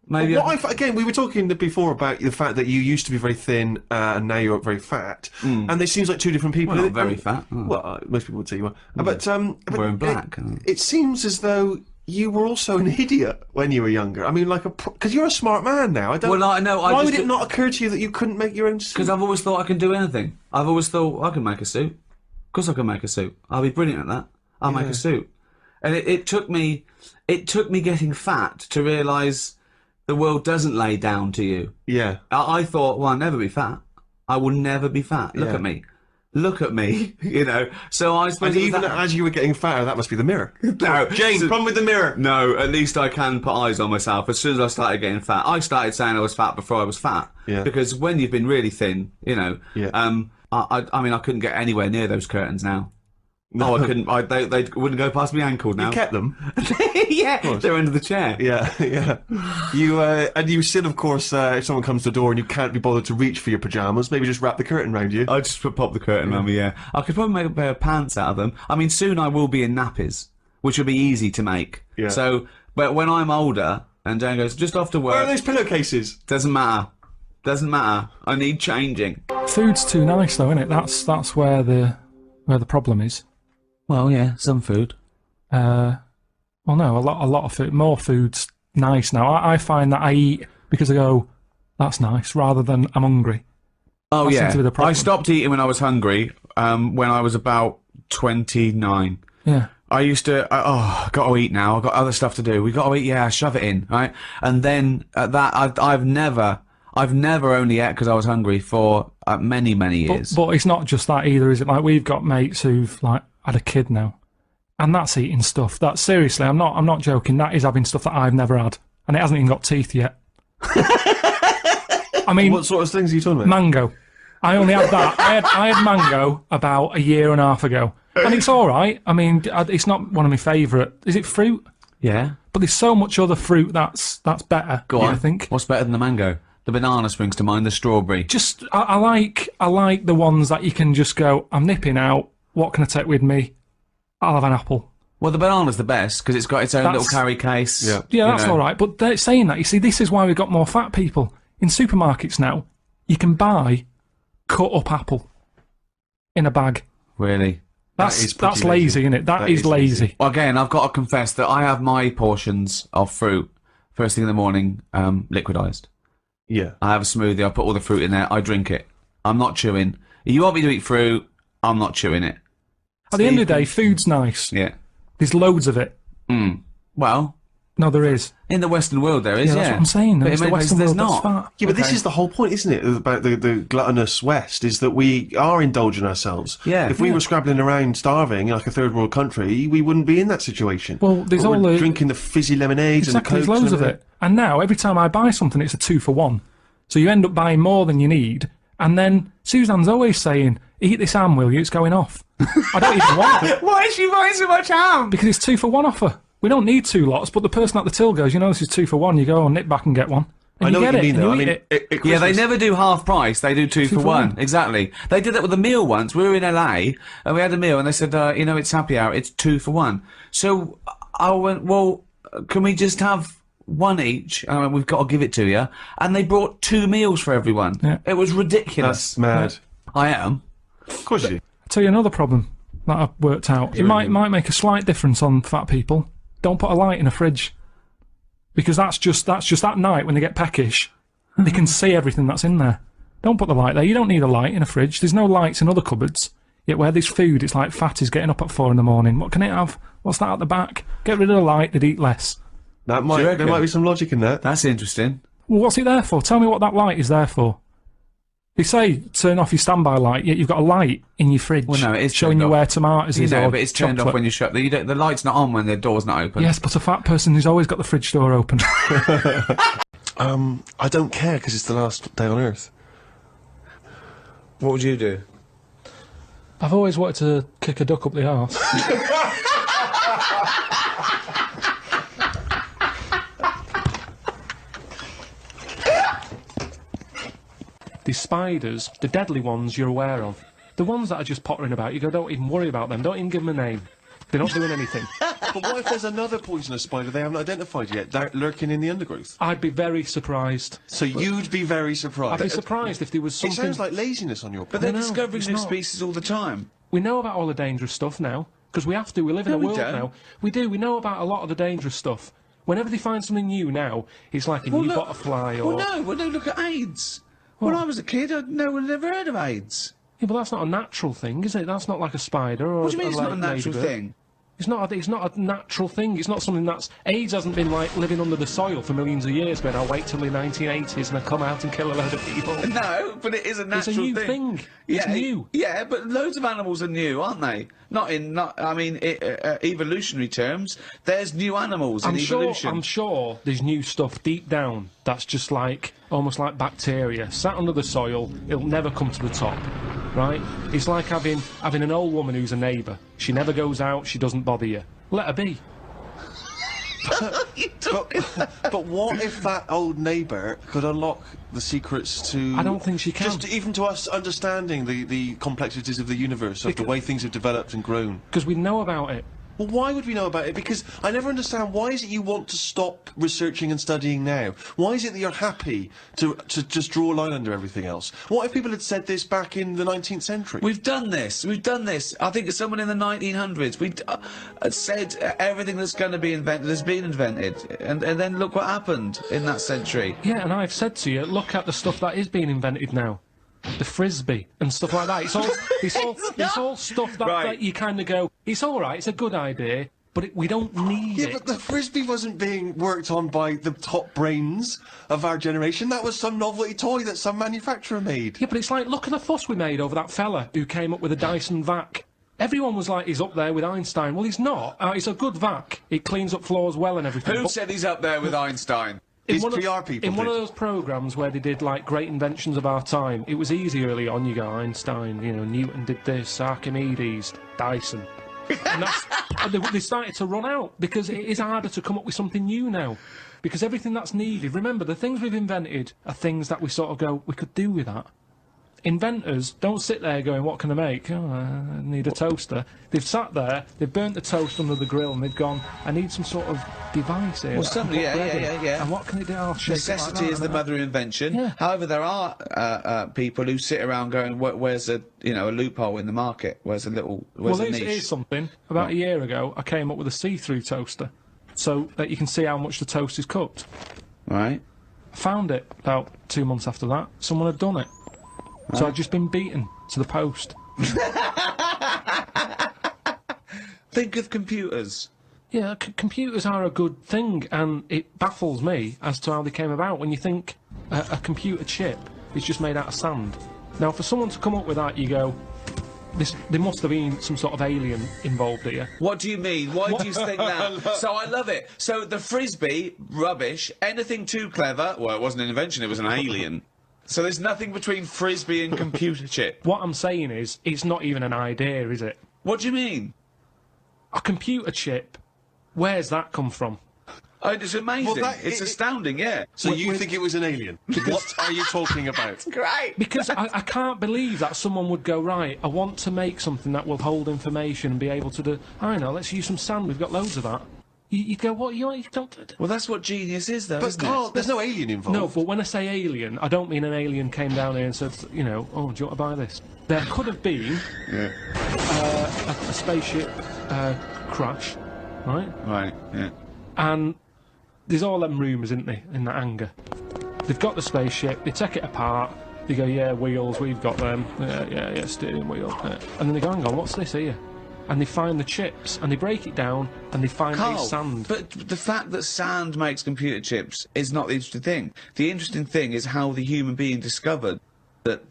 Maybe again, we were talking before about the fact that you used to be very thin and now you're very fat, and there seems like two different people. Well, not very fat. Oh. Well, most people would say you are. But wearing black. It seems as though you were also an idiot when you were younger. I mean, like because you're a smart man now. I don't. Well, I know. Why would it not occur to you that you couldn't make your own suit? Because I've always thought I can do anything. I've always thought I can make a suit. Of course, I can make a suit. I'll be brilliant at that. I'll make a suit. And it took me getting fat to realise the world doesn't lay down to you. Yeah. I thought, well, I'll never be fat. I will never be fat. Look at me. Look at me, you know. So I suppose... And even as you were getting fatter, that must be the mirror. No. Jane, problem with the mirror. No, at least I can put eyes on myself. As soon as I started getting fat, I started saying I was fat before I was fat. Yeah. Because when you've been really thin, you know, I mean, I couldn't get anywhere near those curtains now. No, I couldn't. They wouldn't go past my ankle now. You kept them? Yeah, they're under the chair. Yeah, yeah. And you still, of course, if someone comes to the door and you can't be bothered to reach for your pyjamas, maybe just wrap the curtain round you. I'd just pop the curtain around me, yeah. I could probably make a pair of pants out of them. I mean, soon I will be in nappies, which will be easy to make. Yeah. So, but when I'm older, and Dan goes, just off to work... Where are those pillowcases? Doesn't matter. Doesn't matter. I need changing. Food's too nice, though, isn't it? That's where the problem is. Well, yeah, some food. Well, no, a lot of food. More food's nice now. I find that I eat because I go, that's nice, rather than I'm hungry. Oh, That yeah. seems to be the problem. I stopped eating when I was hungry, when I was about 29. Yeah. I used to, got to eat now, I've got other stuff to do. We got to eat, yeah, shove it in, right? And then at that, I've never only ate because I was hungry for many, many years. But it's not just that either, is it? Like, we've got mates who've, like, had a kid now, and that's eating stuff. That's, seriously, I'm not joking, that is having stuff that I've never had, and it hasn't even got teeth yet. I mean... What sort of things are you talking about? Mango. I only had that. I had mango about a year and a half ago, and it's alright. I mean, it's not one of my favourite... Is it fruit? Yeah. But there's so much other fruit that's better, Go on. I think. What's better than the mango? The banana springs to mind, the strawberry. Just, I like the ones that you can just go, I'm nipping out, what can I take with me? I'll have an apple. Well, the banana's the best, because it's got its own little carry case. Yeah. Yeah, that's alright, but they're saying that, you see, this is why we've got more fat people. In supermarkets now, you can buy cut up apple in a bag. Really? That's lazy, isn't it? That is lazy. Well, again, I've got to confess that I have my portions of fruit first thing in the morning, liquidised. Yeah. I have a smoothie, I put all the fruit in there, I drink it. I'm not chewing. You want me to eat fruit, I'm not chewing it. At the end of the day, food's nice. Yeah. There's loads of it. Well, No, there is. in the Western world there is, Yeah, that's what I'm saying. But It's in the many places Western there's world not. that's fat. Yeah, but this is the whole point, isn't it, about the gluttonous West, is that we are indulging ourselves. Yeah. If we Yeah. were scrabbling around starving in like a third world country, we wouldn't be in that situation. Well, there's But all we're the... drinking the fizzy lemonades Exactly, and the there's Cokes loads and of everything. it. And now, every time I buy something, it's a 2 for 1. So you end up buying more than you need. And then Suzanne's always saying, eat this ham, will you? It's going off. I don't even want it. Why is she buying so much ham? Because it's 2 for 1 offer. We don't need 2 lots, but the person at the till goes, you know, this is 2 for 1. You go, nip back and get one. And I know you what get you mean, it, and though. you I eat mean, it. Yeah, they Christmas- never do half price. They do two for for one. one. Exactly. They did that with a meal once. We were in LA and we had a meal and they said, you know, it's happy hour. It's 2 for 1. So I went, well, can we just have one each? I mean, we've got to give it to you. And they brought 2 meals for everyone. Yeah. It was ridiculous. That's mad. I am. Of course you do. I'll tell you another problem that I've worked out. It might make a slight difference on fat people. Don't put a light in a fridge. Because that's just that night when they get peckish. They can see everything that's in there. Don't put the light there. You don't need a light in a fridge. There's no lights in other cupboards. Yet where there's food, it's like fatties getting up at 4 in the morning. What can it have? What's that at the back? Get rid of the light, they'd eat less. There reckon? might be some logic in that. That's interesting. Well, what's it there for? Tell me what that light is there for. They say turn off your standby light, yet you've got a light in your fridge Well, no, it is showing turned you off. where tomatoes You is know, or but it's turned off chocolate. when you shut the light's not on when the door's not open. Yes, but a fat person who's always got the fridge door open. I don't care because it's the last day on Earth. What would you do? I've I've always wanted to kick a duck up the arse. These spiders, the deadly ones you're aware of, the ones that are just pottering about, you go, don't even worry about them, don't even give them a name. They're not doing anything. But what if there's another poisonous spider they haven't identified yet, lurking in the undergrowth? I'd be very surprised. So you'd be very surprised. I'd be surprised if there was It something... sounds like laziness on your part. But they're No, discovering it's new not. species all the time. We know about all the dangerous stuff now, because we have to. We live in a we world don't. now. We do. We know about a lot of the dangerous stuff. Whenever they find something new now, it's like a new look- butterfly or... Well, no, look at AIDS. When I was a kid, no one had ever heard of AIDS. Yeah, but that's not a natural thing, is it? That's not like a spider or What do you mean it's like not a natural ladybird. thing? It's not a natural thing. It's not something that's... AIDS hasn't been, like, living under the soil for millions of years, going, I'll wait till the 1980s and I'll come out and kill a load of people. No, but it is a natural It's a new thing. It's Yeah, new. Yeah, but loads of animals are new, aren't they? Evolutionary terms. There's new animals in evolution. I'm sure there's new stuff deep down that's just like, almost like bacteria, sat under the soil, it'll never come to the top, right? It's like having an old woman who's a neighbour. She never goes out, she doesn't bother you. Let her be. But what if that old neighbour could unlock the secrets to... I don't think she can. Just even to us understanding the complexities of the universe, of the way things have developed and grown. Because we know about it. Well, why would we know about it? Because I never understand, why is it you want to stop researching and studying now? Why is it that you're happy to just draw a line under everything else? What if people had said this back in the 19th century? We've done this. I think someone in the 1900s said everything that's going to be invented has been invented, and then look what happened in that century. Yeah, and I've said to you, look at the stuff that is being invented now. The frisbee and stuff like that. It's all stuff that, Right. that you kind of go, it's all right, it's a good idea, but we don't need Yeah, it. but the frisbee wasn't being worked on by the top brains of our generation. That was some novelty toy that some manufacturer made. Yeah, but it's like, look at the fuss we made over that fella who came up with a Dyson vac. Everyone was like, he's up there with Einstein. Well, he's not. It's a good vac. It cleans up floors well and everything. Who But said he's up there with Einstein? in These one of- PR people In one of did. those programmes where they did, like, great inventions of our time, it was easy early on. You go, Einstein, you know, Newton did this, Archimedes, Dyson. And they started to run out, because it is harder to come up with something new now. Because everything that's needed, remember, the things we've invented are things that we sort of go, we could do with that. Inventors don't sit there going, what can I make? Oh, I need a toaster. They've sat there, they've burnt the toast under the grill, and they've gone, I need some sort of device here. Well, that I can something- put yeah, bread yeah, in. yeah. And what can it do? I'll shake it like Necessity that, is the and mother of invention. Yeah. However, there are people who sit around going, "Where's a loophole in the market? Where's a Well, niche?" here's something. About a year ago, I came up with a see-through toaster, so that you can see how much the toast is cooked. Right. I found it about 2 months after that. Someone had done it. So I'd just been beaten to the post. Think of computers. Yeah, computers are a good thing, and it baffles me as to how they came about. When you think a computer chip is just made out of sand. Now, for someone to come up with that, you go, there must have been some sort of alien involved here. What do you mean? Why do you think that? So I love it. So the frisbee, rubbish. Anything too clever? Well, it wasn't an invention. It was an alien. So there's nothing between frisbee and computer chip. What I'm saying is, it's not even an idea, is it? What do you mean? A computer chip, where's that come from? Oh, it's amazing. Well, It's astounding, yeah. So you think it was an alien? What are you talking about? Great. Because I can't believe that someone would go, right, I want to make something that will hold information and be able to do... I know, let's use some sand, we've got loads of that. You'd go, what, you don't... Well, that's what genius is, though, But isn't Carl, it? there's no alien involved. No, but when I say alien, I don't mean an alien came down here and said, you know, oh, do you want to buy this? There could have been a spaceship crash, right? Right, yeah. And there's all them rumours, isn't there, in that hangar. They've got the spaceship, they take it apart, they go, yeah, wheels, we've got them, yeah, steering wheel. And then they go, hang on, what's this here? And they find the chips, and they break it down, and they find Carl, it's sand. but the fact that sand makes computer chips is not the interesting thing. The interesting thing is how the human being discovered that,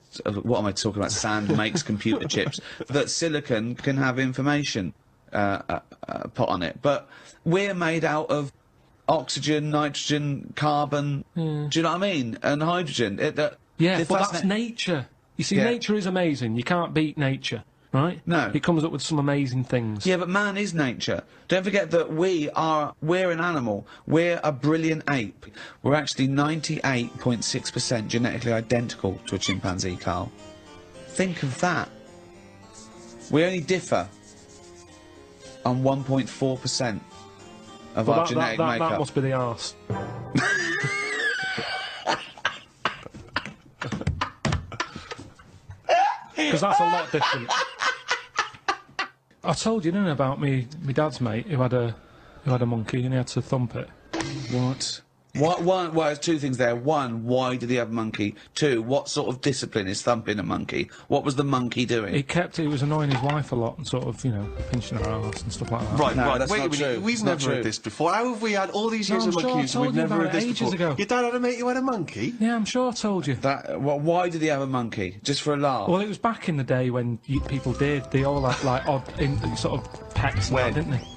what am I talking about, sand makes computer chips, that silicon can have information put on it. But we're made out of oxygen, nitrogen, carbon, do you know what I mean? And hydrogen. Yeah, they're but that's fascinating. nature. You see, Yeah. nature is amazing. You can't beat nature. right? No. It comes up with some amazing things. Yeah, but man is nature. Don't forget that we're an animal. We're a brilliant ape. We're actually 98.6% genetically identical to a chimpanzee, Carl. Think of that. We only differ on 1.4% of our genetic makeup. That must be the arse. Because that's a lot different. I told you, didn't I, about me dad's mate who had a monkey and he had to thump it. What? Well, there's two things there. One, why did he have a monkey? Two, what sort of discipline is thumping a monkey? What was the monkey doing? He was annoying his wife a lot and sort of, pinching her arse and stuff like that. Right, No, right. that's Wait not a minute. true. We've It's not never heard true. this before. How have we had all these years I'm of sure monkey I news and we've told you never about heard this it ages before? ago. Your dad had a mate who had a monkey? Yeah, I'm sure I told you. Why did he have a monkey? Just for a laugh? Well, it was back in the day when people did. They all had, like, odd sort of pets and When? that, didn't they?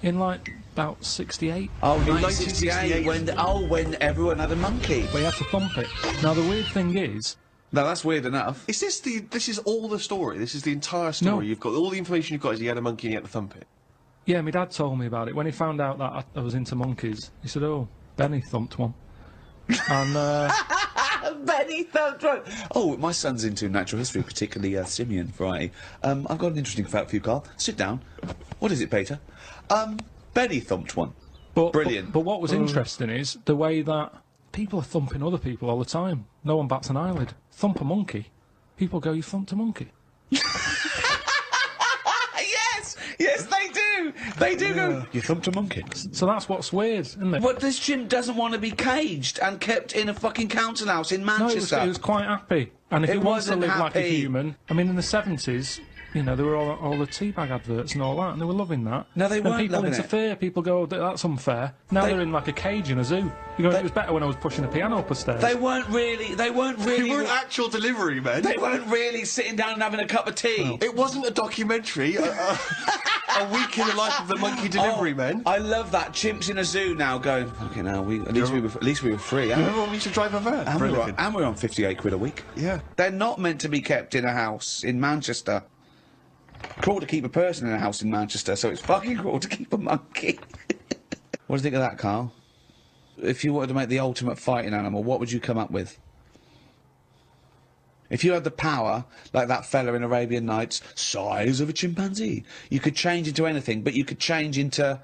In, like, about 68. Oh, 1968. 1968, when everyone had a monkey. But he had to thump it. Now, the weird thing is... No, that's weird enough. Is this is all the story? This is the entire story? No. You've got all the information you've got is he had a monkey and he had to thump it? Yeah, my dad told me about it. When he found out that I was into monkeys, he said, oh, Benny thumped one. And, Benny thumped one. Oh, my son's into natural history, particularly simian variety. I've got an interesting fact for you, Carl. Sit down. What is it, Peter? Benny thumped one. Brilliant. But what was interesting is the way that people are thumping other people all the time. No one bats an eyelid. Thump a monkey. People go, you thumped a monkey. Yes, they do. They do go. You thumped a monkey. So that's what's weird, isn't it? But this chimp doesn't want to be caged and kept in a fucking council house in No, Manchester. it was quite happy. And if It it wants to wasn't live like a happy. human, I mean, in the 70s, there were all the teabag adverts and all that, and they were loving that. No, they and weren't people loving it. interfere. People go, that's unfair. Now They- they're in like a cage in a zoo. You go, it was better when I was pushing a piano up the stairs. They weren't really. They weren't actual delivery men. They weren't really sitting down and having a cup of tea. It wasn't a documentary. A week in the life of the monkey delivery men. I love that. Chimps in a zoo now going. Fucking hell, at least we were free. Remember when we used to drive a van? And we're on 58 quid a week. Yeah. They're not meant to be kept in a house in Manchester. Cruel to keep a person in a house in Manchester, so it's fucking cruel to keep a monkey. What do you think of that, Carl? If you wanted to make the ultimate fighting animal, what would you come up with? If you had the power, like that fella in Arabian Nights, size of a chimpanzee, you could change into anything, but you could change into,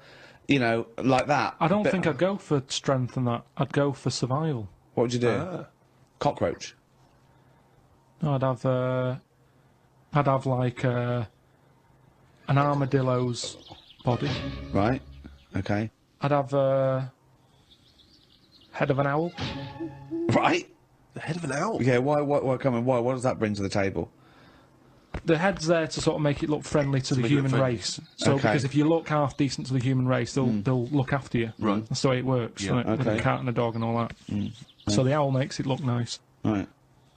like that. I don't think I'd go for strength and that. I'd go for survival. What would you do? Cockroach. No, I'd have like an armadillo's body. Right. Okay. I'd have head of an owl. Right. The head of an owl. Yeah. Why? Come on. Why? What does that bring to the table? The head's there to sort of make it look friendly to the make it look human friendly. race. So Okay. because if you look half decent to the human race, they'll look after you. Right. That's the way it works. Yeah, Right? With okay. a cat and a dog and all that. So the owl makes it look nice. Right.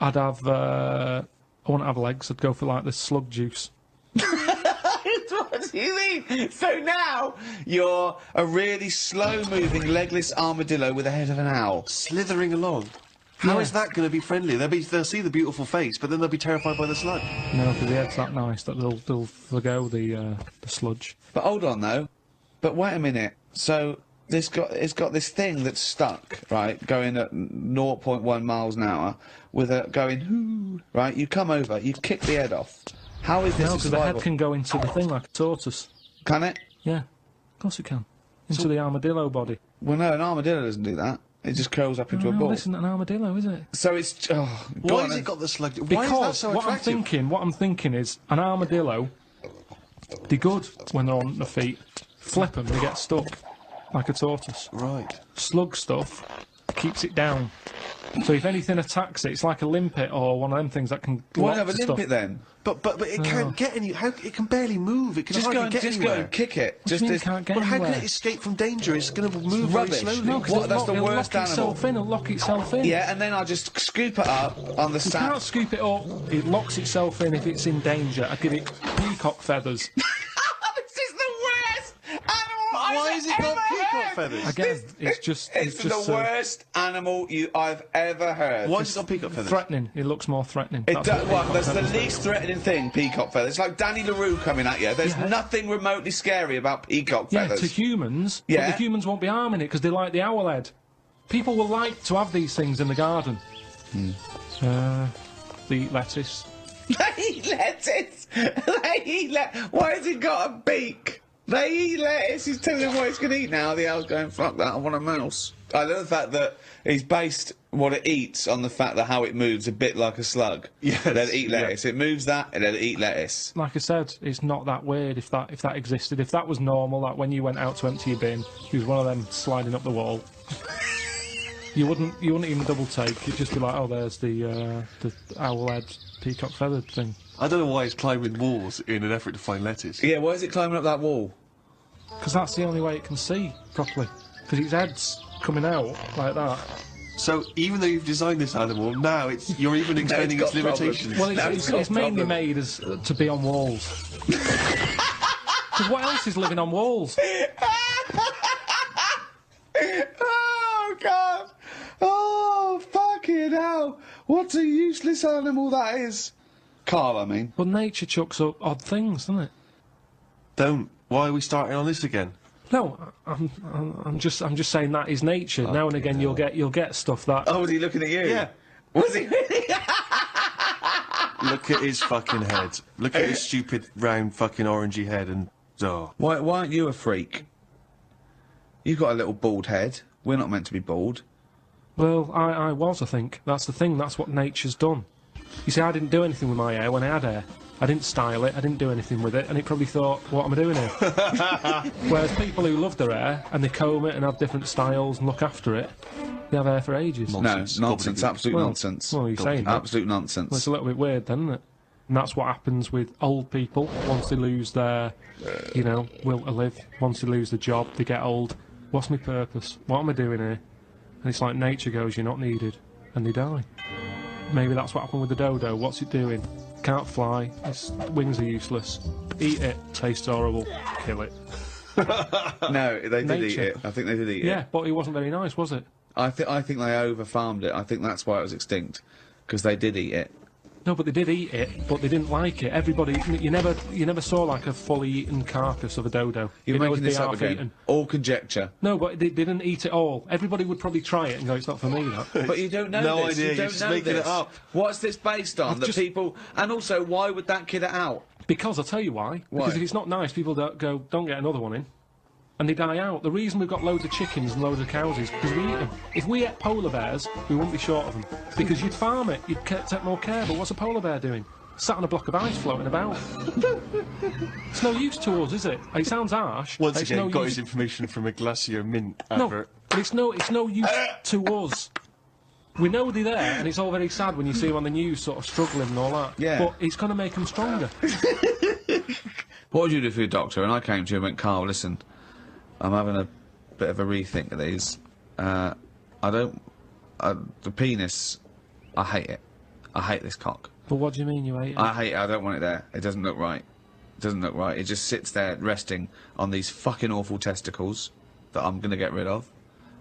I'd have. I wouldn't have legs. I'd go for like the slug juice. What do you mean? So now you're a really slow-moving, legless armadillo with the head of an owl. Slithering along. How is that going to be friendly? They'll see the beautiful face, but then they'll be terrified by the slug. No, because the head's that nice that they'll forgo the sludge. But hold on though. But wait a minute. So it's got this thing that's stuck, right, going at 0.1 miles an hour, with a going hoo, right. You come over, you kick the head off. How is this No, a because the head survival? can go into the thing like a tortoise. Can it? Yeah, of course it can. Into the armadillo body. Well, no, an armadillo doesn't do that. It just curls up into a No, ball. this isn't an armadillo, is it? So it's go Why on has then. it got the slug? Why is that Because so what attractive? I'm thinking is an armadillo. They're good when they're on their feet. Flip them, they get stuck like a tortoise. Right. Slug stuff keeps it down. So if anything attacks it, it's like a limpet or one of them things that can. Why lock have a the stuff. limpet then? But it can't get any. How it can barely move. It can Just hardly go and get just anywhere. go and kick it. What do you Just mean it this. can't get Well, how anywhere? can it escape from danger? It's going to move Rubbish. very slowly. No, 'cause What, it'll that's lock, the it'll worst lock itself in. It'll lock itself in. Yeah, and then I'll just scoop it up on the You sand. can't scoop it up. It locks itself in if it's in danger. I give it peacock feathers. This is the worst animal Why has it got peacock feathers? Again, it's just the worst animal I've ever heard. Why has it got peacock feathers? threatening. It looks more threatening. It That's does, what well, peacock that's the feathers do. least threatening thing, peacock feathers. It's like Danny LaRue coming at you. There's nothing remotely scary about peacock Yeah, feathers. to humans, Yeah. but the humans won't be harming it because they like the owl head. People will like to have these things in the garden. They eat lettuce. They eat lettuce. They eat Why has it got a beak? They eat lettuce. He's telling them what it's going to eat now. The owl's going, fuck that, I want a mouse. I love the fact that he's based what it eats on the fact that how it moves a bit like a slug. Yes, It'll eat lettuce. It moves that, and it'll eat lettuce. Like I said, it's not that weird if that existed. If that was normal, like when you went out to empty your bin, there was one of them sliding up the wall. You wouldn't even double take. You'd just be like, oh, there's the owl head peacock feathered thing. I don't know why it's climbing walls in an effort to find lettuce. Yeah, why is it climbing up that wall? Because that's the only way it can see properly. Because its head's coming out like that. So even though you've designed this animal, now you're even explaining got its limitations. problems. Well, No, it's it's got a mainly problem. made as to be on walls. Because what else is living on walls? Oh, God. Oh, fucking hell. What a useless animal that is. Carl, I mean. Well, nature chucks up odd things, doesn't it? Don't. Why are we starting on this again? No, I'm just saying that is nature. Now and again, you'll get stuff that. Oh, was he looking at you? Yeah. Was he really? Look at his fucking head. Look at his stupid round fucking orangey head and... Oh. Why aren't you a freak? You've got a little bald head. We're not meant to be bald. Well, I was. I think that's the thing. That's what nature's done. You see, I didn't do anything with my hair when I had hair. I didn't style it. I didn't do anything with it, and it probably thought, "What am I doing here?" Whereas people who love their hair and they comb it and have different styles and look after it, they have hair for ages. Nonsense. No, nonsense. Gobbledygook. Absolute nonsense. Well, you're saying that. Absolute nonsense. Well, it's a little bit weird, then, isn't it? And that's what happens with old people once they lose their, will to live. Once they lose the job, they get old. What's my purpose? What am I doing here? And it's like nature goes, you're not needed, and they die. Maybe that's what happened with the dodo. What's it doing? Can't fly. Its wings are useless. Eat it. Tastes horrible. Kill it. No, they did eat Nature. it. I think they did eat Yeah, it. but it wasn't very nice, was it? I think they over-farmed it. I think that's why it was extinct. Because they did eat it. No, but they did eat it, but they didn't like it. Everybody, you never saw like a fully eaten carcass of a dodo. You're It would making be this up again. half-eaten. All conjecture. No, but they didn't eat it all. Everybody would probably try it and go, it's not for me, that. But you don't know No this. idea, You you're don't just know making this. it up. What's this based on? I've That just- people... And also, why would that kid it out? Because I'll tell you why. Because if it's not nice, people don't get another one in. And they die out. The reason we've got loads of chickens and loads of cows is because we eat them. If we ate polar bears, we wouldn't be short of them. Because you'd farm it, you'd take more care. But what's a polar bear doing? Sat on a block of ice floating about. It's no use to us, is it? It sounds harsh. Once it's again, no got use. his information from a Glacier Mint No, advert. but it's no use to us. We know they're there, and it's all very sad when you see them on the news sort of struggling and all that. Yeah. But it's going to make them stronger. What would you do for your doctor? And I came to you and went, Carl, listen, I'm having a bit of a rethink of these. The penis, I hate it. I hate this cock. But what do you mean you hate it? I hate it. I don't want it there. It doesn't look right. It doesn't look right. It just sits there resting on these fucking awful testicles that I'm going to get rid of.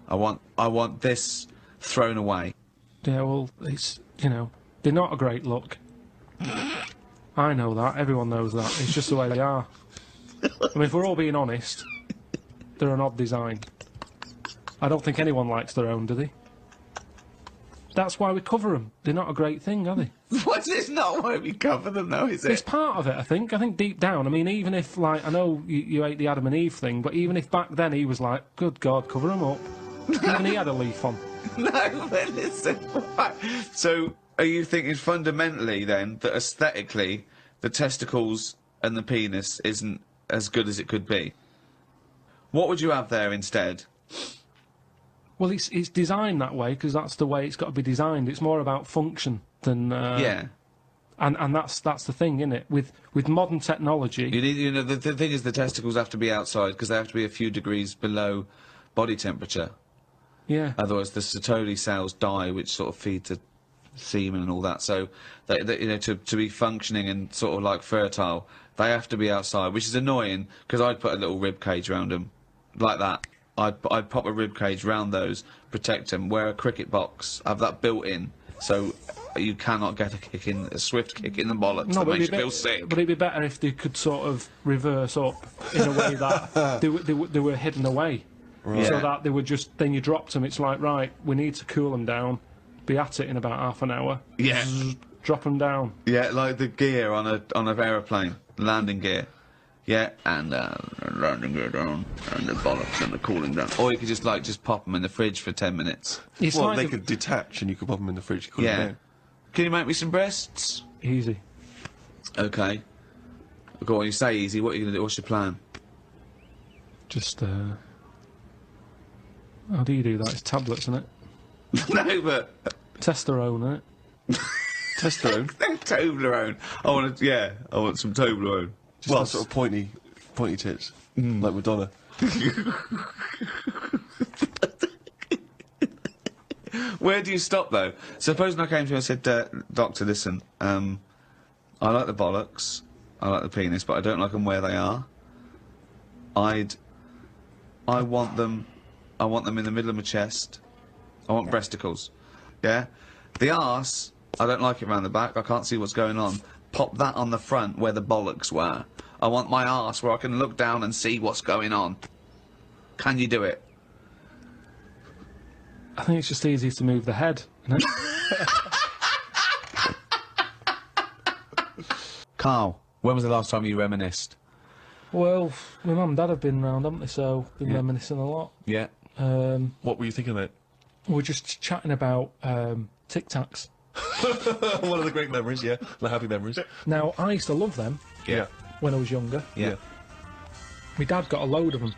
I want this thrown away. Yeah, well, it's, they're not a great look. I know that. Everyone knows that. It's just the way they are. I mean, if we're all being honest, they're an odd design. I don't think anyone likes their own, do they? That's why we cover them. They're not a great thing, are they? What's this not why we cover them though, is It's it? part of it, I think. I think deep down, I mean, even if, like, I know you ate the Adam and Eve thing, but even if back then he was like, good God, cover them up. Even he had a leaf on. No, but listen. Right. So, are you thinking fundamentally then that aesthetically the testicles and the penis isn't as good as it could be? What would you have there instead? Well, it's designed that way because that's the way it's got to be designed. It's more about function than Yeah. and that's the thing, isn't it? With modern technology, You need, the thing is the testicles have to be outside because they have to be a few degrees below body temperature. yeah. Otherwise, the Sertoli cells die, which sort of feed to semen and all that. So, to be functioning and sort of like fertile, they have to be outside, which is annoying because I'd put a little rib cage around them. like that. I'd pop a rib cage round those, protect them, wear a cricket box, have that built in, so you cannot get a swift kick in the bollocks that makes you feel sick. But it'd be better if they could sort of reverse up in a way that they were hidden away. Right. So Yeah. that they were just, then you dropped them, it's like, right, we need to cool them down, be at it in about half an hour. Yeah. Drop them down. Yeah, like the gear on an aeroplane, landing gear. Yeah, and landing gear down, and the bollocks and the cooling down. Or you could just pop them in the fridge for 10 minutes. It's Well, like they could detach and you could pop them in the fridge. Cool Yeah. them down. Can you make me some breasts? easy. Okay. Go on, you say easy, what are you going to do? What's your plan? Just, how do you do that? It's tablets, isn't it? No, but... Testosterone, isn't it? Testosterone? Toblerone. I want some Toblerone. Just that sort of pointy tits, like Madonna. Where do you stop, though? Supposing I came to you and said, Doctor, listen, I like the bollocks, I like the penis, but I don't like them where they are. I want them in the middle of my chest. I want breasticles. Yeah? The arse, I don't like it round the back, I can't see what's going on. Pop that on the front where the bollocks were. I want my arse where I can look down and see what's going on. Can you do it? I think it's just easier to move the head, isn't it? Carl, when was the last time you reminisced? Well, my mum and dad have been round, haven't they? So, been reminiscing a lot. Yeah. What were you thinking about? We're just chatting about Tic Tacs. One of the great memories, yeah. The happy memories. Now, I used to love them Yeah. when I was younger. Yeah. My dad got a load of them.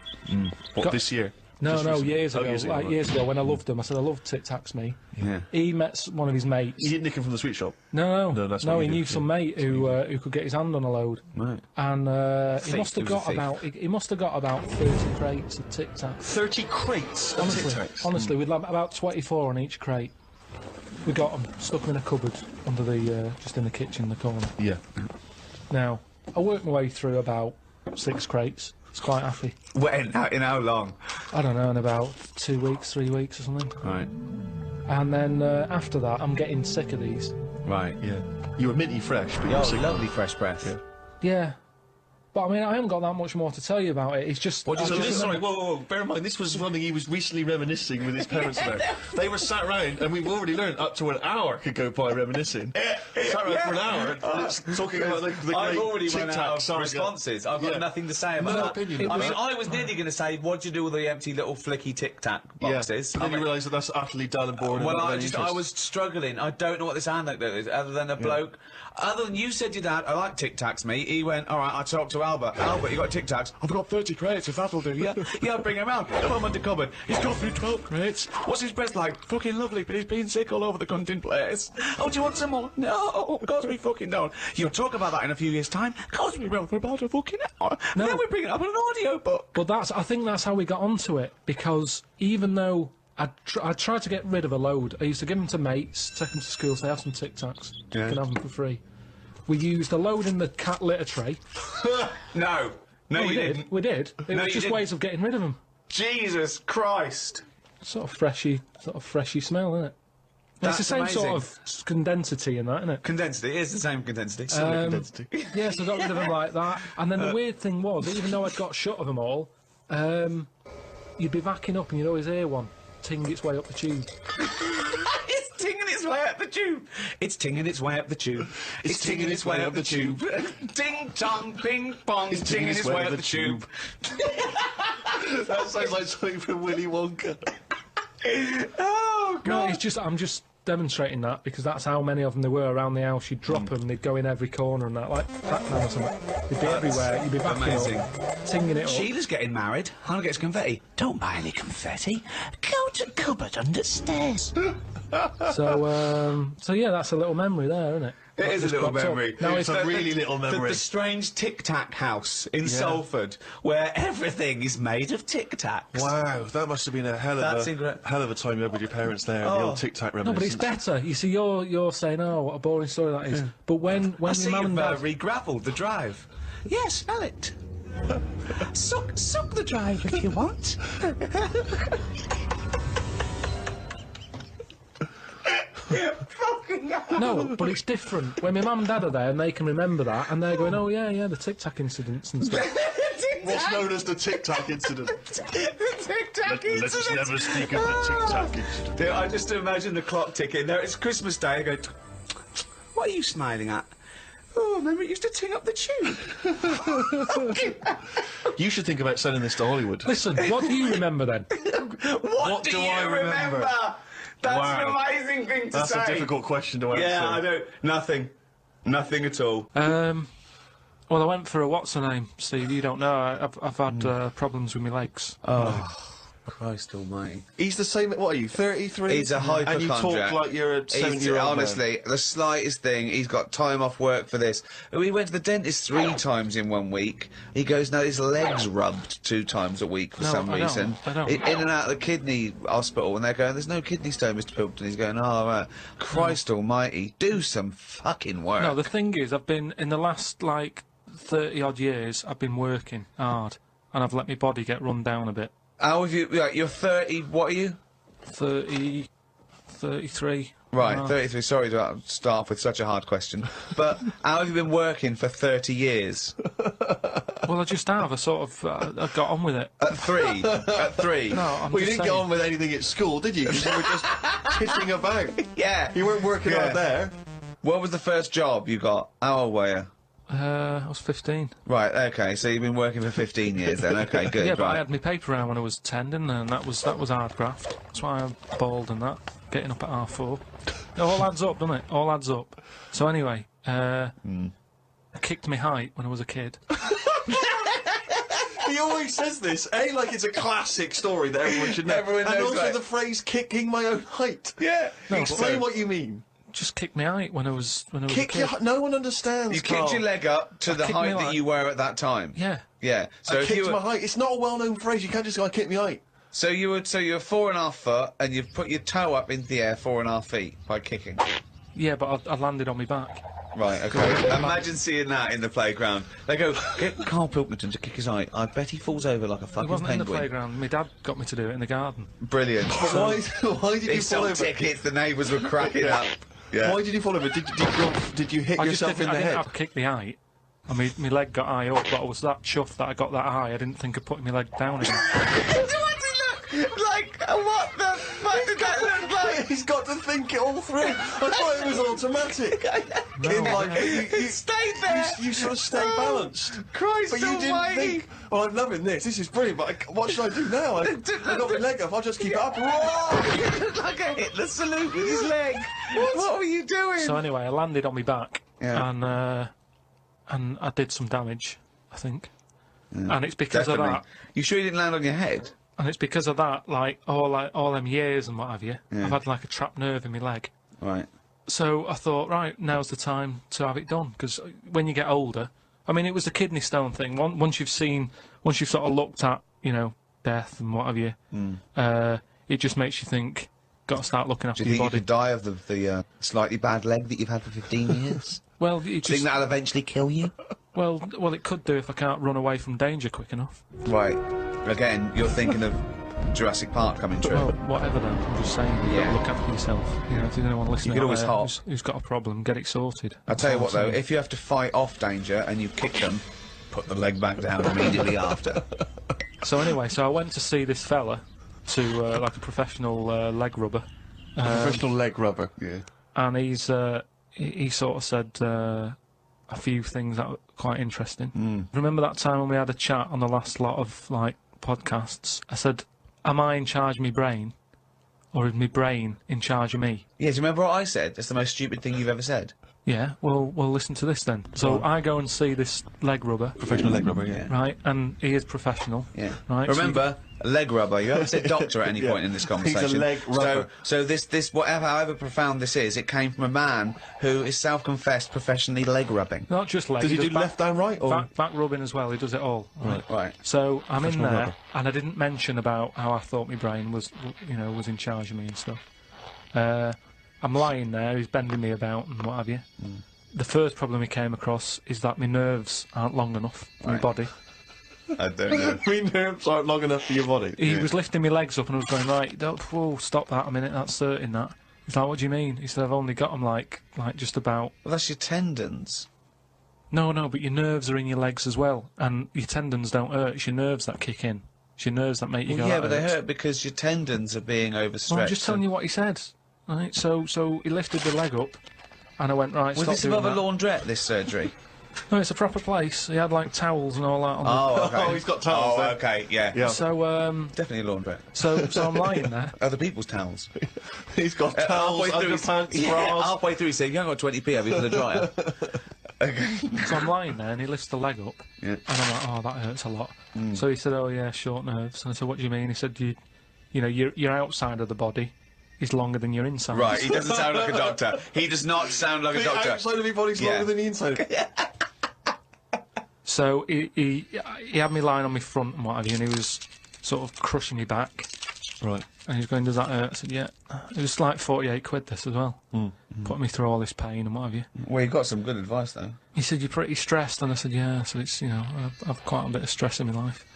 What, Got- this year? No, Just no, recently? years Oh, ago. right. Years ago when I loved them. I said, I love Tic Tacs, me. Yeah. He met one of his mates. You didn't nick him from the sweet shop? No, No, that's what we he did, knew some mate who could get his hand on a load. Right. And he Thief, must have he was a got thief. about he must have got about 30 crates of Tic Tacs. 30 crates of Tic Tacs. Honestly, we'd have about 24 on each crate. We got them, stuck them in a cupboard under the just in the kitchen in the corner. Yeah. Now, I worked my way through about 6 crates. I was quite happy. When? In how long? I don't know, in about 2 weeks, 3 weeks or something. Right. And then after that, I'm getting sick of these. Right. Yeah. You were minty fresh, but you Oh, were sick. lovely fresh breath. Yeah. Yeah. But I mean, I haven't got that much more to tell you about it. It's just. What do you I think just of Sorry, remember- whoa. Bear in mind, this was something he was recently reminiscing with his parents about. They were sat round, and we've already learned up to an hour could go by reminiscing. Sat round for an hour, talking about the I've great already Tic run Tac out of saga. responses. I've got Yeah. nothing to say about No that. opinion I of mean, that. I was nearly going to say, what do you do with all the empty little flicky Tic Tac Yeah. boxes? And then you realise that that's utterly dull and boring. Well, and not I of any interest. was struggling. I don't know what this anecdote is, other than a bloke. Other than you said your dad, I like Tic Tacs, mate. He went, all right, I talked to Albert. Albert, you got Tic Tacs? I've got 30 crates, if that'll do. Yeah, yeah, bring him round. Put him under cupboard. He's got through 12 crates. What's his breath like? Fucking lovely, but he's been sick all over the cunting place. Oh, do you want some more? No, of course we fucking don't. You'll talk about that in a few years' time. Of course we will, for about a fucking hour. No. And then we bring it up in an audio book. But I think that's how we got onto it, because even though I tried to get rid of a load, I used to give them to mates, take them to school, say, have some Tic Tacs. You can have them for free. We used a load in the cat litter tray. No. No, we you did. didn't. We did. It No, was you just didn't. ways of getting rid of them. Jesus Christ. Sort of freshy smell, isn't it? It's the That's same sort amazing. of condensity in that, isn't it? Condensity, it is the same condensity. Yeah, so I got rid of them like that. And then the weird thing was, even though I'd got shut of them all, you'd be backing up and you'd always hear one ting its way up the tube. It's tinging its way up the tube. It's tinging its way up the tube. It's tinging its way up the tube. Ding tong, ping pong. It's tinging its way up the tube. That sounds like something from Willy Wonka. Oh No, God. it's just I'm just demonstrating that because that's how many of them there were around the house. You'd drop them, they'd go in every corner and that, like Pac-Man or something. They'd be everywhere. You'd be backing amazing. up, tinging it up. Sheila's getting married. Hannah gets confetti. Don't buy any confetti. Go to cupboard under stairs. So yeah, that's a little memory there, isn't it? It is a Just little popped up. memory. Now It's a really little memory. The strange Tic Tac house in Salford, where everything is made of Tic Tacs. Wow, that must have been a hell That's of incredible. a time you had with your parents there. The old Tic Tac No, but it's reminiscence. better. You see, you're saying, oh, what a boring story that is. But when I your see mum you've and dad, re-gravelled the drive. Yeah, smell it. Suck the drive if you want. No, but it's different. When my mum and dad are there and they can remember that, and they're going, oh yeah, the Tic Tac incidents and stuff. What's known as the Tic Tac incident? Let us never speak of the Tic Tac incident. Dude, I just imagine the clock ticking. There, it's Christmas Day. I go, what are you smiling at? Oh, remember it used to ting up the tube. You should think about sending this to Hollywood. Listen, what do you remember then? What do I you remember? That's Wow. an amazing thing to That's say. a difficult question to answer. Yeah, I don't. Nothing at all. Well, I went for a what's her name, Steve. You don't know. I've had problems with my legs. Oh, Christ Almighty! He's the same. What are you? 33. He's a hypochondriac. And you talk like you're a 70-year-old. Honestly, the slightest thing, he's got time off work for this. We went to the dentist 3 times in 1 week. He goes, no, his leg's rubbed 2 times a week for some I reason. don't. In and out of the kidney hospital, and they're going, there's no kidney stone, Mr. Pilkington. He's going, oh, right. Christ Almighty, do some fucking work. No, the thing is, I've been, in the last, 30-odd years, I've been working hard, and I've let my body get run down a bit. How have you, you're 30, what are you? 33. Right, 33. Sorry to start off with such a hard question. But how have you been working for 30 years? Well, I just have. I sort of I got on with it. At 3? At 3? No, I'm Well, you just didn't get saying. on with anything at school, did you? Because you were just titting about. Yeah. You weren't working Yeah. out there. What was the first job you got? How old were you? I was 15. Right, okay, so you've been working for 15 years then, okay, good, Yeah, but I right. had my paper round when I was 10, didn't I? And that was hard graft. That's why I'm bald and that. Getting up at R4. It all adds up, doesn't it? All adds up. So anyway, I kicked my height when I was a kid. He always says this, like it's a classic story that everyone should know. Everyone and knows, also like- the phrase "kicking my own height." Yeah. Explain what you mean. Just kicked my height when I was a Kick kid. your. No one understands. You Carl. kicked your leg up to the kicked height my that leg. you were at that time? Yeah. Yeah, so I if you kicked were, my height. It's not a well-known phrase. You can't just go, "I kicked my height." so you were 4.5 foot, and you've put your toe up into the air 4.5 feet by kicking. Yeah, but I landed on my back. Right, okay. Imagine seeing that in the playground. They go, get Carl Pilkington to kick his height. I bet he falls over like a It fucking wasn't in the penguin. playground. My dad got me to do it in the garden. Brilliant. But why did you He fall sold over? tickets, the neighbours were cracking up. Yeah. Why did you fall over? Did you hit I just yourself in didn't, the I didn't head? have kicked the height. I mean, my leg got high up, but I was that chuffed that I got that high. I didn't think of putting my leg down again. What did it look like? What the fuck did that look like? He's got to think it all through. I thought it was automatic. In like, you Stay there. you sort of stay balanced. Christ But you didn't almighty. think, oh, I'm loving this. This is brilliant. But what should I do now? I got my leg up. I'll just keep it up. He looked like a Hitler salute with his leg. What were you doing? So anyway, I landed on my back, Yeah. and I did some damage, I think. And it's because Definitely. of that. You sure you didn't land on your head? And it's because of that, all them years and what have you. I've had like a trapped nerve in my leg. Right. So I thought, right, now's the time to have it done. Because when you get older, I mean, it was the kidney stone thing. Once you've sort of looked at, death and what have you, it just makes you think, got to start looking after Do you your think you body. could die of the slightly bad leg that you've had for 15 years? Well, Do you think that'll eventually kill you? well, it could do if I can't run away from danger quick enough. Right. Again, you're thinking of Jurassic Park coming true. Well, whatever then. I'm just saying, you've got Yeah. to look after yourself. If there's anyone listening could out always there hop. who's got a problem, get it sorted. I'll tell you That's what all though, I'm saying. if you have to fight off danger and you kick them, put the leg back down immediately after. So anyway, I went to see this fella, to like a professional leg rubber, Professional leg rubber. Yeah. and he sort of said a few things that were quite interesting. Remember that time when we had a chat on the last lot of podcasts? I said, "Am I in charge of my brain, or is my brain in charge of me?" Yeah, do you remember what I said? That's the most stupid thing you've ever said. Yeah. Well, listen to this then. So I go and see this leg rubber, Professional leg rubber. Yeah. right? And he is professional. Yeah. Right. so Remember, leg rubber. You haven't said doctor at any point in this conversation. leg rubber. So this whatever, however profound this is, it came from a man who is self-confessed professionally leg rubbing. not just leg. Does he do back, left down right or? back rubbing as well. He does it all. Right. Right. So I'm in Professional there, rubber. and I didn't mention about how I thought my brain was in charge of me and stuff. I'm lying there. He's bending me about and what have you. The first problem he came across is that my nerves aren't long enough in my Right. body. I don't know. I mean, nerves aren't long enough for your body. He was lifting my legs up and I was going, right, whoa, stop that a minute, that's hurting that. He's like, what do you mean? He said, I've only got them like just about... Well, that's your tendons. No, but your nerves are in your legs as well, and your tendons don't hurt, it's your nerves that kick in. It's your nerves that make you go, Yeah, that but they hurts. hurt because your tendons are being overstretched. Well, I'm just telling you what he said. Right, so he lifted the leg up, and I went, right, Was stop this doing above a that. laundrette, this surgery? No, it's a proper place. He had like towels and all that on Oh, okay. Oh, he's got towels Oh, there. okay, yeah. Yeah. So Definitely a laundrette. so I'm lying there. Other people's towels. He's got towels, underpants, bras. Halfway through, he said, you haven't got 20p, have you, for the dryer? Okay. So I'm lying there, and he lifts the leg up, Yeah. and I'm like, oh, that hurts a lot. So he said, oh yeah, short nerves. And I said, what do you mean? He said, you know, your outside of the body is longer than your inside. Right, he doesn't sound like a doctor. He does not sound like a The doctor. outside of your body's Yeah. longer than the inside. So he had me lying on my front and what have you, and he was sort of crushing me back. Right. And he was going, does that hurt? I said, yeah. It was like 48 quid this as well. Putting me through all this pain and what have you. Well, you got some good advice, though. He said, you're pretty stressed. And I said, yeah. So it's, you know, I've quite a bit of stress in my life.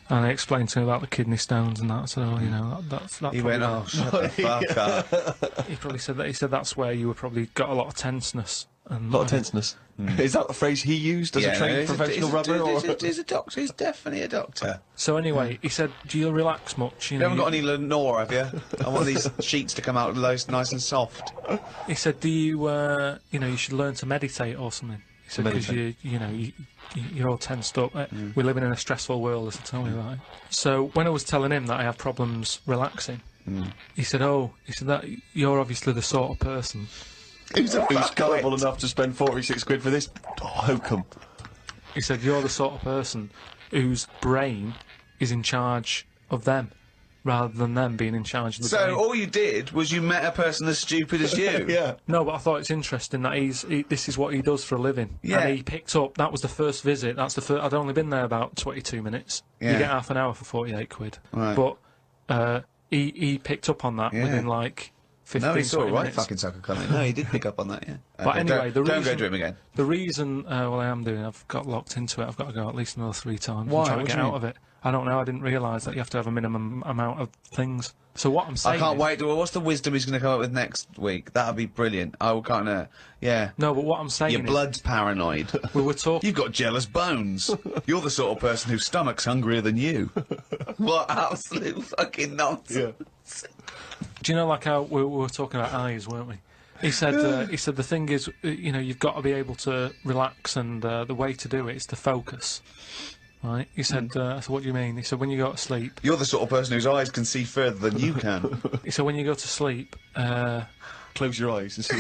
And he explained to me about the kidney stones and that. I said, oh, you know, that's He went, oh, shut the fuck up. He probably said that. He said that's where you were probably got a lot of tenseness. And A lot of tenseness. Is that the phrase he used as a trained professional rubber? He's a doctor. He's definitely a doctor. So anyway, he said, do you relax much? You haven't got any Lenore, have you? I want these sheets to come out nice and soft. He said, do you, you know, you should learn to meditate or something. He said, because you're all tensed up. We're living in a stressful world, as I told you, right? So when I was telling him that I have problems relaxing, he said, that you're obviously the sort of person Who's gullible enough to spend 46 quid for this hokum? He said, you're the sort of person whose brain is in charge of them, rather than them being in charge of the brain. So all you did was you met a person as stupid as you. Yeah. No, but I thought it's interesting that this is what he does for a living. Yeah. And he picked up, that was the first visit, that's the first, I'd only been there about 22 minutes. Yeah. You get half an hour for 48 quid. Right. But he picked up on that Yeah. within like 15, No, he saw a 20 right minutes. fucking sucker coming. No, he did pick up on that, yeah. But Okay, anyway, don't go reason- to him again. The reason, well, I am doing, I've got locked into it. I've got to go at least another 3 times. Why? I'm trying What to do get you out mean? of it. I don't know. I didn't realise that you have to have a minimum amount of things. So what I'm saying I can't is, wait. Well, what's the wisdom he's going to come up with next week? That'll be brilliant. I can't. Yeah. No, but what I'm saying Your is, blood's paranoid. we were talking. You've got jealous bones. You're the sort of person whose stomach's hungrier than you. What absolute fucking nonsense. Do you know, like how we were talking about eyes, weren't we? He said the thing is, you know, you've got to be able to relax, and the way to do it is to focus. Right? He said, so what do you mean? He said, when you go to sleep. You're the sort of person whose eyes can see further than you can. He said, when you go to sleep. Close your eyes and see.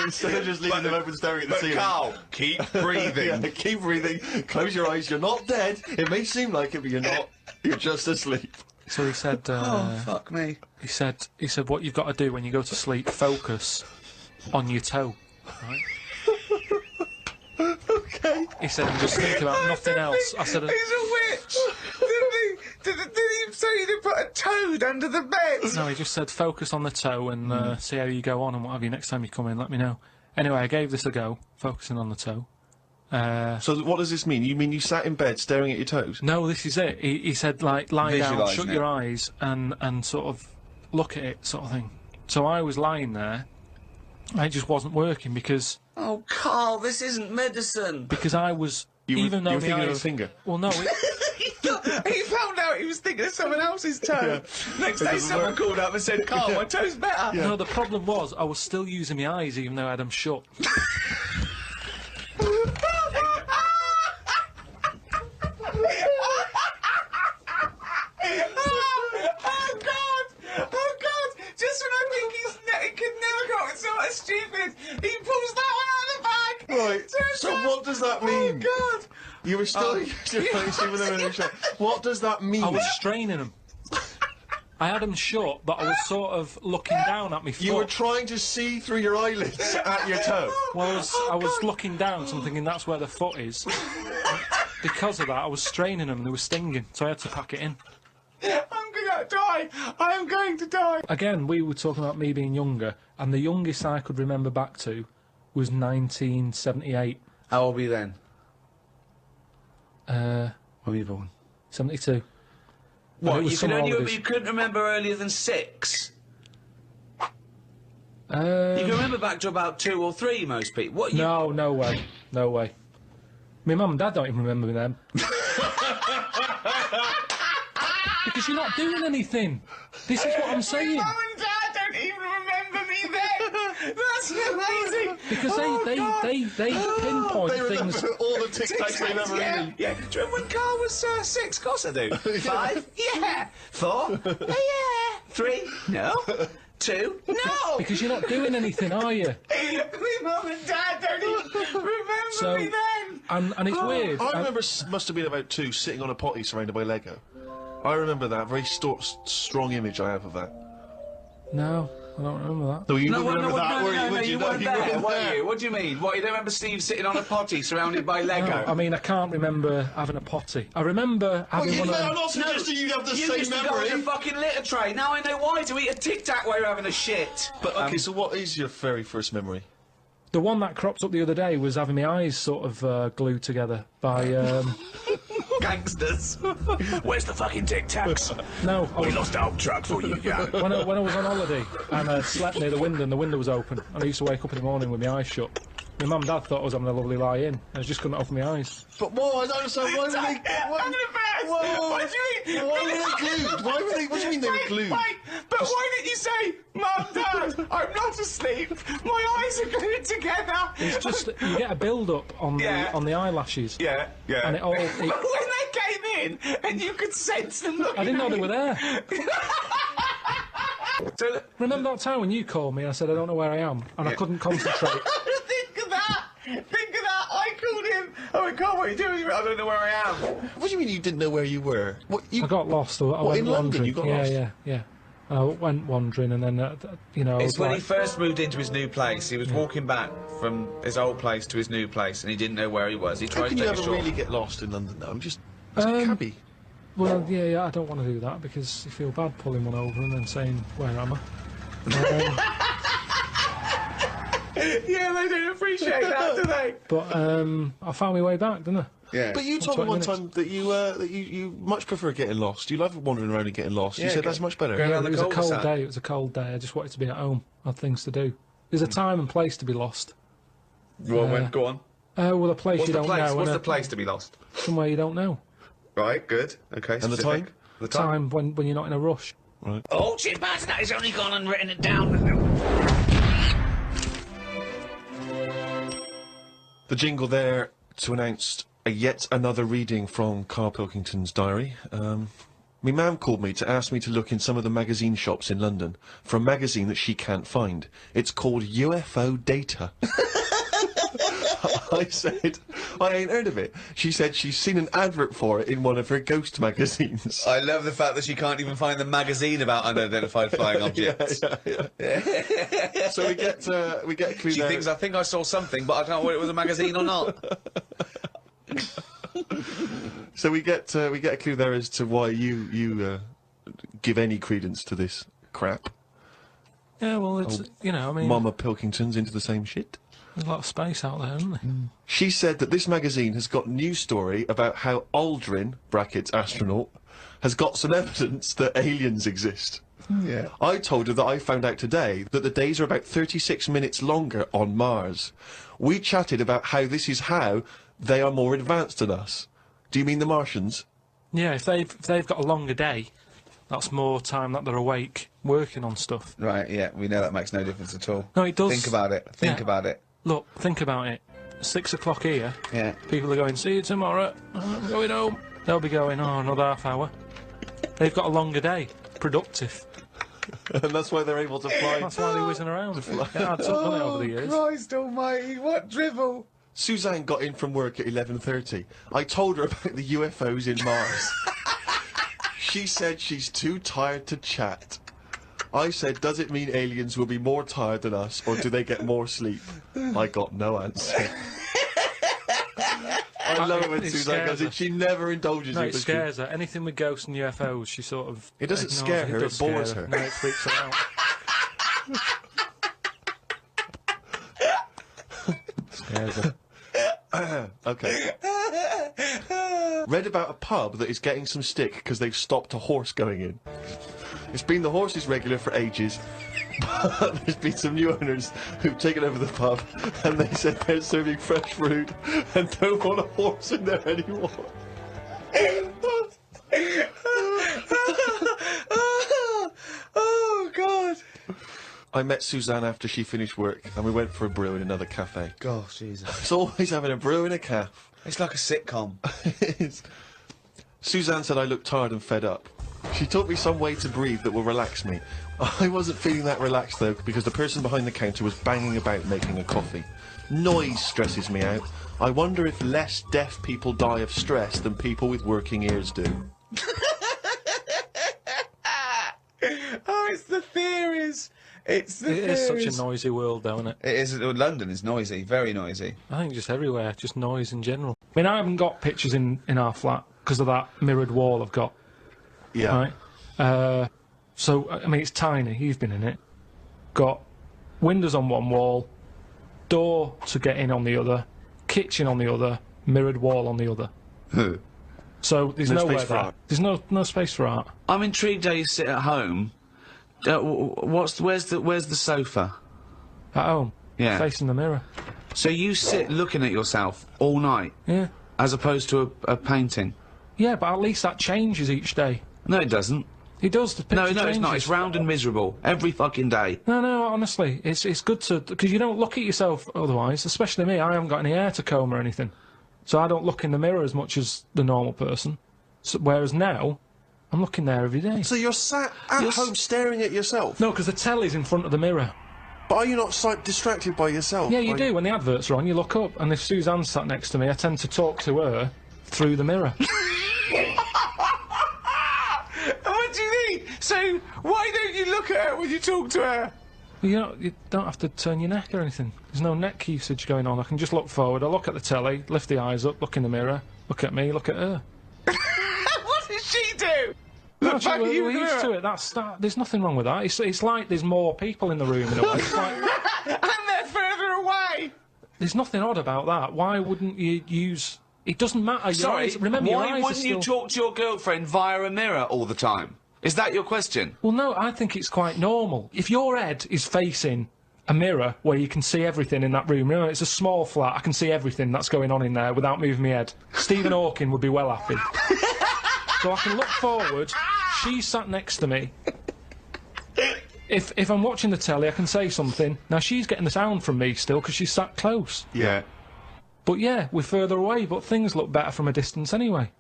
Instead of just leaving them open staring at the ceiling. Carl, keep breathing. Yeah, keep breathing. Close your eyes. You're not dead. It may seem like it, but you're not. You're just asleep. So he said. Oh, fuck me. He said, what you've got to do when you go to sleep, focus on your toe. Right? Okay. He said, and just think about nothing else. I said, He's a witch. Did he say you didn't put a toad under the bed? no, he just said, focus on the toe and see how you go on and what have you. Next time you come in, let me know. Anyway, I gave this a go, focusing on the toe. So what does this mean? You mean you sat in bed staring at your toes? No, this is it. He said, like, lie down, Visualising shut it. your eyes and sort of look at it, sort of thing. So I was lying there, and it just wasn't working because Oh, Carl, this isn't medicine. I was, You even were though my thinking of a eyes... finger. Well, no, He found out he was thinking of someone else's toe. Next day, someone called up and said, Carl, my toe's better. no, the problem was I was still using my eyes even though I had them shut. Oh, God! Oh, God! Just when I think he could never come up with something stupid, he pulls that one out of the bag! Right. So what does that mean? Oh, God! You were still What does that mean? I was straining them. I had them shut, but I was sort of looking down at my foot. You were trying to see through your eyelids at your toe. Well, I was looking down, so I'm thinking that's where the foot is. Because of that, I was straining them and they were stinging, so I had to pack it in. I'm gonna die! I am going to die! Again, we were talking about me being younger, and the youngest I could remember back to was 1978. How old were you then? When were you born? 72. And it What, was you summer holidays. couldn't remember earlier than 6? You Um, can remember back to about 2 or 3, most people. What, you... no way. No way. My mum and dad don't even remember me then. Because you're not doing anything. This is what I'm saying. Mum and Dad don't even remember me then! That's amazing! Because they pinpoint They remember things. all the Tic Tacs they've ever eaten. Yeah. Do you remember when Carl was 6? Of course I do. 5? Yeah. 4? Yeah. 3? No. 2? No! Because you're not doing anything, are you? My mum and Dad don't even remember So, me then! and it's weird. I remember must have been about 2 sitting on a potty surrounded by Lego. I remember that. Very strong image I have of that. No, I don't remember that. No, you No, don't remember that, were no, Would you No, weren't there, weren't were there. you? What do you mean? What, you don't remember Steve sitting on a potty surrounded by Lego? No, I mean, I can't remember having a potty. I remember having one of I'm them. not suggesting you have the You same used to go memory. on a fucking litter tray. Now I know why, to eat a Tic Tac while you're having a shit. But okay, so what is your very first memory? The one that cropped up the other day was having my eyes sort of glued together by. Gangsters. Where's the fucking Tic Tacs? No, I was, lost our old truck for you, yeah. when I was on holiday and I slept near the window and the window was open and I used to wake up in the morning with my eyes shut. My mum and dad thought I was having a lovely lie in. I just couldn't open my eyes. But why? I don't understand. Why were they? I'm the best! What do you mean? Why were they glued? Why were they? What do you mean they were glued? Wait, but why didn't you say, Mum, Dad, I'm not asleep. My eyes are glued together. It's just that you get a build-up on Yeah. the eyelashes. Yeah. And it all. But when they came in and you could sense them looking I didn't know at they you. were there. So, Remember that time when you called me and I said I don't know where I am and I couldn't concentrate? think of that. Think of that. I called him. Oh my God, what are you doing? I don't know where I am. What do you mean you didn't know where you were? What you? I got lost. I went in London wandering. you got yeah, lost? Yeah. I went wandering and then, you know. I It's was when like, he first moved into his new place. He was walking back from his old place to his new place, and he didn't know where he was. He How tried can to you take a ever short. really get lost in London? though? I'm just. It's a cabbie. Well, yeah, I don't want to do that because you feel bad pulling one over and then saying, where am I? Yeah, they don't appreciate that, do they? But I found my way back, didn't I? Yeah. But you told me 20 one minutes. time that you much prefer getting lost. You love wandering around and getting lost. You Yeah, said go- that's much better. go around It the was a cold cul-de-sac. day. It was a cold day. I just wanted to be at home. I had things to do. There's a time and place to be lost. Go on. Well, a place What's you the don't place? know. What's and the place to be lost? Somewhere you don't know. Right, good. Okay, And the specific. time? The Time when you're not in a rush. Oh, Chipaz, that has only gone and written it down. The jingle there to announce yet another reading from KARL Pilkington's diary. My mum called me to ask me to look in some of the magazine shops in London for a magazine that she can't find. It's called UFO Data. I said, I ain't heard of it. She said she's seen an advert for it in one of her ghost magazines. I love the fact that she can't even find the magazine about unidentified flying objects. Yeah. So we get a clue She there. thinks, I think I saw something, but I don't know whether it was a magazine or not. So we get a clue there as to why you give any credence to this crap. Yeah, well, it's, you know, I mean, Mama Pilkington's into the same shit. there's a lot of space out there, isn't there? She said that this magazine has got a news story about how Aldrin (brackets astronaut) has got some evidence that aliens exist. Yeah. I told her that I found out today that the days are about 36 minutes longer on Mars. We chatted about how this is how they are more advanced than us. Do you mean the Martians? Yeah, if they've got a longer day, that's more time that they're awake working on stuff. Right, yeah, we know that makes no difference at all. No, it does. Think about it. Think Yeah. about it. Look, think about it. 6 o'clock here. Yeah. People are going, see you tomorrow. I'm going home. They'll be going, oh, another half hour. They've got a longer day. Productive. And that's why they're able to fly. That's why they're whizzing around. It adds up, doesn't it, over the years? Christ almighty, what drivel! Suzanne got in from work at 11:30. I told her about the UFOs in Mars. She said she's too tired to chat. I said, does it mean aliens will be more tired than us, or do they get more sleep? I got no answer. I love it when It Suzanne scares goes in. her. She never indulges No, in it this. scares her. Anything with ghosts and UFOs, she sort of... It doesn't ignores scare her, does it bores scare her. No, it freaks her out. Scares her. Okay. Read about a pub that is getting some stick because they've stopped a horse going in. It's been the horse's regular for ages, but there's been some new owners who've taken over the pub, and they said they're serving fresh fruit and don't want a horse in there anymore. Oh, God. I met Suzanne after she finished work, and we went for a brew in another cafe. Gosh, Jesus. It's always having a brew in a calf. It's like a sitcom. It is. Suzanne said I looked tired and fed up. She taught me some way to breathe that will relax me. I wasn't feeling that relaxed, though, because the person behind the counter was banging about making a coffee. Noise stresses me out. I wonder if less deaf people die of stress than people with working ears do. Oh, it's the theories. It's the It is such a noisy world, though, isn't it? It is. London is noisy, very noisy. I think just everywhere, just noise in general. I mean, I haven't got pictures in our flat because of that mirrored wall I've got. Yeah. Right? So, I mean, it's tiny. You've been in it. Got windows on one wall, door to get in on the other, kitchen on the other, mirrored wall on the other. So there's No nowhere space for there. art. There's no space for art. I'm intrigued how you sit at home. Where's the sofa? At home. Yeah. Facing the mirror. So you sit looking at yourself all night, Yeah. as opposed to a painting. Yeah, but at least that changes each day. No, it doesn't. It does. The picture No, it's not. changes. It's round and miserable every fucking day. No, honestly, it's good to, because you don't look at yourself otherwise, especially me. I haven't got any hair to comb or anything, so I don't look in the mirror as much as the normal person. So, whereas now, I'm looking there every day. So you're sat at home staring at yourself? No, because the telly's in front of the mirror. But are you not distracted by yourself? Yeah, you do. When the adverts are on, you look up, and if Suzanne sat next to me, I tend to talk to her through the mirror. What do you mean? So why don't you look at her when you talk to her? You don't have to turn your neck or anything. There's no neck usage going on. I can just look forward. I look at the telly, lift the eyes up, look in the mirror, look at me, look at her. What does she do? No, Look back at you we're in the used mirror. to it. There's nothing wrong with that. It's like there's more people in the room in a way. It's like, And they're further away. there's nothing odd about that. Why wouldn't you use? It doesn't matter. Your Sorry, eyes, remember, your why eyes wouldn't are you still... talk to your girlfriend via a mirror all the time? Is that your question? Well, no, I think it's quite normal. If your head is facing a mirror where you can see everything in that room, you know, it's a small flat, I can see everything that's going on in there without moving my head. Stephen Hawking would be well happy. So I can look forward, she's sat next to me. If I'm watching the telly, I can say something. Now, she's getting the sound from me still because she's sat close. Yeah. But yeah, we're further away, but things look better from a distance anyway.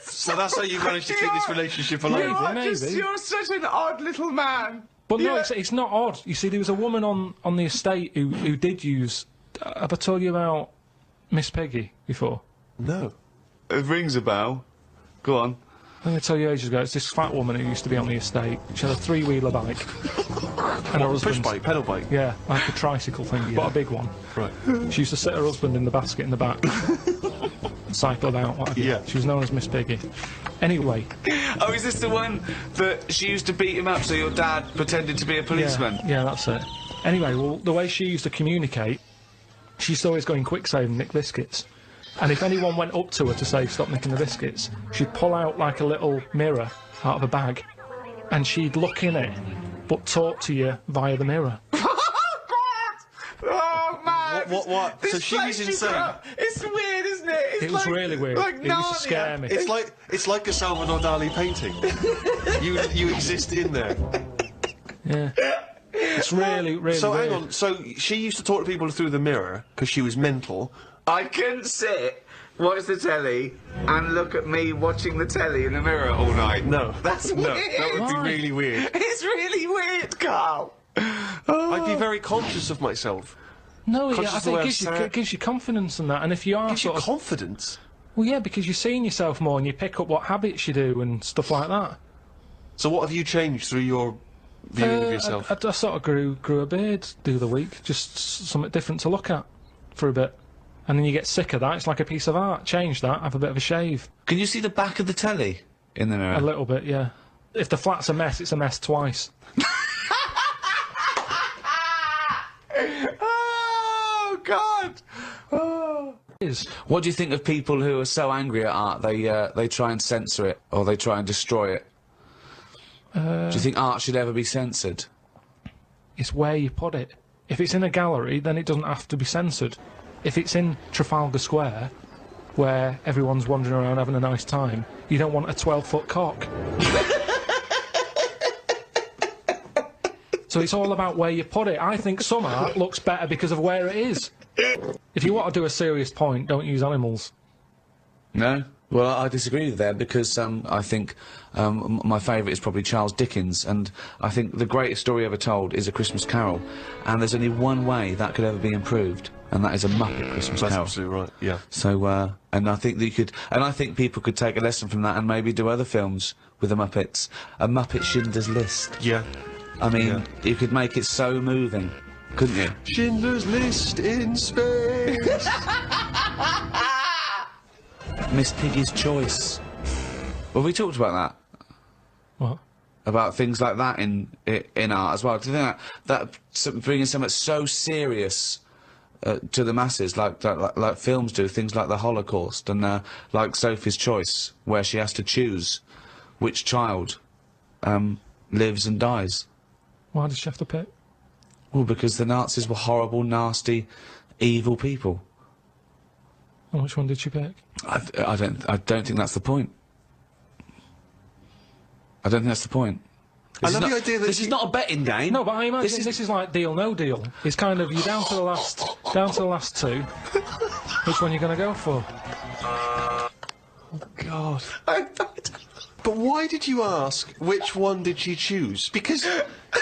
So that's how you managed to keep this relationship alive? Maybe. You're such an odd little man. But no, Yeah. it's not odd. You see, there was a woman on the estate who did use... have I told you about Miss Peggy before? No. It rings a bell. Go on. I'm going to tell you ages ago, it's this fat woman who used to be on the estate. She had a three-wheeler bike. And her Push husband... bike, pedal bike. Yeah, like a tricycle thing, but a big one. Right. She used to sit her husband in the basket in the back. Cycle about, whatever. Yeah. She was known as Miss Piggy. Anyway, Oh, is this the one that she used to beat him up so your dad pretended to be a policeman? yeah, that's it. Anyway, well, the way she used to communicate, she used to always go in quick save and nick biscuits. And if anyone went up to her to say, stop nicking the biscuits, she'd pull out like a little mirror out of a bag, and she'd look in it, but talk to you via the mirror. Oh, man! What? This So she was place you insane. grew up- It's weird, isn't it? It's It was like- really weird. Like It used to scare Narnia. me. It's like a Salvador Dali painting. you exist in there. Yeah. It's really, really So weird. hang on. So she used to talk to people through the mirror because she was mental. I couldn't sit, watch the telly, and look at me watching the telly in the mirror all night. No, That's no, weird. that would Why? be really weird. It's really weird, Carl. I'd be very conscious of myself. No, yeah, Conscious I of the think way it gives, I'm you, sat. it gives you confidence and that. And if you are Gives you sort of... confidence. Well, yeah, because you're seeing yourself more and you pick up what habits you do and stuff like that. So what have you changed through your viewing of yourself? I sort of grew a beard the other week, just something different to look at for a bit. And then you get sick of that, it's like a piece of art. Change that, have a bit of a shave. Can you see the back of the telly in the mirror? A little bit, yeah. If the flat's a mess, it's a mess twice. Oh, God! Oh. is. What do you think of people who are so angry at art they try and censor it or they try and destroy it? Do you think art should ever be censored? It's where you put it. If it's in a gallery, then it doesn't have to be censored. If it's in Trafalgar Square, where everyone's wandering around having a nice time, you don't want a 12-foot cock. So it's all about where you put it. I think some art looks better because of where it is. If you want to do a serious point, don't use animals. No? Well, I disagree with that because I think my favourite is probably Charles Dickens, and I think the greatest story ever told is A Christmas Carol, and there's only one way that could ever be improved, and that is a Muppet Christmas That's Carol. absolutely right, yeah. So, and I think that you could, and I think people could take a lesson from that and maybe do other films with the Muppets. A Muppet Schindler's List. Yeah. I mean, you could make it so moving, couldn't you? Schindler's List in space. Miss Piggy's Choice. Well, we talked about that. What? About things like that in art as well. Do you think that bringing something so serious to the masses, like films do, things like the Holocaust and like Sophie's Choice, where she has to choose which child lives and dies? Why does she have to pick? Well, because the Nazis were horrible, nasty, evil people. And which one did she pick? I don't think that's the point. I don't think that's the point. I love the idea that this is not a betting game. No, but I imagine this is like Deal No Deal. It's kind of you down to the last two. Which one are you going to go for? God. But why did you ask which one did she choose? Because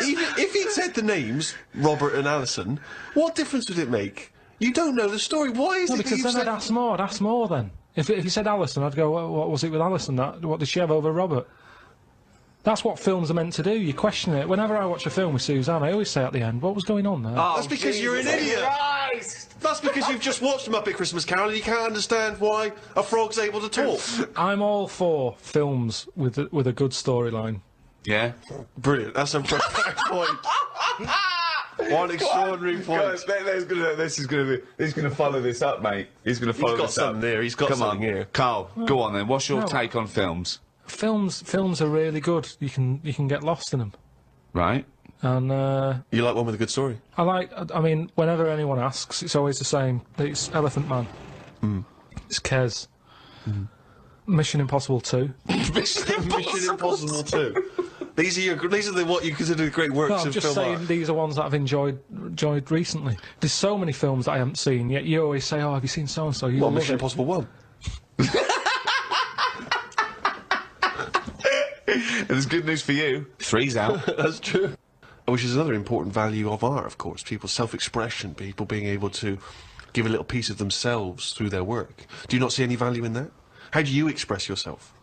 even if he'd said the names, Robert and Alison, what difference would it make? You don't know the story. Why is No, it because that then I'd ask more then. If you said Alison, I'd go, what was it with Alison? What did she have over Robert? That's what films are meant to do. You question it. Whenever I watch a film with Suzanne, I always say at the end, what was going on there? Oh, That's because you're an idiot. That's because you've just watched Muppet Christmas Carol and you can't understand why a frog's able to talk. I'm all for films with a good storyline. Yeah. Brilliant. That's a perfect point. One extraordinary point. He's gonna follow this up, mate. He's gonna follow He's got this up. something there. He's got Come something on, here. Carl. Go on then. What's your No. take on films? Films are really good. You can get lost in them. Right. And You like one with a good story? I mean, whenever anyone asks, it's always the same. It's Elephant Man. It's Kes. Mission Impossible 2. Mission Impossible 2. These are what you consider the great works No, I'm of just film saying art. these are ones that I've enjoyed recently. There's so many films that I haven't seen, yet you always say, oh, have you seen so-and-so? You Well, love Mission it. Impossible 1. There's good news for you. 3's out. That's true. Which is another important value of art, of course. People's self-expression, people being able to give a little piece of themselves through their work. Do you not see any value in that? How do you express yourself?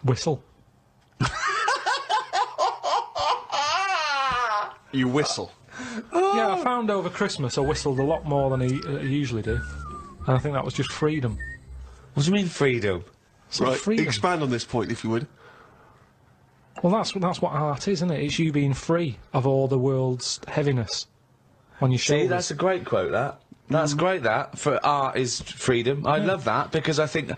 Whistle. You whistle. Yeah, I found over Christmas I whistled a lot more than I usually do. And I think that was just freedom. What do you mean freedom? It's like Right, freedom. expand on this point, if you would. Well, that's what art is, isn't it? It's you being free of all the world's heaviness on your shoulders. See, that's a great quote, that. That's great, that. For art is freedom. I love that, because I think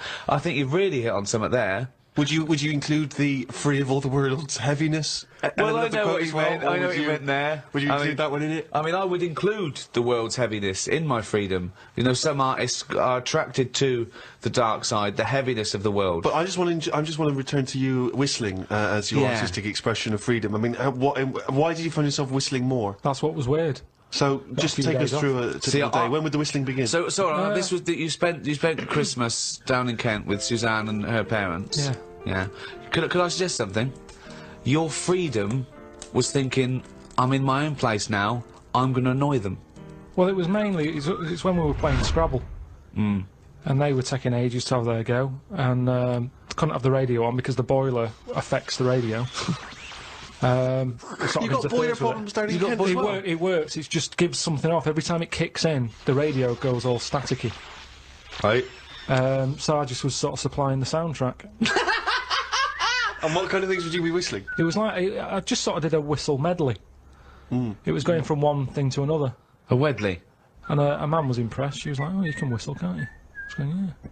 you've really hit on something there. Would you include the free of all the world's heaviness? Well, I element of the know quote what as you well, meant. or I know would what you meant there. Would you I include mean- that one in it? I mean, I would include the world's heaviness in my freedom. You know, some artists are attracted to the dark side, the heaviness of the world. But I just want to return to you whistling as your Yeah. artistic expression of freedom. I mean, why did you find yourself whistling more? That's what was weird. So just few take us days through a See, typical day. I- When would the whistling begin? So this was that you spent Christmas down in Kent with Suzanne and her parents. Yeah. Yeah. Could I suggest something? Your freedom was thinking, I'm in my own place now. I'm going to annoy them. Well, it was mainly it's when we were playing Scrabble, and they were taking ages to have their go, and couldn't have the radio on because the boiler affects the radio. you got boiler problems down in Kent as well? It works. It just gives something off every time it kicks in. The radio goes all staticky. Right. So I just was sort of supplying the soundtrack. And what kind of things would you be whistling? It was like I just sort of did a whistle medley. It was going from one thing to another. A Wedley. And a man was impressed. She was like, "Oh, you can whistle, can't you?" I was going, "Yeah."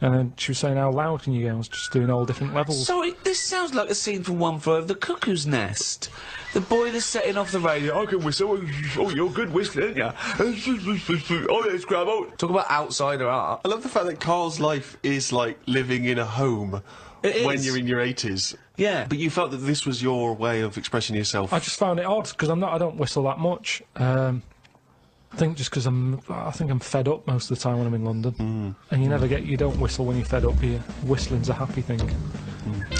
And then she was saying, "How loud can you go?" I was just doing all different levels. Sorry, this sounds like a scene from One Flew Over the Cuckoo's Nest. The boy that's setting off the radio. I can whistle. Oh, you're good whistling, aren't you? Oh, let's grab out. Talk about outsider art. I love the fact that Carl's life is like living in a home It when is. you're in your 80s. Yeah. But you felt that this was your way of expressing yourself. I just found it odd because I don't whistle that much. I think just because I think I'm fed up most of the time when I'm in London. And you don't whistle when you're fed up here. Whistling's a happy thing.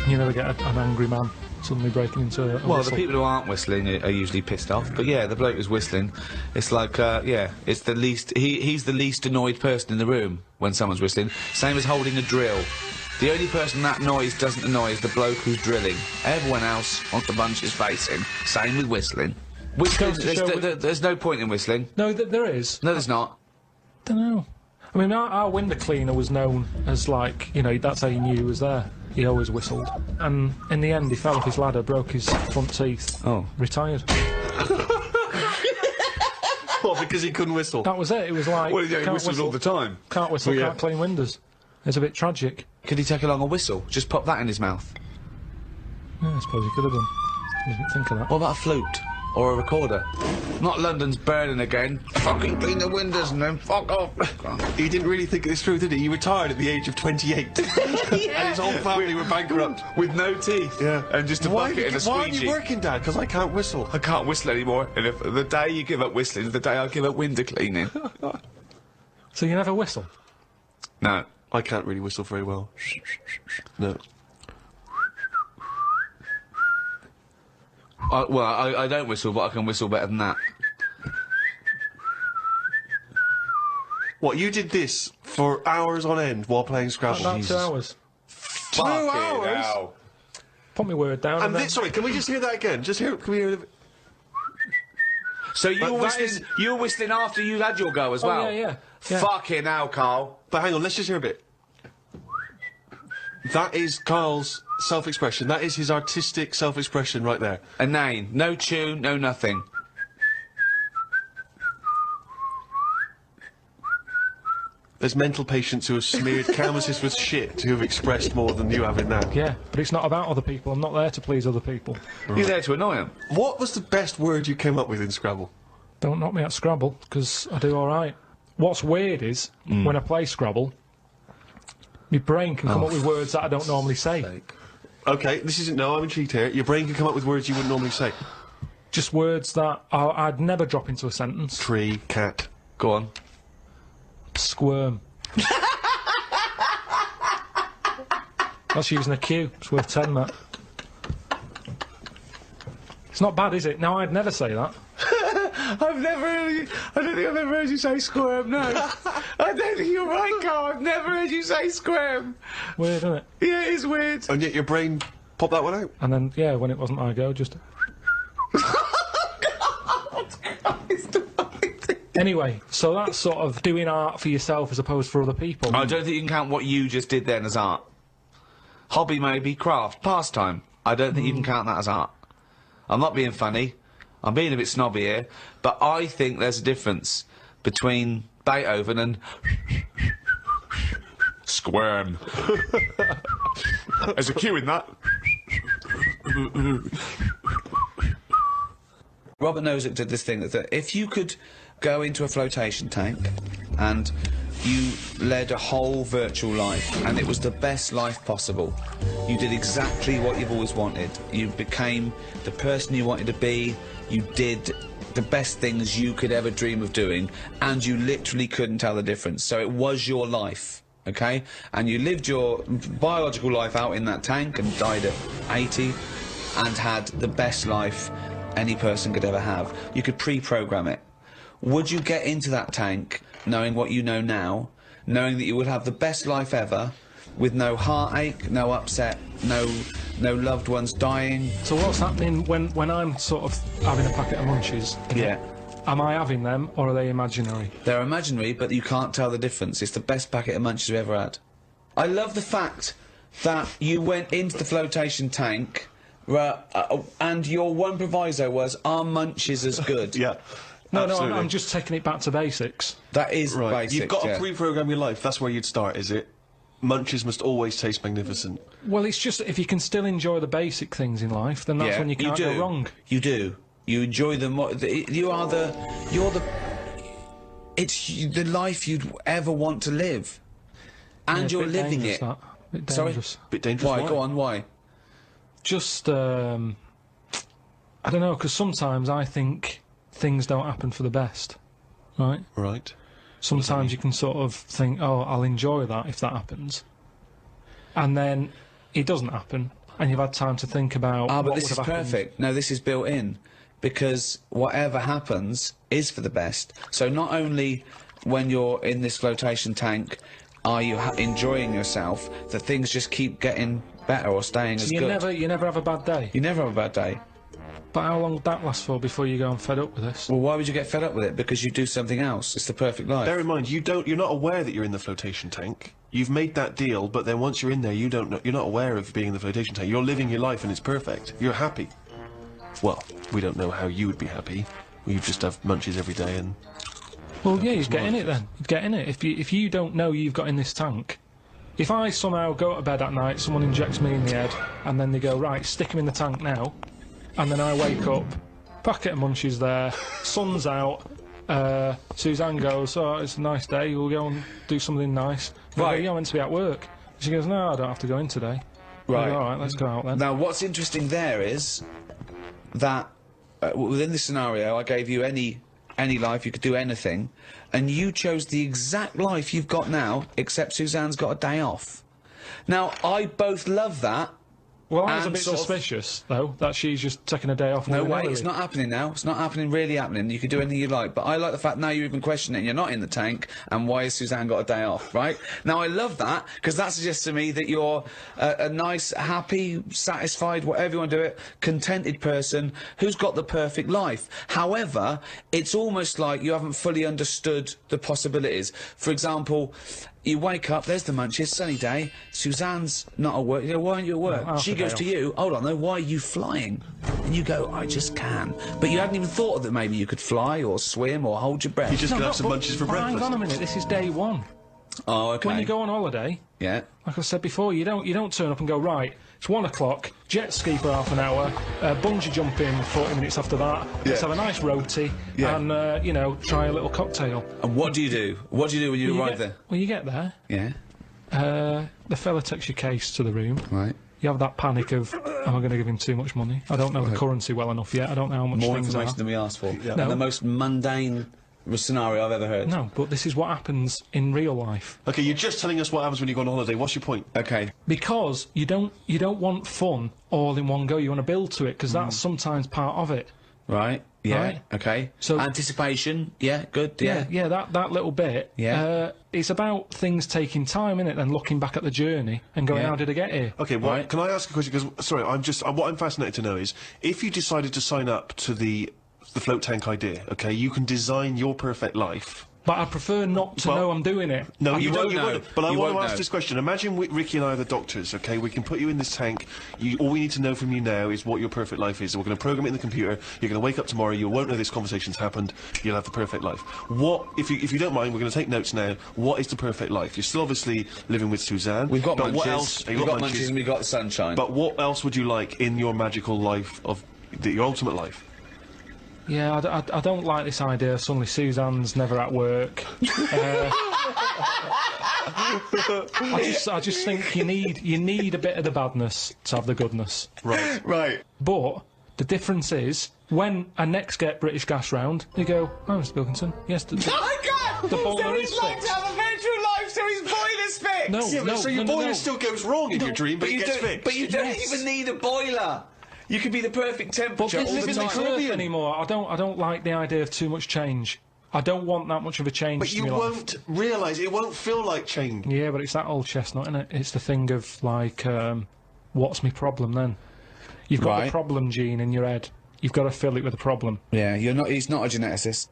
You never get an angry man suddenly breaking into a Well, whistle. the people who aren't whistling are usually pissed off. But yeah, the bloke who's whistling, it's like, yeah, it's the least. He's the least annoyed person in the room when someone's whistling. Same as holding a drill. The only person that noise doesn't annoy is the bloke who's drilling. Everyone else wants the bunch is facing. Same with whistling. Whistling, Goes to show there's no point in whistling. No, there is. No, there's not. Don't know. I mean, our window cleaner was known as like, that's how you knew he was there. He always whistled. And in the end, he fell off his ladder, broke his front teeth. Oh. Retired. What, because he couldn't whistle? That was it. It was like, Well, yeah, he can't whistles all the time. Can't whistle, Well, yeah. can't clean windows. It's a bit tragic. Could he take along a whistle? Just pop that in his mouth. Yeah, I suppose he could have done. I didn't think of that. What about a flute? Or a recorder? Not London's burning again. Fucking clean the windows and then fuck off. He didn't really think this through, did he? He retired at the age of 28. And his whole family were bankrupt. With no teeth. Yeah. And just a Why bucket and a aren't you squeegee. working, Dad? Because I can't whistle. I can't whistle anymore. And if the day you give up whistling is the day I give up window cleaning. So you never whistle? No. I can't really whistle very well. No. I don't whistle, but I can whistle better than that. What, you did this for hours on end while playing Scrabble? About 2 hours. 2 hours? Put my word down. And then- this, sorry, can we just hear that again? Can we hear it? So you were But that whistling, you were whistling after you had your go as Oh, well? yeah. Fucking hell, Carl. But hang on, let's just hear a bit. That is Carl's self-expression. That is his artistic self-expression right there. A name. No tune, no nothing. There's mental patients who have smeared canvases with shit who have expressed more than you have in that. Yeah, but it's not about other people. I'm not there to please other people. You're there to annoy him. What was the best word you came up with in Scrabble? Don't knock me at Scrabble, because I do all right. What's weird is, when I play Scrabble, my brain can come up with words that I don't normally say. Okay, this isn't... No, I'm intrigued here. Your brain can come up with words you wouldn't normally say. Just words that I'd never drop into a sentence. Tree, cat. Go on. Squirm. That's using a Q. It's worth 10, that. It's not bad, is it? No, I'd never say that. I've never heard you, I don't think I've ever heard you say squirm, no. I don't think you're right, Carl. I've never heard you say squirm. Weird, isn't it? Yeah, it is weird. And yet your brain popped that one out. And then, yeah, when it wasn't my go, just... Anyway, so that's sort of doing art for yourself as opposed for other people. I don't think you can count what you just did then as art. Hobby maybe, craft, pastime. I don't think you can count that as art. I'm not being funny. I'm being a bit snobby here. But I think there's a difference between Beethoven and... Squirm. There's a Q in that. Robert Nozick did this thing that if you could go into a flotation tank and you led a whole virtual life and it was the best life possible, you did exactly what you've always wanted. You became the person you wanted to be, you did the best things you could ever dream of doing, and you literally couldn't tell the difference. So it was your life, okay? And you lived your biological life out in that tank and died at 80 and had the best life any person could ever have. You could pre-program it. Would you get into that tank knowing what you know now, knowing that you would have the best life ever, with no heartache, no upset, no loved ones dying? So what's happening when I'm sort of having a packet of munchies? Yeah. Am I having them, or are they imaginary? They're imaginary, but you can't tell the difference. It's the best packet of munchies you've ever had. I love the fact that you went into the flotation tank, and your one proviso was, are munchies as good? Yeah. No, Absolutely. no, I'm just taking it back to basics. That is Right. basic. You've got yeah. to pre-program your life. That's where you'd start, is it? Munches must always taste magnificent. Well, it's just if you can still enjoy the basic things in life, then that's Yeah, when you can't do. go wrong. You do. You enjoy them. It's the life you'd ever want to live, and Yeah, you're bit living dangerous, it. That. Bit Sorry? dangerous. Bit dangerous. Why? Go on. Why? Just, I don't know, because sometimes I think things don't happen for the best, right? Right. Sometimes you can sort of think, oh, I'll enjoy that if that happens. And then it doesn't happen, and you've had time to think about Ah, but what this would is have happened. perfect. No, this is built in. Because whatever happens is for the best. So not only when you're in this flotation tank are you enjoying yourself, that things just keep getting better or staying as You good. you never have a bad day. You never have a bad day. But how long would that last for before you go and fed up with this? Well, why would you get fed up with it? Because you do something else. It's the perfect life. Bear in mind, you're not aware that you're in the flotation tank. You've made that deal, but then once you're in there, you're not aware of being in the flotation tank. You're living your life and it's perfect. You're happy. Well, we don't know how you would be happy. You just have munches every day and... Well, yeah, you'd get in it then. You'd get in it. If you don't know you've got in this tank, if I somehow go to bed at night, someone injects me in the head, and then they go, right, stick him in the tank now, and then I wake up, packet of munches there, sun's out, Suzanne goes, oh, it's a nice day, we'll go and do something nice. And I go, you're meant to be at work. She goes, no, I don't have to go in today. Right. I go, all right, let's go out then. Now, what's interesting there is that within this scenario, I gave you any life, you could do anything, and you chose the exact life you've got now, except Suzanne's got a day off. Now, I both love that. Well, I was a and bit sort of- suspicious, though, that she's just taking a day off. No way, willy-nilly. it's not happening now. It's not happening, really happening. You can do anything you like. But I like the fact now you're even questioning you're not in the tank, and why has Suzanne got a day off, right? Now, I love that, because that suggests to me that you're a nice, happy, satisfied, whatever you want to do it, contented person who's got the perfect life. However, it's almost like you haven't fully understood the possibilities. For example, you wake up, there's the munches, sunny day, Suzanne's not at work. You go, why aren't you at work? Well, She goes to you, hold on though, why are you flying? And you go, I just can. But you hadn't even thought that maybe you could fly or swim or hold your breath. You're just going to have some but munches for hang breakfast. on a minute, this is day one. Oh, okay. When you go on holiday, Yeah. like I said before, you don't turn up and go, right, it's 1 o'clock, jet ski for half an hour, bungee jumping 40 minutes after that, let's have a nice roti, Yeah. and, you know, try a little cocktail. And what do you do? What do you do when you arrive there? Well, you get there, Yeah. the fella takes your case to the room, Right. you have that panic of, am I going to give him too much money? I don't know the currency well enough yet, I don't know how much More things are. information than we asked for. No. And the most mundane scenario I've ever heard. No, but this is what happens in real life. Okay, you're just telling us what happens when you go on holiday. What's your point? Okay. Because you don't want fun all in one go. You want to build to it because that's sometimes part of it. Right. Yeah. Right. Okay. So- anticipation. Yeah. Good. Yeah. Yeah. That little bit. Yeah. It's about things taking time, innit? And looking back at the journey and going, Yeah. how did I get here? Okay, well, Right. can I ask a question? Because, sorry, what I'm fascinated to know is, if you decided to sign up to the float tank idea, okay, you can design your perfect life. But I prefer not to Well, know I'm doing it. No, you won't don't. You know. won't. But I You want to won't ask know. this question. Imagine Ricky and I are the doctors, okay? We can put you in this tank. All we need to know from you now is what your perfect life is. We're going to program it in the computer. You're going to wake up tomorrow. You won't know this conversation's happened. You'll have the perfect life. What, if you don't mind, we're going to take notes now. What is the perfect life? You're still obviously living with Suzanne. We've got but munches. what else? We've got munches and we've got sunshine. But what else would you like in your magical life your ultimate life? Yeah, I don't like this idea. Suddenly Suzanne's never at work. I just think you need a bit of the badness to have the goodness. Right. right. But the difference is when I next get British Gas round, they go, "Oh, Mr. Pilkington, yes, Oh my God! the boiler so is he's like fixed." to have a virtual life, so his boiler's fixed. No, Yeah, but no, so your no, boiler no. still goes wrong in your dream, but it gets fixed. But you don't Yes. even need a boiler. You can be the perfect But temperature this all the isn't the time. Earth anymore. I don't like the idea of too much change. I don't want that much of a change. But to you my life. won't realise, it won't feel like change. Yeah, but it's that old chestnut, isn't it? It's the thing of like, what's my problem then? You've got Right. the problem gene in your head. You've got to fill it with a problem. Yeah, you're not. He's not a geneticist.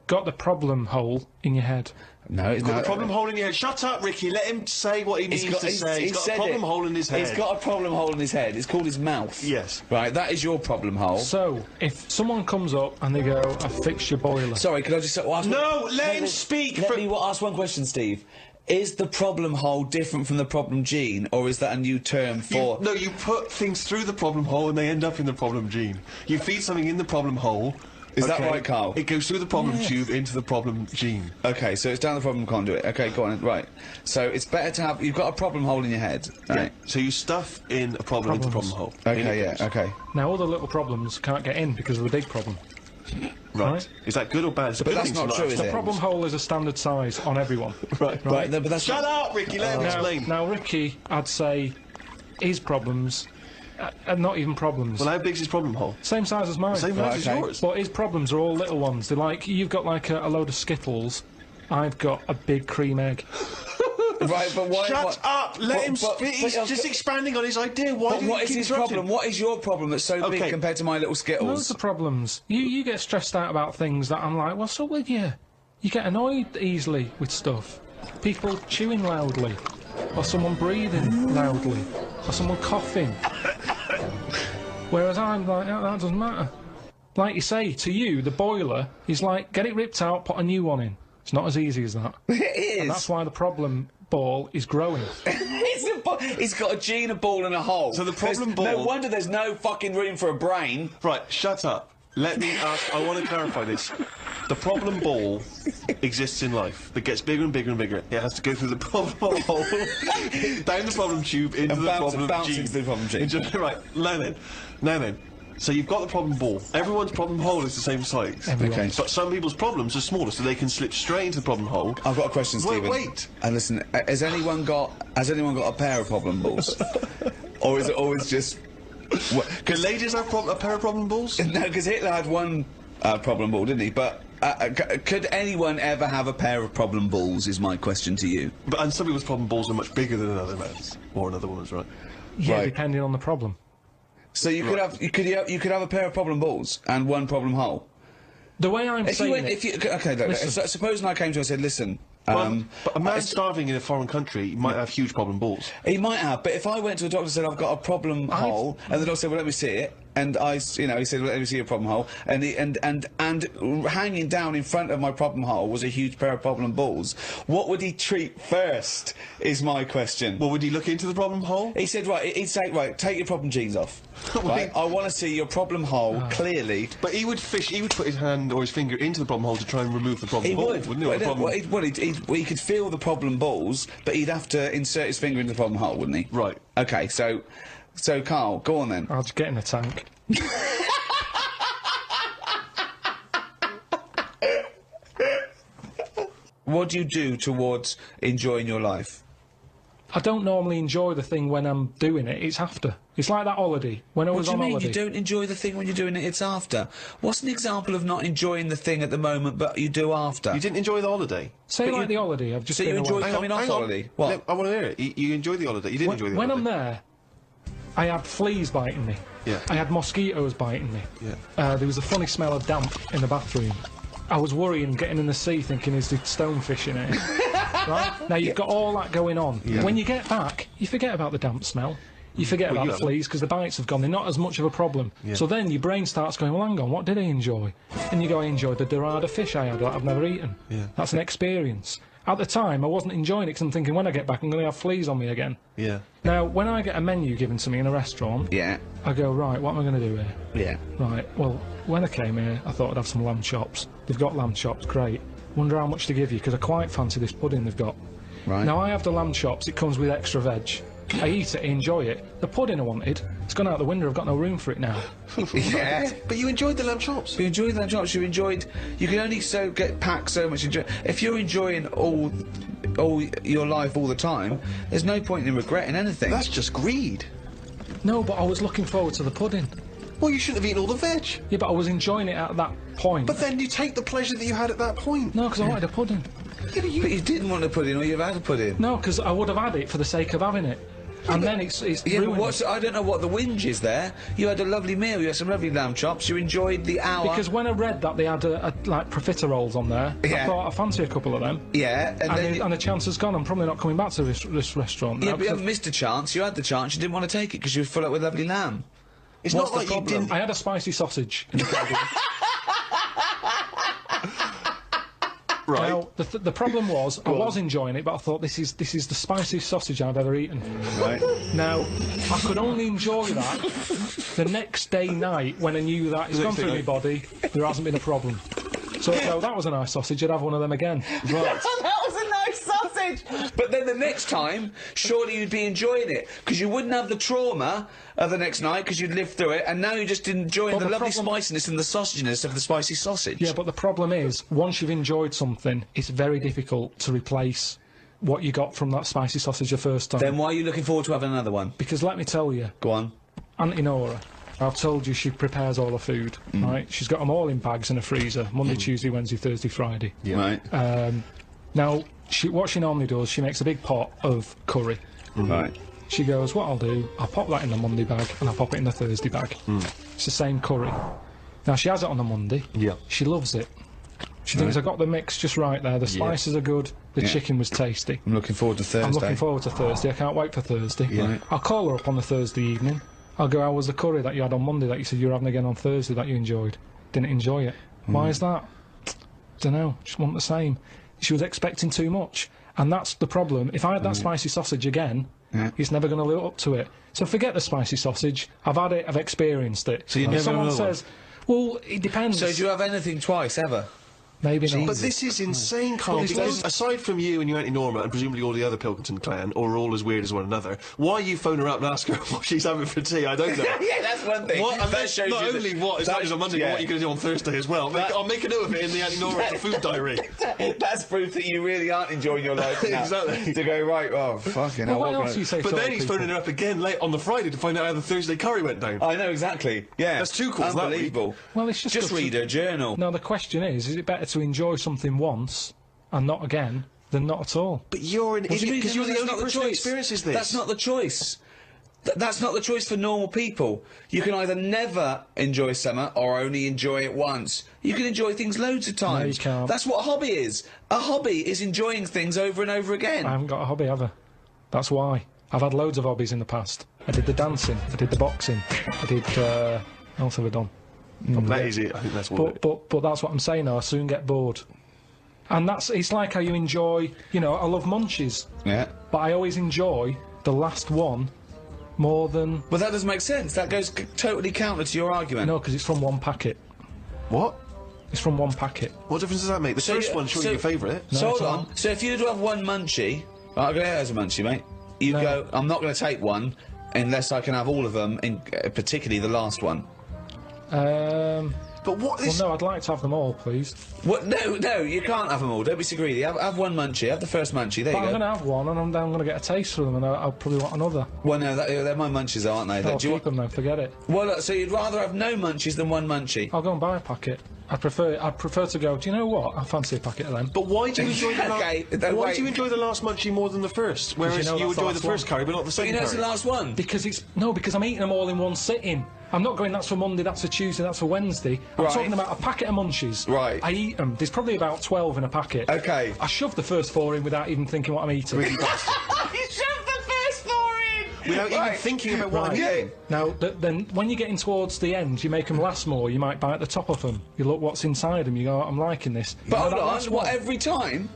got the problem hole in your head. No, it's Got not. a problem hole in your head. Shut up, Ricky. Let him say what he needs to say. He's got a problem hole in his head. He's got a problem hole in his head. It's called his mouth. Yes. Right, that is your problem hole. So, if someone comes up and they go, I fixed your boiler. Sorry, could I just ask No, let him speak. Let me ask one question, Steve. Is the problem hole different from the problem gene, or is that a new term for... No, you put things through the problem hole and they end up in the problem gene. You feed something in the problem hole. Is that right, Carl? It goes through the problem tube into the problem gene. Okay, so it's down the problem conduit. Okay, go on. Right. So it's better to have... You've got a problem hole in your head, right? Yeah. So you stuff in a problem into the problem hole. Okay, yeah, okay. Now, all the little problems can't get in because of the big problem. Right. Is that good or bad? It's a But good that's thing to not true, is The it? problem hole is a standard size on everyone. Right. Right, no, but that's Shut up, Ricky. Let him explain. Now, Ricky, I'd say his problems are not even problems. Well, how big's his problem hole? Same size as mine. Same size as okay. yours. But his problems are all little ones. They're like, you've got like a load of Skittles, I've got a big cream egg. Right, but why... Shut what- up! Let him but- speak. He's but- just expanding on his idea. Why But do what you is keep his interrupting? problem? What is your problem that's so big Okay. compared to my little Skittles? Loads of problems. You get stressed out about things that I'm like, what's up with you? You get annoyed easily with stuff. People chewing loudly, or someone breathing loudly, or someone coughing. Whereas I'm like, that doesn't matter. Like you say, to you, the boiler is like, get it ripped out, put a new one in. It's not as easy as that. It is. And that's why the problem ball is growing. He's got a gene, a ball, and a hole. So the problem No ball- wonder there's no fucking room for a brain. Right, shut up. Let me ask. I want to clarify this. The problem ball exists in life. That gets bigger and bigger and bigger. It has to go through the problem hole, down the problem tube, into And the problem bounce gene. into the problem gene. Right, now then. So you've got the problem ball. Everyone's problem hole is the same size. Everyone's. Okay. But some people's problems are smaller, so they can slip straight into the problem hole. I've got a question, Stephen. Wait. And listen, has anyone got a pair of problem balls, or is it always just? Do ladies have a pair of problem balls? No, because Hitler had one problem ball, didn't he? But could anyone ever have a pair of problem balls? Is my question to you. And some people's problem balls are much bigger than another man's or another woman's, right? Yeah, Right. depending on the problem. So you could have you could have a pair of problem balls and one problem hole. The way I'm If you saying went, it, if you okay, look, Listen. supposing I came to you and said, listen. But a man it's- starving in a foreign country might have huge problem balls. He might have, but if I went to a doctor and said I've got a problem hole, and the doctor said, "Well, let me see it," and he said, well, "Let me see your problem hole," and hanging down in front of my problem hole was a huge pair of problem balls. What would he treat first? Is my question. Well, would he look into the problem hole? He said, he'd say, right, take your problem genes off. Right, I want to see your problem hole clearly. But he would put his hand or his finger into the problem hole to try and remove the problem He ball, would. wouldn't he? Or the problem- He could feel the problem balls, but he'd have to insert his finger into the problem hole, wouldn't he? Right. Okay, so Carl, go on then. I'll just get in a tank. What do you do towards enjoying your life? I don't normally enjoy the thing when I'm doing it. It's after. It's like that holiday. When I What was do you on mean holiday. you don't enjoy the thing when you're doing it, it's after? What's an example of not enjoying the thing at the moment but you do after? You didn't enjoy the holiday. Say like the holiday. I've just So you been enjoy away. coming off holiday? What? I want to hear it. You enjoyed the holiday. You didn't enjoy the When I'm holiday. there, I had fleas biting me. Yeah. I had mosquitoes biting me. Yeah. There was a funny smell of damp in the bathroom. I was worrying, getting in the sea, thinking, is the stonefish in it? Right? Now, you've got all that going on. Yeah. When you get back, you forget about the damp smell. You forget about you the haven't. fleas because the bites have gone. They're not as much of a problem. Yeah. So then your brain starts going, well, hang on, what did I enjoy? And you go, I enjoyed the dorada fish I had that I've never eaten. Yeah. That's an experience. At the time, I wasn't enjoying it because I'm thinking, when I get back, I'm going to have fleas on me again. Yeah. Now, when I get a menu given to me in a restaurant, Yeah. I go, right, what am I going to do here? Yeah. Right, well, when I came here, I thought I'd have some lamb chops. They've got lamb chops, great. Wonder how much to give you, because I quite fancy this pudding they've got. Right. Now, I have the lamb chops, it comes with extra veg. I eat it, I enjoy it. The pudding I wanted, it's gone out the window, I've got no room for it now. Yeah. But you enjoyed the lamb chops. You enjoyed that chops. You can only get packed so much. If you're enjoying all your life all the time, there's no point in regretting anything. That's just greed. No, but I was looking forward to the pudding. Well, you shouldn't have eaten all the veg. Yeah, but I was enjoying it at that point. But then you take the pleasure that you had at that point. No, because I wanted a pudding. But you didn't want to put in, or you've had to put in. No, because I would have had it for the sake of having it. and then it's Yeah, but ruined. I don't know what the whinge is there. You had a lovely meal, you had some lovely lamb chops, you enjoyed the hour. Because when I read that they had like profiteroles on there, Yeah. I thought I fancy a couple of them. Yeah, And the chance has gone. I'm probably not coming back to this restaurant. yeah, now, but you because haven't missed a chance. You had the chance, you didn't want to take it because you were full up with lovely lamb. It's What's not the like you problem? didn't. I had a spicy sausage. In the program. Right. Now the problem was I was enjoying it, but I thought this is the spiciest sausage I've ever eaten. Right. Now I could only enjoy that the next day night when I knew that it's gone through my body. There hasn't been a problem. So that was a nice sausage. I'd have one of them again. Right. That was a nice sausage! But then the next time, surely you'd be enjoying it, because you wouldn't have the trauma of the next night, because you'd lived through it, and now you're just enjoying But the the lovely problem- spiciness and the sausaginess of the spicy sausage. Yeah, but the problem is once you've enjoyed something, it's very difficult to replace what you got from that spicy sausage the first time. Then why are you looking forward to having another one? Because let me tell you, Go on. Auntie Nora, I've told you she prepares all her food, right? She's got them all in bags in a freezer, Monday, Tuesday, Wednesday, Thursday, Friday. Right. Now, what she normally does, she makes a big pot of curry. Right. She goes, what I'll do, I'll pop that in the Monday bag and I'll pop it in the Thursday bag. It's the same curry. Now, she has it on the Monday. Yeah. She loves it. She thinks I got the mix just right there. The spices are good. The chicken was tasty. I'm looking forward to Thursday. I'm looking forward to Thursday. I can't wait for Thursday. Right. I'll call her up on the Thursday evening. I'll go, how was the curry that you had on Monday that you said you were having again on Thursday that you enjoyed? Didn't enjoy it. Why is that? Don't know. Just want the same. She was expecting too much. And that's the problem. If I had that spicy sausage again, it's never going to live up to it. So forget the spicy sausage. I've had it. I've experienced it. So you if never someone will. says, well, it depends. So do you have anything twice, ever? Maybe not. But this is insane, Carl, because aside from you and your Auntie Norma and presumably all the other Pilkington clan, or all as weird as one another, why you phone her up and ask her what she's having for tea, I don't know. Yeah, that's one thing. What, and That that's shows not you only that- what is that- happening on Monday, but yeah. what you're going to do on Thursday as well. I'll make a note of it in the Auntie Norma food diary. That's proof that you really aren't enjoying your life now. Exactly. To go, right, oh, fucking Well, hell. what what else can do you say But to then other he's people? phoning her up again late on the Friday to find out how the Thursday curry went down. I know, exactly. Yeah. That's two calls that week. Unbelievable. Well, it's just Just good to- read her journal. Now, the question is it better to enjoy something once and not again than not at all? But you're an What do you idiot mean? because you're the That's only not person who choice. experiences this. That's not the choice. That's not the choice for normal people. You can either never enjoy summer or only enjoy it once. You can enjoy things loads of times. you can't. That's what a hobby is. A hobby is enjoying things over and over again. I haven't got a hobby, have I? That's why. I've had loads of hobbies in the past. I did the dancing, I did the boxing, I did, what else have I done? That is it. I think that's what. But that's what I'm saying now, I soon get bored. And it's like how you enjoy, I love munchies, Yeah. but I always enjoy the last one more than, But that doesn't make sense. That goes totally counter to your argument. no, because it's from one packet. What? It's from one packet. What difference does that make? The So first you- one's surely so- your favourite. No, So hold it's on. not. So if you do have one munchie, right, I'm going to as a munchie, mate. You No. go, I'm not going to take one unless I can have all of them, particularly the last one. But what Well, is? no, I'd like to have them all, please. What? No, you can't have them all. Don't be so greedy. Have one munchie. Have the first munchie. There But you I'm go. going to have one, and I'm going to get a taste for them, and I'll probably want another. Well, no, they're my munchies, though, aren't they? I'll Do you keep them then, forget it. Well, look, so you'd rather have no munchies than one munchie? I'll go and buy a packet. I'd prefer to go, do you know what? I fancy a packet of them. But why do you enjoy the Okay, last? then Why wait. do you enjoy the last munchie more than the first? Whereas you know you that's the enjoy the last first one. curry, but not the But second you know it's curry. the last one. Because because I'm eating them all in one sitting. I'm not going, that's for Monday, that's for Tuesday, that's for Wednesday. I'm Right. talking about a packet of munchies. Right. I eat them. There's probably about 12 in a packet. Okay. I shove the first 4 in without even thinking what I'm eating. You shoved the first 4 in! Without even thinking about what I'm Right. eating. Now, then, when you're getting towards the end, you make them last more. You might bite the top of them. You look what's inside them. You go, I'm liking this. But You know hold that on, last what, one? every time?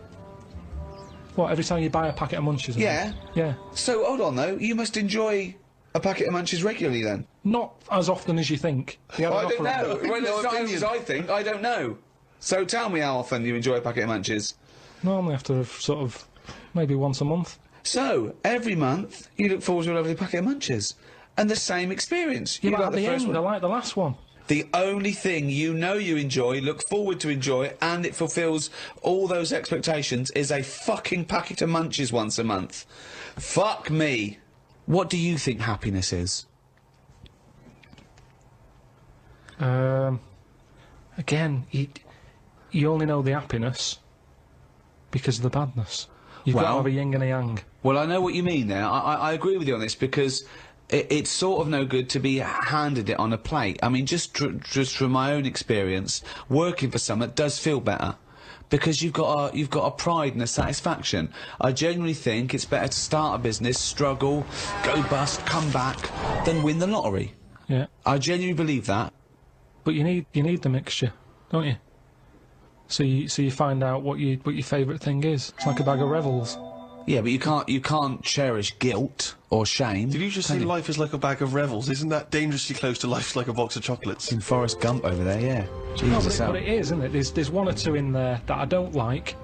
What, every time you buy a packet of munchies? Yeah. Yeah. So, hold on, though. You must enjoy a packet of munchies regularly, then? Not as often as you think. They have I an don't offer know. of them. Well, No it's not opinion. as I think. I don't know. So tell me how often you enjoy a packet of munchies. Normally after sort of maybe once a month. So, every month, you look forward to a lovely packet of munchies. And the same experience. Yeah, You but like at the the first end, I one. like the last one. The only thing you know you enjoy, look forward to enjoy, and it fulfills all those expectations is a fucking packet of munchies once a month. Fuck me. What do you think happiness is? Again, you only know the happiness because of the badness. You've got to Well- have a yin and a yang. Well, I know what you mean there. I agree with you on this because it's sort of no good to be handed it on a plate. I mean, just from my own experience, working for someone does feel better. Because you've got a pride and a satisfaction. I genuinely think it's better to start a business, struggle, go bust, come back, than win the lottery. Yeah. I genuinely believe that. But you need the mixture, don't you? So you find out what your favourite thing is. It's like a bag of Revels. Yeah, but you can't cherish guilt or shame. Did you just say life is like a bag of Revels? Isn't that dangerously close to life's like a box of chocolates? In Forrest Gump over there, yeah. No, Jesus, but it is, isn't it? There's one or two in there that I don't like.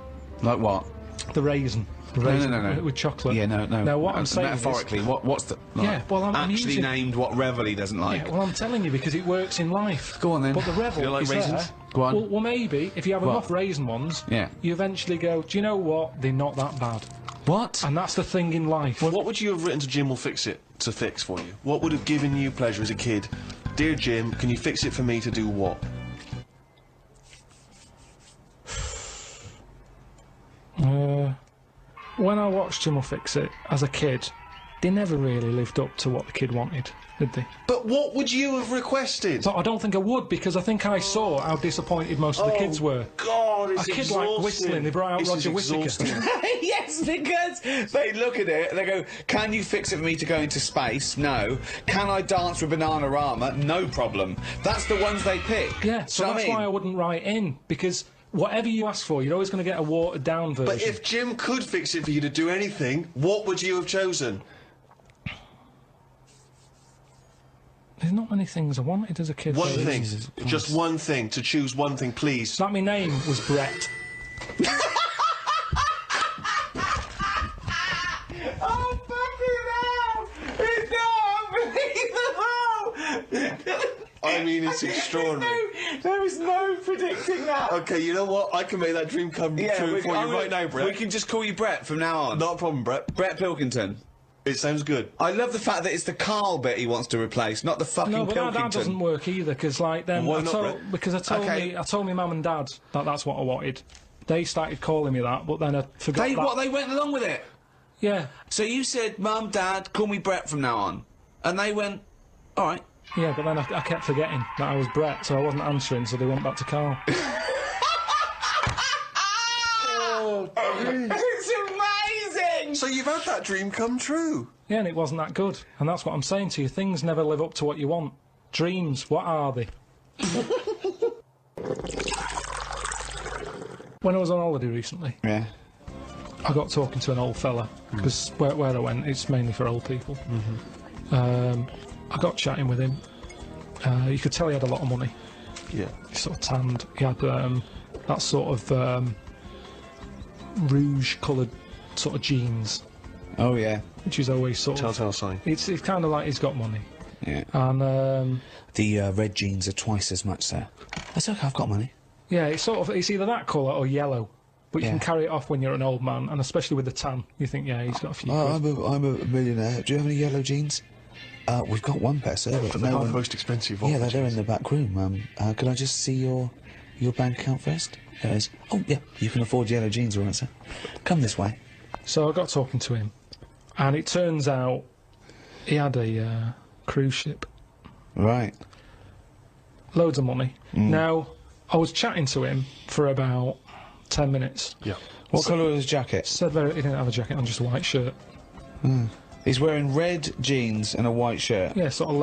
like what? The raisin. The No, raisin no. with chocolate. Yeah, no. Now what I'm saying is, metaphorically, what's the Yeah, well, I'm actually using- named what Revel he doesn't like? yeah, well, I'm telling you because it works in life. Go on then. But the Revel You don't like is raisins? there. Go on. Well, maybe if you have What? enough raisin ones, Yeah. you eventually go, do you know what? They're not that bad. What? And that's the thing in life. What would you have written to Jim will fix it to fix for you? What would have given you pleasure as a kid? Dear Jim, can you fix it for me to do what? When I watched Jim will Fix It as a kid, they never really lived up to what the kid wanted, did they? But what would you have requested? But I don't think I would because I think I saw how disappointed most of the kids were. God, it's A kid like whistling, they brought out This is Roger Whittaker. exhausting. Yes, because they look at it and they go, can you fix it for me to go into space? No. Can I dance with Bananarama? No problem. That's the ones they pick. Yeah, so Do you know that's what I why I mean? wouldn't write in because whatever you ask for, you're always going to get a watered down version. But if Jim could fix it for you to do anything, what would you have chosen? There's not many things I wanted as a kid. One really. thing. Jesus Just one thing. To choose one thing, please. Like my name was Brett. Oh, fucking hell! It's not unbelievable! I mean, it's extraordinary. There is no predicting that. Okay, you know what? I can make that dream come true for you right now, Brett. We can just call you Brett from now on. Not a problem, Brett. Brett Pilkington. It sounds good. I love the fact that it's the KARL bit he wants to replace, not the fucking No, but Pilkington. that doesn't work either because like then Why I not, told, Brett? because I told Okay. I told my mum and dad that that's what I wanted. They started calling me that, but then I forgot that. They went along with it. Yeah, So you said, Mum, Dad, call me Brett from now on. And they went, alright. yeah, but then I kept forgetting that I was Brett, so I wasn't answering, so they went back to Carl. It's amazing! So you've had that dream come true. Yeah, and it wasn't that good, and that's what I'm saying to you. Things never live up to what you want. Dreams, what are they? When I was on holiday recently, Yeah. I got talking to an old fella because where I went, it's mainly for old people. I got chatting with him. You could tell he had a lot of money. Yeah. He sort of tanned. He had that sort of rouge-coloured sort of jeans, Oh, yeah. which is always sort of. Telltale sign. It's kind of like he's got money. Yeah. And The red jeans are twice as much, sir. That's okay, I've got money. yeah, it's sort of it's either that colour or yellow. But you Yeah. can carry it off when you're an old man, and especially with the tan, you think, yeah, he's got a few. Oh, quid. I'm a millionaire. Do you have any yellow jeans? We've got one pair, sir. But But no they're one... the most expensive. Yeah, ones. they're in the back room. Could I just see your bank account first? There it is. Oh, yeah, you can afford yellow jeans, all right, sir. Come this way. So I got talking to him, and it turns out he had a cruise ship, Right. loads of money. Now I was chatting to him for about 10 minutes. Yeah. What colour was his jacket? Said he didn't have a jacket on, just a white shirt. He's wearing red jeans and a white shirt. Yeah, sort of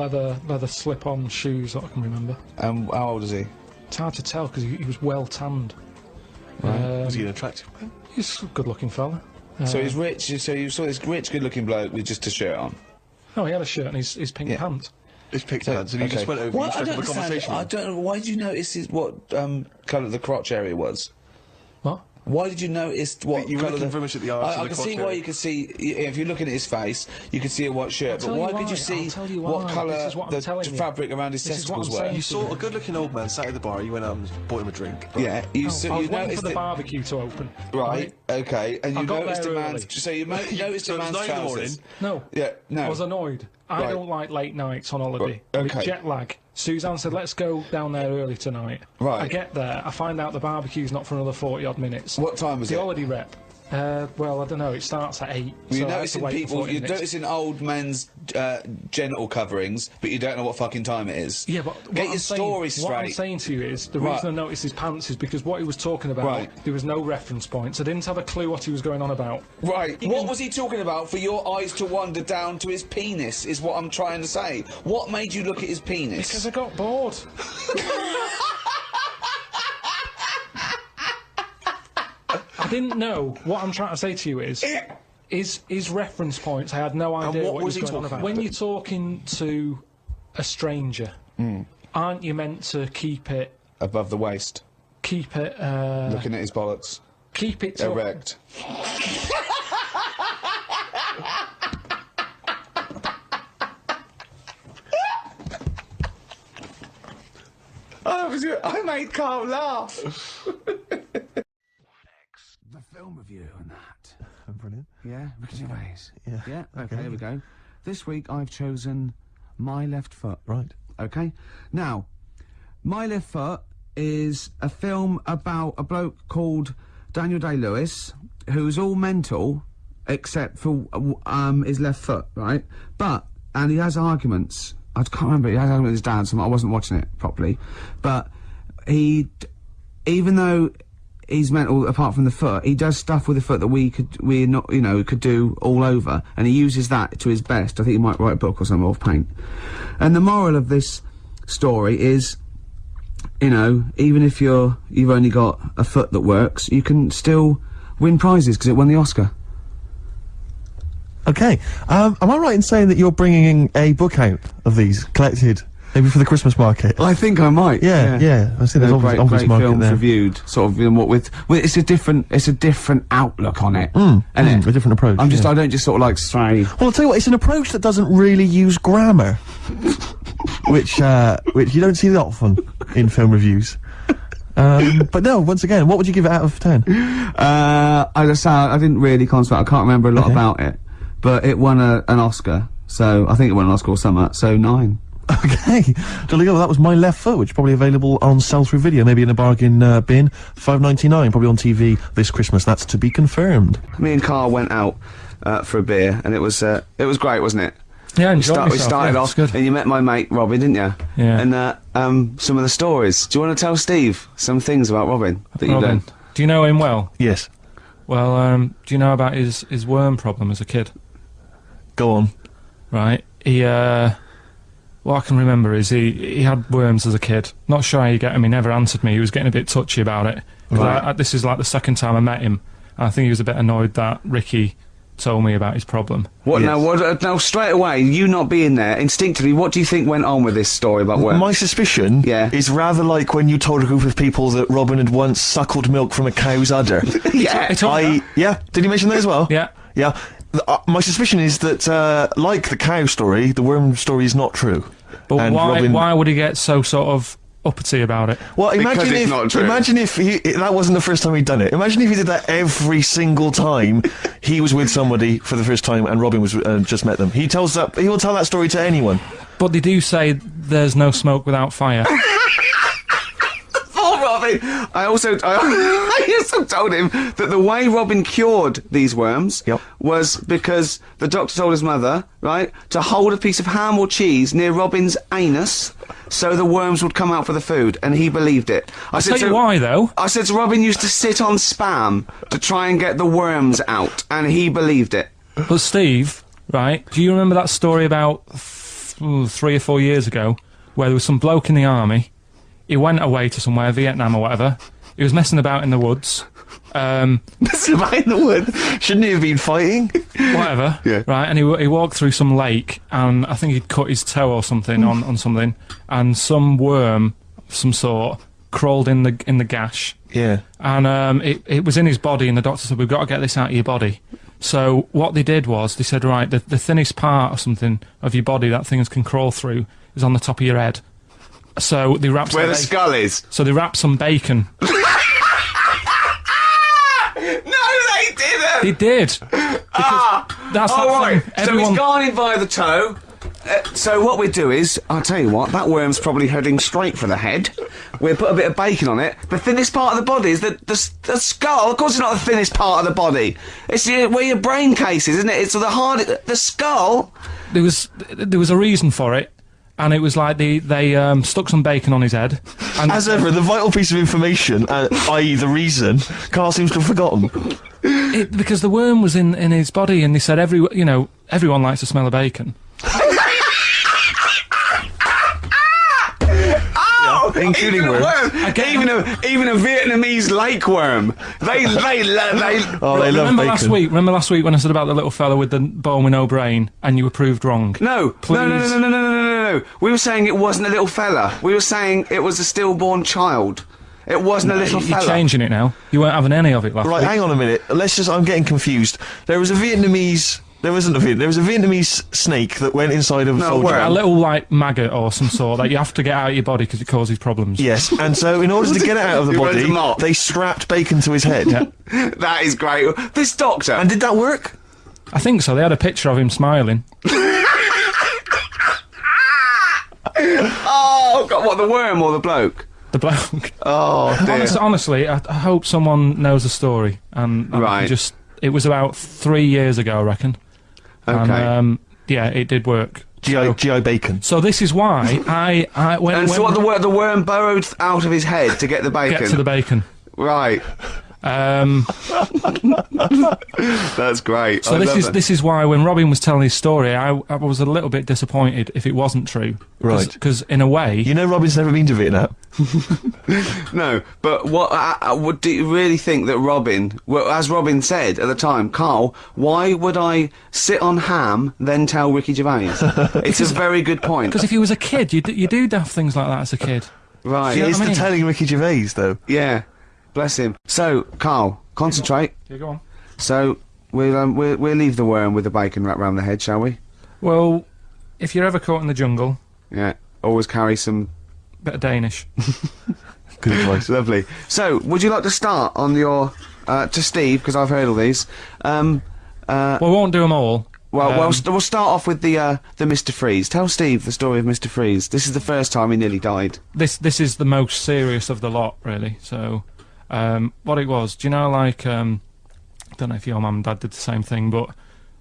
leather slip-on shoes that I can remember. And how old is he? It's hard to tell because he was well tanned. Was he an attractive man? He's a good-looking fella. So he's rich. So you saw this rich, good-looking bloke with just a shirt on. No, he had a shirt and his pink Yeah. pants. It's picked pants, and he just went over Well, and I struck don't up a conversation. understand. I don't know. Why did you notice what colour the crotch area was? What? Why did you notice what You were colour looking the... very much at the arse of I the can crotch see why area. you could see if you're looking at his face, you could see a white shirt. But tell why you could why, you see I'll tell you what why. colour This is what I'm the telling you. fabric around his This is what I'm testicles were? saying. You saw a good-looking old man sat at the bar. You went out and bought him a drink. Yeah, you I so was you waiting noticed for the that, barbecue to open. right? Okay, and I you got noticed a there man's. early. So you noticed So a it was man's 9 in the morning. trousers. No. Yeah, no. I was annoyed. I Right. don't like late nights on holiday. Right, With okay. jet lag. Suzanne said, let's go down there early tonight. Right. I get there, I find out the barbecue's not for another 40 odd minutes. What time was The it? holiday rep Well, I don't know. It starts at 8. You're so I have to noticing wait for people. 40 You're minutes. noticing old men's genital coverings, but you don't know what fucking time it is. Yeah, but what get I'm your story saying, What I'm straight. saying to you is, the Right. reason I noticed his pants is because what he was talking about, Right. there was no reference points. I didn't have a clue what he was going on about. Right. What was he talking about for your eyes to wander down to his penis, is what I'm trying to say. What made you look at his penis? Because I got bored. I didn't know. What I'm trying to say to you is reference points. I had no idea what what was he he was going on talking about. When you're talking to a stranger, aren't you meant to keep it Above the waist. keep it Looking at his bollocks. keep it to Erect. I made Carl laugh. The film review and that. Brilliant. Yeah, Ricky Gervais. Yeah. Yeah, okay, here we go. This week I've chosen My Left Foot. Right. Okay? Now, My Left Foot is a film about a bloke called Daniel Day-Lewis, who's all mental except for his left foot, right? And he has arguments. I can't remember, he has arguments with his dad, so I wasn't watching it properly. But even though he's mental apart from the foot, he does stuff with the foot that we could do all over, and he uses that to his best. I think he might write a book or something of paint. And the moral of this story is, even if you've only got a foot that works, you can still win prizes because it won the Oscar. Okay. Am I right in saying that you're bringing a book out of these collected, maybe for the Christmas market? I think I might. Yeah. I see there's obvious great market films there. reviewed, sort of, what with it's a different outlook on it, A different approach. I don't just sort of like say. Well, I'll tell you what, it's an approach that doesn't really use grammar, which you don't see that often in film reviews. But no, once again, what would you give it out of 10? I didn't really concentrate. I can't remember a lot about it, but it won an Oscar, so I think it won an Oscar or something. So 9. Okay, jolly good. Well, that was My Left Foot, which is probably available on sell-through video, maybe in a bargain bin. $5.99, probably on TV this Christmas. That's to be confirmed. Me and Carl went out for a beer, and it was great, wasn't it? Yeah, enjoyed We started off, good. and you met my mate Robin, didn't you? Yeah. And some of the stories. Do you want to tell Steve some things about Robin that you Robin, learned? do you know him well? Yes. Well, do you know about his worm problem as a kid? Go on. Right. He what I can remember is he had worms as a kid. Not sure how you get him. He never answered me. He was getting a bit touchy about it. 'Cause Right. this is like the second time I met him. And I think he was a bit annoyed that Ricky told me about his problem. What Yes. now? Straight away, you not being there, instinctively, what do you think went on with this story about worms? My suspicion is rather like when you told a group of people that Robin had once suckled milk from a cow's udder. Yeah. He told me that. Yeah, did he mention that as well? Yeah. Yeah. My suspicion is that, like the cow story, the worm story is not true. But And Robin- why would he get so sort of uppity about it? Well, Because it's not true. imagine if that wasn't the first time he'd done it. Imagine if he did that every single time he was with somebody for the first time and Robin was just met them. He will tell that story to anyone. But they do say there's no smoke without fire. Oh, Robin! I also told him that the way Robin cured these worms was because the doctor told his mother, right, to hold a piece of ham or cheese near Robin's anus so the worms would come out for the food, and he believed it. I said Tell you why, though. I said to Robin used to sit on spam to try and get the worms out, and he believed it. But Steve, right, do you remember that story about 3 or 4 years ago where there was some bloke in the army? He went away to somewhere, Vietnam or whatever. He was messing about in the woods. Messing about in the wood. Shouldn't he have been fighting? Whatever. Yeah. Right, and he walked through some lake, and I think he'd cut his toe or something on something, and some worm of some sort crawled in the gash. Yeah. And it was in his body, and the doctor said, "We've got to get this out of your body." So what they did was they said, "Right, the thinnest part or something of your body that things can crawl through is on the top of your head." So they wrapped Where the skull is. So they wrapped some bacon. No, they didn't! They did. Because that's that right. thing. So Everyone. he's gone in via the toe. So what we do is, I'll tell you what, that worm's probably heading straight for the head. We'll put a bit of bacon on it. The thinnest part of the body is the skull. Of course it's not the thinnest part of the body. It's where your brain case is, isn't it? It's the skull. There was a reason for it, and it was like they stuck some bacon on his head. And As ever, the vital piece of information, i.e. the reason, Carl seems to have forgotten. because the worm was in his body, and they said everyone likes the smell of bacon. Including worms. Even a Vietnamese lake worm. They Oh, they love Remember bacon. last week when I said about the little fella with the bone with no brain, and you were proved wrong? No. We were saying it wasn't a little fella. We were saying it was a stillborn child. It wasn't a little You're fella. changing it now. You weren't having any of it last Right, week. hang on a minute. I'm getting confused. There was a Vietnamese... There was a Vietnamese snake that went inside of a soldier. A little, like, maggot or some sort that you have to get out of your body because it causes problems. Yes, and so in order to get it out of the He runs body, them up. they strapped bacon to his head. Yeah. That is great. This doctor. And did that work? I think so. They had a picture of him smiling. Oh God! What, the worm or the bloke? The bloke. Oh dear. Honestly, I hope someone knows the story. And Right. It was about 3 years ago, I reckon. Okay. And, yeah, it did work. GI bacon. So this is why when So what? The worm burrowed out of his head to get the bacon. get to the bacon. Right. That's great. So this is why when Robin was telling his story, I was a little bit disappointed if it wasn't true. Right. Because in a way, You know Robin's never been to Vietnam. No, but what do you really think that Robin? Well, as Robin said at the time, Carl, why would I sit on ham then tell Ricky Gervais? It's a very good point. because if he was a kid, you do daft things like that as a kid. Right. You know It's what I the mean? telling Ricky Gervais, though. Yeah. Bless him. So, Carl, concentrate. Yeah, go on. So we'll leave the worm with the bacon wrapped round the head, shall we? Well, if you're ever caught in the jungle, Yeah. Always carry some. bit of Danish. Good advice. Lovely. So, would you like to start on your to Steve, because I've heard all these. Well, we won't do them all. We'll start off with the Mr. Freeze. Tell Steve the story of Mr. Freeze. This is the first time he nearly died. This is the most serious of the lot, really. So, what it was, do you know, like, I don't know if your mum and dad did the same thing, but,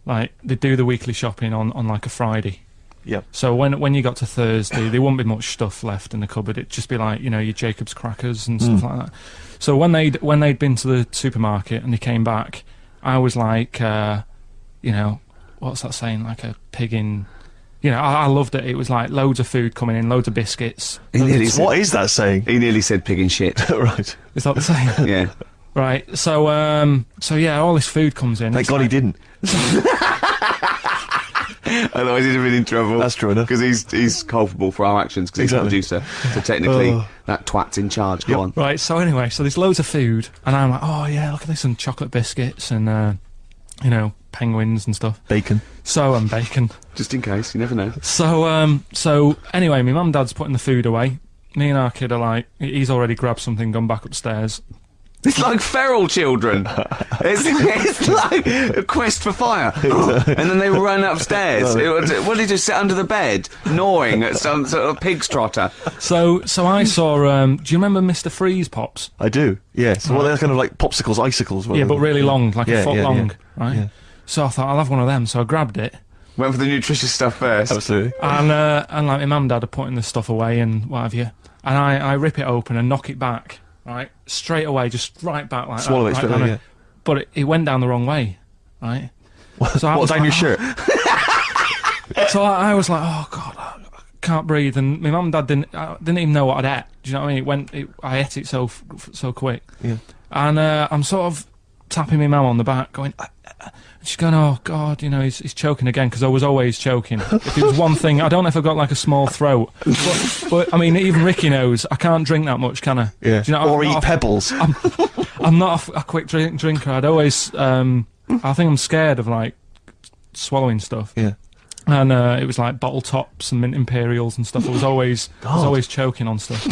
like, they do the weekly shopping on like, a Friday. Yep. So when you got to Thursday, there wouldn't be much stuff left in the cupboard. It'd just be like, you know, your Jacob's crackers and stuff like that. So when they'd been to the supermarket and they came back, I was like, you know, what's that saying? Like a pig in... You know, I loved it. It was like loads of food coming in, loads of biscuits. What is that saying? He nearly said pig and shit. Right. Is that the saying? Yeah. Right. So yeah, all this food comes in. Thank It's God he like- didn't. Otherwise he'd have been in trouble. That's true enough. Because he's culpable for our actions, because Exactly. he's the producer. So technically, that twat's in charge. Go on. Right. So anyway, so there's loads of food, and I'm like, oh yeah, look at this, and chocolate biscuits, and you know, penguins and stuff. Bacon. So and bacon. Just in case, you never know. So anyway, my mum and dad's putting the food away. Me and our kid are like, he's already grabbed something, gone back upstairs. It's like feral children. it's like a quest for fire. And then they run upstairs. What did he do? Sit under the bed, gnawing at some sort of pig's trotter. So I saw. Do you remember Mr. Freeze Pops? I do, yes. Well, they're kind of like popsicles, icicles. Yeah, but really long, like Yeah, a foot yeah, long, yeah. right? Yeah. So I thought I'll have one of them. So I grabbed it, Went for the nutritious stuff first. Absolutely. and like my mum and dad are putting the stuff away and what have you, and I rip it open and knock it back, right, straight away, just right back like Swallow that. it right straight down away, it. But it went down the wrong way, right? So I What, was down like, your shirt? So I was like, oh god, I can't breathe, and my mum and dad didn't even know what I'd ate. Do you know what I mean? I ate it so quick. Yeah. And I'm sort of tapping my mum on the back, going. She's going, oh god, you know, he's choking again, because I was always choking. If it was one thing, I don't know if I've got like a small throat, but I mean, even Ricky knows I can't drink that much, can I? Yeah. Do you know, Or I'm eat not pebbles. I'm not a quick drinker. I'd always, I think I'm scared of like swallowing stuff. Yeah. And it was like bottle tops and mint imperials and stuff. I was always choking on stuff.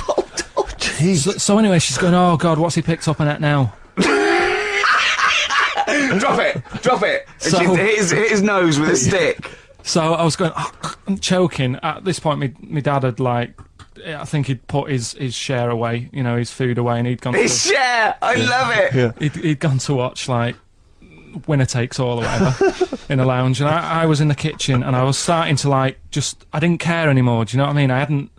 Oh, jeez. So anyway, she's going, oh god, what's he picked up on it now? Drop it! Drop it! So- Hit his nose with a stick. So I was going, I'm choking. At this point, my dad had I think he'd put his share away, his food away, and he'd gone. His share, I love it. Yeah. He'd gone to watch Winner Takes All or whatever in the lounge, and I was in the kitchen, and I was starting to I didn't care anymore. Do you know what I mean?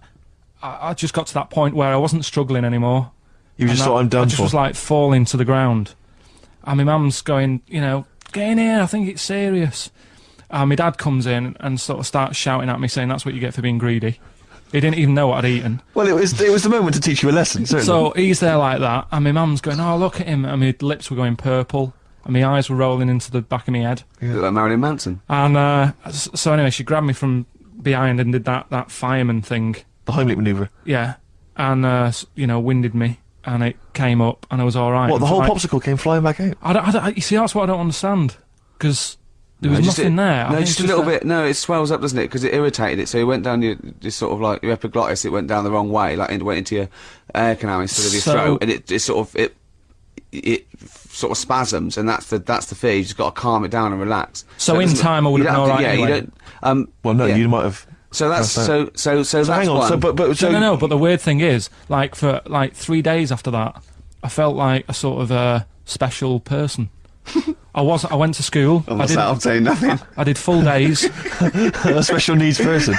I just got to that point where I wasn't struggling anymore. You just thought, I'm done I just for. was falling to the ground, and my mum's going, get in here, I think it's serious. And my dad comes in and sort of starts shouting at me, saying that's what you get for being greedy. He didn't even know what I'd eaten. Well, it was the moment to teach you a lesson, certainly. So he's there like that, and my mum's going, oh, look at him, and my lips were going purple, and my eyes were rolling into the back of my head. You look like Marilyn Manson. And so anyway, she grabbed me from behind and did that fireman thing. The Heimlich manoeuvre. Yeah. And, winded me, and it came up, and I was all right. What, the whole popsicle came flying back out? You see, that's what I don't understand, because there was nothing there. No, just a little bit. No, it swells up, doesn't it? Because it irritated it. So it went down your sort of your epiglottis. It went down the wrong way, it went into your air canal instead of your throat, and it sort of spasms, and that's the fear. You just got to calm it down and relax. So in time, I would have been all right. Yeah, anyway. you don't. Well, no, you might have. So that's so that's hang on. one. So No, but the weird thing is, for 3 days after that, I felt like a sort of a special person. I went to school. I'm saying nothing. I did full days. A special needs person.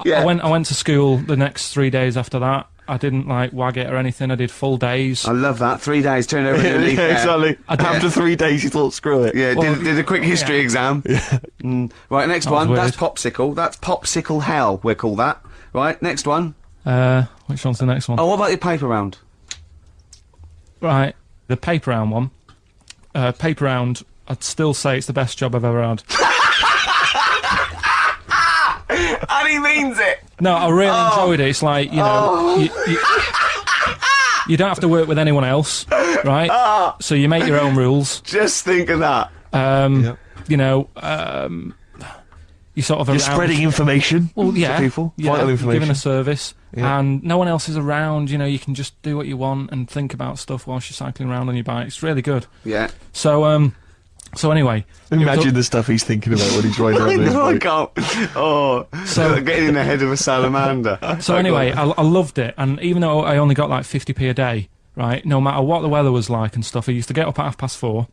Yeah. I went to school the next 3 days after that. I didn't wag it or anything. I did full days. I love that. 3 days, turn over a new leaf. Yeah, exactly. After 3 days, you thought, screw it. Yeah, did a quick history exam. Right, next That was one. weird. That's popsicle. That's popsicle hell, we'll call that. Right, next one. Which one's the next one? Oh, what about your paper round? Right, the paper round one. Paper round, I'd still say it's the best job I've ever had. And he means it. No, I really enjoyed it. It's you don't have to work with anyone else, right? So you make your own rules. Just think of that. You sort of You're spreading information to people, yeah, vital information. giving a service, Yeah. and no one else is around. You can just do what you want and think about stuff whilst you're cycling around on your bike. It's really good. Yeah. So anyway, Imagine the stuff he's thinking about when he's riding around his I bike. can't. Oh, so getting in the head of a salamander. So anyway, I loved it, and even though I only got 50p a day, right, no matter what the weather was like and stuff, I used to get up at 4:30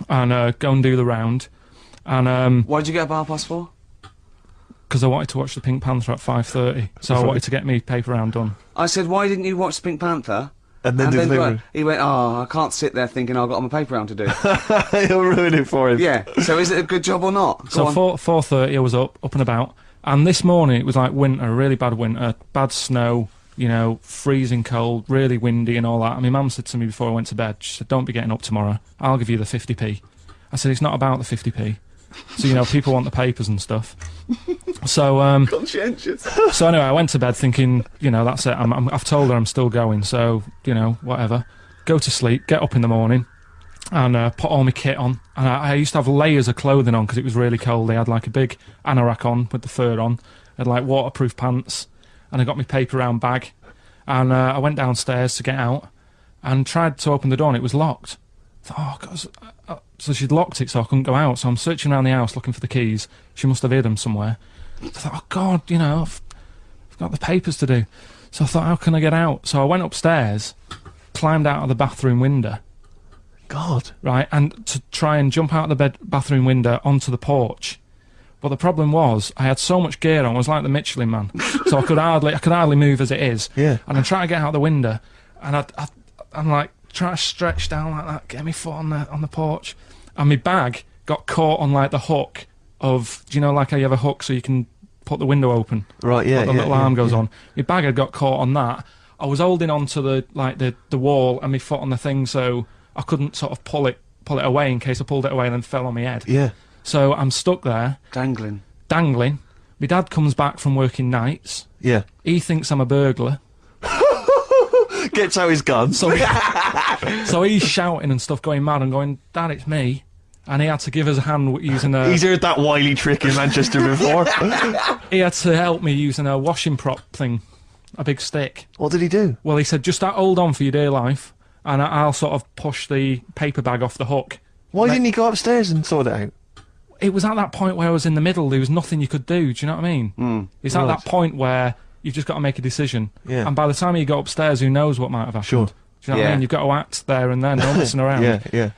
and go and do the round. And Why did you get up at 4:30? because I wanted to watch the Pink Panther at 5:30, so I wanted to get me paper round done. I said, why didn't you watch Pink Panther? And then do the paper. He went, I can't sit there thinking I've got my paper round to do. He'll ruin it for him. Yeah, so is it a good job or not? So 4:30 I was up and about, and this morning it was winter, really bad winter, bad snow, freezing cold, really windy and all that. And my mum said to me before I went to bed, she said, don't be getting up tomorrow, I'll give you the 50p. I said, it's not about the 50p. So, people want the papers and stuff. So, Conscientious. so anyway, I went to bed thinking, that's it. I've told her I'm still going, so, whatever. Go to sleep, get up in the morning, and put all my kit on. And I used to have layers of clothing on because it was really cold. They had a big anorak on with the fur on. I had waterproof pants, and I got my paper round bag. And I went downstairs to get out and tried to open the door, and it was locked. I thought, oh, God. So she'd locked it so I couldn't go out. So I'm searching around the house looking for the keys. She must have hid them somewhere. I thought, oh, God, I've got the papers to do. So I thought, how can I get out? So I went upstairs, climbed out of the bathroom window. God. Right, and to try and jump out of the bathroom window onto the porch. But the problem was, I had so much gear on, I was like the Michelin Man. So I could hardly move as it is. Yeah. And I'm trying to get out the window, and I'm trying to stretch down like that, get my foot on the porch, and my bag got caught on the hook of, do you know how you have a hook so you can put the window open? Right, yeah, The little arm goes on. My bag had got caught on that. I was holding onto the wall and my foot on the thing, so I couldn't sort of pull it away in case I pulled it away and then fell on my head. Yeah. So I'm stuck there, Dangling. My dad comes back from working nights. Yeah. He thinks I'm a burglar. Gets out his gun. So he's shouting and stuff, going mad, and going, Dad, it's me. And he had to give us a hand using a... He's heard that wily trick in Manchester before. He had to help me using a washing prop thing, a big stick. What did he do? Well, he said, just hold on for your dear life, and I'll sort of push the paper bag off the hook. Why didn't he go upstairs and sort it out? it was at that point where I was in the middle. There was nothing you could do. Do you know what I mean? It's at that point where you've just got to make a decision. Yeah. And by the time you got upstairs, who knows what might have happened? Sure. Do you know what I mean? You've got to act there and then. Don't messing around. Yeah.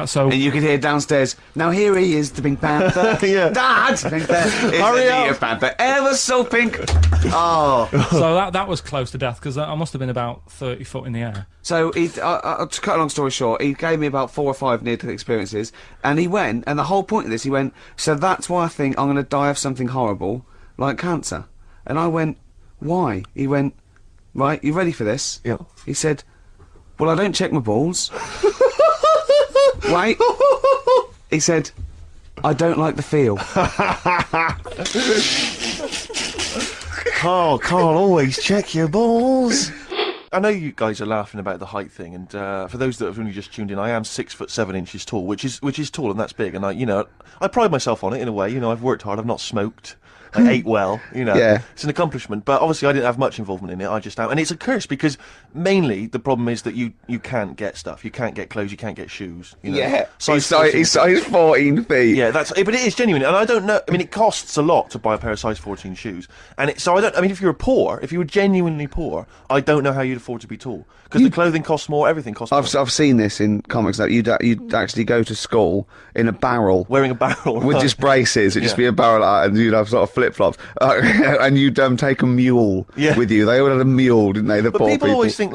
So And you could hear downstairs, now here he is, the Pink Panther. Yeah. Dad! Pink Panther. Hurry up. Pink Panther. Ever so pink. Oh. so that was close to death because I must have been about 30 foot in the air. So, to cut a long story short, he gave me about 4 or 5 near-death experiences, and he went, and the whole point of this, he went, so that's why I think I'm going to die of something horrible, like cancer. And I went, why? He went, right, you ready for this? Yeah. He said, well, I don't check my balls. Wait. He said, I don't like the feel. Carl, always check your balls. I know you guys are laughing about the height thing, and for those that have only just tuned in, I am 6'7" tall, which is tall, and that's big. And I pride myself on it in a way. I've worked hard. I've not smoked. I ate well, Yeah. It's an accomplishment, but obviously I didn't have much involvement in it, I just am. And it's a curse, because mainly the problem is that you can't get stuff. You can't get clothes, you can't get shoes, Yeah. Size He's size 14 feet. Yeah, but it is genuine, and I don't know, I mean, it costs a lot to buy a pair of size 14 shoes, and if you were genuinely poor, I don't know how you'd afford to be tall, because the clothing costs more, everything costs more. I've seen this in comics, that you'd actually go to school in a barrel. Wearing a barrel. With right. just braces, it'd just Yeah. be a barrel art, and you'd have sort of flip-flops. And you'd take a mule with you. They all had a mule, didn't they, the But poor people people? always think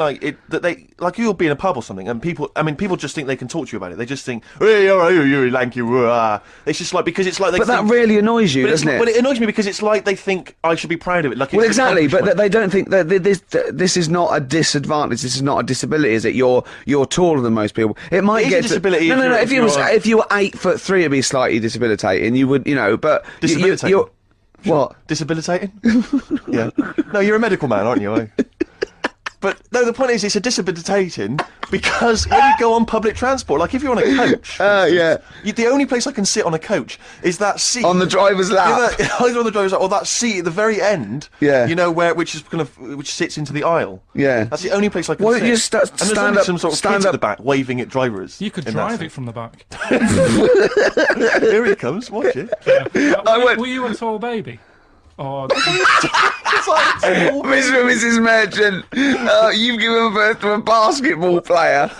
you'll be in a pub or something, and people just think they can talk to you about it. They just think, hey, all right, you're lanky, it's just like, because it's like they But think, that really annoys you, but doesn't it? But it annoys me because it's like they think I should be proud of it. Like, Well, it's an exactly, but accomplishment. they don't think that this is not a disadvantage. This is not a disability, is it? You're taller than most people. It might It is a get disability No. if you're- If you were 8'3", it'd be slightly debilitating. You would, but Disabilitating? you're what? Disabilitating? Yeah. No, you're a medical man, aren't you? But no, the point is, it's a disabilitating because when you go on public transport, like if you're on a coach, Yeah. the only place I can sit on a coach is that seat On the driver's lap. Either on the driver's lap or that seat at the very end. Yeah. Which sits into the aisle. Yeah. That's the only place I can Why sit. don't you sta- and there's stand only up- some sort of stand kids up- at the back waving at drivers. You could in that drive thing. it from the back. Here he comes. Watch it. Were you a tall baby? Or Mr. and Mrs. Merchant, you've given birth to a basketball player.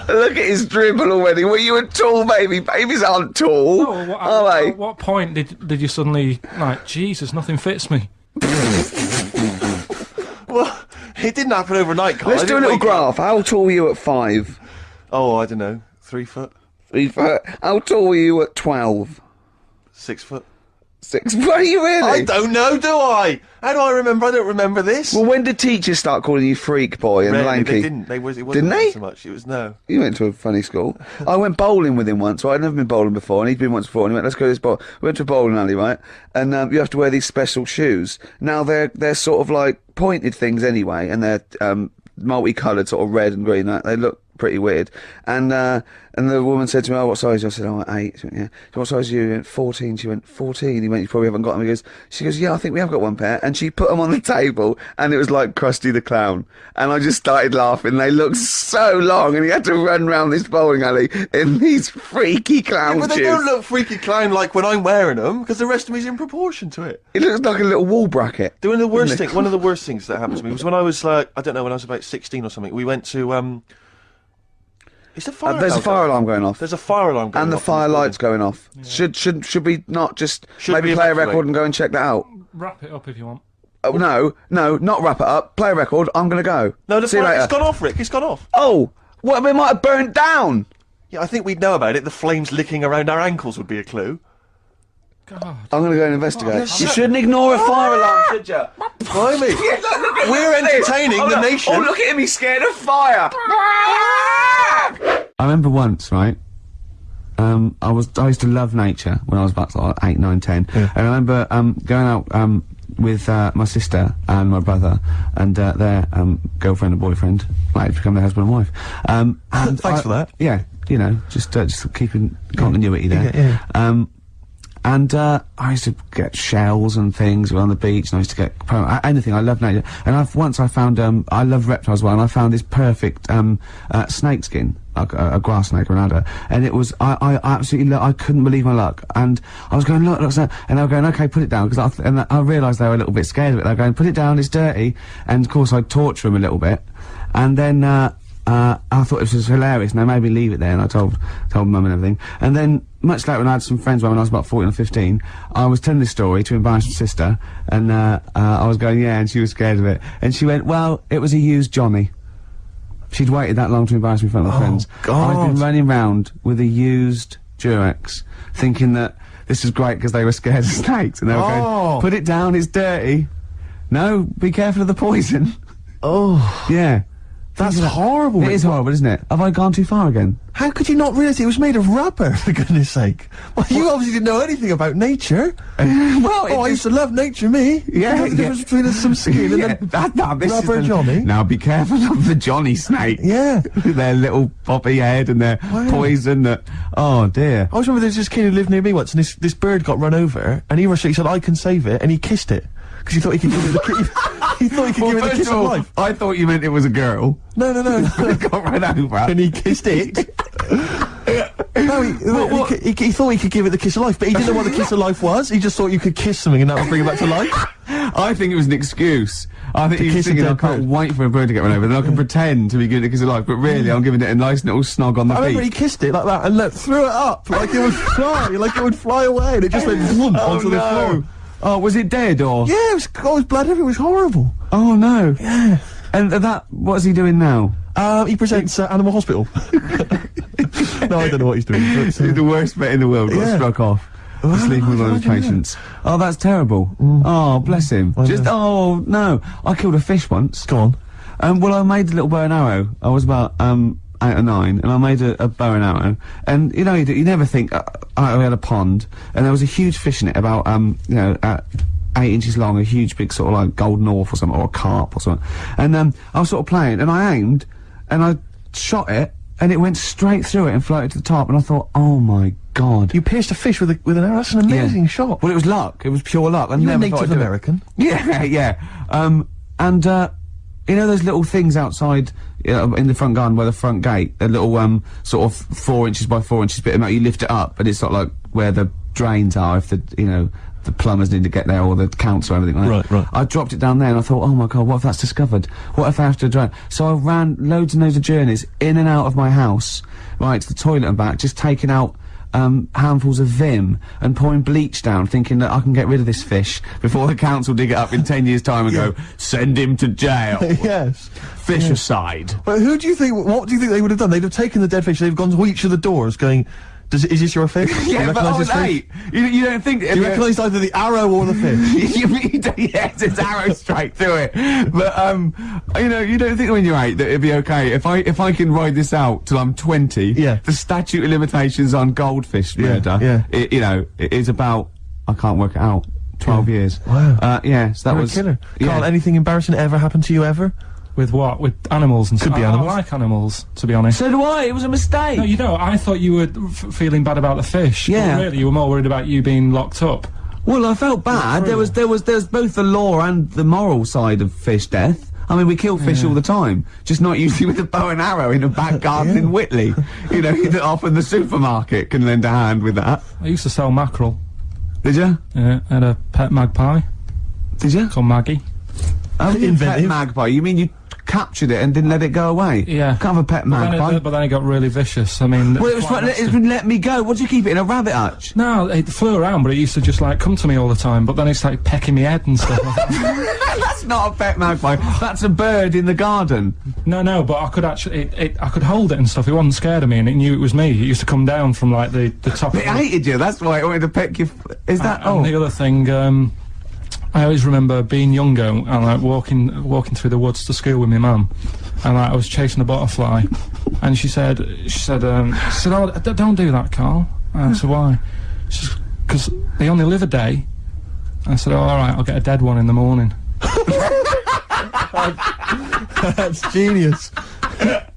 Look at his dribble already. Were you a tall baby? Babies aren't tall, are they? At what point did you suddenly, like, Jesus, nothing fits me? Well, it didn't happen overnight, Carl. Let's I do a didn't little wake up. graph. How tall were you at 5? Oh, I don't know. 3 foot, 3 foot. How tall were you at 12? 6 foot. 6. Were you really? I don't know, do I? How do I remember? I don't remember this. Well, when did teachers start calling you freak boy and Rarely, lanky? they didn't. It wasn't Didn't they? so much. It was no. You went to a funny school. I went bowling with him once. So I'd never been bowling before, and he'd been once before. And he went, "Let's go to this bowl." We went to a bowling alley, right? And you have to wear these special shoes. Now they're sort of like pointed things anyway, and they're multicoloured, sort of red and green. They look pretty weird. And the woman said to me, "Oh, what size?" I said, "Oh, 8." She went, "Yeah." So, "What size are you?" He went, 14. She went, 14. He went, "You probably haven't got them." She goes, "Yeah, I think we have got one pair." And she put them on the table, and it was like Krusty the Clown. And I just started laughing. They looked so long, and he had to run round this bowling alley in these freaky clown But they shoes. don't look freaky clown like when I'm wearing them, because the rest of me's in proportion to it. It looks like a little wall bracket. One of the worst Doesn't it? thing, one of the worst things that happened to me was when I was like, I don't know, when I was about 16 or something. We went to Is the fire There's a fire alarm going off. There's a fire alarm going And the off. fire light's going off. Yeah. Should we not just maybe we play a evacuate? record and go and check that out? Wrap it up if you want. Oh, no, not wrap it up. Play a record. I'm gonna go. No, the See you fire, later. it's gone off, Rick. It's gone off. Oh, what? It might have burnt down. Yeah, I think we'd know about it. The flames licking around our ankles would be a clue. God. I'm gonna go and investigate. yes, You sir. shouldn't ignore a fire alarm, should you? Blimey. We're entertaining the nation. Oh, look at him. He's scared of fire. I remember once, right? I used to love nature when I was about like 8, 9, 10. Yeah. And I remember going out with my sister and my brother and their girlfriend and boyfriend, like to become their husband and wife. And Thanks for that. Yeah, just keeping continuity there. Yeah. And I used to get shells and things on the beach, and I used to get anything. I love nature. And once I found I love reptiles as well, and I found this perfect snake skin. like a grass snake or an adder, and it was, I absolutely, I couldn't believe my luck, and I was going, look, and they were going, okay, put it down, because I realised they were a little bit scared of it. They were going, put it down, it's dirty, and of course I'd torture them a little bit, and then, I thought this was hilarious, and they made me leave it there, and I told Mum and everything. And then, much later, when I had some friends when I was about 14 or 15, I was telling this story to embarrass my sister, and I was going, yeah, and she was scared of it. And she went, well, it was a used Johnny. She'd waited that long to embarrass me in front of my friends. God. I'd been running round with a used Durex, thinking that this was great because they were scared of snakes, and they were going, put it down, it's dirty. No, be careful of the poison. Oh. Yeah. That's horrible. It is horrible, isn't it? Have I gone too far again? How could you not realise it was made of rubber, for goodness sake? Well, you obviously didn't know anything about nature. Well, I used to love nature, me. Yeah, What's the difference between some skin and then this rubber is Johnny? Now be careful of the Johnny snake. Yeah. Their little poppy head and their poison that... Oh, dear. I always remember there was this kid who lived near me once, and this bird got run over, and he rushed it, he said, I can save it, and he kissed it. Because he thought he could give it the he thought he could give it the kiss of life. I thought you meant it was a girl. No. It got run over. And he kissed it. No, he thought he could give it the kiss of life, but he didn't know what the kiss of life was. He just thought you could kiss something and that would bring it back to life. I think it was an excuse. I think he was kiss a thinking, I dead can't bird. wait for a bird to get run over, then I can pretend to be giving it a kiss of life, but really I'm giving it a nice little snog on the I remember he beak. kissed it like that and threw it up like it would fly away, and it just went boom onto the floor. Oh, was it dead or? Yeah, it was blood everywhere. It was horrible. Oh no. Yeah. And what's he doing now? He presents Animal Hospital. No, I don't know what he's doing. But, He's the worst vet in the world, got Yeah. struck off. Sleeping with one of his patients. Oh, that's terrible. Oh, bless him. Oh, no. I killed a fish once. Go on. Well, I made a little bow and arrow. I was about, 8 or 9, and I made a bow and arrow. And, you know, you never think, we had a pond, and there was a huge fish in it, about, 8 inches long, a huge big sort of like golden orf or something, or a carp or something. And, I was sort of playing, and I aimed, and I shot it, and it went straight through it and floated to the top, and I thought, oh my God. You pierced a fish with an arrow. That's an amazing shot. Well, it was luck. It was pure luck. I You're never a thought I'd Native do it. American. Yeah, yeah. You know those little things outside in the front garden by the front gate? A little sort of 4 inches by 4 inches bit of metal. You lift it up, and it's sort of like where the drains are. If the the plumbers need to get there, or the council or everything like that. Right. I dropped it down there, and I thought, oh my God, what if that's discovered? What if I have to drain? So I ran loads and loads of journeys in and out of my house, right to the toilet and back, just taking out handfuls of Vim and pouring bleach down, thinking that I can get rid of this fish before the council dig it up in 10 years' time and go, send him to jail. Yes. Fish aside. But what do you think they would have done? They'd have taken the dead fish, they've gone to each of the doors going, is this your fish? Do you Yeah, but recognise this fish? you don't think... Do you recognise either the arrow or the fish? Yes, it's arrow straight through it. But, you don't think when you're 8 that it'd be okay. If I can ride this out till I'm 20, Yeah. the statute of limitations on goldfish murder, yeah. it is about, I can't work it out, 12 years. Wow. Yeah, so that You're was... a killer. Yeah. Carl, anything embarrassing ever happened to you ever? With what? With animals and stuff? be animals. I like animals, to be honest. So do I, it was a mistake. No, you don't. I thought you were feeling bad about the fish. Yeah. But really, you were more worried about you being locked up. Well, I felt bad. There was both the law and the moral side of fish death. I mean, we kill fish all the time, just not usually with a bow and arrow in a back garden in Whitley. Often the supermarket can lend a hand with that. I used to sell mackerel. Did you? Yeah, I had a pet magpie Did you? called Maggie. Oh, pet Inventive. magpie. You mean you captured it and didn't let it go away? Yeah. Can't have a pet magpie. But then it got really vicious. I mean... Well, it was quite right, nasty. it's been let me go. What do you keep it in, a rabbit hutch? No, it flew around, but it used to just like come to me all the time. But then it's like pecking me head and stuff. That's not a pet magpie. That's a bird in the garden. No, but I could actually, I could hold it and stuff. It wasn't scared of me, and it knew it was me. It used to come down from like the top. It hated you. That's why it wanted to peck you. Is that? And the other thing, I always remember being younger and like walking through the woods to school with my mum, and like, I was chasing a butterfly, and she said, "Oh, don't do that, Carl." And I said, "Why?" She said, "'Cause they only live a day." And I said, "Oh, all right, I'll get a dead one in the morning." That's genius.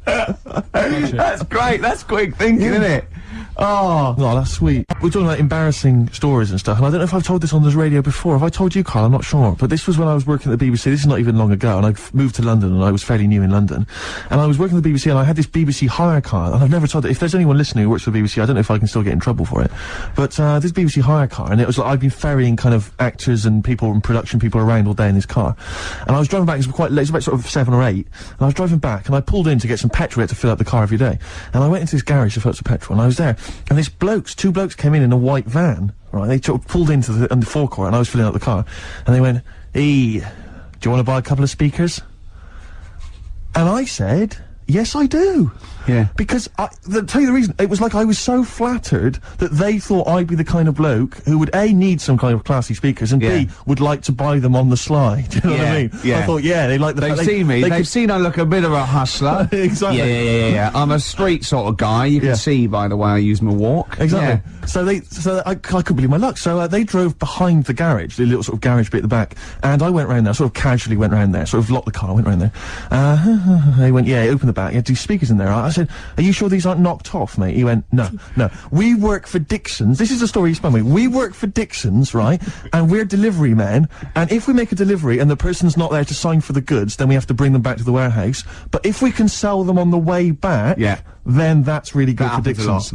That's great. That's quick thinking, isn't it? Oh. Oh, that's sweet. we're talking about embarrassing stories and stuff, and I don't know if I've told this on the radio before. Have I told you, Carl? I'm not sure. But this was when I was working at the BBC. This is not even long ago, and I moved to London, and I was fairly new in London. And I was working at the BBC, and I had this BBC hire car, and I've never told it. If there's anyone listening who works for the BBC, I don't know if I can still get in trouble for it. But this BBC hire car, and it was like I've been ferrying kind of actors and people and production people around all day in this car. And I was driving back, it was quite late, it was about sort of 7 or 8, and I was driving back, and I pulled in to get some petrol. We had to fill up the car every day. And I went into this garage to fill up some petrol, and I was there, and these two blokes came in a white van, right? They sort of pulled into the forecourt, and I was filling up the car, and they went, "Hey, do you want to buy a couple of speakers?" And I said, "Yes, I do." Yeah. Because, tell you the reason, it was like I was so flattered that they thought I'd be the kind of bloke who would A, need some kind of classy speakers, and B, would like to buy them on the sly. Do you know what I mean? Yeah. I thought, yeah, they like the They've fact seen me. They've could- seen I look a bit of a hustler. Exactly. Yeah. I'm a street sort of guy. You can see by the way I use my walk. Exactly. Yeah. So I couldn't believe my luck. So they drove behind the garage, the little sort of garage bit at the back, and I went round there, sort of casually went round there, sort of locked the car, went round there. They went, yeah, open the back, you had 2 speakers in there. I said, "Are you sure these aren't knocked off, mate?" He went, no. We work for Dixon's. This is the story he spun me. We work for Dixon's, right? And we're delivery men, and if we make a delivery and the person's not there to sign for the goods, then we have to bring them back to the warehouse. But if we can sell them on the way back, then that's really good for Dixon's.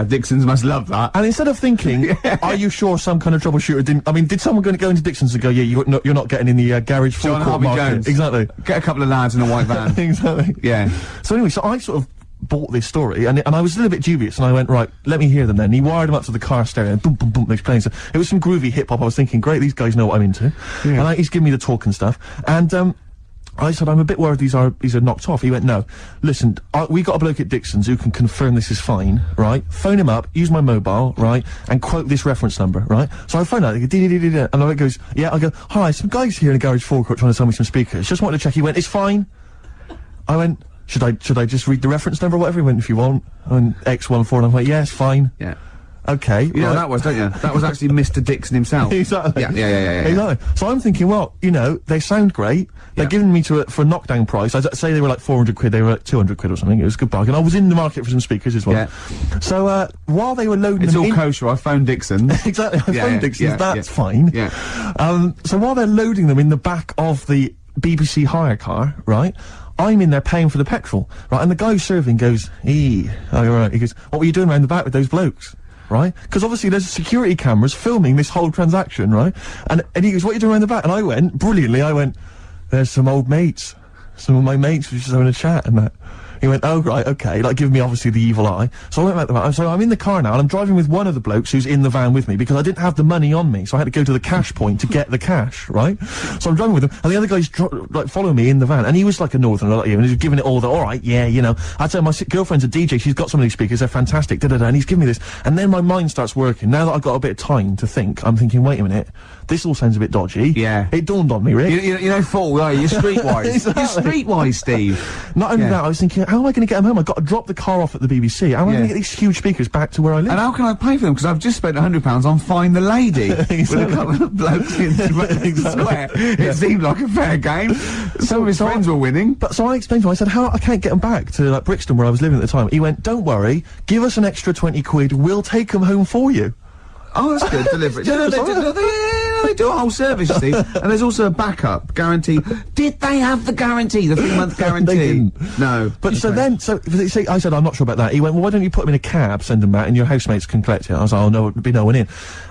Dixon's must love that. And instead of thinking, are you sure some kind of troubleshooter didn't... I mean, did someone go into Dixon's and go, yeah, you're not getting in the garage forecourt market? Jones. Exactly. Get a couple of lads in a white van. Exactly. Yeah. So anyway, so I sort of bought this story, and I was a little bit dubious, and I went, right, let me hear them then. And he wired them up to the car stereo, and boom, boom, boom, they was playing. So it was some groovy hip-hop. I was thinking, great, these guys know what I'm into. Yeah. And he's giving me the talk and stuff. And, I said, I'm a bit worried these are knocked off. He went, no, listen, we got a bloke at Dixon's who can confirm this is fine, right? Phone him up, use my mobile, right? And quote this reference number, right? So I phone out, they go, dee-dee-dee-dee-dee, and it goes, yeah, I go, hi, some guys here in the garage forecourt trying to sell me some speakers. Just wanted to check. He went, it's fine. I went, should I just read the reference number or whatever? He went, if you want. I went, X14, and I'm like, yeah, it's fine. Yeah. Okay. You know what that was, don't you? That was actually Mr. Dixon himself. Exactly. Yeah. Exactly. So I'm thinking, well, you know, they sound great. They're giving me for a knockdown price. I'd say they were like 400 quid, they were like 200 quid or something. It was a good bargain. I was in the market for some speakers as well. Yeah. So, while they were loading it's them all in... kosher, I phoned Dixon. Exactly, I phoned Dixon's, that's fine. Yeah. So while they're loading them in the back of the BBC hire car, right, I'm in there paying for the petrol, right, and the guy who's serving goes, oh, right. He goes, what were you doing around the back with those blokes? Right? Because obviously there's security cameras filming this whole transaction, right? And he goes, what are you doing around the back? And I went, brilliantly, there's some old mates. Some of my mates were just having a chat and that. He went, oh, right, okay, like giving me obviously the evil eye. So I went back to the van. So I'm in the car now, and I'm driving with one of the blokes who's in the van with me, because I didn't have the money on me, so I had to go to the cash point to get the cash, right? So I'm driving with him, and the other guy's like following me in the van, and he was like a northerner like you, and he was giving it all the, alright, yeah, you know. I tell him, my girlfriend's a DJ, she's got some of these speakers, they're fantastic, da-da-da, and he's giving me this. And then my mind starts working. Now that I've got a bit of time to think, I'm thinking, wait a minute, this all sounds a bit dodgy. Yeah. It dawned on me, Rick. You know, fool, are you? You're streetwise. Exactly. You're streetwise, Steve. Not only that, I was thinking, how am I going to get them home? I've got to drop the car off at the BBC. How am I going to get these huge speakers back to where I live? And how can I pay for them? Because I've just spent £100 on Find the Lady with a couple of blokes in the square. It seemed like a fair game. Some of his friends were winning. But so I explained to him, I said, I can't get them back to like Brixton where I was living at the time. He went, don't worry, give us an extra 20 quid, we'll take them home for you. Oh, that's good. Delivery. They do a whole service, you see. And there's also a backup guarantee. Did they have the guarantee, the 3-month guarantee? They didn't. No. But so I said, I'm not sure about that. He went, well, why don't you put them in a cab, send them back, and your housemates can collect it. I was like, oh no, there'd be no one in.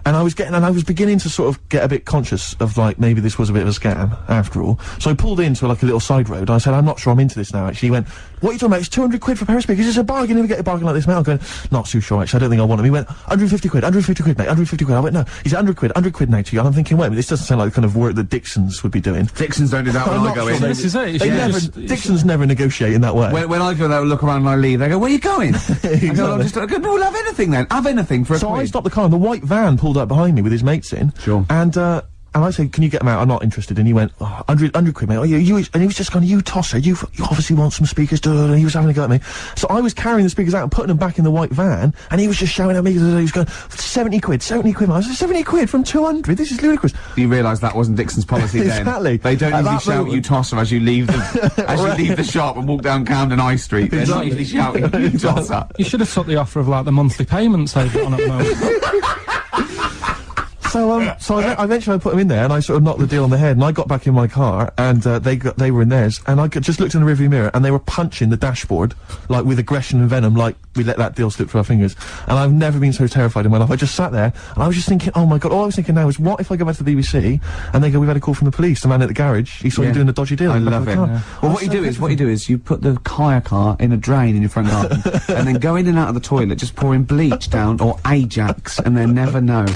And I was beginning to sort of get a bit conscious of like, maybe this was a bit of a scam, after all. So I pulled into like a little side road, and I said, I'm not sure I'm into this now, actually. He went, what are you talking about? It's 200 quid for a pair of speakers. It's a bargain. You never get a bargain like this, mate. I'm going, not too sure, actually. I don't think I want them. He went, 150 quid, 150 quid, mate, 150 quid. I went, no. He said, 100 quid now to you. And I'm thinking, wait a minute, this doesn't sound like the kind of work that Dixon's would be doing. Dixon's don't do that when I go in. This is it. Dixon's never negotiate in that way. When I go there, look around and I leave, they go, where are you going? Exactly. I go, no, we'll have anything then. Have anything for a So quid. I stopped the car, and the white van pulled up behind me with his mates in. Sure. And I said, can you get them out? I'm not interested. And he went, oh, 100 quid, mate. Oh, and he was just going, you tosser, you obviously want some speakers, and he was having a go at me. So I was carrying the speakers out and putting them back in the white van, and he was just shouting at me, he was going, 70 quid, mate. I said, 70 quid from 200? This is ludicrous. You realise that wasn't Dixon's policy then? Exactly. They don't usually shout you tosser as you leave the, leave the shop and walk down Camden High Street. They're not usually shouting you tosser. You should have took the offer of like the monthly payments they've got on at the moment. So I eventually put them in there, and I sort of knocked the deal on the head, and I got back in my car, and they were in theirs, and I just looked in the rearview mirror, and they were punching the dashboard, like with aggression and venom, like we let that deal slip through our fingers. And I've never been so terrified in my life. I just sat there, and I was just thinking, oh my god, all I was thinking now is, what if I go back to the BBC, and they go, we've had a call from the police, the man at the garage, he saw you doing a dodgy deal. I in the back love of it. the car. Well, what you do is you put the hire car in a drain in your front garden, and then go in and out of the toilet, just pouring bleach down or Ajax, and they never know.